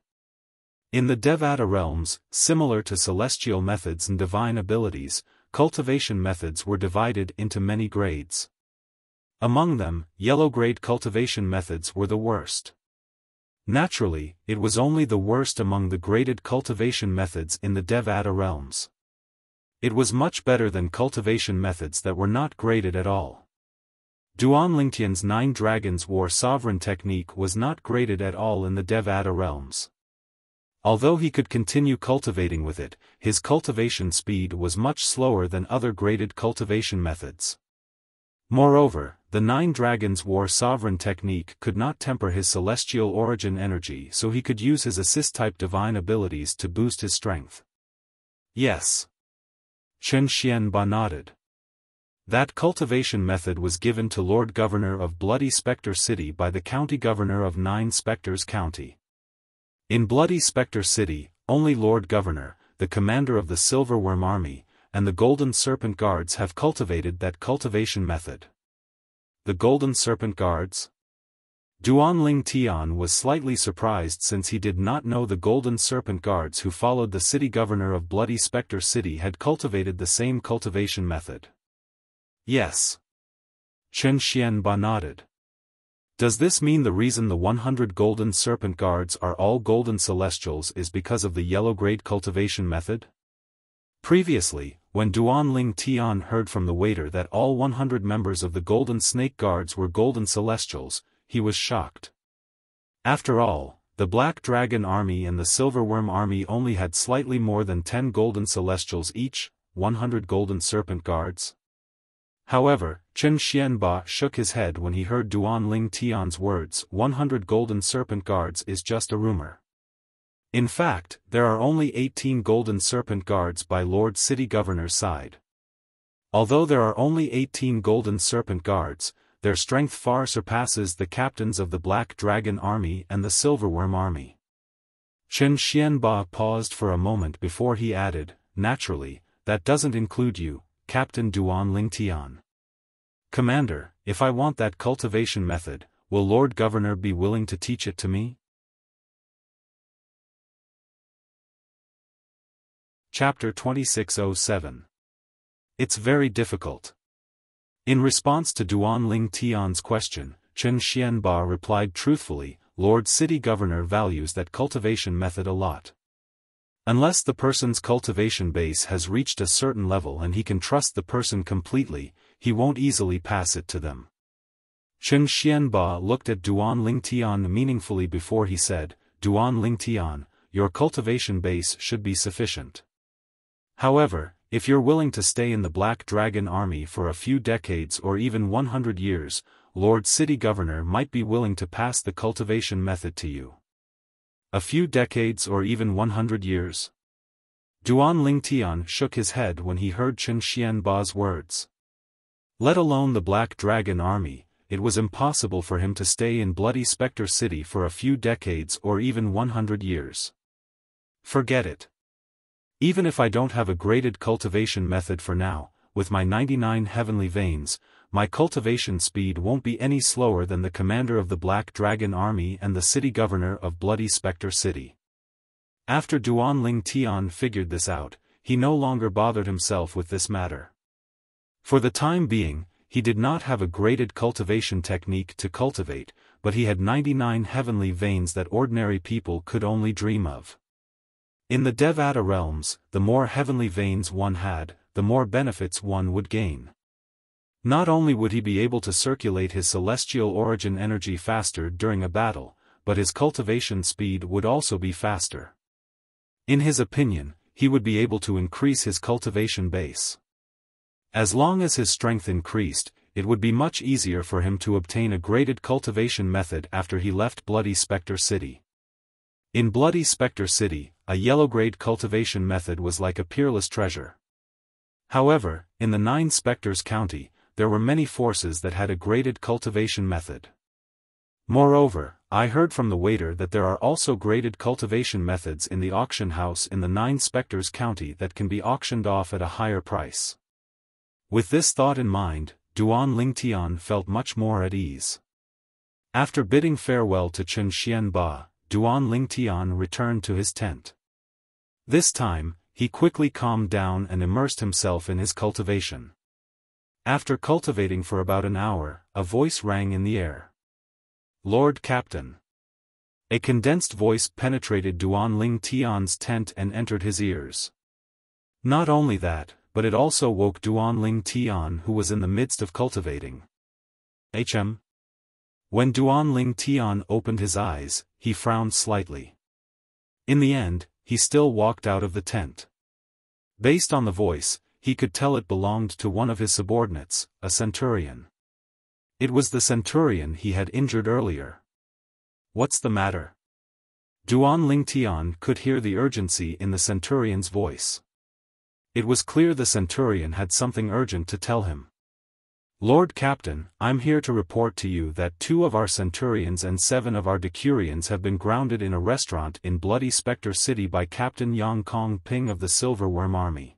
In the Devata realms, similar to celestial methods and divine abilities, cultivation methods were divided into many grades. Among them, yellow-grade cultivation methods were the worst. Naturally, it was only the worst among the graded cultivation methods in the Devata realms. It was much better than cultivation methods that were not graded at all. Duan Lingtian's 9 Dragons War Sovereign technique was not graded at all in the Devata realms. Although he could continue cultivating with it, his cultivation speed was much slower than other graded cultivation methods. Moreover, the 9 Dragons War Sovereign technique could not temper his celestial origin energy, so he could use his assist-type divine abilities to boost his strength. Yes. Chen Xianba nodded. That cultivation method was given to Lord Governor of Bloody Spectre City by the County Governor of 9 Spectres County. In Bloody Spectre City, only Lord Governor, the commander of the Silverworm Army, and the Golden Serpent Guards have cultivated that cultivation method. The Golden Serpent Guards? Duan Ling Tian was slightly surprised since he did not know the Golden Serpent Guards who followed the city governor of Bloody Spectre City had cultivated the same cultivation method. Yes. Chen Xianba nodded. Does this mean the reason the 100 Golden Serpent Guards are all Golden Celestials is because of the yellow-grade cultivation method? Previously, when Duan Ling Tian heard from the waiter that all 100 members of the Golden Snake Guards were Golden Celestials, he was shocked. After all, the Black Dragon Army and the Silverworm Army only had slightly more than 10 Golden Celestials each, 100 Golden Serpent Guards. However, Chen Xianba shook his head when he heard Duan Ling Tian's words, 100 Golden Serpent Guards is just a rumor. In fact, there are only 18 golden serpent guards by Lord City Governor's side. Although there are only 18 golden serpent guards, their strength far surpasses the captains of the Black Dragon Army and the Silverworm Army. Chen Xianba paused for a moment before he added, naturally, that doesn't include you, Captain Duan Lingtian. Commander, if I want that cultivation method, will Lord Governor be willing to teach it to me? Chapter 2607. It's very difficult. In response to Duan Lingtian's question, Chen Xianba replied truthfully, Lord City Governor values that cultivation method a lot. Unless the person's cultivation base has reached a certain level and he can trust the person completely, he won't easily pass it to them. Chen Xianba looked at Duan Lingtian meaningfully before he said, Duan Lingtian, your cultivation base should be sufficient. However, if you're willing to stay in the Black Dragon Army for a few decades or even 100 years, Lord City Governor might be willing to pass the cultivation method to you. A few decades or even 100 years? Duan Lingtian shook his head when he heard Chen Xianba's words. Let alone the Black Dragon Army, it was impossible for him to stay in Bloody Spectre City for a few decades or even 100 years. Forget it. Even if I don't have a graded cultivation method for now, with my 99 heavenly veins, my cultivation speed won't be any slower than the commander of the Black Dragon Army and the city governor of Bloody Spectre City. After Duan Lingtian figured this out, he no longer bothered himself with this matter. For the time being, he did not have a graded cultivation technique to cultivate, but he had 99 heavenly veins that ordinary people could only dream of. In the Devata realms, the more heavenly veins one had, the more benefits one would gain. Not only would he be able to circulate his celestial origin energy faster during a battle, but his cultivation speed would also be faster. In his opinion, he would be able to increase his cultivation base. As long as his strength increased, it would be much easier for him to obtain a graded cultivation method after he left Bloody Spectre City. In Bloody Spectre City, a yellow-grade cultivation method was like a peerless treasure. However, in the 9 Spectres County, there were many forces that had a graded cultivation method. Moreover, I heard from the waiter that there are also graded cultivation methods in the auction house in the 9 Spectres County that can be auctioned off at a higher price. With this thought in mind, Duan Lingtian felt much more at ease. After bidding farewell to Chen Xianba, Duan Lingtian returned to his tent. This time, he quickly calmed down and immersed himself in his cultivation. After cultivating for about an hour, a voice rang in the air. Lord Captain. A condensed voice penetrated Duan Lingtian's tent and entered his ears. Not only that, but it also woke Duan Lingtian, who was in the midst of cultivating. HM. When Duan Lingtian opened his eyes, he frowned slightly. In the end, he still walked out of the tent. Based on the voice, he could tell it belonged to one of his subordinates, a centurion. It was the centurion he had injured earlier. What's the matter? Duan Lingtian could hear the urgency in the centurion's voice. It was clear the centurion had something urgent to tell him. Lord Captain, I'm here to report to you that 2 of our centurions and 7 of our decurions have been grounded in a restaurant in Bloody Spectre City by Captain Yang Kong Ping of the Silverworm Army.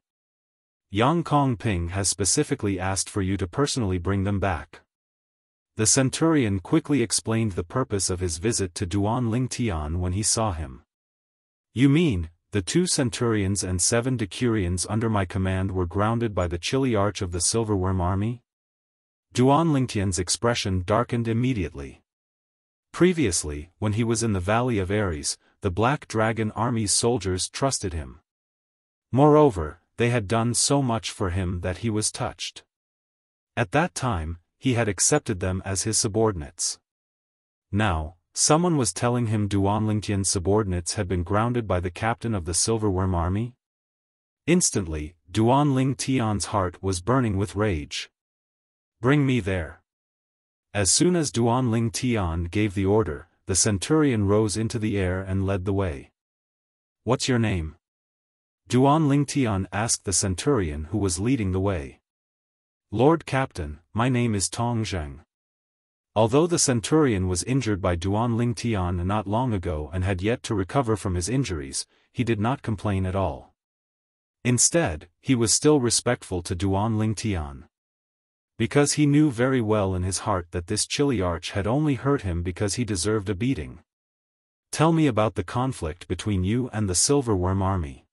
Yang Kong Ping has specifically asked for you to personally bring them back. The centurion quickly explained the purpose of his visit to Duan Lingtian when he saw him. You mean, the 2 centurions and 7 decurions under my command were grounded by the chilly arch of the Silverworm Army? Duan Lingtian's expression darkened immediately. Previously, when he was in the Valley of Ares, the Black Dragon Army's soldiers trusted him. Moreover, they had done so much for him that he was touched. At that time, he had accepted them as his subordinates. Now, someone was telling him Duan Lingtian's subordinates had been grounded by the captain of the Silverworm Army? Instantly, Duan Lingtian's heart was burning with rage. Bring me there. As soon as Duan Lingtian gave the order, the centurion rose into the air and led the way. What's your name? Duan Lingtian asked the centurion who was leading the way. Lord Captain, my name is Tong Zheng. Although the centurion was injured by Duan Lingtian not long ago and had yet to recover from his injuries, he did not complain at all. Instead, he was still respectful to Duan Lingtian. Because he knew very well in his heart that this Chiliarch had only hurt him because he deserved a beating. Tell me about the conflict between you and the Silverworm army.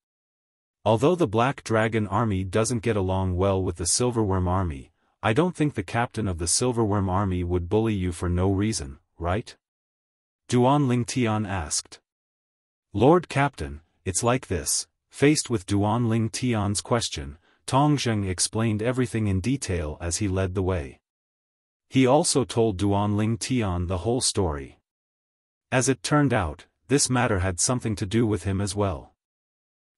Although the Black Dragon army doesn't get along well with the Silverworm army, I don't think the captain of the Silverworm army would bully you for no reason, right? Duan Lingtian asked. Lord Captain, it's like this. Faced with Duan Lingtian's question, Tong Zheng explained everything in detail as he led the way. He also told Duan Lingtian the whole story. As it turned out, this matter had something to do with him as well.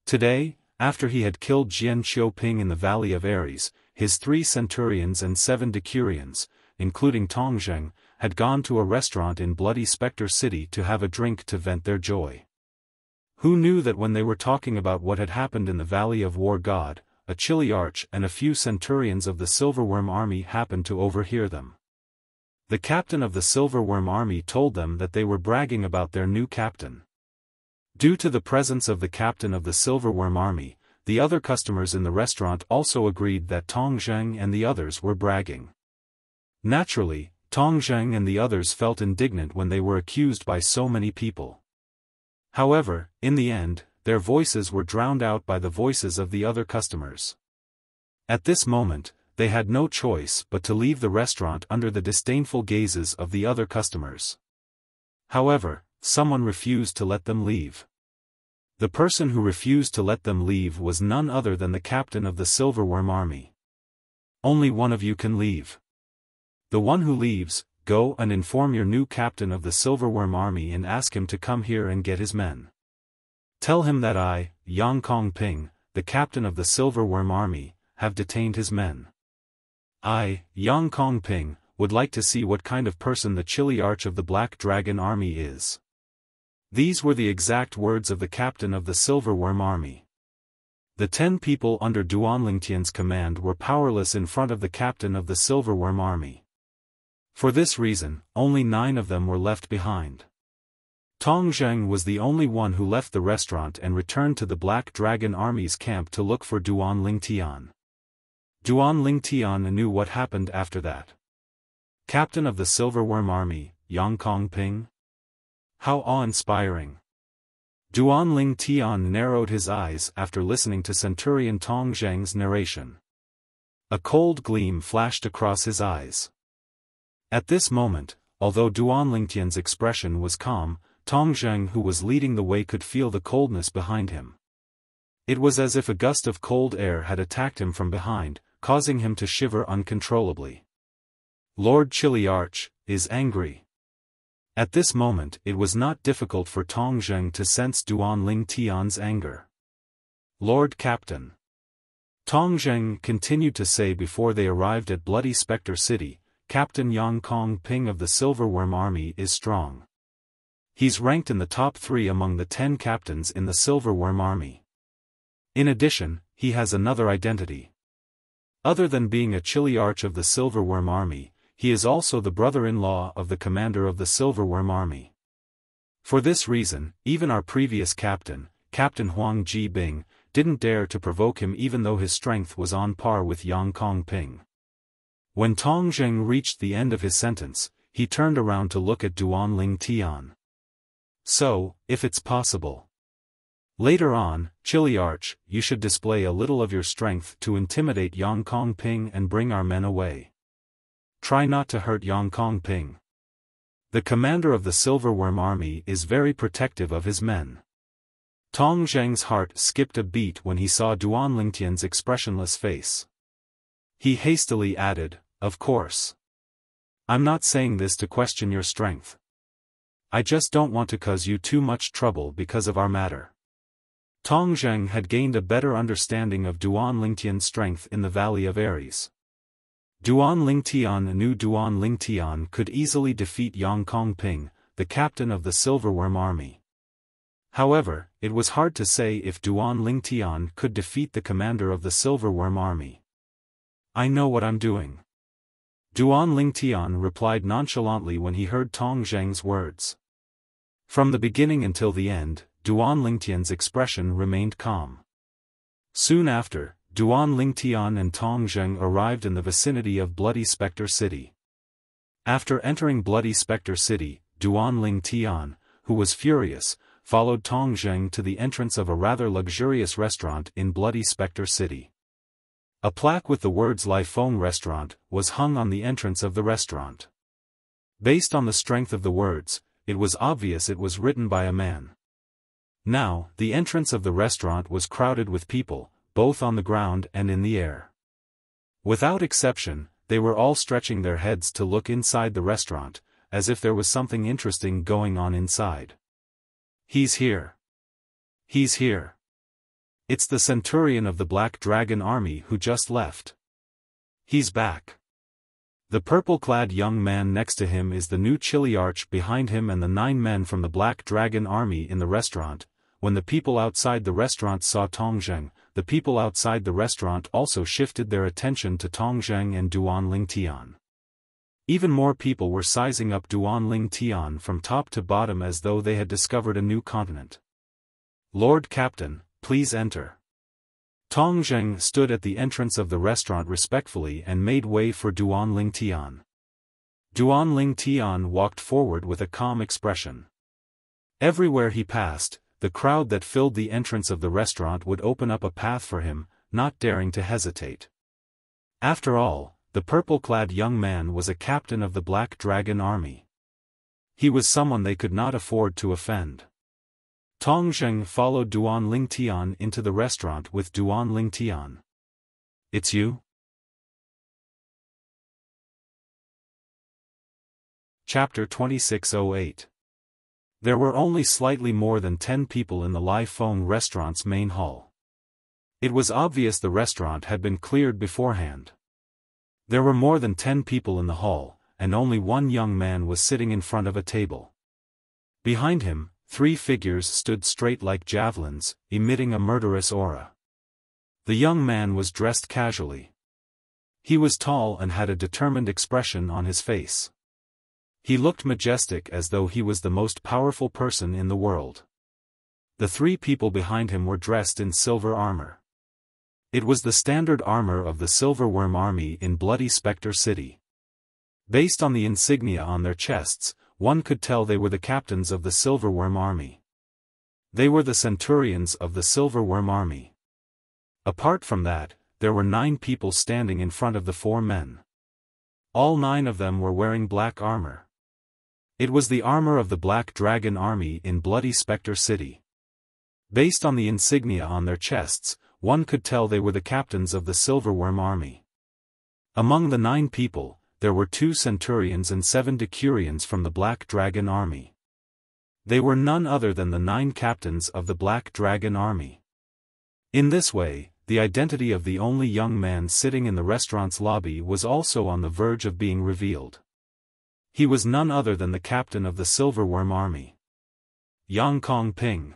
Today, after he had killed Jian Xiaoping in the Valley of Ares, his 3 centurions and 7 decurions, including Tong Zheng, had gone to a restaurant in Bloody Spectre City to have a drink to vent their joy. Who knew that when they were talking about what had happened in the Valley of War God, a Chiliarch and a few centurions of the Silverworm army happened to overhear them. The captain of the Silverworm army told them that they were bragging about their new captain. Due to the presence of the captain of the Silverworm army, the other customers in the restaurant also agreed that Tong Zheng and the others were bragging. Naturally, Tong Zheng and the others felt indignant when they were accused by so many people. However, in the end, their voices were drowned out by the voices of the other customers. At this moment, they had no choice but to leave the restaurant under the disdainful gazes of the other customers. However, someone refused to let them leave. The person who refused to let them leave was none other than the captain of the Silverworm army. Only one of you can leave. The one who leaves, go and inform your new captain of the Silverworm army and ask him to come here and get his men. Tell him that I, Yang Kongping, the captain of the Silverworm army, have detained his men. I, Yang Kongping, would like to see what kind of person the Chiliarch of the Black Dragon army is. These were the exact words of the captain of the Silverworm army. The 10 people under Duan Lingtian's command were powerless in front of the captain of the Silverworm army. For this reason, only 9 of them were left behind. Tong Zheng was the only one who left the restaurant and returned to the Black Dragon army's camp to look for Duan Lingtian. Duan Lingtian knew what happened after that. Captain of the Silverworm army, Yang Kongping? How awe-inspiring. Duan Lingtian narrowed his eyes after listening to Centurion Tong Zheng's narration. A cold gleam flashed across his eyes. At this moment, although Duan Lingtian's expression was calm, Tong Zheng who was leading the way could feel the coldness behind him. It was as if a gust of cold air had attacked him from behind, causing him to shiver uncontrollably. Lord Chiliarch is angry. At this moment it was not difficult for Tong Zheng to sense Duan Lingtian's anger. Lord Captain. Tong Zheng continued to say before they arrived at Bloody Spectre City, Captain Yang Kongping of the Silverworm army is strong. He's ranked in the top 3 among the 10 captains in the Silverworm army. In addition, he has another identity. Other than being a Chiliarch of the Silverworm army, he is also the brother-in-law of the commander of the Silverworm army. For this reason, even our previous captain, Captain Huang Jibing, didn't dare to provoke him even though his strength was on par with Yang Kongping. When Tong Zheng reached the end of his sentence, he turned around to look at Duan Lingtian. So, if it's possible. Later on, Chiliarch, you should display a little of your strength to intimidate Yang Kongping and bring our men away. Try not to hurt Yang Kongping. The commander of the Silverworm army is very protective of his men. Tong Zheng's heart skipped a beat when he saw Duan Lingtian's expressionless face. He hastily added, of course. I'm not saying this to question your strength. I just don't want to cause you too much trouble because of our matter. Tong Zheng had gained a better understanding of Duan Lingtian's strength in the Valley of Ares. Duan Lingtian knew Duan Lingtian could easily defeat Yang Kongping, the captain of the Silverworm army. However, it was hard to say if Duan Lingtian could defeat the commander of the Silverworm army. "I know what I'm doing," Duan Lingtian replied nonchalantly when he heard Tong Zheng's words. From the beginning until the end, Duan Lingtian's expression remained calm. Soon after, Duan Lingtian and Tong Zheng arrived in the vicinity of Bloody Spectre City. After entering Bloody Spectre City, Duan Lingtian, who was furious, followed Tong Zheng to the entrance of a rather luxurious restaurant in Bloody Spectre City. A plaque with the words Lai Feng Restaurant was hung on the entrance of the restaurant. Based on the strength of the words, it was obvious it was written by a man. Now, the entrance of the restaurant was crowded with people, both on the ground and in the air. Without exception, they were all stretching their heads to look inside the restaurant, as if there was something interesting going on inside. "He's here. He's here. It's the centurion of the Black Dragon Army who just left. He's back." The purple-clad young man next to him is the new Chiliarch behind him and the 9 men from the Black Dragon Army in the restaurant. When the people outside the restaurant saw Tong Zheng, the people outside the restaurant also shifted their attention to Tong Zheng and Duan Lingtian. Even more people were sizing up Duan Lingtian from top to bottom as though they had discovered a new continent. "Lord Captain, please enter." Tong Zheng stood at the entrance of the restaurant respectfully and made way for Duan Lingtian. Duan Lingtian walked forward with a calm expression. Everywhere he passed, the crowd that filled the entrance of the restaurant would open up a path for him, not daring to hesitate. After all, the purple-clad young man was a captain of the Black Dragon Army. He was someone they could not afford to offend. Tong Zheng followed Duan Lingtian into the restaurant with Duan Lingtian. "It's you?" Chapter 2608. There were only slightly more than 10 people in the Lai Feng restaurant's main hall. It was obvious the restaurant had been cleared beforehand. There were more than 10 people in the hall, and only one young man was sitting in front of a table. Behind him, 3 figures stood straight like javelins, emitting a murderous aura. The young man was dressed casually. He was tall and had a determined expression on his face. He looked majestic as though he was the most powerful person in the world. The 3 people behind him were dressed in silver armor. It was the standard armor of the Silverworm Army in Bloody Spectre City. Based on the insignia on their chests, one could tell they were the captains of the Silverworm Army. They were the centurions of the Silverworm Army. Apart from that, there were 9 people standing in front of the 4 men. All 9 of them were wearing black armor. It was the armor of the Black Dragon Army in Bloody Spectre City. Based on the insignia on their chests, one could tell they were the captains of the Silverworm Army. Among the 9 people, there were 2 centurions and 7 decurions from the Black Dragon Army. They were none other than the 9 captains of the Black Dragon Army. In this way, the identity of the only young man sitting in the restaurant's lobby was also on the verge of being revealed. He was none other than the captain of the Silverworm Army. "Yang Kong Ping.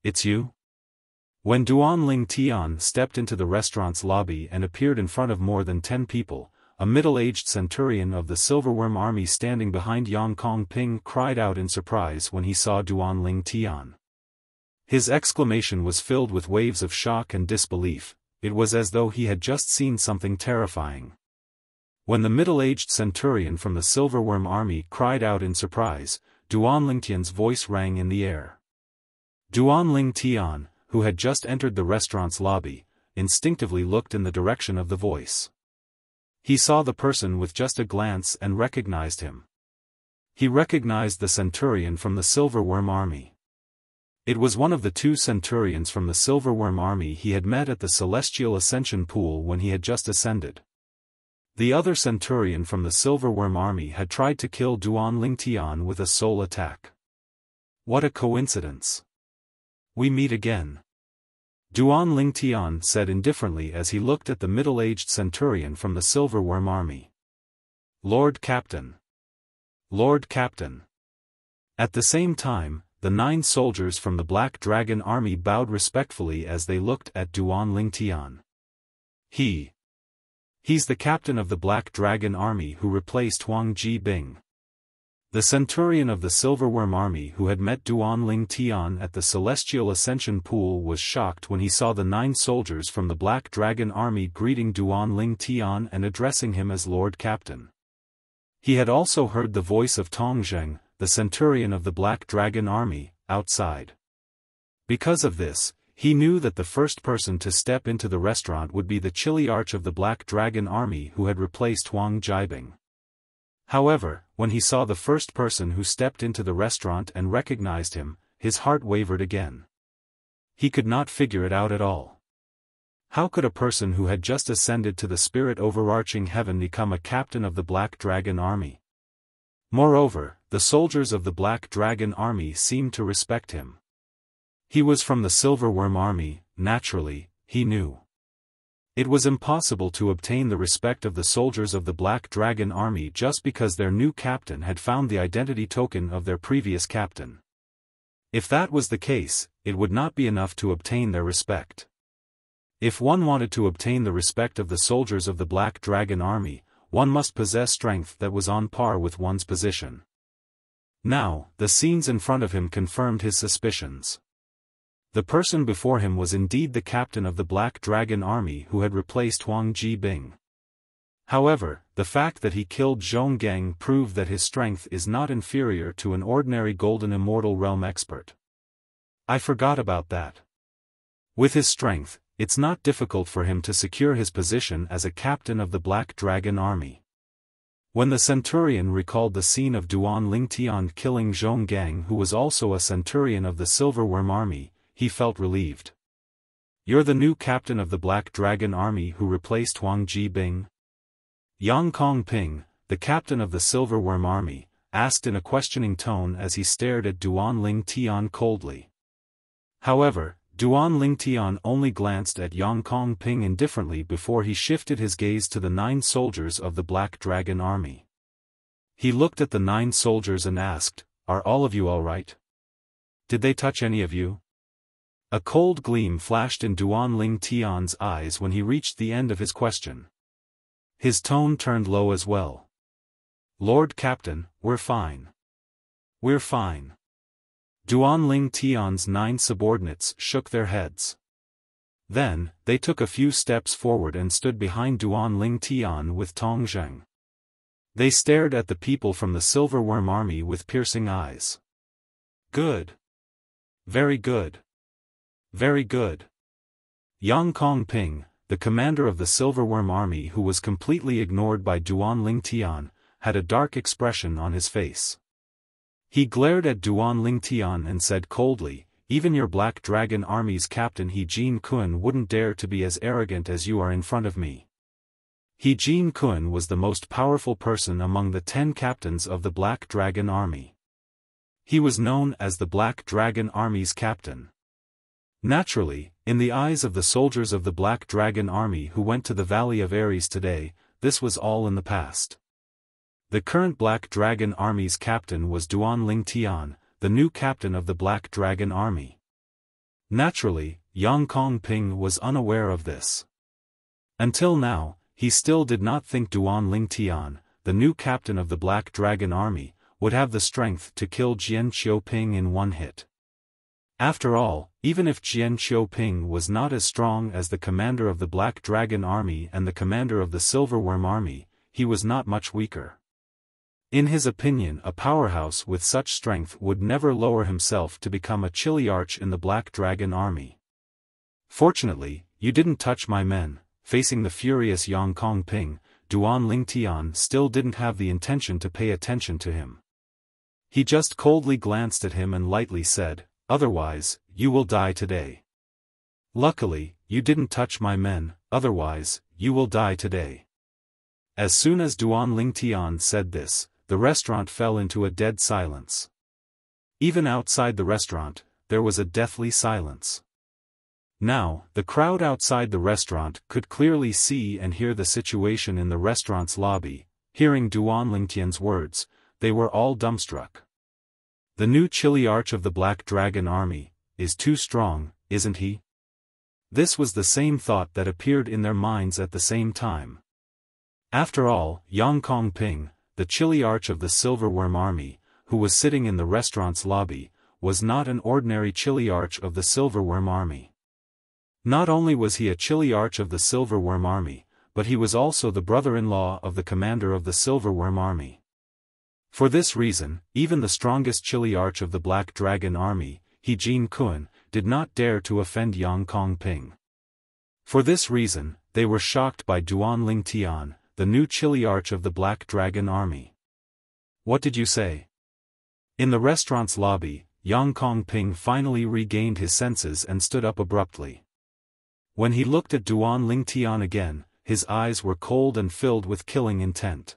It's you?" When Duan Lingtian stepped into the restaurant's lobby and appeared in front of more than 10 people, a middle-aged centurion of the Silverworm Army standing behind Yang Kong Ping cried out in surprise when he saw Duan Lingtian. His exclamation was filled with waves of shock and disbelief. It was as though he had just seen something terrifying. When the middle-aged centurion from the Silverworm Army cried out in surprise, Duan Lingtian's voice rang in the air. Duan Lingtian, who had just entered the restaurant's lobby, instinctively looked in the direction of the voice. He saw the person with just a glance and recognized him. He recognized the centurion from the Silverworm Army. It was one of the 2 centurions from the Silverworm Army he had met at the Celestial Ascension Pool when he had just ascended. The other centurion from the Silverworm Army had tried to kill Duan Lingtian with a soul attack. What a coincidence! "We meet again," Duan Lingtian said indifferently as he looked at the middle-aged centurion from the Silverworm Army. "Lord Captain. Lord Captain." At the same time, the 9 soldiers from the Black Dragon army bowed respectfully as they looked at Duan Lingtian. He's the captain of the Black Dragon army who replaced Huang Jibing. The centurion of the Silverworm army who had met Duan Lingtian at the Celestial Ascension Pool was shocked when he saw the 9 soldiers from the Black Dragon army greeting Duan Lingtian and addressing him as Lord Captain. He had also heard the voice of Tongzheng, the centurion of the Black Dragon army, outside. Because of this, he knew that the first person to step into the restaurant would be the chilly arch of the Black Dragon army who had replaced Huang Jibing. However, when he saw the first person who stepped into the restaurant and recognized him, his heart wavered again. He could not figure it out at all. How could a person who had just ascended to the spirit overarching heaven become a captain of the Black Dragon army? Moreover, the soldiers of the Black Dragon army seemed to respect him. He was from the Silverworm army, naturally, he knew. It was impossible to obtain the respect of the soldiers of the Black Dragon army just because their new captain had found the identity token of their previous captain. If that was the case, it would not be enough to obtain their respect. If one wanted to obtain the respect of the soldiers of the Black Dragon army, one must possess strength that was on par with one's position. Now, the scenes in front of him confirmed his suspicions. The person before him was indeed the captain of the Black Dragon army who had replaced Huang Jibing. However, the fact that he killed Zhonggang proved that his strength is not inferior to an ordinary Golden Immortal Realm expert. I forgot about that. With his strength, it's not difficult for him to secure his position as a captain of the Black Dragon army. When the centurion recalled the scene of Duan Lingtian killing Zhonggang, who was also a centurion of the Silverworm army, he felt relieved. "You're the new captain of the Black Dragon army who replaced Huang Jibing?" Yang Kongping, the captain of the Silverworm army, asked in a questioning tone as he stared at Duan Lingtian coldly. However, Duan Lingtian only glanced at Yang Kongping indifferently before he shifted his gaze to the 9 soldiers of the Black Dragon army. He looked at the 9 soldiers and asked, "Are all of you all right? Did they touch any of you?" A cold gleam flashed in Duan Lingtian's eyes when he reached the end of his question. His tone turned low as well. "Lord Captain, we're fine. We're fine." Duan Lingtian's 9 subordinates shook their heads. Then, they took a few steps forward and stood behind Duan Lingtian with Tongzheng. They stared at the people from the Silverworm army with piercing eyes. "Good. Very good. Very good." Yang Kongping, the commander of the Silverworm army who was completely ignored by Duan Lingtian, had a dark expression on his face. He glared at Duan Lingtian and said coldly, "Even your Black Dragon army's captain He Jin Kun wouldn't dare to be as arrogant as you are in front of me." He Jin Kun was the most powerful person among the 10 captains of the Black Dragon army. He was known as the Black Dragon army's captain. Naturally, in the eyes of the soldiers of the Black Dragon army who went to the Valley of Ares today, this was all in the past. The current Black Dragon army's captain was Duan Lingtian, the new captain of the Black Dragon army. Naturally, Yang Kongping was unaware of this. Until now, he still did not think Duan Lingtian, the new captain of the Black Dragon army, would have the strength to kill Jian Qiuping in one hit. After all, even if Jian Qiuping was not as strong as the commander of the Black Dragon army and the commander of the Silverworm army, he was not much weaker. In his opinion, a powerhouse with such strength would never lower himself to become a chilly arch in the Black Dragon army. "Fortunately, you didn't touch my men." Facing the furious Yang Kongping, Duan Lingtian still didn't have the intention to pay attention to him. He just coldly glanced at him and lightly said, "Otherwise, you will die today." "Luckily, you didn't touch my men, otherwise, you will die today." As soon as Duan Lingtian said this, the restaurant fell into a dead silence. Even outside the restaurant, there was a deathly silence. Now, the crowd outside the restaurant could clearly see and hear the situation in the restaurant's lobby. Hearing Duan Lingtian's words, they were all dumbstruck. The new chilly arch of the Black Dragon Army is too strong, isn't he? This was the same thought that appeared in their minds at the same time. After all, Yang Kongping, the chilly arch of the Silverworm Army, who was sitting in the restaurant's lobby, was not an ordinary chilly arch of the Silverworm Army. Not only was he a chilly arch of the Silverworm Army, but he was also the brother-in-law of the commander of the Silverworm Army. For this reason, even the strongest chilly arch of the Black Dragon Army, He Jin Kun, did not dare to offend Yang Kongping. For this reason, they were shocked by Duan Ling Tian, the new chilly arch of the Black Dragon Army. What did you say? In the restaurant's lobby, Yang Kongping finally regained his senses and stood up abruptly. When he looked at Duan Ling Tian again, his eyes were cold and filled with killing intent.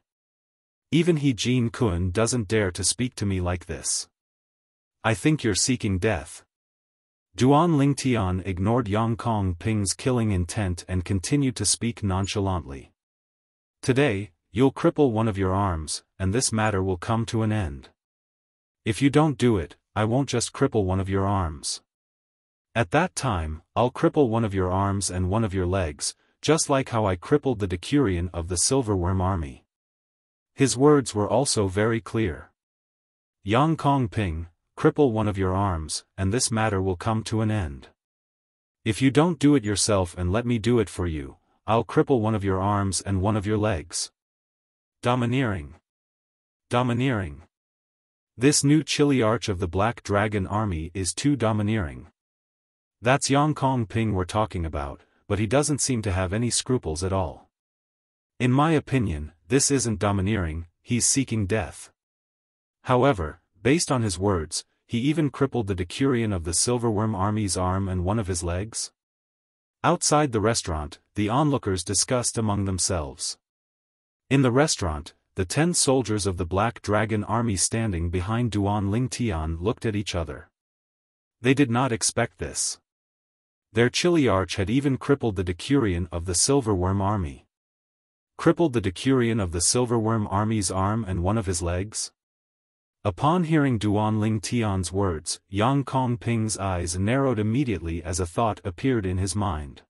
Even He Jin Kun doesn't dare to speak to me like this. I think you're seeking death. Duan Ling Tian ignored Yang Kongping's killing intent and continued to speak nonchalantly. Today, you'll cripple one of your arms, and this matter will come to an end. If you don't do it, I won't just cripple one of your arms. At that time, I'll cripple one of your arms and one of your legs, just like how I crippled the Decurion of the Silverworm Army. His words were also very clear. Yang Kongping, cripple one of your arms, and this matter will come to an end. If you don't do it yourself and let me do it for you, I'll cripple one of your arms and one of your legs. Domineering. Domineering. This new chilly arch of the Black Dragon Army is too domineering. That's Yang Kongping we're talking about, but he doesn't seem to have any scruples at all. In my opinion, this isn't domineering, he's seeking death. However, based on his words, he even crippled the Decurion of the Silverworm Army's arm and one of his legs? Outside the restaurant, the onlookers discussed among themselves. In the restaurant, the 10 soldiers of the Black Dragon Army standing behind Duan Ling Tian looked at each other. They did not expect this. Their chilly arch had even crippled the Decurion of the Silverworm Army. Crippled the Decurion of the Silverworm Army's arm and one of his legs? Upon hearing Duan Ling Tian's words, Yang Kongping's eyes narrowed immediately as a thought appeared in his mind.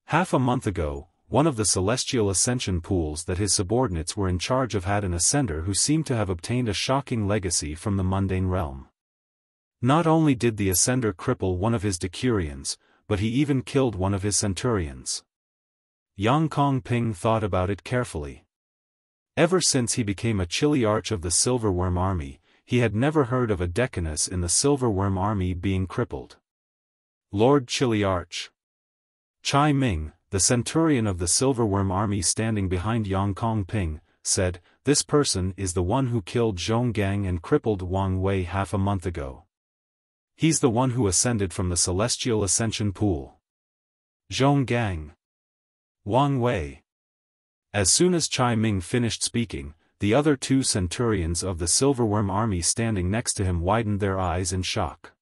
Half a month ago, one of the celestial ascension pools that his subordinates were in charge of had an ascender who seemed to have obtained a shocking legacy from the mundane realm. Not only did the ascender cripple one of his Decurions, but he even killed one of his centurions. Yang Kongping thought about it carefully. Ever since he became a chilly arch of the Silverworm Army, he had never heard of a decanus in the Silverworm Army being crippled. Lord Chilly Arch. Chai Ming, the centurion of the Silverworm Army standing behind Yang Kongping, said, "This person is the one who killed Zhong Gang and crippled Wang Wei half a month ago. He's the one who ascended from the Celestial Ascension Pool." Zhong Gang. Wang Wei. As soon as Chai Ming finished speaking, the other 2 centurions of the Silverworm Army standing next to him widened their eyes in shock.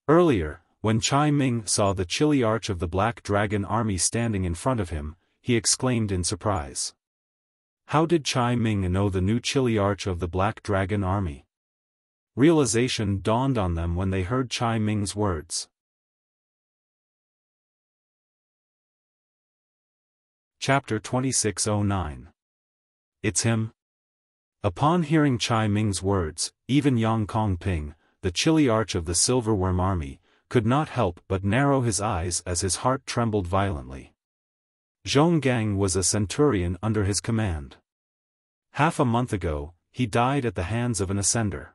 Earlier, when Chai Ming saw the chilly arch of the Black Dragon Army standing in front of him, he exclaimed in surprise. How did Chai Ming know the new chilly arch of the Black Dragon Army? Realization dawned on them when they heard Chai Ming's words. Chapter 2609. It's him? Upon hearing Chai Ming's words, even Yang Kongping, the chilly arch of the Silverworm Army, could not help but narrow his eyes as his heart trembled violently. Zhong Gang was a centurion under his command. Half a month ago, he died at the hands of an ascender.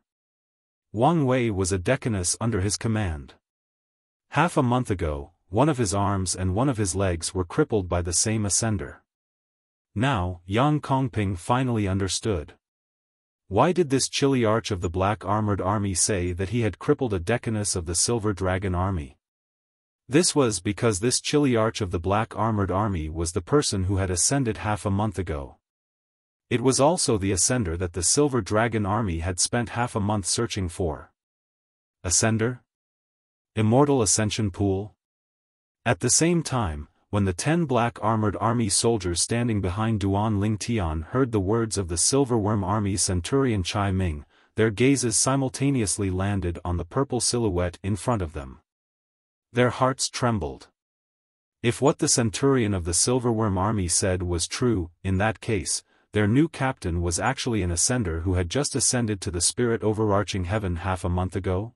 Wang Wei was a decanus under his command. Half a month ago, one of his arms and one of his legs were crippled by the same ascender. Now, Yang Kongping finally understood. Why did this chilly arch of the Black Armored Army say that he had crippled a decanus of the Silver Dragon Army? This was because this chilly arch of the Black Armored Army was the person who had ascended half a month ago. It was also the ascender that the Silver Dragon Army had spent half a month searching for. Ascender? Immortal Ascension Pool? At the same time, when the 10 Black Armored Army soldiers standing behind Duan Ling Tian heard the words of the Silverworm Army centurion Chai Ming, their gazes simultaneously landed on the purple silhouette in front of them. Their hearts trembled. If what the centurion of the Silverworm army said was true, in that case, their new captain was actually an ascender who had just ascended to the spirit overarching heaven half a month ago?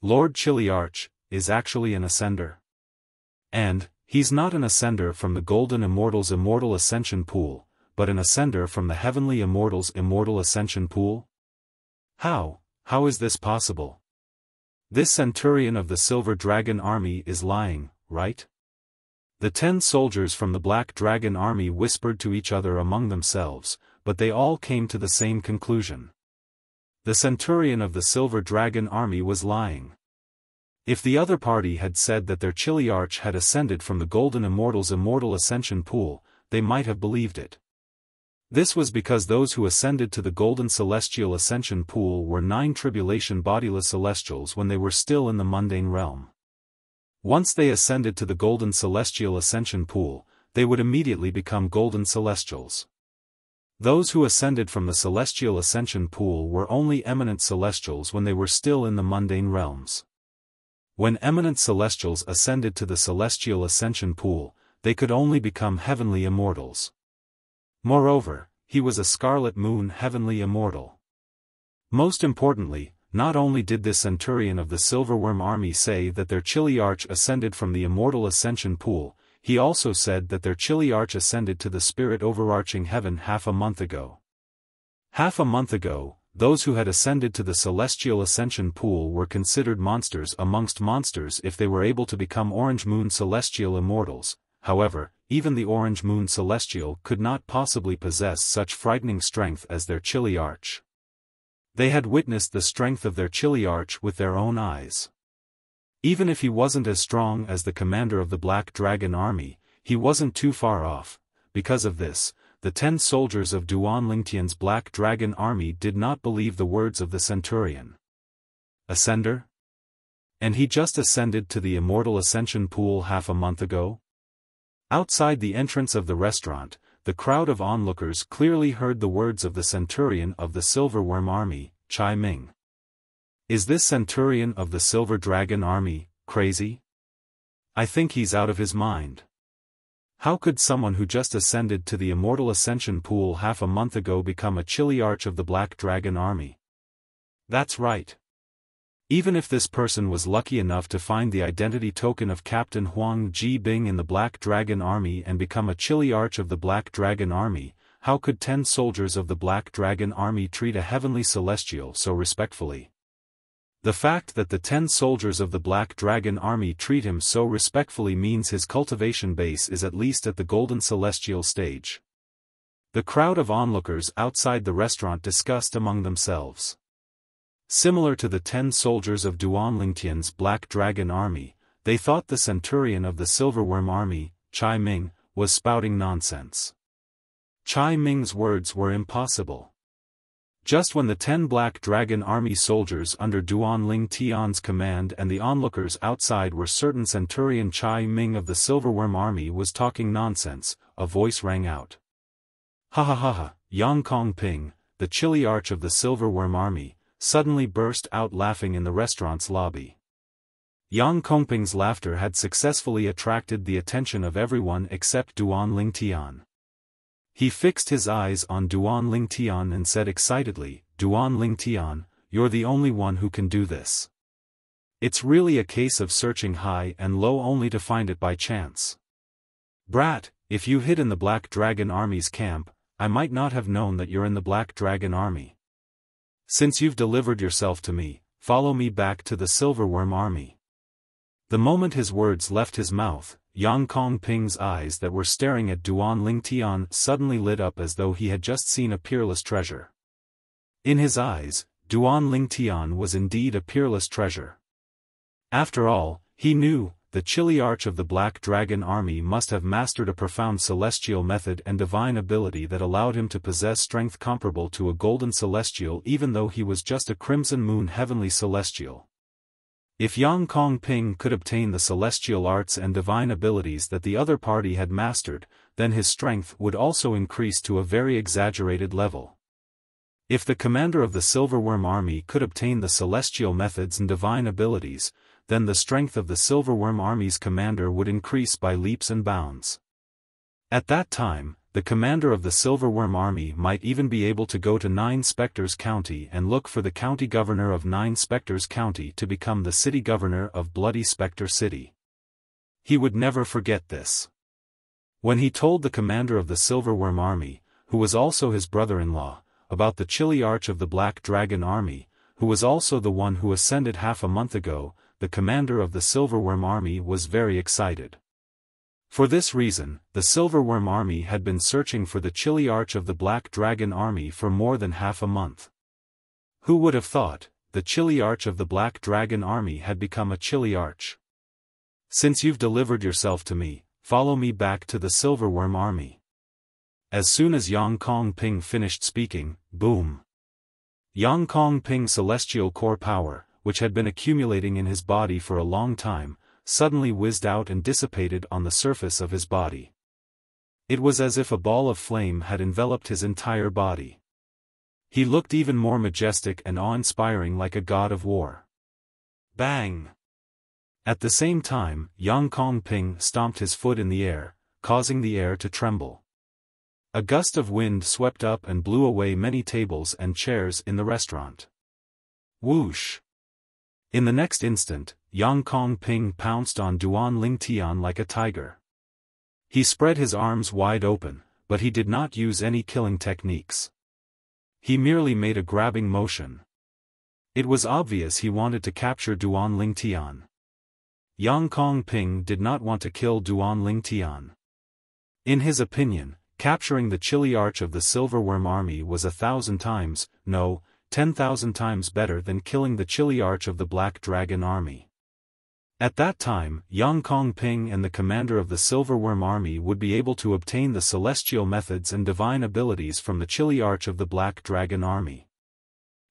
Lord Chiliarch is actually an ascender. And he's not an ascender from the Golden Immortals' immortal ascension pool, but an ascender from the Heavenly Immortals' immortal ascension pool? How is this possible? This centurion of the Silver Dragon army is lying, right? The 10 soldiers from the Black Dragon army whispered to each other among themselves, but they all came to the same conclusion. The centurion of the Silver Dragon army was lying. If the other party had said that their Chiliarch had ascended from the Golden Immortals' immortal ascension pool, they might have believed it. This was because those who ascended to the Golden Celestial Ascension Pool were 9 tribulation bodiless celestials when they were still in the mundane realm. Once they ascended to the Golden Celestial Ascension Pool, they would immediately become Golden Celestials. Those who ascended from the Celestial Ascension Pool were only eminent celestials when they were still in the mundane realms. When eminent celestials ascended to the Celestial Ascension Pool, they could only become heavenly immortals. Moreover, he was a Scarlet Moon heavenly immortal. Most importantly, not only did this centurion of the Silverworm army say that their Chiliarch ascended from the immortal ascension pool, he also said that their Chiliarch ascended to the spirit overarching heaven half a month ago. Half a month ago, those who had ascended to the Celestial Ascension Pool were considered monsters amongst monsters if they were able to become Orange Moon Celestial Immortals. However, even the Orange Moon Celestial could not possibly possess such frightening strength as their Chiliarch. They had witnessed the strength of their Chiliarch with their own eyes. Even if he wasn't as strong as the commander of the Black Dragon army, he wasn't too far off. Because of this, the 10 soldiers of Duan Lingtian's Black Dragon army did not believe the words of the centurion. Ascender? And he just ascended to the immortal ascension pool half a month ago? Outside the entrance of the restaurant, the crowd of onlookers clearly heard the words of the centurion of the Silverworm army, Chai Ming. Is this centurion of the Silver Dragon army crazy? I think he's out of his mind. How could someone who just ascended to the immortal ascension pool half a month ago become a Chiliarch of the Black Dragon army? That's right. Even if this person was lucky enough to find the identity token of Captain Huang Jibing in the Black Dragon army and become a Chiliarch of the Black Dragon army, how could 10 soldiers of the Black Dragon army treat a heavenly celestial so respectfully? The fact that the 10 soldiers of the Black Dragon army treat him so respectfully means his cultivation base is at least at the Golden Celestial stage. The crowd of onlookers outside the restaurant discussed among themselves. Similar to the 10 soldiers of Duan Lingtian's Black Dragon army, they thought the centurion of the Silverworm army, Chai Ming, was spouting nonsense. Chai Ming's words were impossible. Just when the 10 Black Dragon army soldiers under Duan Lingtian's command and the onlookers outside were certain centurion Chai Ming of the Silverworm army was talking nonsense, a voice rang out. Ha ha ha ha, Yang Kong Ping, the Chiliarch of the Silverworm army, suddenly burst out laughing in the restaurant's lobby. Yang Kongping's laughter had successfully attracted the attention of everyone except Duan Lingtian. He fixed his eyes on Duan Lingtian and said excitedly, "Duan Lingtian, you're the only one who can do this. It's really a case of searching high and low only to find it by chance. Brat, if you hid in the Black Dragon army's camp, I might not have known that you're in the Black Dragon army. Since you've delivered yourself to me, follow me back to the Silverworm army." The moment his words left his mouth, Yang Kongping's eyes that were staring at Duan Lingtian suddenly lit up as though he had just seen a peerless treasure. In his eyes, Duan Lingtian was indeed a peerless treasure. After all, he knew, the Chiliarch of the Black Dragon army must have mastered a profound celestial method and divine ability that allowed him to possess strength comparable to a golden celestial even though he was just a crimson moon heavenly celestial. If Yang Kongping could obtain the celestial arts and divine abilities that the other party had mastered, then his strength would also increase to a very exaggerated level. If the commander of the Silverworm army could obtain the celestial methods and divine abilities, then the strength of the Silverworm army's commander would increase by leaps and bounds. At that time, the commander of the Silverworm army might even be able to go to Nine Spectres County and look for the county governor of Nine Spectres County to become the city governor of Bloody Spectre City. He would never forget this. When he told the commander of the Silverworm army, who was also his brother-in-law, about the chilly arch of the Black Dragon army, who was also the one who ascended half a month ago, the commander of the Silverworm army was very excited. For this reason, the Silverworm army had been searching for the chilly arch of the Black Dragon army for more than half a month. Who would have thought, the chilly arch of the Black Dragon army had become a chilly arch? Since you've delivered yourself to me, follow me back to the Silverworm army. As soon as Yang Kong Ping finished speaking, boom! Yang Kong Ping's celestial core power, which had been accumulating in his body for a long time, suddenly whizzed out and dissipated on the surface of his body. It was as if a ball of flame had enveloped his entire body. He looked even more majestic and awe-inspiring, like a god of war. Bang! At the same time, Yang Kong Ping stomped his foot in the air, causing the air to tremble. A gust of wind swept up and blew away many tables and chairs in the restaurant. Whoosh! In the next instant, Yang Kong Ping pounced on Duan Ling Tian like a tiger. He spread his arms wide open, but he did not use any killing techniques. He merely made a grabbing motion. It was obvious he wanted to capture Duan Ling Tian. Yang Kong Ping did not want to kill Duan Ling Tian. In his opinion, capturing the chilly arch of the Silverworm army was 1,000 times, no, 10,000 times better than killing the chilly arch of the Black Dragon army. At that time, Yang Kong Ping and the commander of the Silverworm army would be able to obtain the celestial methods and divine abilities from the chilly arch of the Black Dragon army.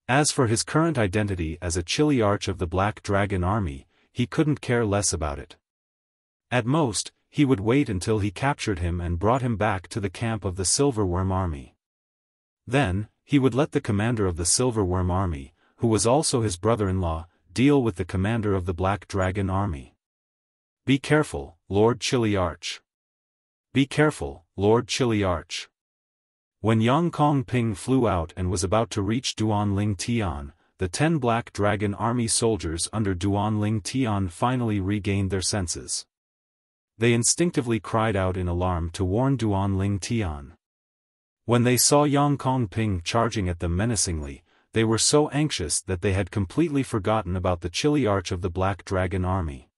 As for his current identity as a chilly arch of the Black Dragon army, he couldn't care less about it. At most, he would wait until he captured him and brought him back to the camp of the Silverworm army. Then, he would let the commander of the Silverworm army, who was also his brother-in-law, deal with the commander of the Black Dragon army. Be careful, Lord Chilly Arch. Be careful, Lord Chilly Arch. When Yang Kong Ping flew out and was about to reach Duan Ling Tian, the 10 Black Dragon army soldiers under Duan Ling Tian finally regained their senses. They instinctively cried out in alarm to warn Duan Ling Tian. When they saw Yang Kong Ping charging at them menacingly, they were so anxious that they had completely forgotten about the chilly arch of the Black Dragon army.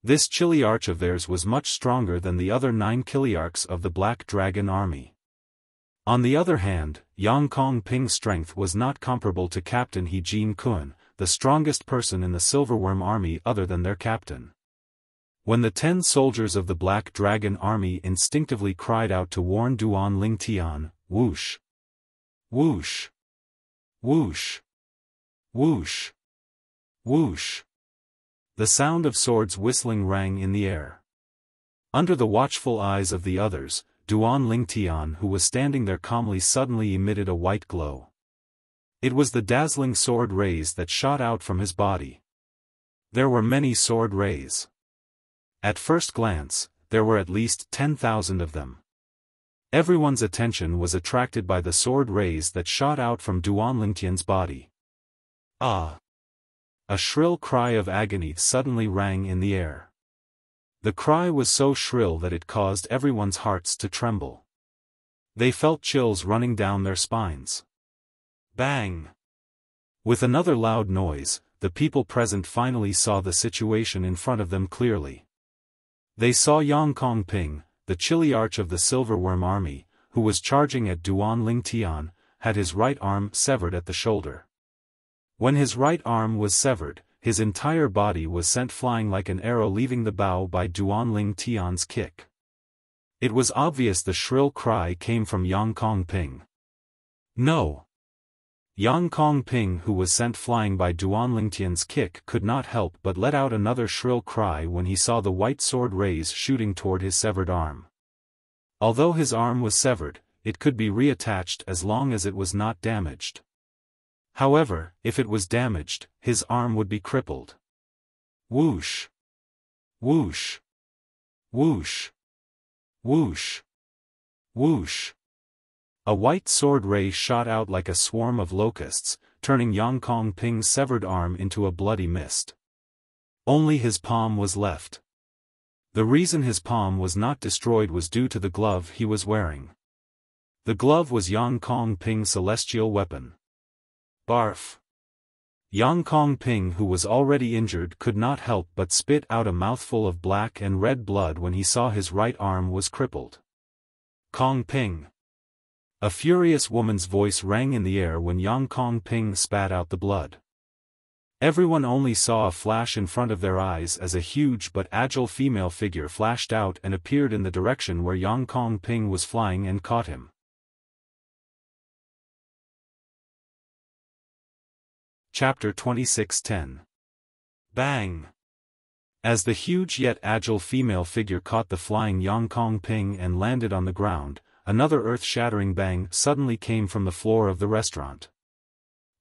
This chilly arch of theirs was much stronger than the other 9 chiliarchs of the Black Dragon army. On the other hand, Yang Kong Ping's strength was not comparable to Captain He Jin Kun, the strongest person in the Silverworm army other than their captain. When the 10 soldiers of the Black Dragon army instinctively cried out to warn Duan Ling Tian, whoosh! Whoosh! Whoosh! Whoosh! Whoosh! The sound of swords whistling rang in the air. Under the watchful eyes of the others, Duan Ling Tian, who was standing there calmly, suddenly emitted a white glow. It was the dazzling sword rays that shot out from his body. There were many sword rays. At first glance, there were at least 10,000 of them. Everyone's attention was attracted by the sword rays that shot out from Duan Ling Tian's body. Ah! A shrill cry of agony suddenly rang in the air. The cry was so shrill that it caused everyone's hearts to tremble. They felt chills running down their spines. Bang! With another loud noise, the people present finally saw the situation in front of them clearly. They saw Yang Kong Ping, the chilly arch of the Silverworm army, who was charging at Duan Ling Tian, had his right arm severed at the shoulder. When his right arm was severed, his entire body was sent flying like an arrow leaving the bow by Duan Ling Tian's kick. It was obvious the shrill cry came from Yang Kong Ping. No! Yang Kong Ping, who was sent flying by Duan Ling Tian's kick, could not help but let out another shrill cry when he saw the white sword rays shooting toward his severed arm. Although his arm was severed, it could be reattached as long as it was not damaged. However, if it was damaged, his arm would be crippled. Whoosh! Whoosh! Whoosh! Whoosh! Whoosh! A white sword ray shot out like a swarm of locusts, turning Yang Kongping's severed arm into a bloody mist. Only his palm was left. The reason his palm was not destroyed was due to the glove he was wearing. The glove was Yang Kongping's celestial weapon. Barf! Yang Kongping, who was already injured, could not help but spit out a mouthful of black and red blood when he saw his right arm was crippled. Kongping! A furious woman's voice rang in the air when Yang Kongping spat out the blood. Everyone only saw a flash in front of their eyes as a huge but agile female figure flashed out and appeared in the direction where Yang Kongping was flying and caught him. Chapter 26:10. Bang! As the huge yet agile female figure caught the flying Yang Kongping and landed on the ground, another earth-shattering bang suddenly came from the floor of the restaurant.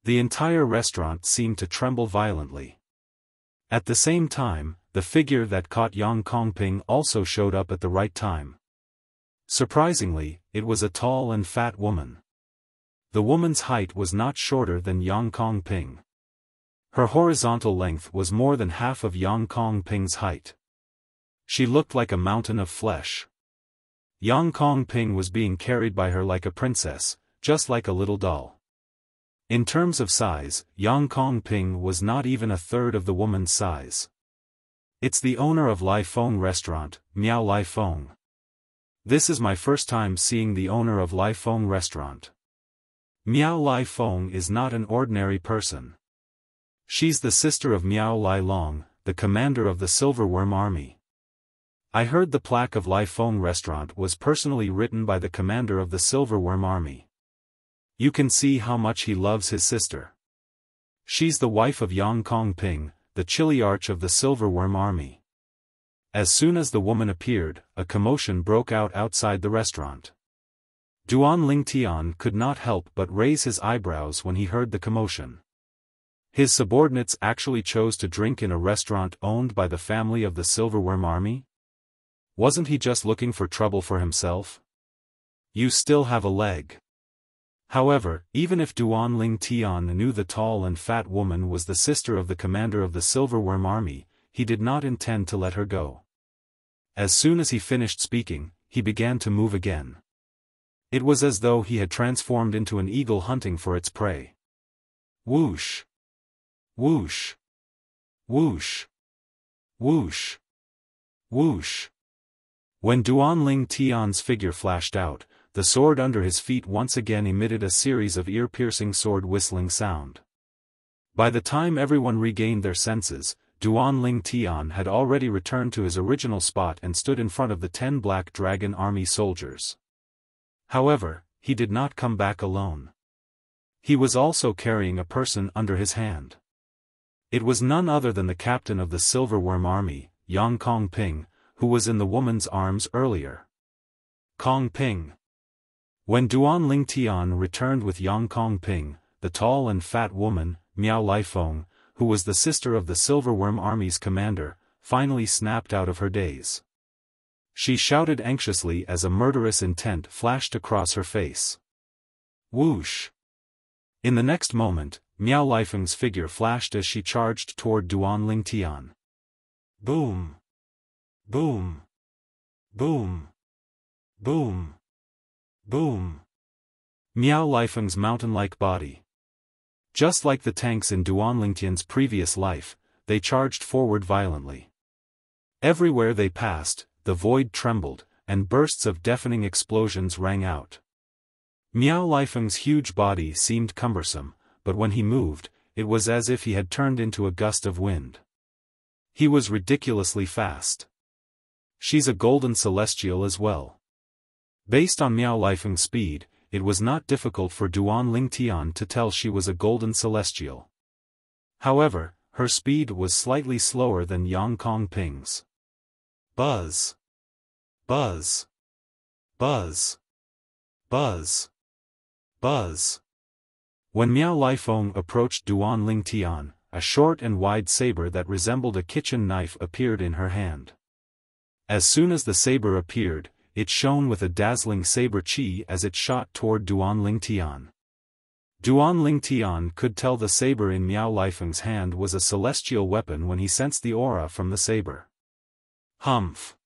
The entire restaurant seemed to tremble violently. At the same time, the figure that caught Yang Kongping also showed up at the right time. Surprisingly, it was a tall and fat woman. The woman's height was not shorter than Yang Kongping. Her horizontal length was more than half of Yang Kongping's height. She looked like a mountain of flesh. Yang Kongping was being carried by her like a princess, just like a little doll. In terms of size, Yang Kongping was not even a third of the woman's size. It's the owner of Lai Feng restaurant, Miao Lai Feng. This is my first time seeing the owner of Lai Feng restaurant. Miao Lai Feng is not an ordinary person. She's the sister of Miao Lai Long, the commander of the Silverworm Army. I heard the plaque of Lai Feng restaurant was personally written by the commander of the Silverworm Army. You can see how much he loves his sister. She's the wife of Yang Kongping, the chiliarch of the Silverworm Army. As soon as the woman appeared, a commotion broke out outside the restaurant. Duan Lingtian could not help but raise his eyebrows when he heard the commotion. His subordinates actually chose to drink in a restaurant owned by the family of the Silverworm Army? Wasn't he just looking for trouble for himself? You still have a leg. However, even if Duan Lingtian knew the tall and fat woman was the sister of the commander of the Silverworm Army, he did not intend to let her go. As soon as he finished speaking, he began to move again. It was as though he had transformed into an eagle hunting for its prey. Whoosh! Whoosh! Whoosh! Whoosh! Whoosh! When Duan Lingtian's figure flashed out, the sword under his feet once again emitted a series of ear-piercing sword-whistling sound. By the time everyone regained their senses, Duan Lingtian had already returned to his original spot and stood in front of the 10 Black Dragon Army soldiers. However, he did not come back alone. He was also carrying a person under his hand. It was none other than the captain of the Silverworm Army, Yang Kongping, who was in the woman's arms earlier. Kongping. When Duan Lingtian returned with Yang Kongping, the tall and fat woman, Miao Lai Feng, who was the sister of the Silverworm Army's commander, finally snapped out of her daze. She shouted anxiously as a murderous intent flashed across her face. Whoosh! In the next moment, Miao Lai Feng's figure flashed as she charged toward Duan Lingtian. Boom! Boom! Boom! Boom! Boom! Miao Lai Feng's mountain-like body. Just like the tanks in Duan Lingtian's previous life, they charged forward violently. Everywhere they passed, the void trembled, and bursts of deafening explosions rang out. Miao Lai Feng's huge body seemed cumbersome, but when he moved, it was as if he had turned into a gust of wind. He was ridiculously fast. She's a golden celestial as well. Based on Miao Lai Feng's speed, it was not difficult for Duan Lingtian to tell she was a golden celestial. However, her speed was slightly slower than Yang Kongping's. Buzz! Buzz! Buzz! Buzz! Buzz! When Miao Lifeng approached Duan Lingtian, a short and wide saber that resembled a kitchen knife appeared in her hand. As soon as the saber appeared, it shone with a dazzling saber chi as it shot toward Duan Lingtian. Duan Lingtian could tell the saber in Miao Lifeng's hand was a celestial weapon when he sensed the aura from the saber. Humph!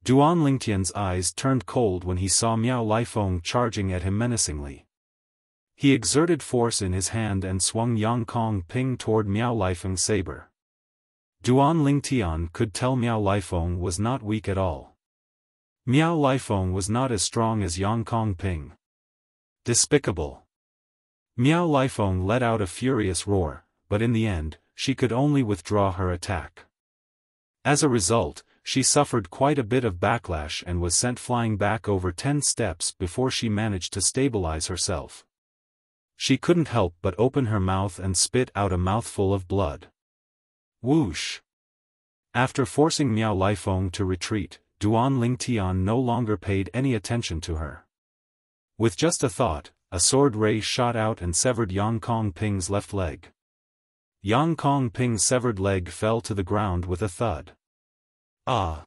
Duan Lingtian's eyes turned cold when he saw Miao Lifeng charging at him menacingly. He exerted force in his hand and swung Yang Kong Ping toward Miao Lifeng's saber. Duan Lingtian could tell Miao Lifeng was not weak at all. Miao Lifeng was not as strong as Yang Kong Ping. Despicable! Miao Lifeng let out a furious roar, but in the end, she could only withdraw her attack. As a result, she suffered quite a bit of backlash and was sent flying back over 10 steps before she managed to stabilize herself. She couldn't help but open her mouth and spit out a mouthful of blood. Whoosh! After forcing Miao Lifeng to retreat, Duan Lingtian no longer paid any attention to her. With just a thought, a sword ray shot out and severed Yang Kong Ping's left leg. Yang Kong Ping's severed leg fell to the ground with a thud. Ah!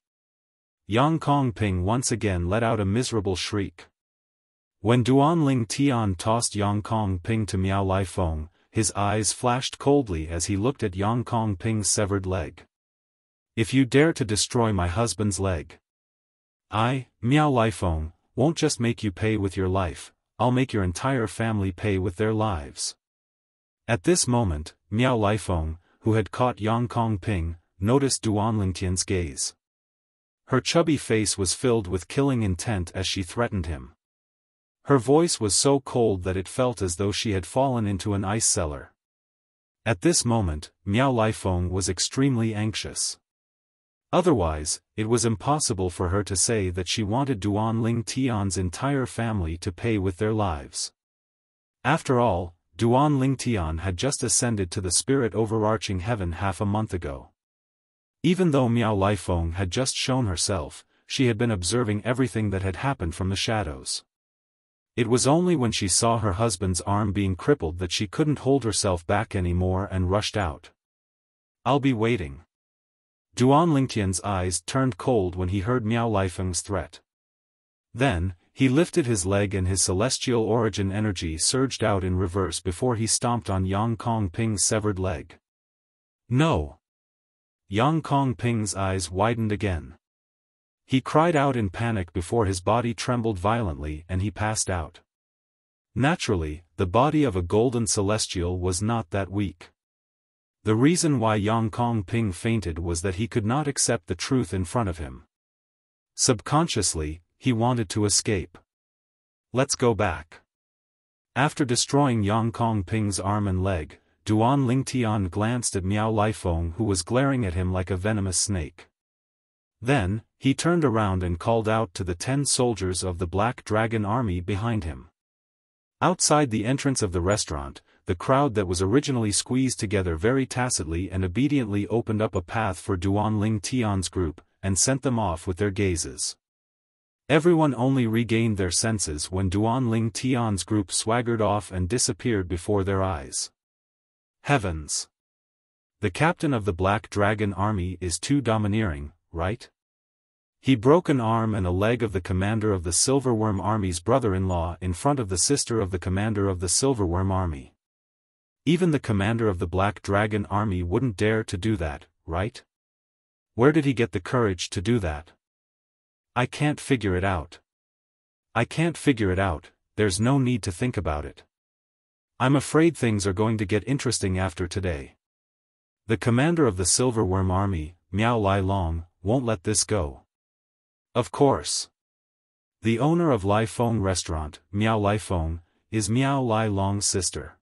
Yang Kong Ping once again let out a miserable shriek. When Duan Lingtian tossed Yang Kong Ping to Miao Lifeng, his eyes flashed coldly as he looked at Yang Kong Ping's severed leg. If you dare to destroy my husband's leg, I, Miao Lifeng, won't just make you pay with your life, I'll make your entire family pay with their lives. At this moment, Miao Lifeng, who had caught Yang Kong Ping, noticed Duan Lingtian's gaze. Her chubby face was filled with killing intent as she threatened him. Her voice was so cold that it felt as though she had fallen into an ice cellar. At this moment, Miao Lifeng was extremely anxious. Otherwise, it was impossible for her to say that she wanted Duan Lingtian's entire family to pay with their lives. After all, Duan Lingtian had just ascended to the spirit overarching heaven half a month ago. Even though Miao Lifeng had just shown herself, she had been observing everything that had happened from the shadows. It was only when she saw her husband's arm being crippled that she couldn't hold herself back anymore and rushed out. I'll be waiting. Duan Lingtian's eyes turned cold when he heard Miao Lifeng's threat. Then, he lifted his leg and his celestial origin energy surged out in reverse before he stomped on Yang Kong Ping's severed leg. No! Yang Kong Ping's eyes widened again. He cried out in panic before his body trembled violently and he passed out. Naturally, the body of a golden celestial was not that weak. The reason why Yang Kong Ping fainted was that he could not accept the truth in front of him. Subconsciously, he wanted to escape. Let's go back. After destroying Yang Kong Ping's arm and leg, Duan Lingtian glanced at Miao Lifeng who was glaring at him like a venomous snake. Then, he turned around and called out to the 10 soldiers of the Black Dragon Army behind him. Outside the entrance of the restaurant, the crowd that was originally squeezed together very tacitly and obediently opened up a path for Duan Lingtian's group, and sent them off with their gazes. Everyone only regained their senses when Duan Lingtian's group swaggered off and disappeared before their eyes. Heavens! The captain of the Black Dragon Army is too domineering, right? He broke an arm and a leg of the commander of the Silverworm Army's brother-in-law in front of the sister of the commander of the Silverworm Army. Even the commander of the Black Dragon Army wouldn't dare to do that, right? Where did he get the courage to do that? I can't figure it out. I can't figure it out, there's no need to think about it. I'm afraid things are going to get interesting after today. The commander of the Silverworm Army, Miao Lai Long, won't let this go. Of course. The owner of Lai Feng Restaurant, Miao Lai Feng, is Miao Lai Long's sister.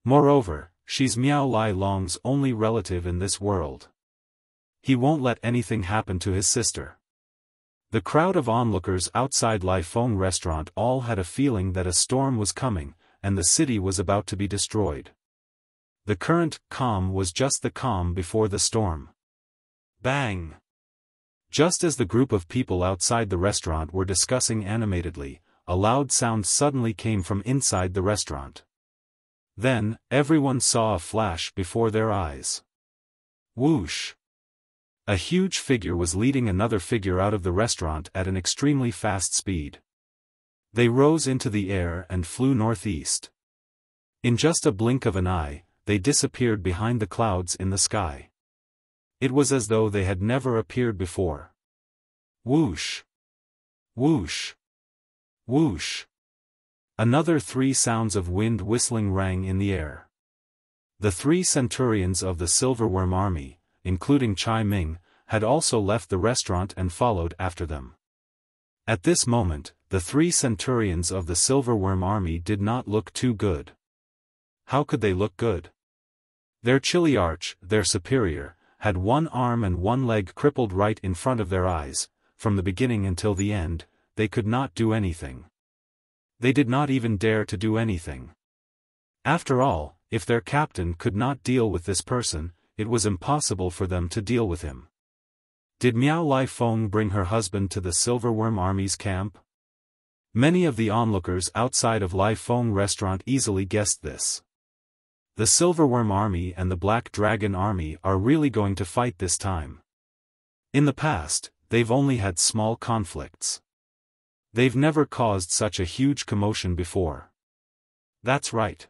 Moreover, she's Miao Lai Long's only relative in this world. He won't let anything happen to his sister. The crowd of onlookers outside Lai Feng Restaurant all had a feeling that a storm was coming, and the city was about to be destroyed. The current calm was just the calm before the storm. Bang! Just as the group of people outside the restaurant were discussing animatedly, a loud sound suddenly came from inside the restaurant. Then, everyone saw a flash before their eyes. Whoosh! A huge figure was leading another figure out of the restaurant at an extremely fast speed. They rose into the air and flew northeast. In just a blink of an eye, they disappeared behind the clouds in the sky. It was as though they had never appeared before. Whoosh! Whoosh! Whoosh! Another 3 sounds of wind whistling rang in the air. The 3 centurions of the Silverworm army, including Chai Ming, had also left the restaurant and followed after them. At this moment, the 3 centurions of the Silverworm army did not look too good. How could they look good? Their chiliarch, their superior, had 1 arm and 1 leg crippled right in front of their eyes. From the beginning until the end, they could not do anything. They did not even dare to do anything. After all, if their captain could not deal with this person, it was impossible for them to deal with him. Did Miao Lai Feng bring her husband to the Silverworm army's camp? Many of the onlookers outside of Lai Feng restaurant easily guessed this. The Silverworm army and the Black Dragon army are really going to fight this time. In the past, they've only had small conflicts. They've never caused such a huge commotion before. That's right.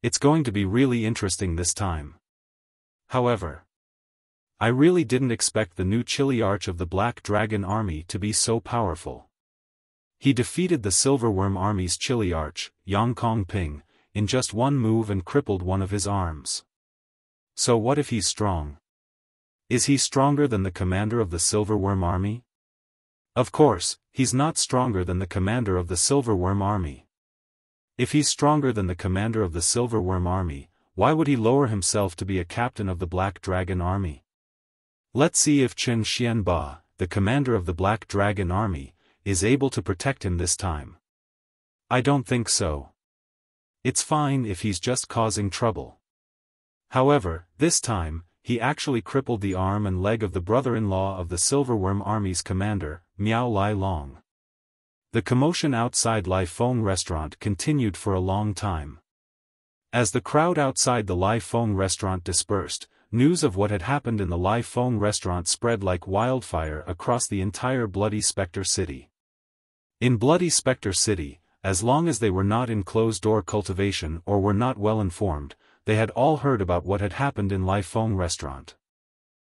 It's going to be really interesting this time. However, I really didn't expect the new chiliarch of the Black Dragon army to be so powerful. He defeated the Silverworm army's chiliarch, Yang Kongping, in just 1 move and crippled one of his arms. So what if he's strong? Is he stronger than the commander of the Silverworm army? Of course, he's not stronger than the commander of the Silverworm army. If he's stronger than the commander of the Silverworm army, why would he lower himself to be a captain of the Black Dragon army? Let's see if Chen Xianba, the commander of the Black Dragon army, is able to protect him this time. I don't think so. It's fine if he's just causing trouble. However, this time, he actually crippled the arm and leg of the brother-in-law of the Silverworm army's commander, Miao Lai Long. The commotion outside Lai Feng restaurant continued for a long time. As the crowd outside the Lai Feng restaurant dispersed, news of what had happened in the Lai Feng restaurant spread like wildfire across the entire Bloody Spectre City. In Bloody Spectre City, as long as they were not in closed-door cultivation or were not well informed, they had all heard about what had happened in Lai Feng restaurant.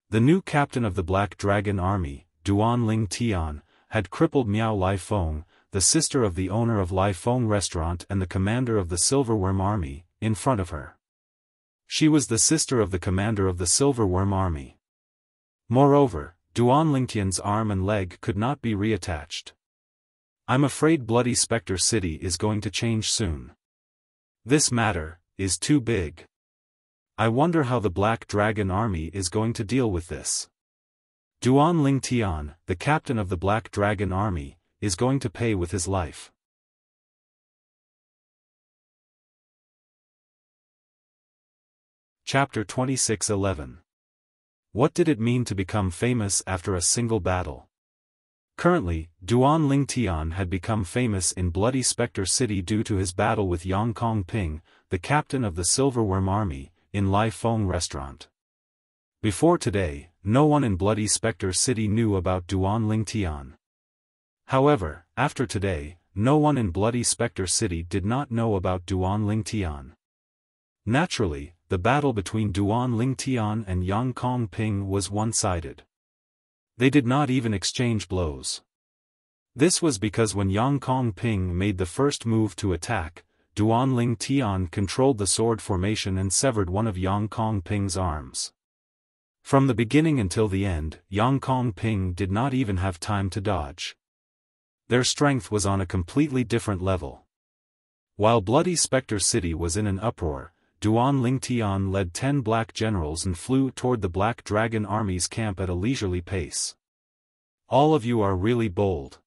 The new captain of the Black Dragon army, Duan Ling Tian, had crippled Miao Lai Feng, the sister of the owner of Lai Feng restaurant and the commander of the Silverworm army, in front of her. She was the sister of the commander of the Silverworm army. Moreover, Duan Lingtian's arm and leg could not be reattached. I'm afraid Bloody Spectre City is going to change soon. This matter is too big. I wonder how the Black Dragon army is going to deal with this. Duan Ling Tian, the captain of the Black Dragon army, is going to pay with his life. Chapter 26:11. What did it mean to become famous after a single battle? Currently, Duan Ling Tian had become famous in Bloody Spectre City due to his battle with Yang Kongping, the captain of the Silverworm army, in Lai Feng restaurant. Before today, no one in Bloody Spectre City knew about Duan Ling Tian. However, after today, no one in Bloody Spectre City did not know about Duan Ling Tian. Naturally, the battle between Duan Ling Tian and Yang Kongping was one-sided. They did not even exchange blows. This was because when Yang Kongping made the first move to attack, Duan Ling Tian controlled the sword formation and severed one of Yang Kongping's arms. From the beginning until the end, Yang Kongping did not even have time to dodge. Their strength was on a completely different level. While Bloody Spectre City was in an uproar, Duan Ling Tian led 10 black generals and flew toward the Black Dragon army's camp at a leisurely pace. All of you are really bold.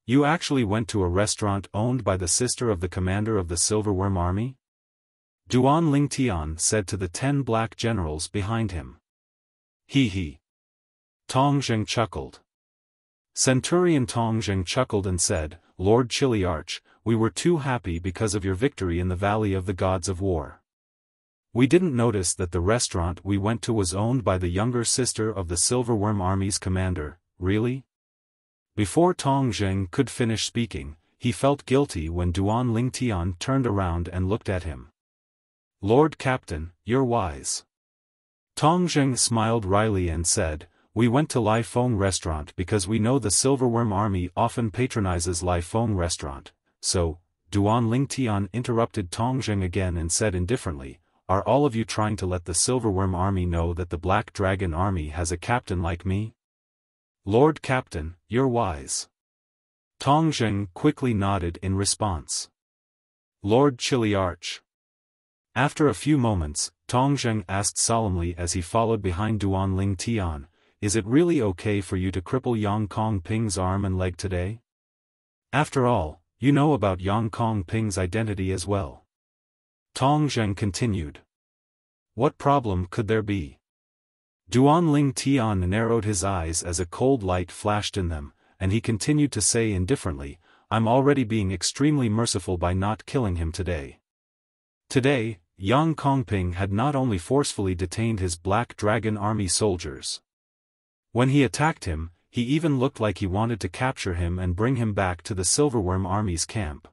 You actually went to a restaurant owned by the sister of the commander of the Silverworm army? Duan Ling Tian said to the 10 black generals behind him. He he. Tong Zheng chuckled. Centurion Tong Zheng chuckled and said, Lord Chiliarch, we were too happy because of your victory in the Valley of the Gods of War. We didn't notice that the restaurant we went to was owned by the younger sister of the Silverworm Army's commander, really?" Before Tong Zheng could finish speaking, he felt guilty when Duan Lingtian turned around and looked at him. "Lord Captain, you're wise." Tong Zheng smiled wryly and said, "We went to Lai Feng restaurant because we know the Silverworm Army often patronizes Lai Feng restaurant, so," Duan Lingtian interrupted Tong Zheng again and said indifferently, "Are all of you trying to let the Silverworm Army know that the Black Dragon Army has a captain like me?" "Lord Captain, you're wise." Tong Zheng quickly nodded in response. "Lord Chiliarch." After a few moments, Tong Zheng asked solemnly as he followed behind Duan Lingtian, "Is it really okay for you to cripple Yang Kong Ping's arm and leg today? After all, you know about Yang Kong Ping's identity as well." Tong Zheng continued. "What problem could there be?" Duan Lingtian narrowed his eyes as a cold light flashed in them, and he continued to say indifferently, "I'm already being extremely merciful by not killing him today." Today, Yang Kongping had not only forcefully detained his Black Dragon Army soldiers. When he attacked him, he even looked like he wanted to capture him and bring him back to the Silverworm Army's camp.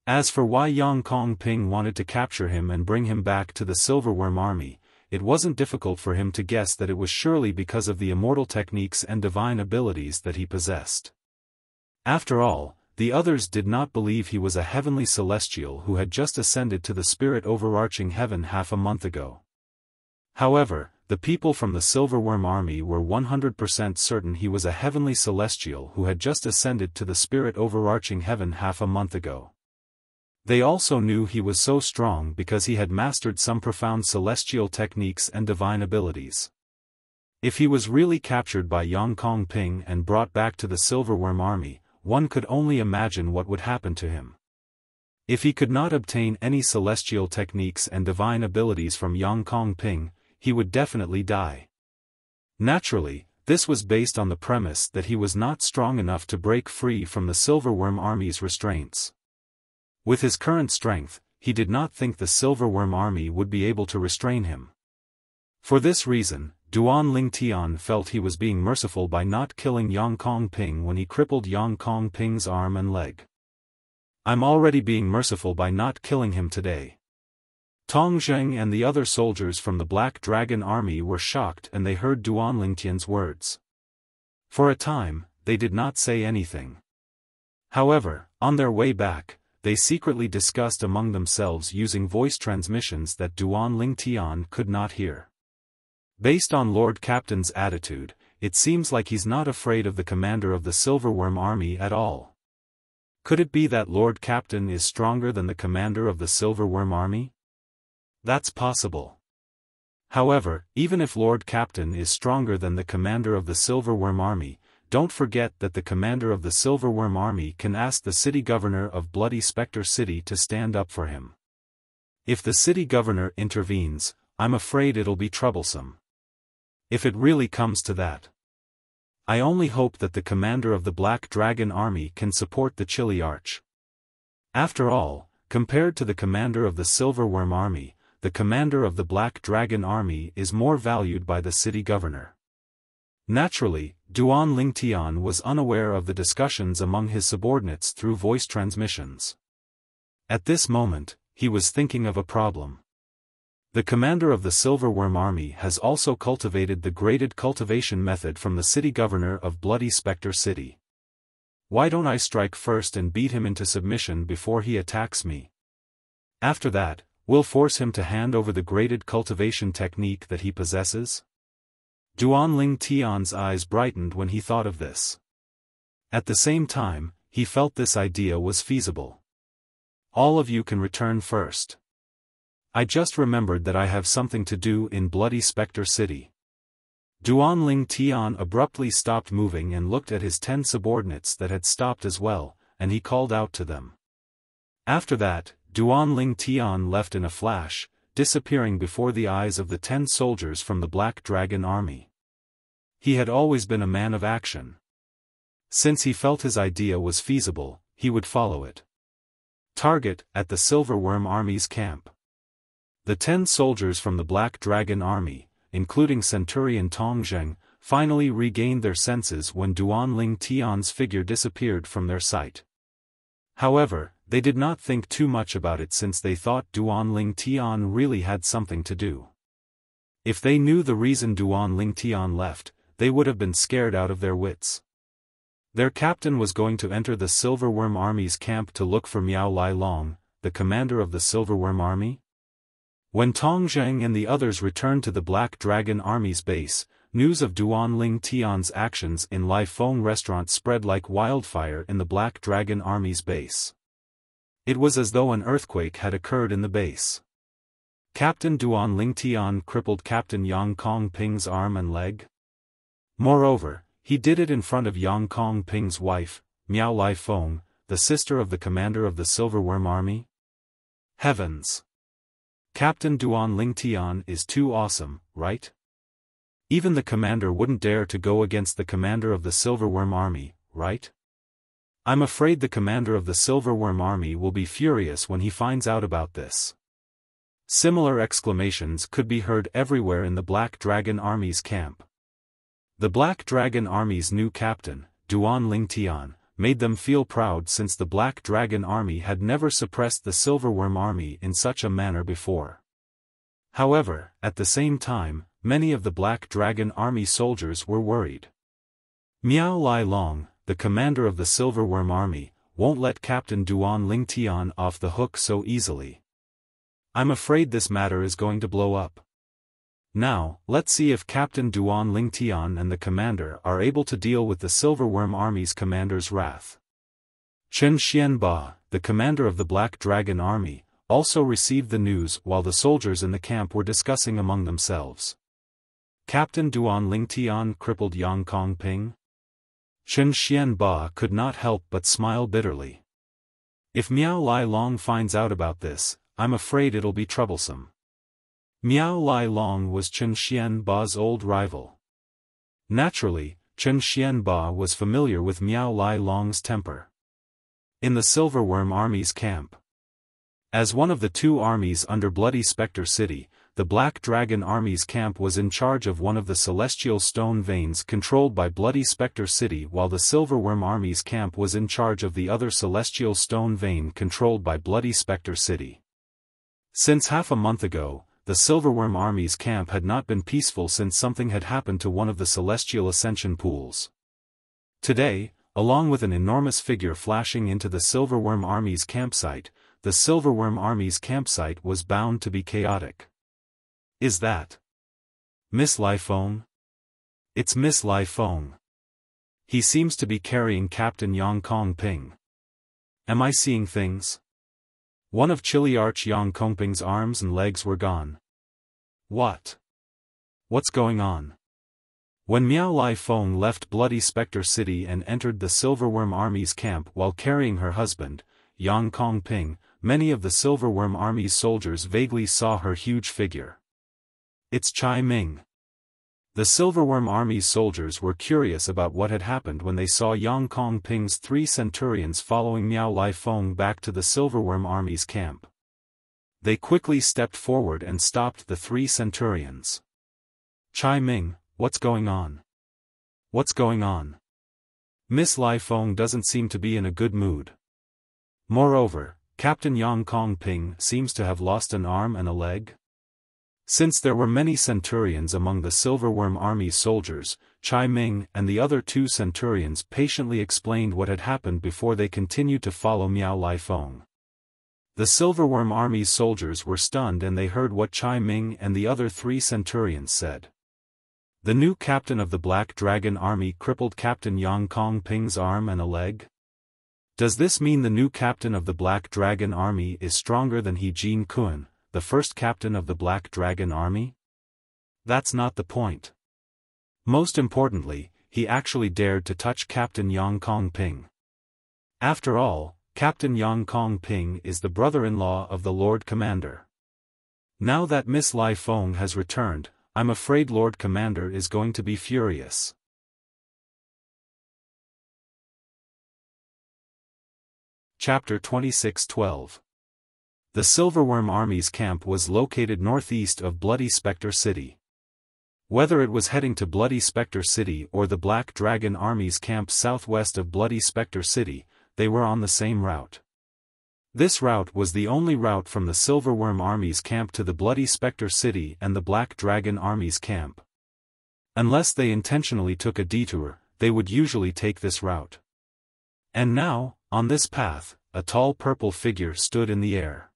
As for why Yang Kongping wanted to capture him and bring him back to the Silverworm Army, it wasn't difficult for him to guess that it was surely because of the immortal techniques and divine abilities that he possessed. After all, the others did not believe he was a heavenly celestial who had just ascended to the spirit overarching heaven half a month ago. However, the people from the Silverworm Army were 100% certain he was a heavenly celestial who had just ascended to the spirit overarching heaven half a month ago. They also knew he was so strong because he had mastered some profound celestial techniques and divine abilities. If he was really captured by Yang Kongping and brought back to the Silverworm Army, one could only imagine what would happen to him. If he could not obtain any celestial techniques and divine abilities from Yang Kongping, he would definitely die. Naturally, this was based on the premise that he was not strong enough to break free from the Silverworm Army's restraints. With his current strength, he did not think the Silverworm Army would be able to restrain him. For this reason, Duan Lingtian felt he was being merciful by not killing Yang Kongping when he crippled Yang Kongping's arm and leg. "I'm already being merciful by not killing him today." Tong Zheng and the other soldiers from the Black Dragon Army were shocked and they heard Duan Lingtian's words. For a time, they did not say anything. However, on their way back, they secretly discussed among themselves using voice transmissions that Duan Lingtian could not hear. Based on Lord Captain's attitude, it seems like he's not afraid of the commander of the Silverworm Army at all. Could it be that Lord Captain is stronger than the commander of the Silverworm Army? That's possible. However, even if Lord Captain is stronger than the commander of the Silverworm Army, don't forget that the commander of the Silverworm Army can ask the city governor of Bloody Spectre City to stand up for him. If the city governor intervenes, I'm afraid it'll be troublesome. If it really comes to that. I only hope that the commander of the Black Dragon Army can support the Chiliarch. After all, compared to the commander of the Silverworm Army, the commander of the Black Dragon Army is more valued by the city governor. Naturally, Duan Lingtian was unaware of the discussions among his subordinates through voice transmissions. At this moment, he was thinking of a problem. The commander of the Silverworm Army has also cultivated the graded cultivation method from the city governor of Bloody Spectre City. Why don't I strike first and beat him into submission before he attacks me? After that, we'll force him to hand over the graded cultivation technique that he possesses? Duan Lingtian's eyes brightened when he thought of this. At the same time, he felt this idea was feasible. All of you can return first. I just remembered that I have something to do in Bloody Spectre City. Duan Lingtian abruptly stopped moving and looked at his 10 subordinates that had stopped as well, and he called out to them. After that, Duan Lingtian left in a flash, disappearing before the eyes of the 10 soldiers from the Black Dragon Army. He had always been a man of action. Since he felt his idea was feasible, he would follow it. Target, at the Silverworm Army's camp. The 10 soldiers from the Black Dragon Army, including Centurion Tong Zheng, finally regained their senses when Duanling Tian's figure disappeared from their sight. However, they did not think too much about it since they thought Duanling Tian really had something to do. If they knew the reason Duanling Tian left, they would have been scared out of their wits. Their captain was going to enter the Silverworm Army's camp to look for Miao Lai Long, the commander of the Silverworm Army. When Tong Zheng and the others returned to the Black Dragon Army's base, news of Duanling Tian's actions in Lai Feng restaurant spread like wildfire in the Black Dragon Army's base. It was as though an earthquake had occurred in the base. Captain Duanling Tian crippled Captain Yang Kongping's arm and leg. Moreover, he did it in front of Yang Kongping's wife, Miao Lai Feng, the sister of the commander of the Silverworm Army. Heavens! Captain Duanling Tian is too awesome, right? Even the commander wouldn't dare to go against the commander of the Silverworm Army, right? I'm afraid the commander of the Silverworm Army will be furious when he finds out about this. Similar exclamations could be heard everywhere in the Black Dragon Army's camp. The Black Dragon Army's new captain, Duanling Tian, made them feel proud since the Black Dragon Army had never suppressed the Silverworm Army in such a manner before. However, at the same time, many of the Black Dragon Army soldiers were worried. Miao Lai Long, the commander of the Silverworm Army, won't let Captain Duanling Tian off the hook so easily. I'm afraid this matter is going to blow up. Now, let's see if Captain Duanling Tian and the commander are able to deal with the Silverworm Army's commander's wrath. Chen Xianba, the commander of the Black Dragon Army, also received the news while the soldiers in the camp were discussing among themselves. Captain Duanling Tian crippled Yang Kongping? Chen Xianba could not help but smile bitterly. If Miao Lai Long finds out about this, I'm afraid it'll be troublesome. Miao Lai Long was Chen Xianba's old rival. Naturally, Chen Xianba was familiar with Miao Lai Long's temper. In the Silverworm Army's camp. As one of the 2 armies under Bloody Spectre City, the Black Dragon Army's camp was in charge of one of the celestial stone veins controlled by Bloody Spectre City, while the Silverworm Army's camp was in charge of the other celestial stone vein controlled by Bloody Spectre City. Since half a month ago, the Silverworm Army's camp had not been peaceful since something had happened to one of the celestial ascension pools. Today, along with an enormous figure flashing into the Silverworm Army's campsite, the Silverworm Army's campsite was bound to be chaotic. Is that Miss Lai Feng? It's Miss Lai Feng. He seems to be carrying Captain Yang Kongping. Am I seeing things? One of Chiliarch Yang Kongping's arms and legs were gone. What? What's going on? When Miao Lai Feng left Bloody Spectre City and entered the Silverworm Army's camp while carrying her husband, Yang Kongping, many of the Silverworm Army's soldiers vaguely saw her huge figure. It's Chai Ming. The Silverworm Army's soldiers were curious about what had happened when they saw Yang Kongping's 3 centurions following Miao Lai Feng back to the Silverworm Army's camp. They quickly stepped forward and stopped the 3 centurions. Chai Ming, what's going on? What's going on? Miss Lai Feng doesn't seem to be in a good mood. Moreover, Captain Yang Kongping seems to have lost an arm and a leg. Since there were many centurions among the Silverworm Army soldiers, Chai Ming and the other 2 centurions patiently explained what had happened before they continued to follow Miao Lai Feng. The Silverworm Army's soldiers were stunned and they heard what Chai Ming and the other 3 centurions said. The new captain of the Black Dragon Army crippled Captain Yang Kongping's arm and a leg? Does this mean the new captain of the Black Dragon Army is stronger than He Jin Kun, the first captain of the Black Dragon Army? That's not the point. Most importantly, he actually dared to touch Captain Yang Kongping. After all, Captain Yang Kongping is the brother-in-law of the Lord Commander. Now that Miss Lai Feng has returned, I'm afraid Lord Commander is going to be furious. Chapter 26:12. The Silverworm Army's camp was located northeast of Bloody Spectre City. Whether it was heading to Bloody Spectre City or the Black Dragon Army's camp southwest of Bloody Spectre City, they were on the same route. This route was the only route from the Silverworm Army's camp to the Bloody Spectre City and the Black Dragon Army's camp. Unless they intentionally took a detour, they would usually take this route. And now, on this path, a tall purple figure stood in the air.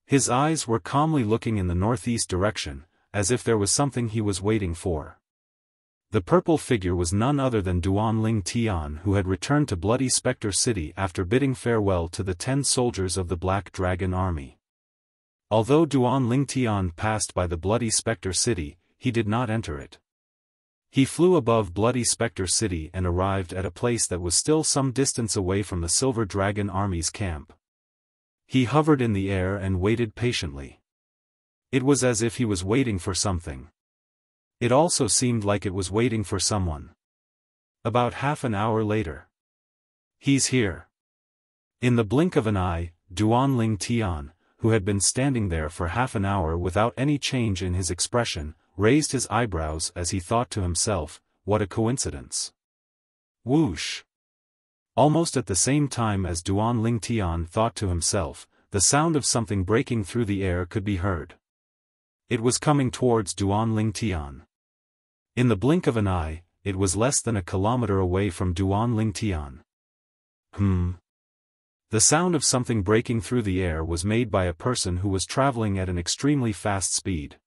His eyes were calmly looking in the northeast direction, as if there was something he was waiting for. The purple figure was none other than Duan Tian, who had returned to Bloody Spectre City after bidding farewell to the 10 soldiers of the Black Dragon Army. Although Duan Tian passed by the Bloody Spectre City, he did not enter it. He flew above Bloody Spectre City and arrived at a place that was still some distance away from the Silver Dragon Army's camp. He hovered in the air and waited patiently. It was as if he was waiting for something. It also seemed like it was waiting for someone. About half an hour later. "He's here." In the blink of an eye, Duan Tian, who had been standing there for half an hour without any change in his expression, raised his eyebrows as he thought to himself, "What a coincidence." Whoosh! Almost at the same time as Duan Tian thought to himself, the sound of something breaking through the air could be heard. It was coming towards Duan Tian. In the blink of an eye, it was less than a kilometer away from Duan Tian. The sound of something breaking through the air was made by a person who was traveling at an extremely fast speed.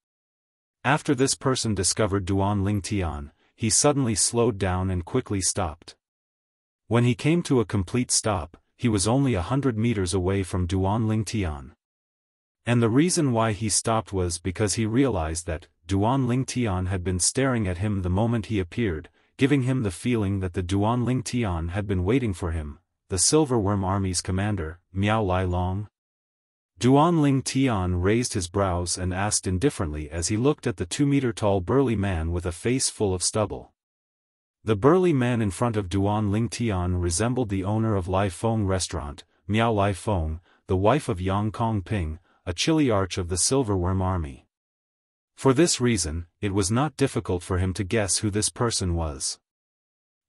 After this person discovered Duan Tian, he suddenly slowed down and quickly stopped. When he came to a complete stop, he was only 100 meters away from Duan Tian. And the reason why he stopped was because he realized that Duan Tian had been staring at him the moment he appeared, giving him the feeling that the Duan Tian had been waiting for him, the Silverworm Army's commander, Miao Lai Long. Duan Tian raised his brows and asked indifferently as he looked at the 2-meter-tall burly man with a face full of stubble. The burly man in front of Duan Tian resembled the owner of Lai Feng Restaurant, Miao Lai Feng, the wife of Yang Kong Ping, a chiliarch of the Silverworm Army. For this reason, it was not difficult for him to guess who this person was.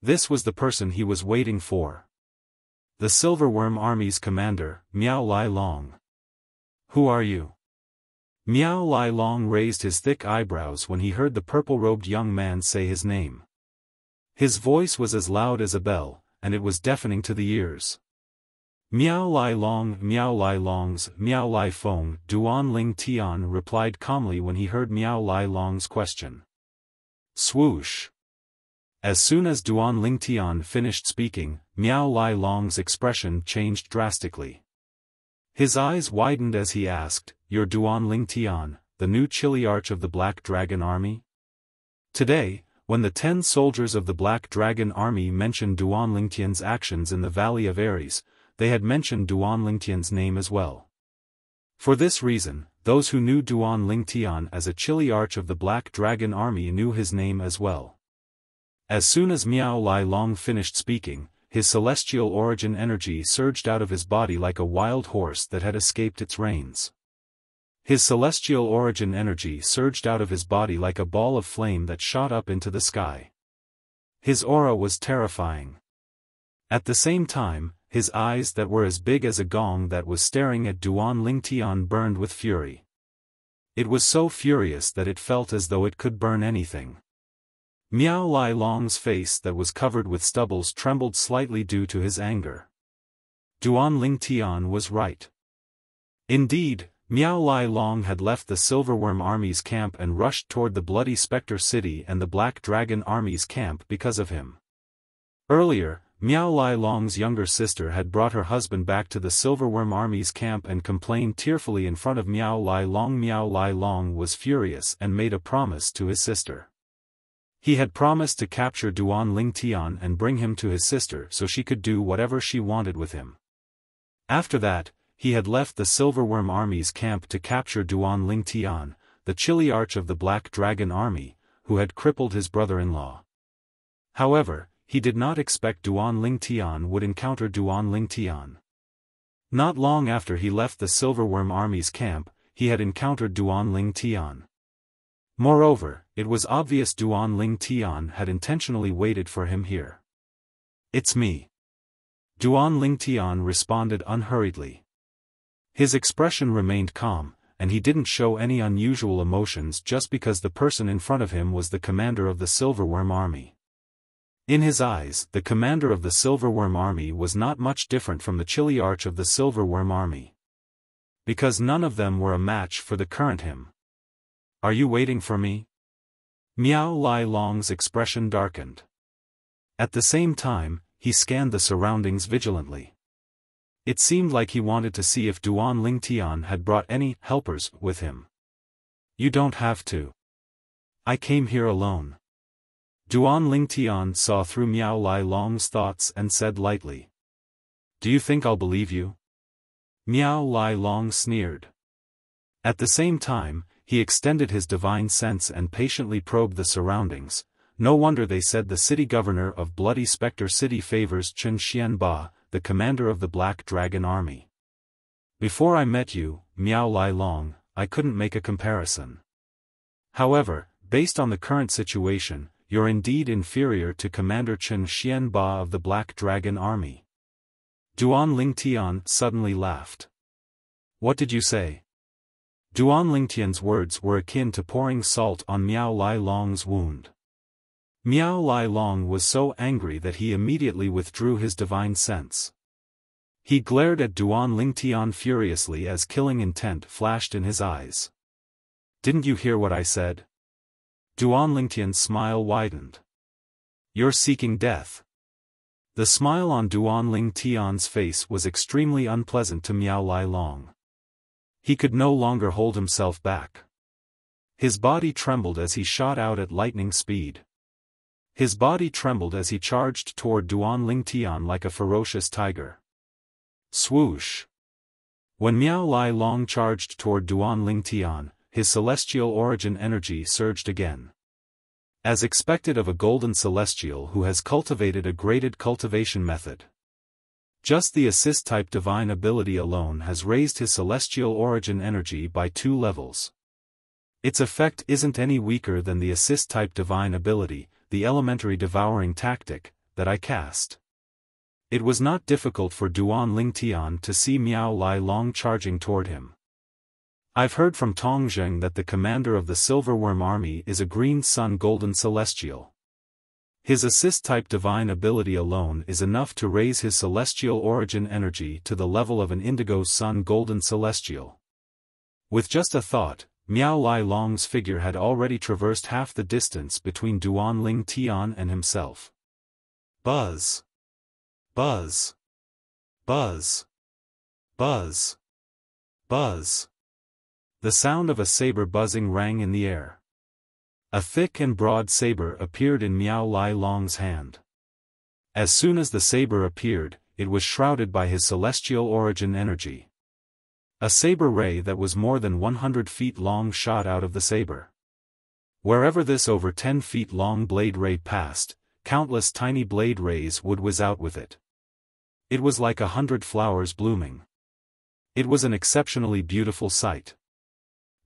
This was the person he was waiting for. The Silverworm Army's commander, Miao Lai Long. "Who are you?" Miao Lai Long raised his thick eyebrows when he heard the purple-robed young man say his name. His voice was as loud as a bell, and it was deafening to the ears. "Miao Lai Long, Miao Lai Long's, Miao Lai Feng," Duan Tian replied calmly when he heard Miao Lai Long's question. Swoosh! As soon as Duan Tian finished speaking, Miao Lai Long's expression changed drastically. His eyes widened as he asked, "You're Duan Tian, the new chiliarch of the Black Dragon Army?" Today, when the 10 soldiers of the Black Dragon Army mentioned Duan Tian's actions in the Valley of Ares, they had mentioned Duan Tian's name as well. For this reason, those who knew Duan Tian as a chiliarch of the Black Dragon Army knew his name as well. As soon as Miao Lai Long finished speaking, his celestial origin energy surged out of his body like a wild horse that had escaped its reins. His celestial origin energy surged out of his body like a ball of flame that shot up into the sky. His aura was terrifying. At the same time, his eyes that were as big as a gong that was staring at Duan Tian burned with fury. It was so furious that it felt as though it could burn anything. Miao Lai Long's face that was covered with stubbles trembled slightly due to his anger. Duan Tian was right. Indeed, Miao Lai Long had left the Silverworm Army's camp and rushed toward the Bloody Spectre City and the Black Dragon Army's camp because of him. Earlier, Miao Lai Long's younger sister had brought her husband back to the Silverworm Army's camp and complained tearfully in front of Miao Lai Long. Miao Lai Long was furious and made a promise to his sister. He had promised to capture Duan Tian and bring him to his sister so she could do whatever she wanted with him. After that, he had left the Silverworm Army's camp to capture Duan Tian, the chiliarch of the Black Dragon Army, who had crippled his brother-in-law. However, he did not expect Duan Tian would encounter Duan Tian. Not long after he left the Silverworm Army's camp, he had encountered Duan Tian. Moreover, it was obvious Duan Tian had intentionally waited for him here. "It's me." Duan Tian responded unhurriedly. His expression remained calm, and he didn't show any unusual emotions just because the person in front of him was the commander of the Silverworm Army. In his eyes, the commander of the Silverworm Army was not much different from the chilly arch of the Silverworm Army. Because none of them were a match for the current him. "Are you waiting for me?" Miao Lai Long's expression darkened. At the same time, he scanned the surroundings vigilantly. It seemed like he wanted to see if Duan Tian had brought any helpers with him. "You don't have to. I came here alone." Duan Tian saw through Miao Lai Long's thoughts and said lightly. "Do you think I'll believe you?" Miao Lai Long sneered. At the same time, he extended his divine sense and patiently probed the surroundings. No wonder they said the city governor of Bloody Spectre City favors Chen Xianba, the commander of the Black Dragon Army. "Before I met you, Miao Lai Long, I couldn't make a comparison. However, based on the current situation, you're indeed inferior to Commander Chen Xianba of the Black Dragon Army." Duan Tian suddenly laughed. "What did you say?" Duan Tian's words were akin to pouring salt on Miao Lai Long's wound. Miao Lai Long was so angry that he immediately withdrew his divine sense. He glared at Duan Tian furiously as killing intent flashed in his eyes. "Didn't you hear what I said?" Duan Tian's smile widened. "You're seeking death." The smile on Duan Tian's face was extremely unpleasant to Miao Lai Long. He could no longer hold himself back. His body trembled as he shot out at lightning speed. His body trembled as he charged toward Duan Tian like a ferocious tiger. Swoosh! When Miao Lai Long charged toward Duan Tian, his celestial origin energy surged again. As expected of a golden celestial who has cultivated a graded cultivation method. Just the assist-type divine ability alone has raised his celestial origin energy by 2 levels. Its effect isn't any weaker than the assist-type divine ability, the elementary devouring tactic, that I cast. It was not difficult for Duan Tian to see Miao Lai Long charging toward him. "I've heard from Tongzheng that the commander of the Silverworm Army is a Green Sun Golden Celestial. His assist-type divine ability alone is enough to raise his celestial origin energy to the level of an Indigo Sun Golden Celestial." With just a thought, Miao Lai Long's figure had already traversed half the distance between Duan Tian and himself. Buzz! Buzz! Buzz! Buzz! Buzz! The sound of a saber buzzing rang in the air. A thick and broad saber appeared in Miao Lai Long's hand. As soon as the saber appeared, it was shrouded by his celestial origin energy. A saber ray that was more than 100 feet long shot out of the saber. Wherever this over 10 feet long blade ray passed, countless tiny blade rays would whiz out with it. It was like 100 flowers blooming. It was an exceptionally beautiful sight.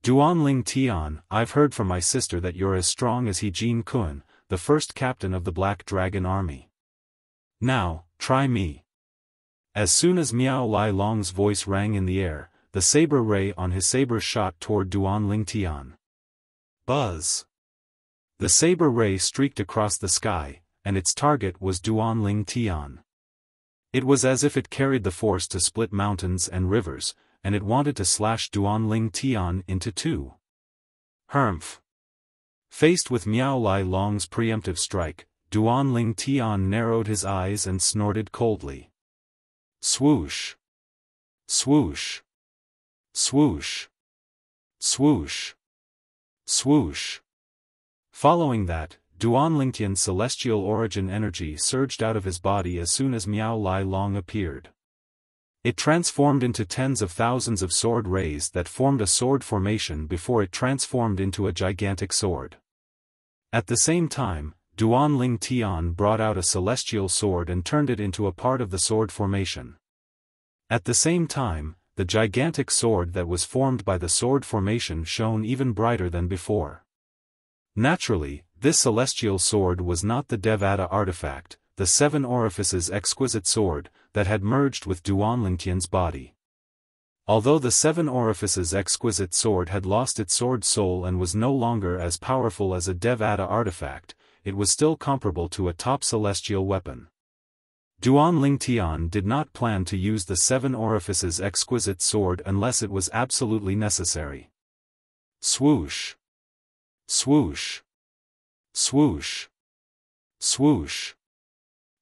"Duan Tian, I've heard from my sister that you're as strong as He Jin Kun, the first captain of the Black Dragon Army. Now, try me." As soon as Miao Lai Long's voice rang in the air, the saber ray on his saber shot toward Duan Tian. Buzz! The saber ray streaked across the sky, and its target was Duan Tian. It was as if it carried the force to split mountains and rivers, and it wanted to slash Duan Tian into 2. Humph! Faced with Miao Lai Long's preemptive strike, Duan Tian narrowed his eyes and snorted coldly. Swoosh! Swoosh! Swoosh! Swoosh! Swoosh! Following that, Duan Tian's celestial origin energy surged out of his body as soon as Miao Lai Long appeared. It transformed into tens of thousands of sword rays that formed a sword formation before it transformed into a gigantic sword. At the same time, Duan Tian brought out a celestial sword and turned it into a part of the sword formation. At the same time, the gigantic sword that was formed by the sword formation shone even brighter than before. Naturally, this celestial sword was not the Devata artifact, the Seven Orifices exquisite sword, that had merged with Duan Lingtian's body. Although the Seven Orifices exquisite sword had lost its sword soul and was no longer as powerful as a Devata artifact, it was still comparable to a top celestial weapon. Duan Lingtian did not plan to use the Seven Orifices exquisite sword unless it was absolutely necessary. Swoosh! Swoosh! Swoosh! Swoosh!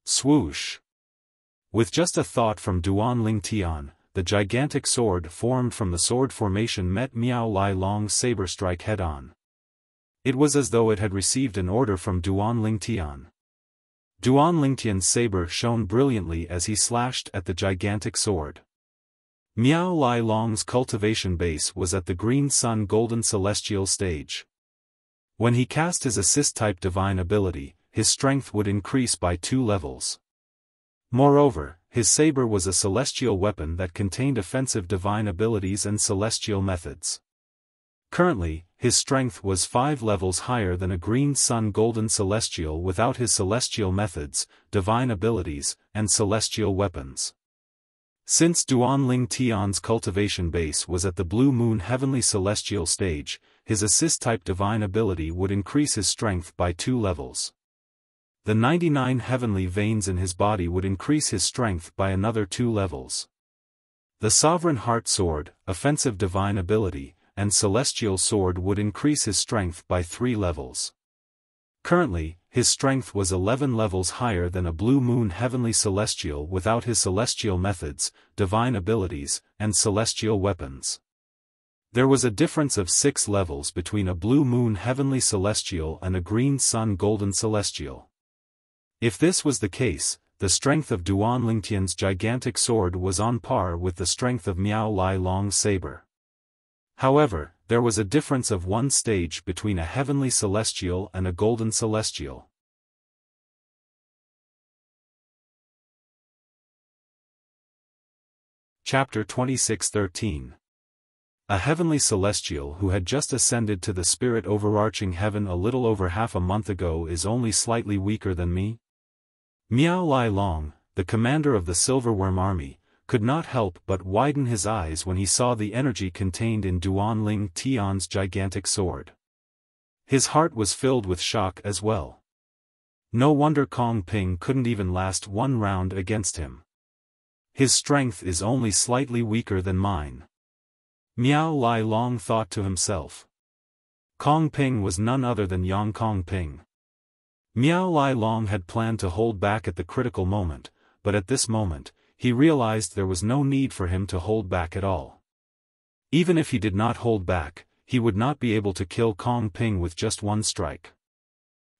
Swoosh! With just a thought from Duan Lingtian, the gigantic sword formed from the sword formation met Miao Lai Long's saber strike head-on. It was as though it had received an order from Duan Lingtian. Duan Lingtian's saber shone brilliantly as he slashed at the gigantic sword. Miao Lai Long's cultivation base was at the Green Sun Golden Celestial stage. When he cast his assist-type divine ability, his strength would increase by 2 levels. Moreover, his saber was a celestial weapon that contained offensive divine abilities and celestial methods. Currently, his strength was 5 levels higher than a Green Sun Golden Celestial without his celestial methods, divine abilities, and celestial weapons. Since Duan Lingtian's cultivation base was at the Blue Moon Heavenly Celestial stage, his assist-type divine ability would increase his strength by 2 levels. The 99 heavenly veins in his body would increase his strength by another 2 levels. The Sovereign Heart Sword, offensive divine ability, and celestial sword would increase his strength by 3 levels. Currently, his strength was 11 levels higher than a Blue Moon Heavenly Celestial without his celestial methods, divine abilities, and celestial weapons. There was a difference of 6 levels between a Blue Moon Heavenly Celestial and a Green Sun Golden Celestial. If this was the case, the strength of Duan Lingtian's gigantic sword was on par with the strength of Miao Lai Long's saber. However, there was a difference of 1 stage between a Heavenly Celestial and a Golden Celestial. Chapter 26:13. A Heavenly Celestial who had just ascended to the spirit overarching heaven a little over half a month ago is only slightly weaker than me? Miao Lai Long, the commander of the Silverworm army, could not help but widen his eyes when he saw the energy contained in Duan Lingtian's gigantic sword. His heart was filled with shock as well. No wonder Kong Ping couldn't even last 1 round against him. His strength is only slightly weaker than mine. Miao Lai Long thought to himself. Kong Ping was none other than Yang Kong Ping. Miao Lai Long had planned to hold back at the critical moment, but at this moment, he realized there was no need for him to hold back at all. Even if he did not hold back, he would not be able to kill Kong Ping with just 1 strike.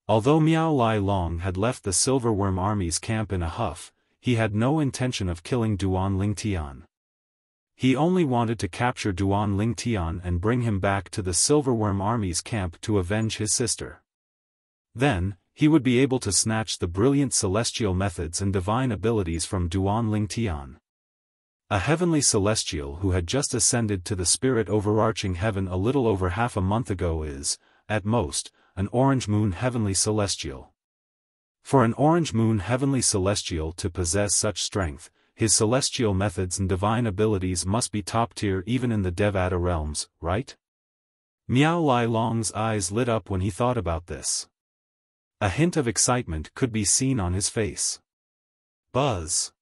Although Miao Lai Long had left the Silverworm army's camp in a huff, he had no intention of killing Duan Lingtian. He only wanted to capture Duan Lingtian and bring him back to the Silverworm army's camp to avenge his sister. Then, he would be able to snatch the brilliant celestial methods and divine abilities from Duan Lingtian. A Heavenly Celestial who had just ascended to the spirit overarching heaven a little over half a month ago is, at most, an Orange Moon Heavenly Celestial. For an Orange Moon Heavenly Celestial to possess such strength, his celestial methods and divine abilities must be top tier even in the Devata realms, right? Miao Lai Long's eyes lit up when he thought about this. A hint of excitement could be seen on his face. Buzz!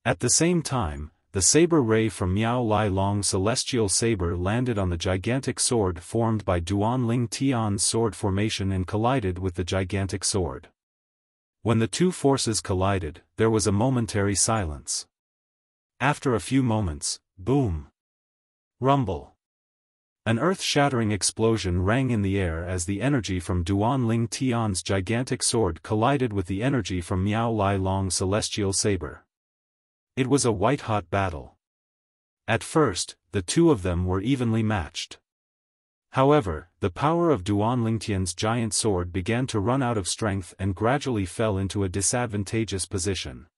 At the same time, the saber ray from Miao Lai Long's celestial saber landed on the gigantic sword formed by Duan Lingtian's sword formation and collided with the gigantic sword. When the 2 forces collided, there was a momentary silence. After a few moments, boom! Rumble! An earth-shattering explosion rang in the air as the energy from Duan Lingtian's gigantic sword collided with the energy from Miao Lai Long's celestial saber. It was a white-hot battle. At first, the 2 of them were evenly matched. However, the power of Duan Lingtian's giant sword began to run out of strength and gradually fell into a disadvantageous position.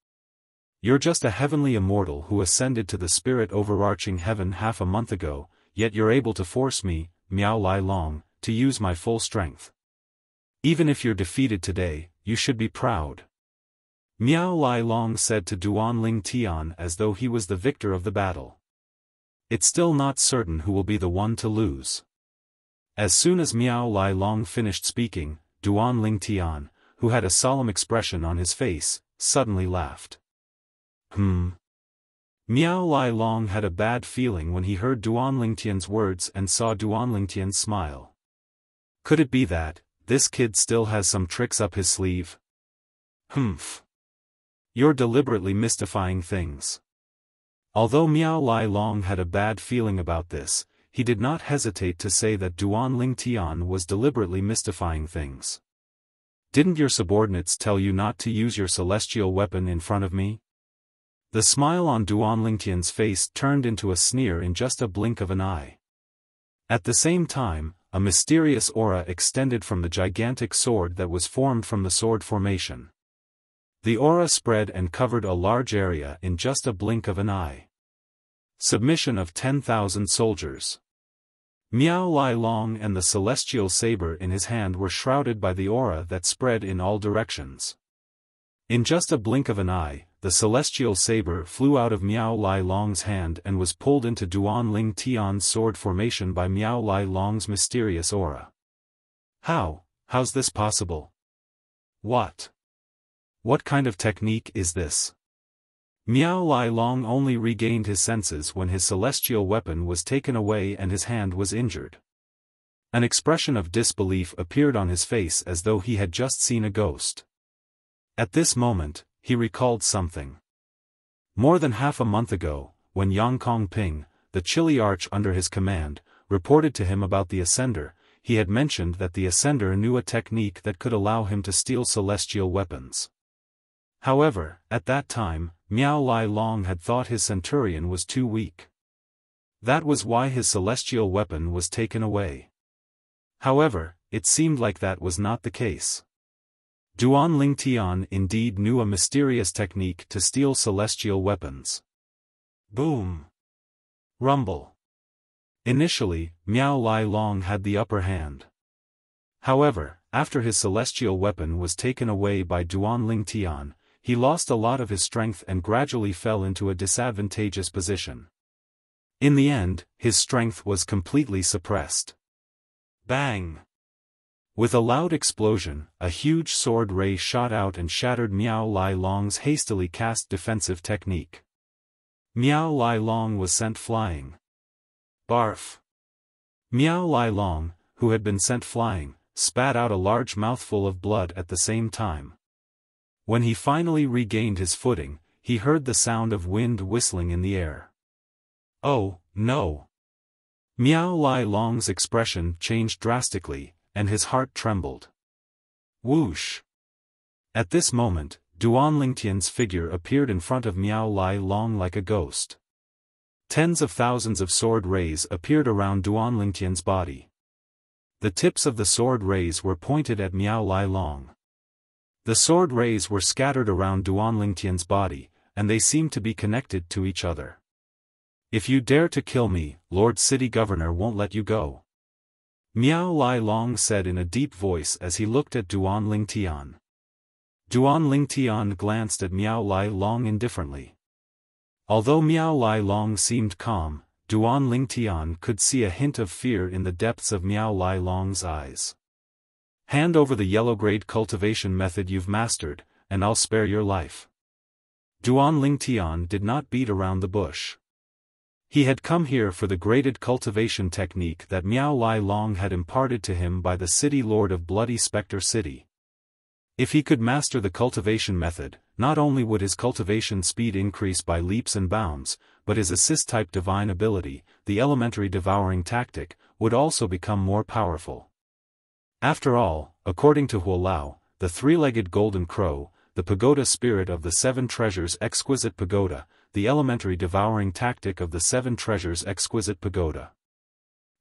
You're just a heavenly immortal who ascended to the spirit overarching heaven half a month ago, yet you're able to force me, Miao Lai Long, to use my full strength. Even if you're defeated today, you should be proud. Miao Lai Long said to Duan Ling Tian as though he was the victor of the battle. It's still not certain who will be the one to lose. As soon as Miao Lai Long finished speaking, Duan Ling Tian, who had a solemn expression on his face, suddenly laughed. Miao Lai Long had a bad feeling when he heard Duan Ling Tian's words and saw Duan Ling Tian smile. Could it be that this kid still has some tricks up his sleeve? You're deliberately mystifying things. Although Miao Lai Long had a bad feeling about this, he did not hesitate to say that Duan Ling Tian was deliberately mystifying things. Didn't your subordinates tell you not to use your celestial weapon in front of me? The smile on Duan Ling Tian's face turned into a sneer in just a blink of an eye. At the same time, a mysterious aura extended from the gigantic sword that was formed from the sword formation. The aura spread and covered a large area in just a blink of an eye. Submission of 10,000 soldiers. Miao Lai Long and the celestial saber in his hand were shrouded by the aura that spread in all directions. In just a blink of an eye, the celestial saber flew out of Miao Lai Long's hand and was pulled into Duan Ling Tian's sword formation by Miao Lai Long's mysterious aura. How's this possible? What kind of technique is this? Miao Lai Long only regained his senses when his celestial weapon was taken away and his hand was injured. An expression of disbelief appeared on his face as though he had just seen a ghost. At this moment, he recalled something. More than half a month ago, when Yang Kongping, the Chili Arch under his command, reported to him about the Ascender, he had mentioned that the Ascender knew a technique that could allow him to steal celestial weapons. However, at that time, Miao Lai Long had thought his centurion was too weak. That was why his celestial weapon was taken away. However, it seemed like that was not the case. Duan Ling Tian indeed knew a mysterious technique to steal celestial weapons. Boom! Rumble! Initially, Miao Lai Long had the upper hand. However, after his celestial weapon was taken away by Duan Ling Tian, he lost a lot of his strength and gradually fell into a disadvantageous position. In the end, his strength was completely suppressed. Bang! With a loud explosion, a huge sword ray shot out and shattered Miao Lai Long's hastily cast defensive technique. Miao Lai Long was sent flying. Barf! Miao Lai Long, who had been sent flying, spat out a large mouthful of blood at the same time. When he finally regained his footing, he heard the sound of wind whistling in the air. Oh, no! Miao Lai Long's expression changed drastically, and his heart trembled. Whoosh! At this moment, Duan Ling Tian's figure appeared in front of Miao Lai Long like a ghost. Tens of thousands of sword rays appeared around Duan Ling Tian's body. The tips of the sword rays were pointed at Miao Lai Long. The sword rays were scattered around Duan Ling Tian's body, and they seemed to be connected to each other. If you dare to kill me, Lord City Governor won't let you go. Miao Lai Long said in a deep voice as he looked at Duan Ling Tian. Duan Ling Tian glanced at Miao Lai Long indifferently. Although Miao Lai Long seemed calm, Duan Ling Tian could see a hint of fear in the depths of Miao Lai Long's eyes. Hand over the yellow grade cultivation method you've mastered, and I'll spare your life. Duan Ling Tian did not beat around the bush. He had come here for the graded cultivation technique that Miao Lai Long had imparted to him by the city lord of Bloody Spectre City. If he could master the cultivation method, not only would his cultivation speed increase by leaps and bounds, but his assist-type divine ability, the elementary devouring tactic, would also become more powerful. After all, according to Huolao, the three-legged golden crow, the pagoda spirit of the seven treasures exquisite pagoda, the elementary devouring tactic of the seven treasures exquisite pagoda.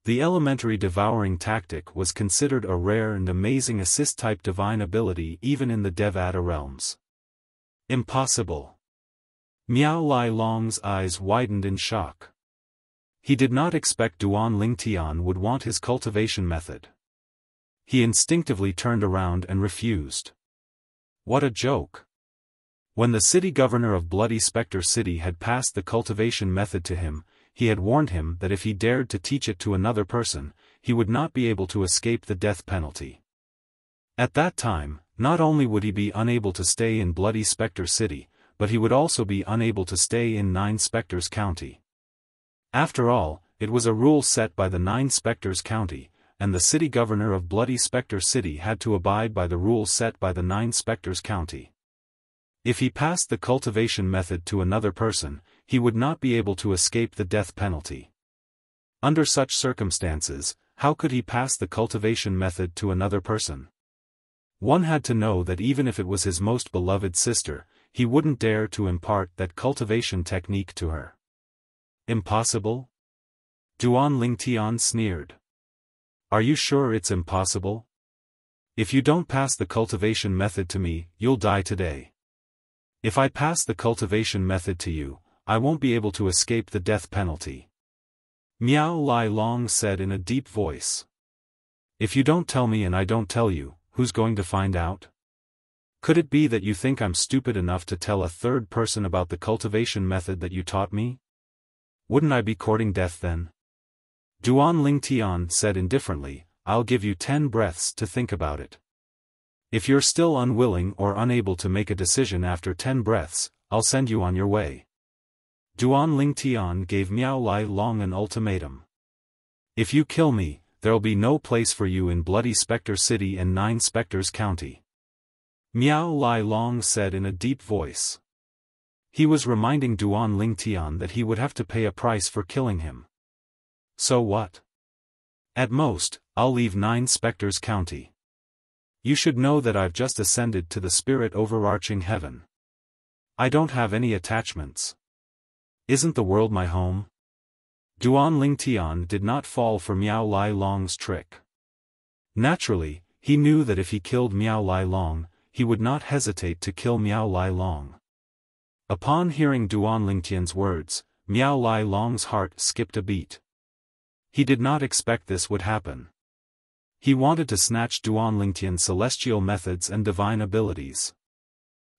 The elementary devouring tactic was considered a rare and amazing assist-type divine ability even in the Devata realms. Impossible. Miao Lai Long's eyes widened in shock. He did not expect Duan Lingtian would want his cultivation method. He instinctively turned around and refused. What a joke! When the city governor of Bloody Spectre City had passed the cultivation method to him, he had warned him that if he dared to teach it to another person, he would not be able to escape the death penalty. At that time, not only would he be unable to stay in Bloody Spectre City, but he would also be unable to stay in Nine Spectres County. After all, it was a rule set by the Nine Spectres County, and the city governor of Bloody Spectre City had to abide by the rules set by the Nine Spectres County. If he passed the cultivation method to another person, he would not be able to escape the death penalty. Under such circumstances, how could he pass the cultivation method to another person? One had to know that even if it was his most beloved sister, he wouldn't dare to impart that cultivation technique to her. Impossible? Duan Lingtian sneered. Are you sure it's impossible? If you don't pass the cultivation method to me, you'll die today. If I pass the cultivation method to you, I won't be able to escape the death penalty. Miao Lai Long said in a deep voice. If you don't tell me and I don't tell you, who's going to find out? Could it be that you think I'm stupid enough to tell a third person about the cultivation method that you taught me? Wouldn't I be courting death then? Duan Lingtian said indifferently, I'll give you 10 breaths to think about it. If you're still unwilling or unable to make a decision after 10 breaths, I'll send you on your way. Duan Lingtian gave Miao Lai Long an ultimatum. If you kill me, there'll be no place for you in Bloody Spectre City and Nine Spectres County. Miao Lai Long said in a deep voice. He was reminding Duan Lingtian that he would have to pay a price for killing him. So what? At most, I'll leave Nine Spectres County. You should know that I've just ascended to the spirit overarching heaven. I don't have any attachments. Isn't the world my home? Duan Lingtian did not fall for Miao Lai Long's trick. Naturally, he knew that if he killed Miao Lai Long, he would not hesitate to kill Miao Lai Long. Upon hearing Duan Lingtian's words, Miao Lai Long's heart skipped a beat. He did not expect this would happen. He wanted to snatch Duan Lingtian's celestial methods and divine abilities.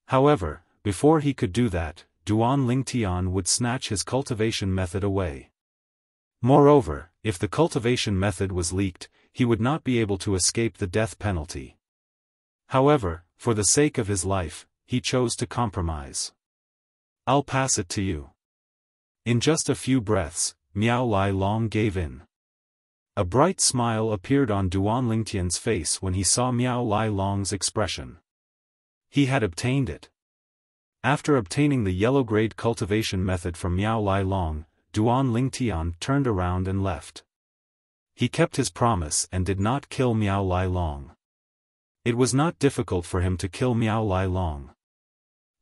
However, before he could do that, Duan Lingtian would snatch his cultivation method away. Moreover, if the cultivation method was leaked, he would not be able to escape the death penalty. However, for the sake of his life, he chose to compromise. I'll pass it to you. In just a few breaths, Miao Lai Long gave in. A bright smile appeared on Duan Lingtian's face when he saw Miao Lai Long's expression. He had obtained it. After obtaining the yellow-grade cultivation method from Miao Lai Long, Duan Lingtian turned around and left. He kept his promise and did not kill Miao Lai Long. It was not difficult for him to kill Miao Lai Long.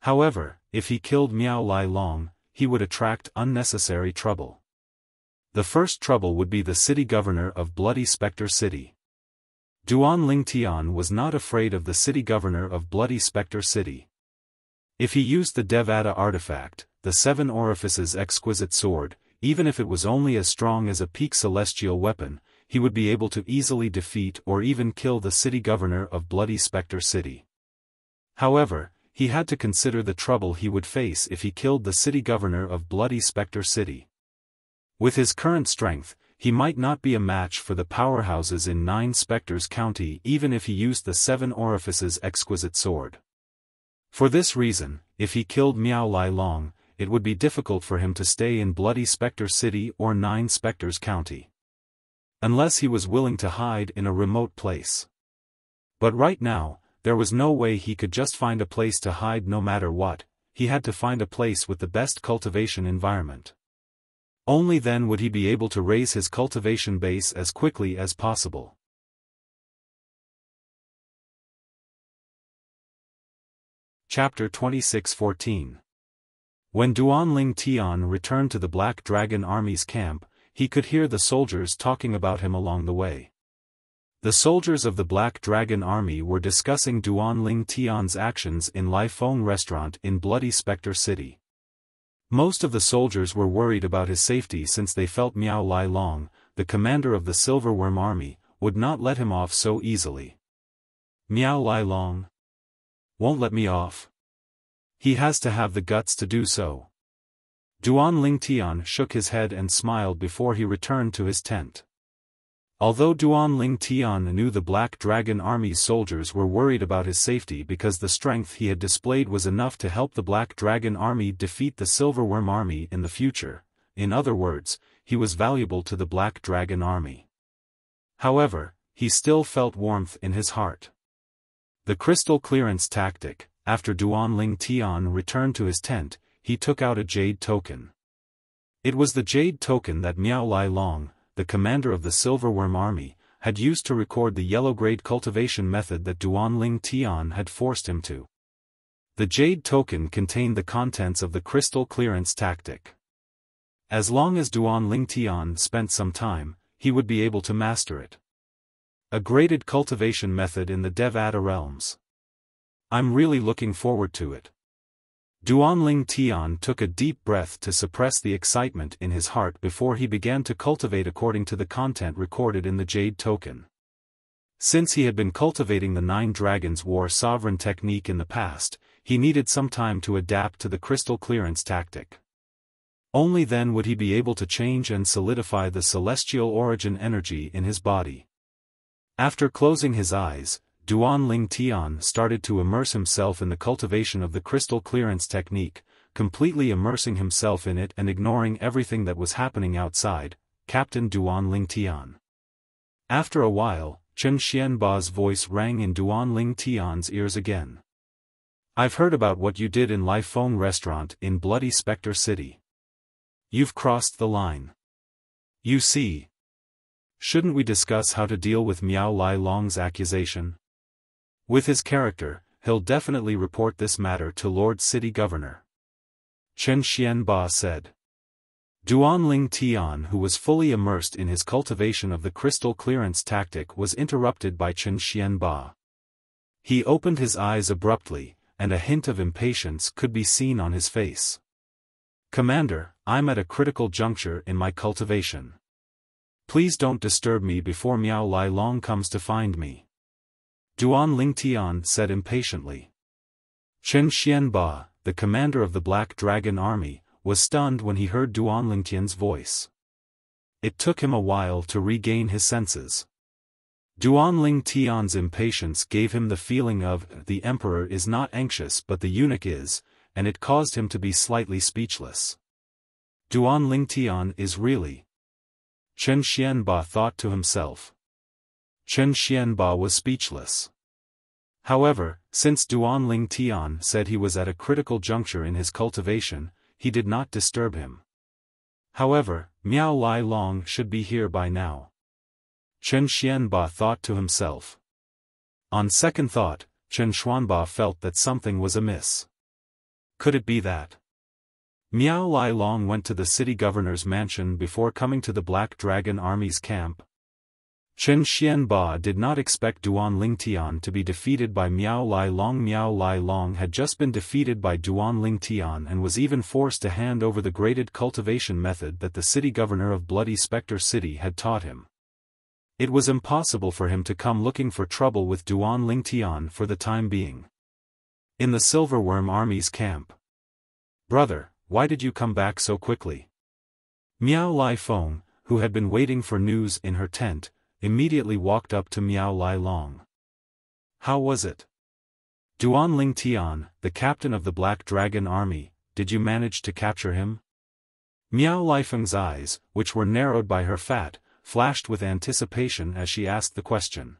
However, if he killed Miao Lai Long, he would attract unnecessary trouble. The first trouble would be the city governor of Bloody Spectre City. Duan Lingtian was not afraid of the city governor of Bloody Spectre City. If he used the Devata artifact, the Seven Orifices exquisite sword, even if it was only as strong as a peak celestial weapon, he would be able to easily defeat or even kill the city governor of Bloody Spectre City. However, he had to consider the trouble he would face if he killed the city governor of Bloody Spectre City. With his current strength, he might not be a match for the powerhouses in Nine Spectres County even if he used the Seven Orifices exquisite sword. For this reason, if he killed Miao Lai Long, it would be difficult for him to stay in Bloody Spectre City or Nine Spectres County. Unless he was willing to hide in a remote place. But right now, there was no way he could just find a place to hide no matter what, he had to find a place with the best cultivation environment. Only then would he be able to raise his cultivation base as quickly as possible. Chapter 26:14. When Duan Lingtian returned to the Black Dragon Army's camp, he could hear the soldiers talking about him along the way. The soldiers of the Black Dragon Army were discussing Duan Lingtian's actions in Lai Feng Restaurant in Bloody Spectre City. Most of the soldiers were worried about his safety since they felt Miao Lai Long, the commander of the Silverworm army, would not let him off so easily. Miao Lai Long won't let me off. He has to have the guts to do so. Duan Ling Tian shook his head and smiled before he returned to his tent. Although Duan Ling Tian knew the Black Dragon Army's soldiers were worried about his safety because the strength he had displayed was enough to help the Black Dragon Army defeat the Silverworm Army in the future, in other words, he was valuable to the Black Dragon Army. However, he still felt warmth in his heart. The crystal clearance tactic. After Duan Ling Tian returned to his tent, he took out a jade token. It was the jade token that Miao Lai Long, the commander of the Silverworm army, had used to record the yellow-grade cultivation method that Duan Ling Tian had forced him to. The jade token contained the contents of the crystal clearance tactic. As long as Duan Ling Tian spent some time, he would be able to master it. A graded cultivation method in the Devata realms. I'm really looking forward to it. Duan Ling Tian took a deep breath to suppress the excitement in his heart before he began to cultivate according to the content recorded in the jade token. Since he had been cultivating the 9 Dragons War Sovereign technique in the past, he needed some time to adapt to the crystal clearance tactic. Only then would he be able to change and solidify the celestial origin energy in his body. After closing his eyes, Duan Ling Tian started to immerse himself in the cultivation of the crystal clearance technique, completely immersing himself in it and ignoring everything that was happening outside. Captain Duan Ling Tian. After a while, Chen Xianba's voice rang in Duan Ling Tian's ears again. I've heard about what you did in Lai Feng restaurant in Bloody Spectre City. You've crossed the line. You see. Shouldn't we discuss how to deal with Miao Lai Long's accusation? With his character, he'll definitely report this matter to Lord City Governor. Chen Xianba said. Duan Ling Tian, who was fully immersed in his cultivation of the crystal clearance tactic, was interrupted by Chen Xianba. He opened his eyes abruptly, and a hint of impatience could be seen on his face. Commander, I'm at a critical juncture in my cultivation. Please don't disturb me before Miao Lai Long comes to find me. Duan Ling Tian said impatiently. Chen Xianba, the commander of the Black Dragon Army, was stunned when he heard Duan Ling Tian's voice. It took him a while to regain his senses. Duan Ling Tian's impatience gave him the feeling of, the emperor is not anxious but the eunuch is, and it caused him to be slightly speechless. Duan Ling Tian is really... Chen Xianba thought to himself. Chen Xianba was speechless. However, since Duan Ling Tian said he was at a critical juncture in his cultivation, he did not disturb him. However, Miao Lai Long should be here by now. Chen Xianba thought to himself. On second thought, Chen Xuanba felt that something was amiss. Could it be that Miao Lai Long went to the city governor's mansion before coming to the Black Dragon Army's camp? Chen Xianba did not expect Duan Ling Tian to be defeated by Miao Lai Long. Miao Lai Long had just been defeated by Duan Ling Tian and was even forced to hand over the graded cultivation method that the city governor of Bloody Spectre City had taught him. It was impossible for him to come looking for trouble with Duan Ling Tian for the time being. In the Silverworm Army's camp. Brother, why did you come back so quickly? Miao Lai Feng, who had been waiting for news in her tent, immediately walked up to Miao Lai Long. How was it? Duan Ling Tian, the captain of the Black Dragon Army, did you manage to capture him? Miao Lai Feng's eyes, which were narrowed by her fat, flashed with anticipation as she asked the question.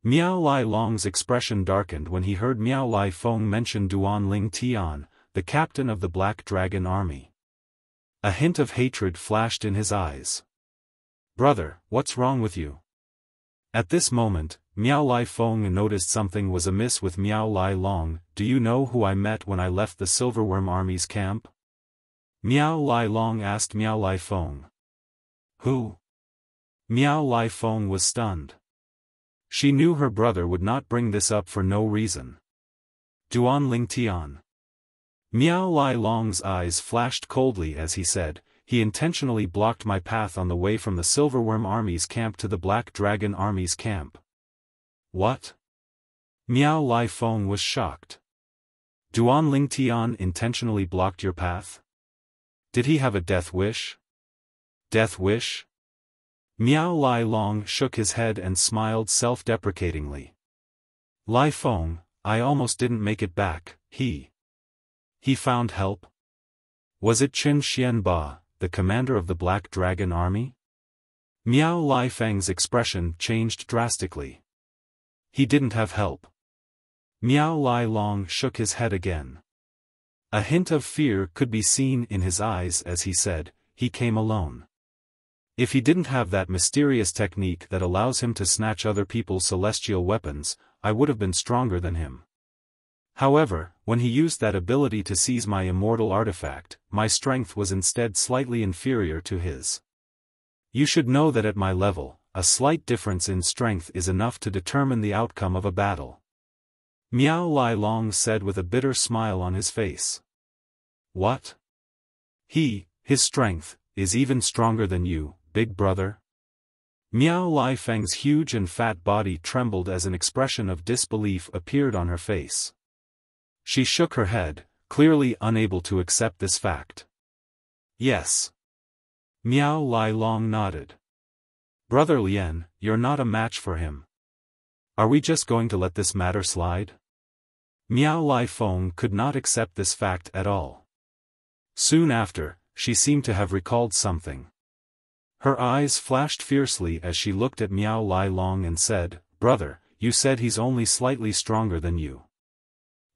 Miao Lai Long's expression darkened when he heard Miao Lai Feng mention Duan Ling Tian, the captain of the Black Dragon Army. A hint of hatred flashed in his eyes. Brother, what's wrong with you? At this moment, Miao Lai Feng noticed something was amiss with Miao Lai Long. Do you know who I met when I left the Silverworm Army's camp? Miao Lai Long asked Miao Lai Feng. Who? Miao Lai Feng was stunned. She knew her brother would not bring this up for no reason. Duan Ling Tian. Miao Lai Long's eyes flashed coldly as he said, "He intentionally blocked my path on the way from the Silverworm Army's camp to the Black Dragon Army's camp." What? Miao Lai Feng was shocked. Duan Ling Tian intentionally blocked your path? Did he have a death wish? Death wish? Miao Lai Long shook his head and smiled self-deprecatingly. Lai Feng, I almost didn't make it back. He found help? Was it Qin Xianba, the commander of the Black Dragon Army? Miao Lai Feng's expression changed drastically. He didn't have help. Miao Lai Long shook his head again. A hint of fear could be seen in his eyes as he said, he came alone. If he didn't have that mysterious technique that allows him to snatch other people's celestial weapons, I would have been stronger than him. However, when he used that ability to seize my immortal artifact, my strength was instead slightly inferior to his. You should know that at my level, a slight difference in strength is enough to determine the outcome of a battle. Miao Lai Long said with a bitter smile on his face. What? His strength, is even stronger than you, big brother? Miao Lai Feng's huge and fat body trembled as an expression of disbelief appeared on her face. She shook her head, clearly unable to accept this fact. Yes. Miao Lai Long nodded. Brother Lien, you're not a match for him. Are we just going to let this matter slide? Miao Lai Feng could not accept this fact at all. Soon after, she seemed to have recalled something. Her eyes flashed fiercely as she looked at Miao Lai Long and said, Brother, you said he's only slightly stronger than you.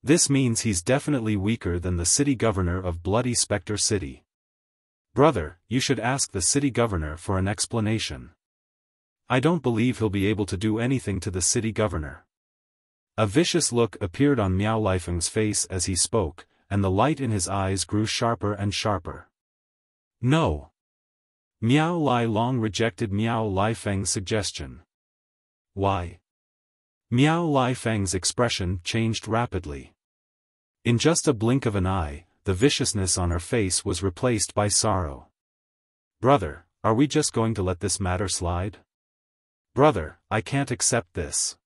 This means he's definitely weaker than the city governor of Bloody Spectre City. Brother, you should ask the city governor for an explanation. I don't believe he'll be able to do anything to the city governor. A vicious look appeared on Miao Lai Feng's face as he spoke, and the light in his eyes grew sharper and sharper. No. Miao Lai Long rejected Miao Lai Feng's suggestion. Why? Miao Lai Feng's expression changed rapidly. In just a blink of an eye, the viciousness on her face was replaced by sorrow. Brother, are we just going to let this matter slide? Brother, I can't accept this.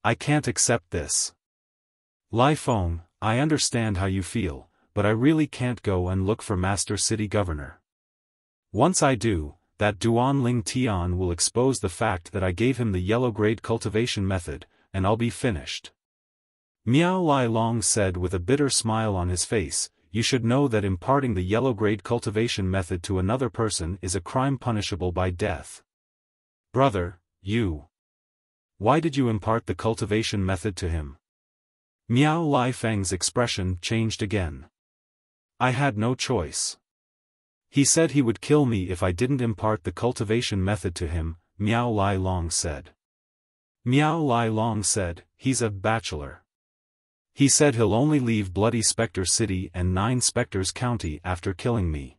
I can't accept this. Lai Feng, I understand how you feel, but I really can't go and look for Master City Governor. Once I do, that Duan Ling Tian will expose the fact that I gave him the yellow-grade cultivation method, and I'll be finished. Miao Lai Long said with a bitter smile on his face, you should know that imparting the yellow-grade cultivation method to another person is a crime punishable by death. Brother, you. Why did you impart the cultivation method to him? Miao Lai Feng's expression changed again. I had no choice. He said he would kill me if I didn't impart the cultivation method to him, Miao Lai Long said. Miao Lai Long said, he's a bachelor. He said he'll only leave Bloody Spectre City and 9 Spectres County after killing me.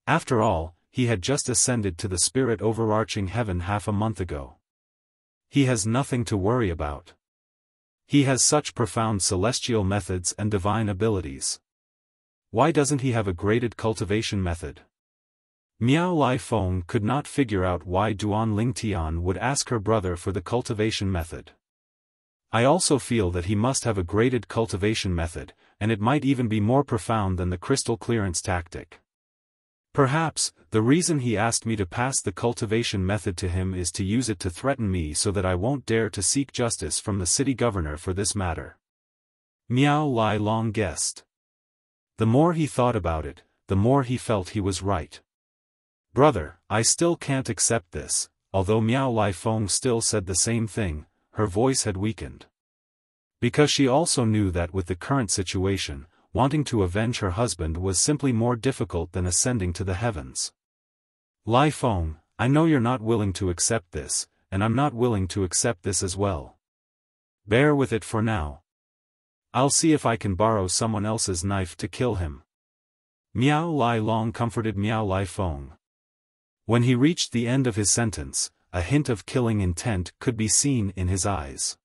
After all, he had just ascended to the spirit overarching heaven half a month ago. He has nothing to worry about. He has such profound celestial methods and divine abilities. Why doesn't he have a graded cultivation method? Miao Lai Feng could not figure out why Duan Ling Tian would ask her brother for the cultivation method. I also feel that he must have a graded cultivation method, and it might even be more profound than the crystal clearance tactic. Perhaps, the reason he asked me to pass the cultivation method to him is to use it to threaten me so that I won't dare to seek justice from the city governor for this matter. Miao Lai Long guessed. The more he thought about it, the more he felt he was right. Brother, I still can't accept this. Although Miao Lai Feng still said the same thing, her voice had weakened. Because she also knew that with the current situation, wanting to avenge her husband was simply more difficult than ascending to the heavens. Lai Feng, I know you're not willing to accept this, and I'm not willing to accept this as well. Bear with it for now. I'll see if I can borrow someone else's knife to kill him. Miao Lai Long comforted Miao Lai Feng. When he reached the end of his sentence, a hint of killing intent could be seen in his eyes.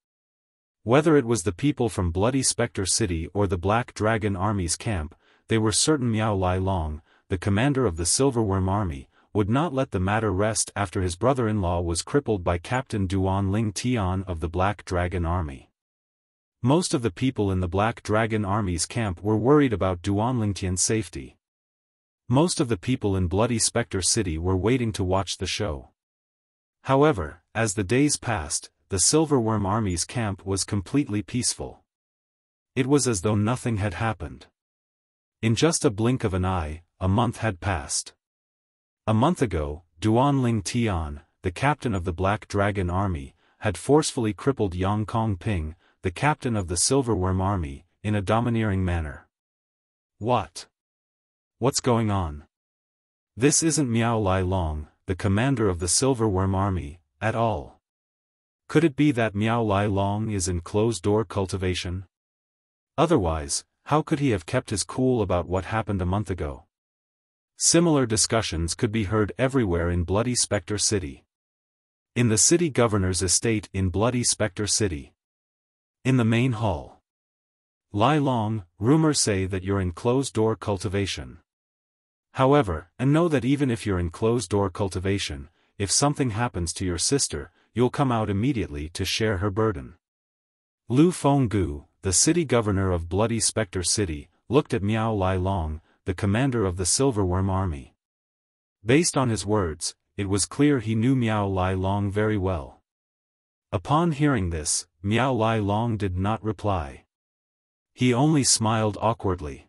Whether it was the people from Bloody Spectre City or the Black Dragon Army's camp, they were certain Miao Lai Long, the commander of the Silverworm Army, would not let the matter rest after his brother-in-law was crippled by Captain Duan Ling Tian of the Black Dragon Army. Most of the people in the Black Dragon Army's camp were worried about Duan Ling Tian's safety. Most of the people in Bloody Spectre City were waiting to watch the show. However, as the days passed, the Silverworm Army's camp was completely peaceful. It was as though nothing had happened. In just a blink of an eye, a month had passed. A month ago, Duan Ling Tian, the captain of the Black Dragon Army, had forcefully crippled Yang Kong Ping, the captain of the Silverworm Army, in a domineering manner. What? What's going on? This isn't Miao Lai Long, the commander of the Silverworm Army, at all. Could it be that Miao Lai Long is in closed-door cultivation? Otherwise, how could he have kept his cool about what happened a month ago? Similar discussions could be heard everywhere in Bloody Spectre City. In the city governor's estate in Bloody Spectre City. In the main hall. Lai Long, rumors say that you're in closed-door cultivation. However, and know that even if you're in closed-door cultivation, if something happens to your sister, you'll come out immediately to share her burden. Lu Fenggu, the city governor of Bloody Spectre City, looked at Miao Lai Long, the commander of the Silverworm Army. Based on his words, it was clear he knew Miao Lai Long very well. Upon hearing this, Miao Lai Long did not reply. He only smiled awkwardly.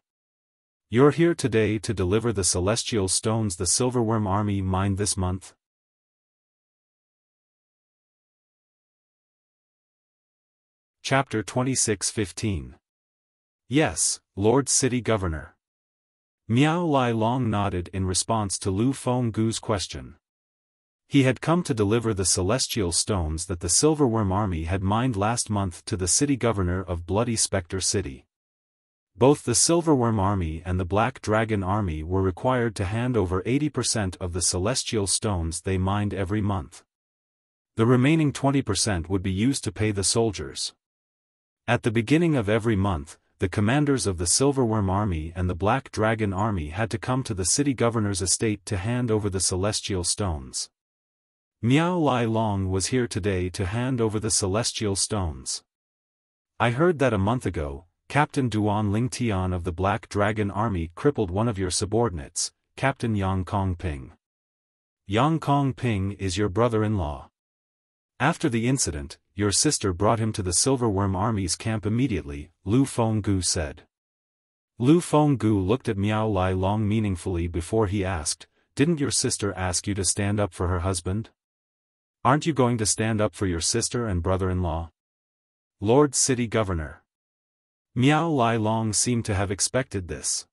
You're here today to deliver the celestial stones the Silverworm Army mined this month? Chapter 26:15. Yes, Lord City Governor. Miao Lai Long nodded in response to Lu Fenggu's question. He had come to deliver the celestial stones that the Silverworm Army had mined last month to the city governor of Bloody Spectre City. Both the Silverworm Army and the Black Dragon Army were required to hand over 80% of the celestial stones they mined every month. The remaining 20% would be used to pay the soldiers. At the beginning of every month, the commanders of the Silverworm Army and the Black Dragon Army had to come to the city governor's estate to hand over the celestial stones. Miao Lai Long was here today to hand over the celestial stones. I heard that a month ago, Captain Duan Ling Tian of the Black Dragon Army crippled one of your subordinates, Captain Yang Kong Ping. Yang Kong Ping is your brother-in-law. After the incident, your sister brought him to the Silverworm Army's camp immediately, Lu Fenggu said. Lu Fenggu looked at Miao Lai Long meaningfully before he asked, "Didn't your sister ask you to stand up for her husband? Aren't you going to stand up for your sister and brother-in-law?" Lord City Governor. Miao Lai Long seemed to have expected this.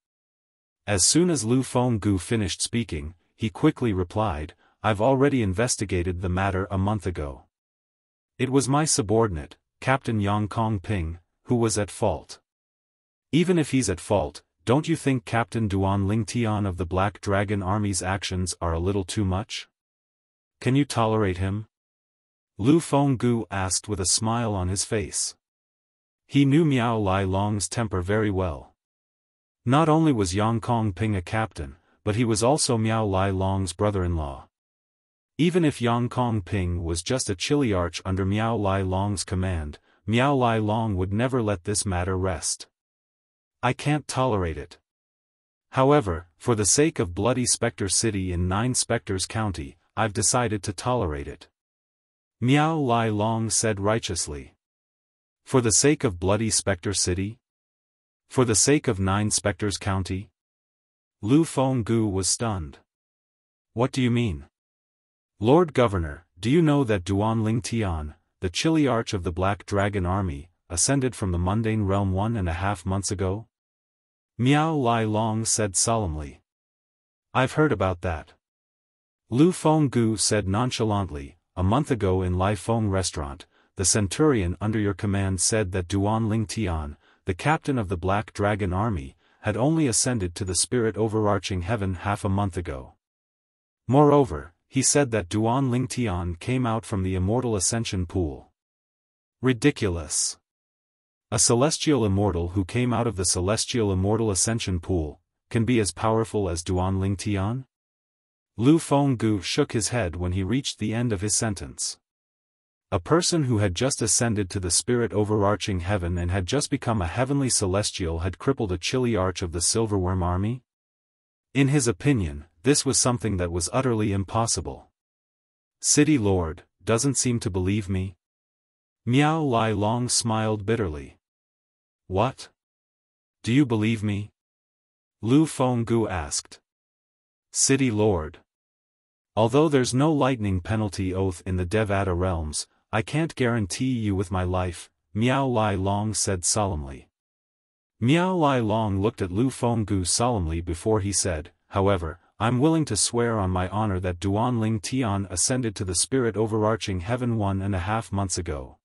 As soon as Lu Fenggu finished speaking, he quickly replied, "I've already investigated the matter a month ago. It was my subordinate, Captain Yang Kong Ping, who was at fault. Even if he's at fault, don't you think Captain Duan Ling Tian of the Black Dragon Army's actions are a little too much? Can you tolerate him?" Lu Fenggu asked with a smile on his face. He knew Miao Lai Long's temper very well. Not only was Yang Kong Ping a captain, but he was also Miao Lai Long's brother-in-law. Even if Yang Kong Ping was just a chiliarch under Miao Lai Long's command, Miao Lai Long would never let this matter rest. "I can't tolerate it. However, for the sake of Bloody Spectre City in 9 Spectres County, I've decided to tolerate it," Miao Lai Long said righteously. For the sake of Bloody Spectre City? For the sake of 9 Spectres County? Lu Fenggu was stunned. "What do you mean? Lord Governor, do you know that Duan Ling Tian, the chiliarch of the Black Dragon Army, ascended from the mundane realm 1.5 months ago?" Miao Lai Long said solemnly. "I've heard about that." Lu Fenggu said nonchalantly, "A month ago in Lai Feng restaurant, the centurion under your command said that Duan Ling Tian, the captain of the Black Dragon Army, had only ascended to the spirit overarching heaven half a month ago. Moreover, he said that Duan Ling Tian came out from the immortal ascension pool." Ridiculous. A celestial immortal who came out of the celestial immortal ascension pool, can be as powerful as Duan Ling Tian? Lu Fenggu shook his head when he reached the end of his sentence. A person who had just ascended to the spirit overarching heaven and had just become a heavenly celestial had crippled a chilly arch of the Silverworm army? In his opinion, this was something that was utterly impossible. City Lord, doesn't seem to believe me? Miao Lai Long smiled bitterly. What? Do you believe me? Lu Fenggu asked. City Lord. Although there's no lightning penalty oath in the Devata realms, I can't guarantee you with my life, Miao Lai Long said solemnly. Miao Lai Long looked at Lu Fenggu solemnly before he said, however, I'm willing to swear on my honor that Duan Ling Tian ascended to the spirit overarching heaven 1.5 months ago.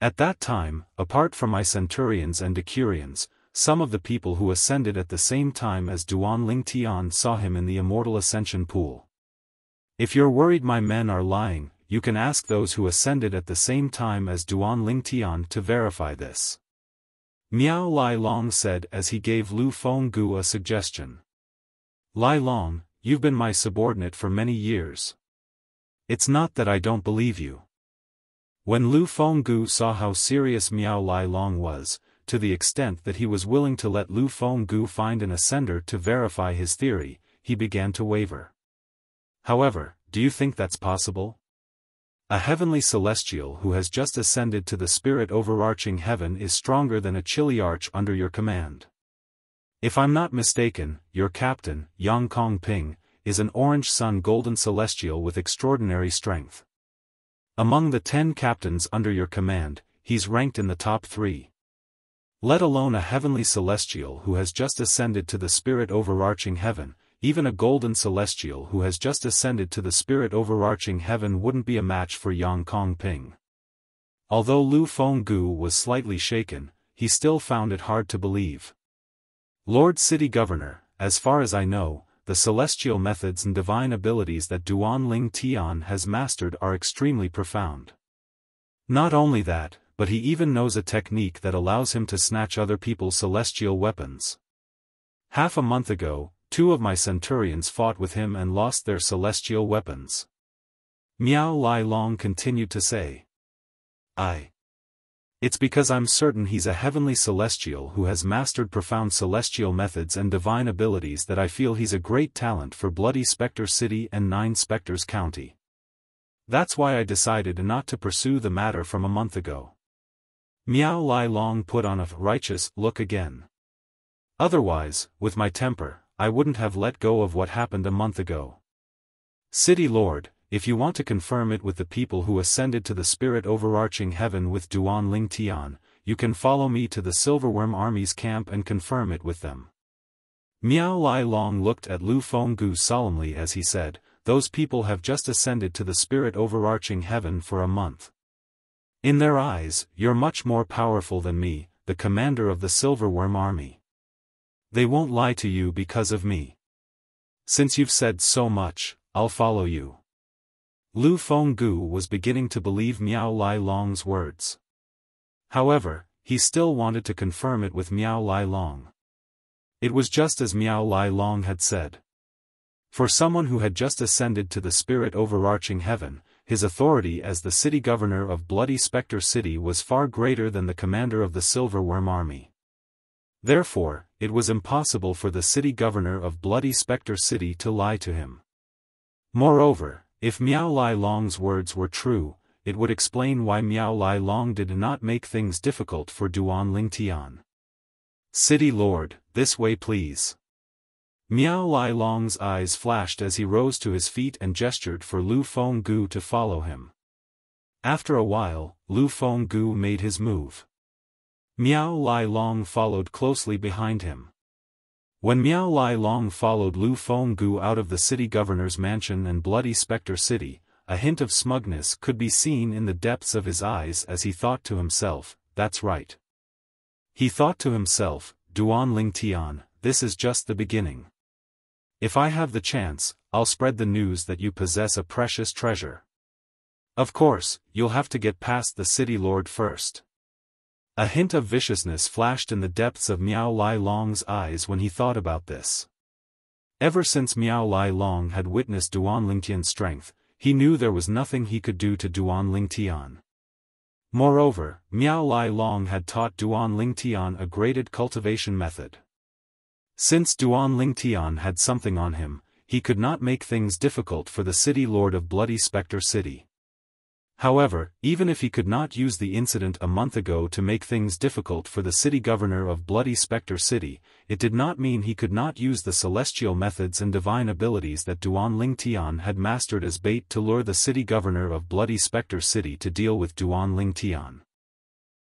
At that time, apart from my centurions and decurions, some of the people who ascended at the same time as Duan Ling Tian saw him in the immortal ascension pool. If you're worried my men are lying, you can ask those who ascended at the same time as Duan Ling Tian to verify this. Miao Lai Long said as he gave Lu Fenggu a suggestion. Lai Long, you've been my subordinate for many years. It's not that I don't believe you. When Lu Fenggu saw how serious Miao Lai Long was, to the extent that he was willing to let Lu Fenggu find an ascender to verify his theory, he began to waver. However, do you think that's possible? A heavenly celestial who has just ascended to the spirit overarching heaven is stronger than a chilly arch under your command. If I'm not mistaken, your captain, Yang Kong Ping, is an orange sun golden celestial with extraordinary strength. Among the 10 captains under your command, he's ranked in the top 3. Let alone a heavenly celestial who has just ascended to the spirit overarching heaven, even a golden celestial who has just ascended to the spirit overarching heaven wouldn't be a match for Yang Kong Ping. Although Lu Fenggu was slightly shaken, he still found it hard to believe. Lord City Governor, as far as I know, the celestial methods and divine abilities that Duan Ling Tian has mastered are extremely profound. Not only that, but he even knows a technique that allows him to snatch other people's celestial weapons. Half a month ago, 2 of my centurions fought with him and lost their celestial weapons. Miao Lai Long continued to say. It's because I'm certain he's a heavenly celestial who has mastered profound celestial methods and divine abilities that I feel he's a great talent for Bloody Spectre City and 9 Spectres County. That's why I decided not to pursue the matter from a month ago. Miao Lai Long put on a righteous look again. Otherwise, with my temper, I wouldn't have let go of what happened a month ago. City Lord, if you want to confirm it with the people who ascended to the spirit overarching heaven with Duan Ling Tian, you can follow me to the Silverworm Army's camp and confirm it with them. Miao Lai Long looked at Lu Fenggu solemnly as he said, those people have just ascended to the spirit overarching heaven for a month. In their eyes, you're much more powerful than me, the commander of the Silverworm Army. They won't lie to you because of me. Since you've said so much, I'll follow you. Lu Fenggu was beginning to believe Miao Lai Long's words. However, he still wanted to confirm it with Miao Lai Long. It was just as Miao Lai Long had said. For someone who had just ascended to the spirit overarching heaven, his authority as the city governor of Bloody Spectre City was far greater than the commander of the Silverworm Army. Therefore, it was impossible for the city governor of Bloody Spectre City to lie to him. Moreover, if Miao Lai Long's words were true, it would explain why Miao Lai Long did not make things difficult for Duan Ling Tian. City Lord, this way please. Miao Lai Long's eyes flashed as he rose to his feet and gestured for Lu Fenggu to follow him. After a while, Lu Fenggu made his move. Miao Lai Long followed closely behind him. When Miao Lai Long followed Lu Fenggu out of the city governor's mansion and Bloody Spectre City, a hint of smugness could be seen in the depths of his eyes as he thought to himself, that's right. He thought to himself, Duan Ling Tian, this is just the beginning. If I have the chance, I'll spread the news that you possess a precious treasure. Of course, you'll have to get past the city lord first. A hint of viciousness flashed in the depths of Miao Lai Long's eyes when he thought about this. Ever since Miao Lai Long had witnessed Duan Lingtian's strength, he knew there was nothing he could do to Duan Lingtian. Moreover, Miao Lai Long had taught Duan Lingtian a graded cultivation method. Since Duan Lingtian had something on him, he could not make things difficult for the city lord of Bloody Spectre City. However, even if he could not use the incident a month ago to make things difficult for the city governor of Bloody Spectre City, it did not mean he could not use the celestial methods and divine abilities that Duan Lingtian had mastered as bait to lure the city governor of Bloody Spectre City to deal with Duan Lingtian.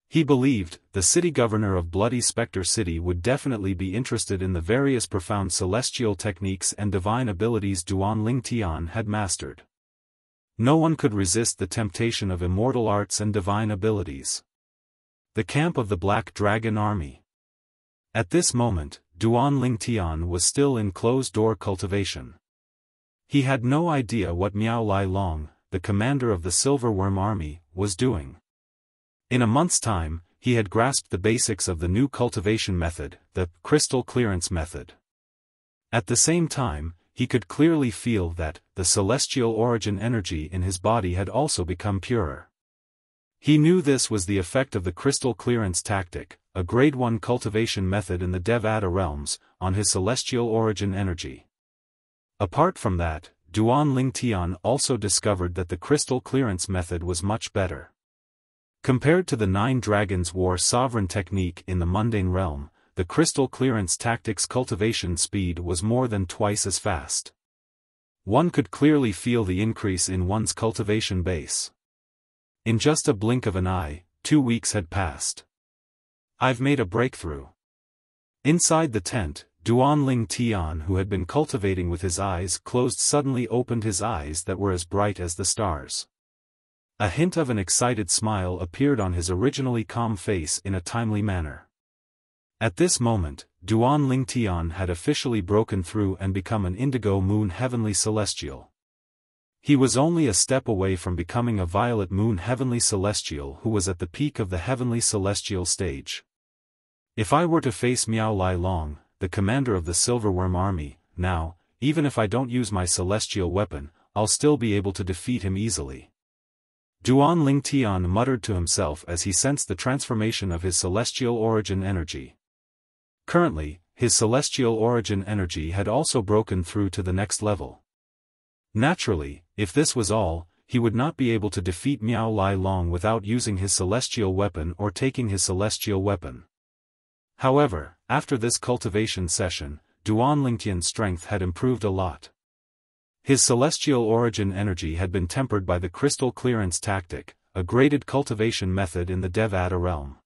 He believed the city governor of Bloody Spectre City would definitely be interested in the various profound celestial techniques and divine abilities Duan Lingtian had mastered. No one could resist the temptation of immortal arts and divine abilities. The camp of the Black Dragon Army. At this moment, Duan Lingtian was still in closed-door cultivation. He had no idea what Miao Lai Long, the commander of the Silverworm Army, was doing. In a month's time, he had grasped the basics of the new cultivation method, the crystal clearance method. At the same time, he could clearly feel that the celestial origin energy in his body had also become purer. He knew this was the effect of the crystal clearance tactic, a grade 1 cultivation method in the Devata realms, on his celestial origin energy. Apart from that, Duan Lingtian also discovered that the crystal clearance method was much better. Compared to the 9 Dragons War sovereign technique in the mundane realm, the crystal clearance tactic's cultivation speed was more than twice as fast. One could clearly feel the increase in one's cultivation base. In just a blink of an eye, 2 weeks had passed. I've made a breakthrough. Inside the tent, Duan Lingtian, who had been cultivating with his eyes closed, suddenly opened his eyes that were as bright as the stars. A hint of an excited smile appeared on his originally calm face in a timely manner. At this moment, Duan Lingtian had officially broken through and become an indigo moon heavenly celestial. He was only a step away from becoming a violet moon heavenly celestial who was at the peak of the heavenly celestial stage. If I were to face Miao Lai Long, the commander of the Silverworm Army, now, even if I don't use my celestial weapon, I'll still be able to defeat him easily. Duan Lingtian muttered to himself as he sensed the transformation of his celestial origin energy. Currently, his celestial origin energy had also broken through to the next level. Naturally, if this was all, he would not be able to defeat Miao Lai Long without using his celestial weapon or taking his celestial weapon. However, after this cultivation session, Duan Lingtian's strength had improved a lot. His celestial origin energy had been tempered by the crystal clearance tactic, a graded cultivation method in the Devata realm.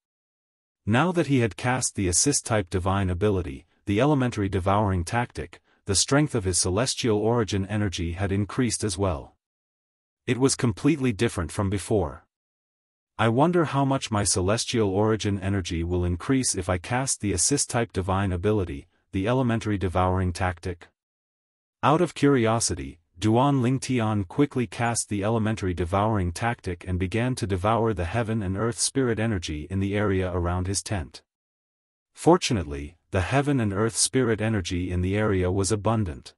Now that he had cast the assist-type divine ability, the elementary devouring tactic, the strength of his celestial origin energy had increased as well. It was completely different from before. I wonder how much my celestial origin energy will increase if I cast the assist-type divine ability, the elementary devouring tactic. Out of curiosity, Duan Lingtian quickly cast the elementary devouring tactic and began to devour the heaven and earth spirit energy in the area around his tent. Fortunately, the heaven and earth spirit energy in the area was abundant.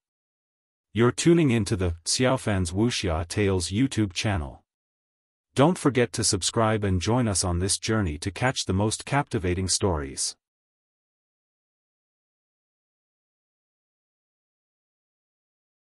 You're tuning into the Xiaofan's Wuxia Tales YouTube channel. Don't forget to subscribe and join us on this journey to catch the most captivating stories.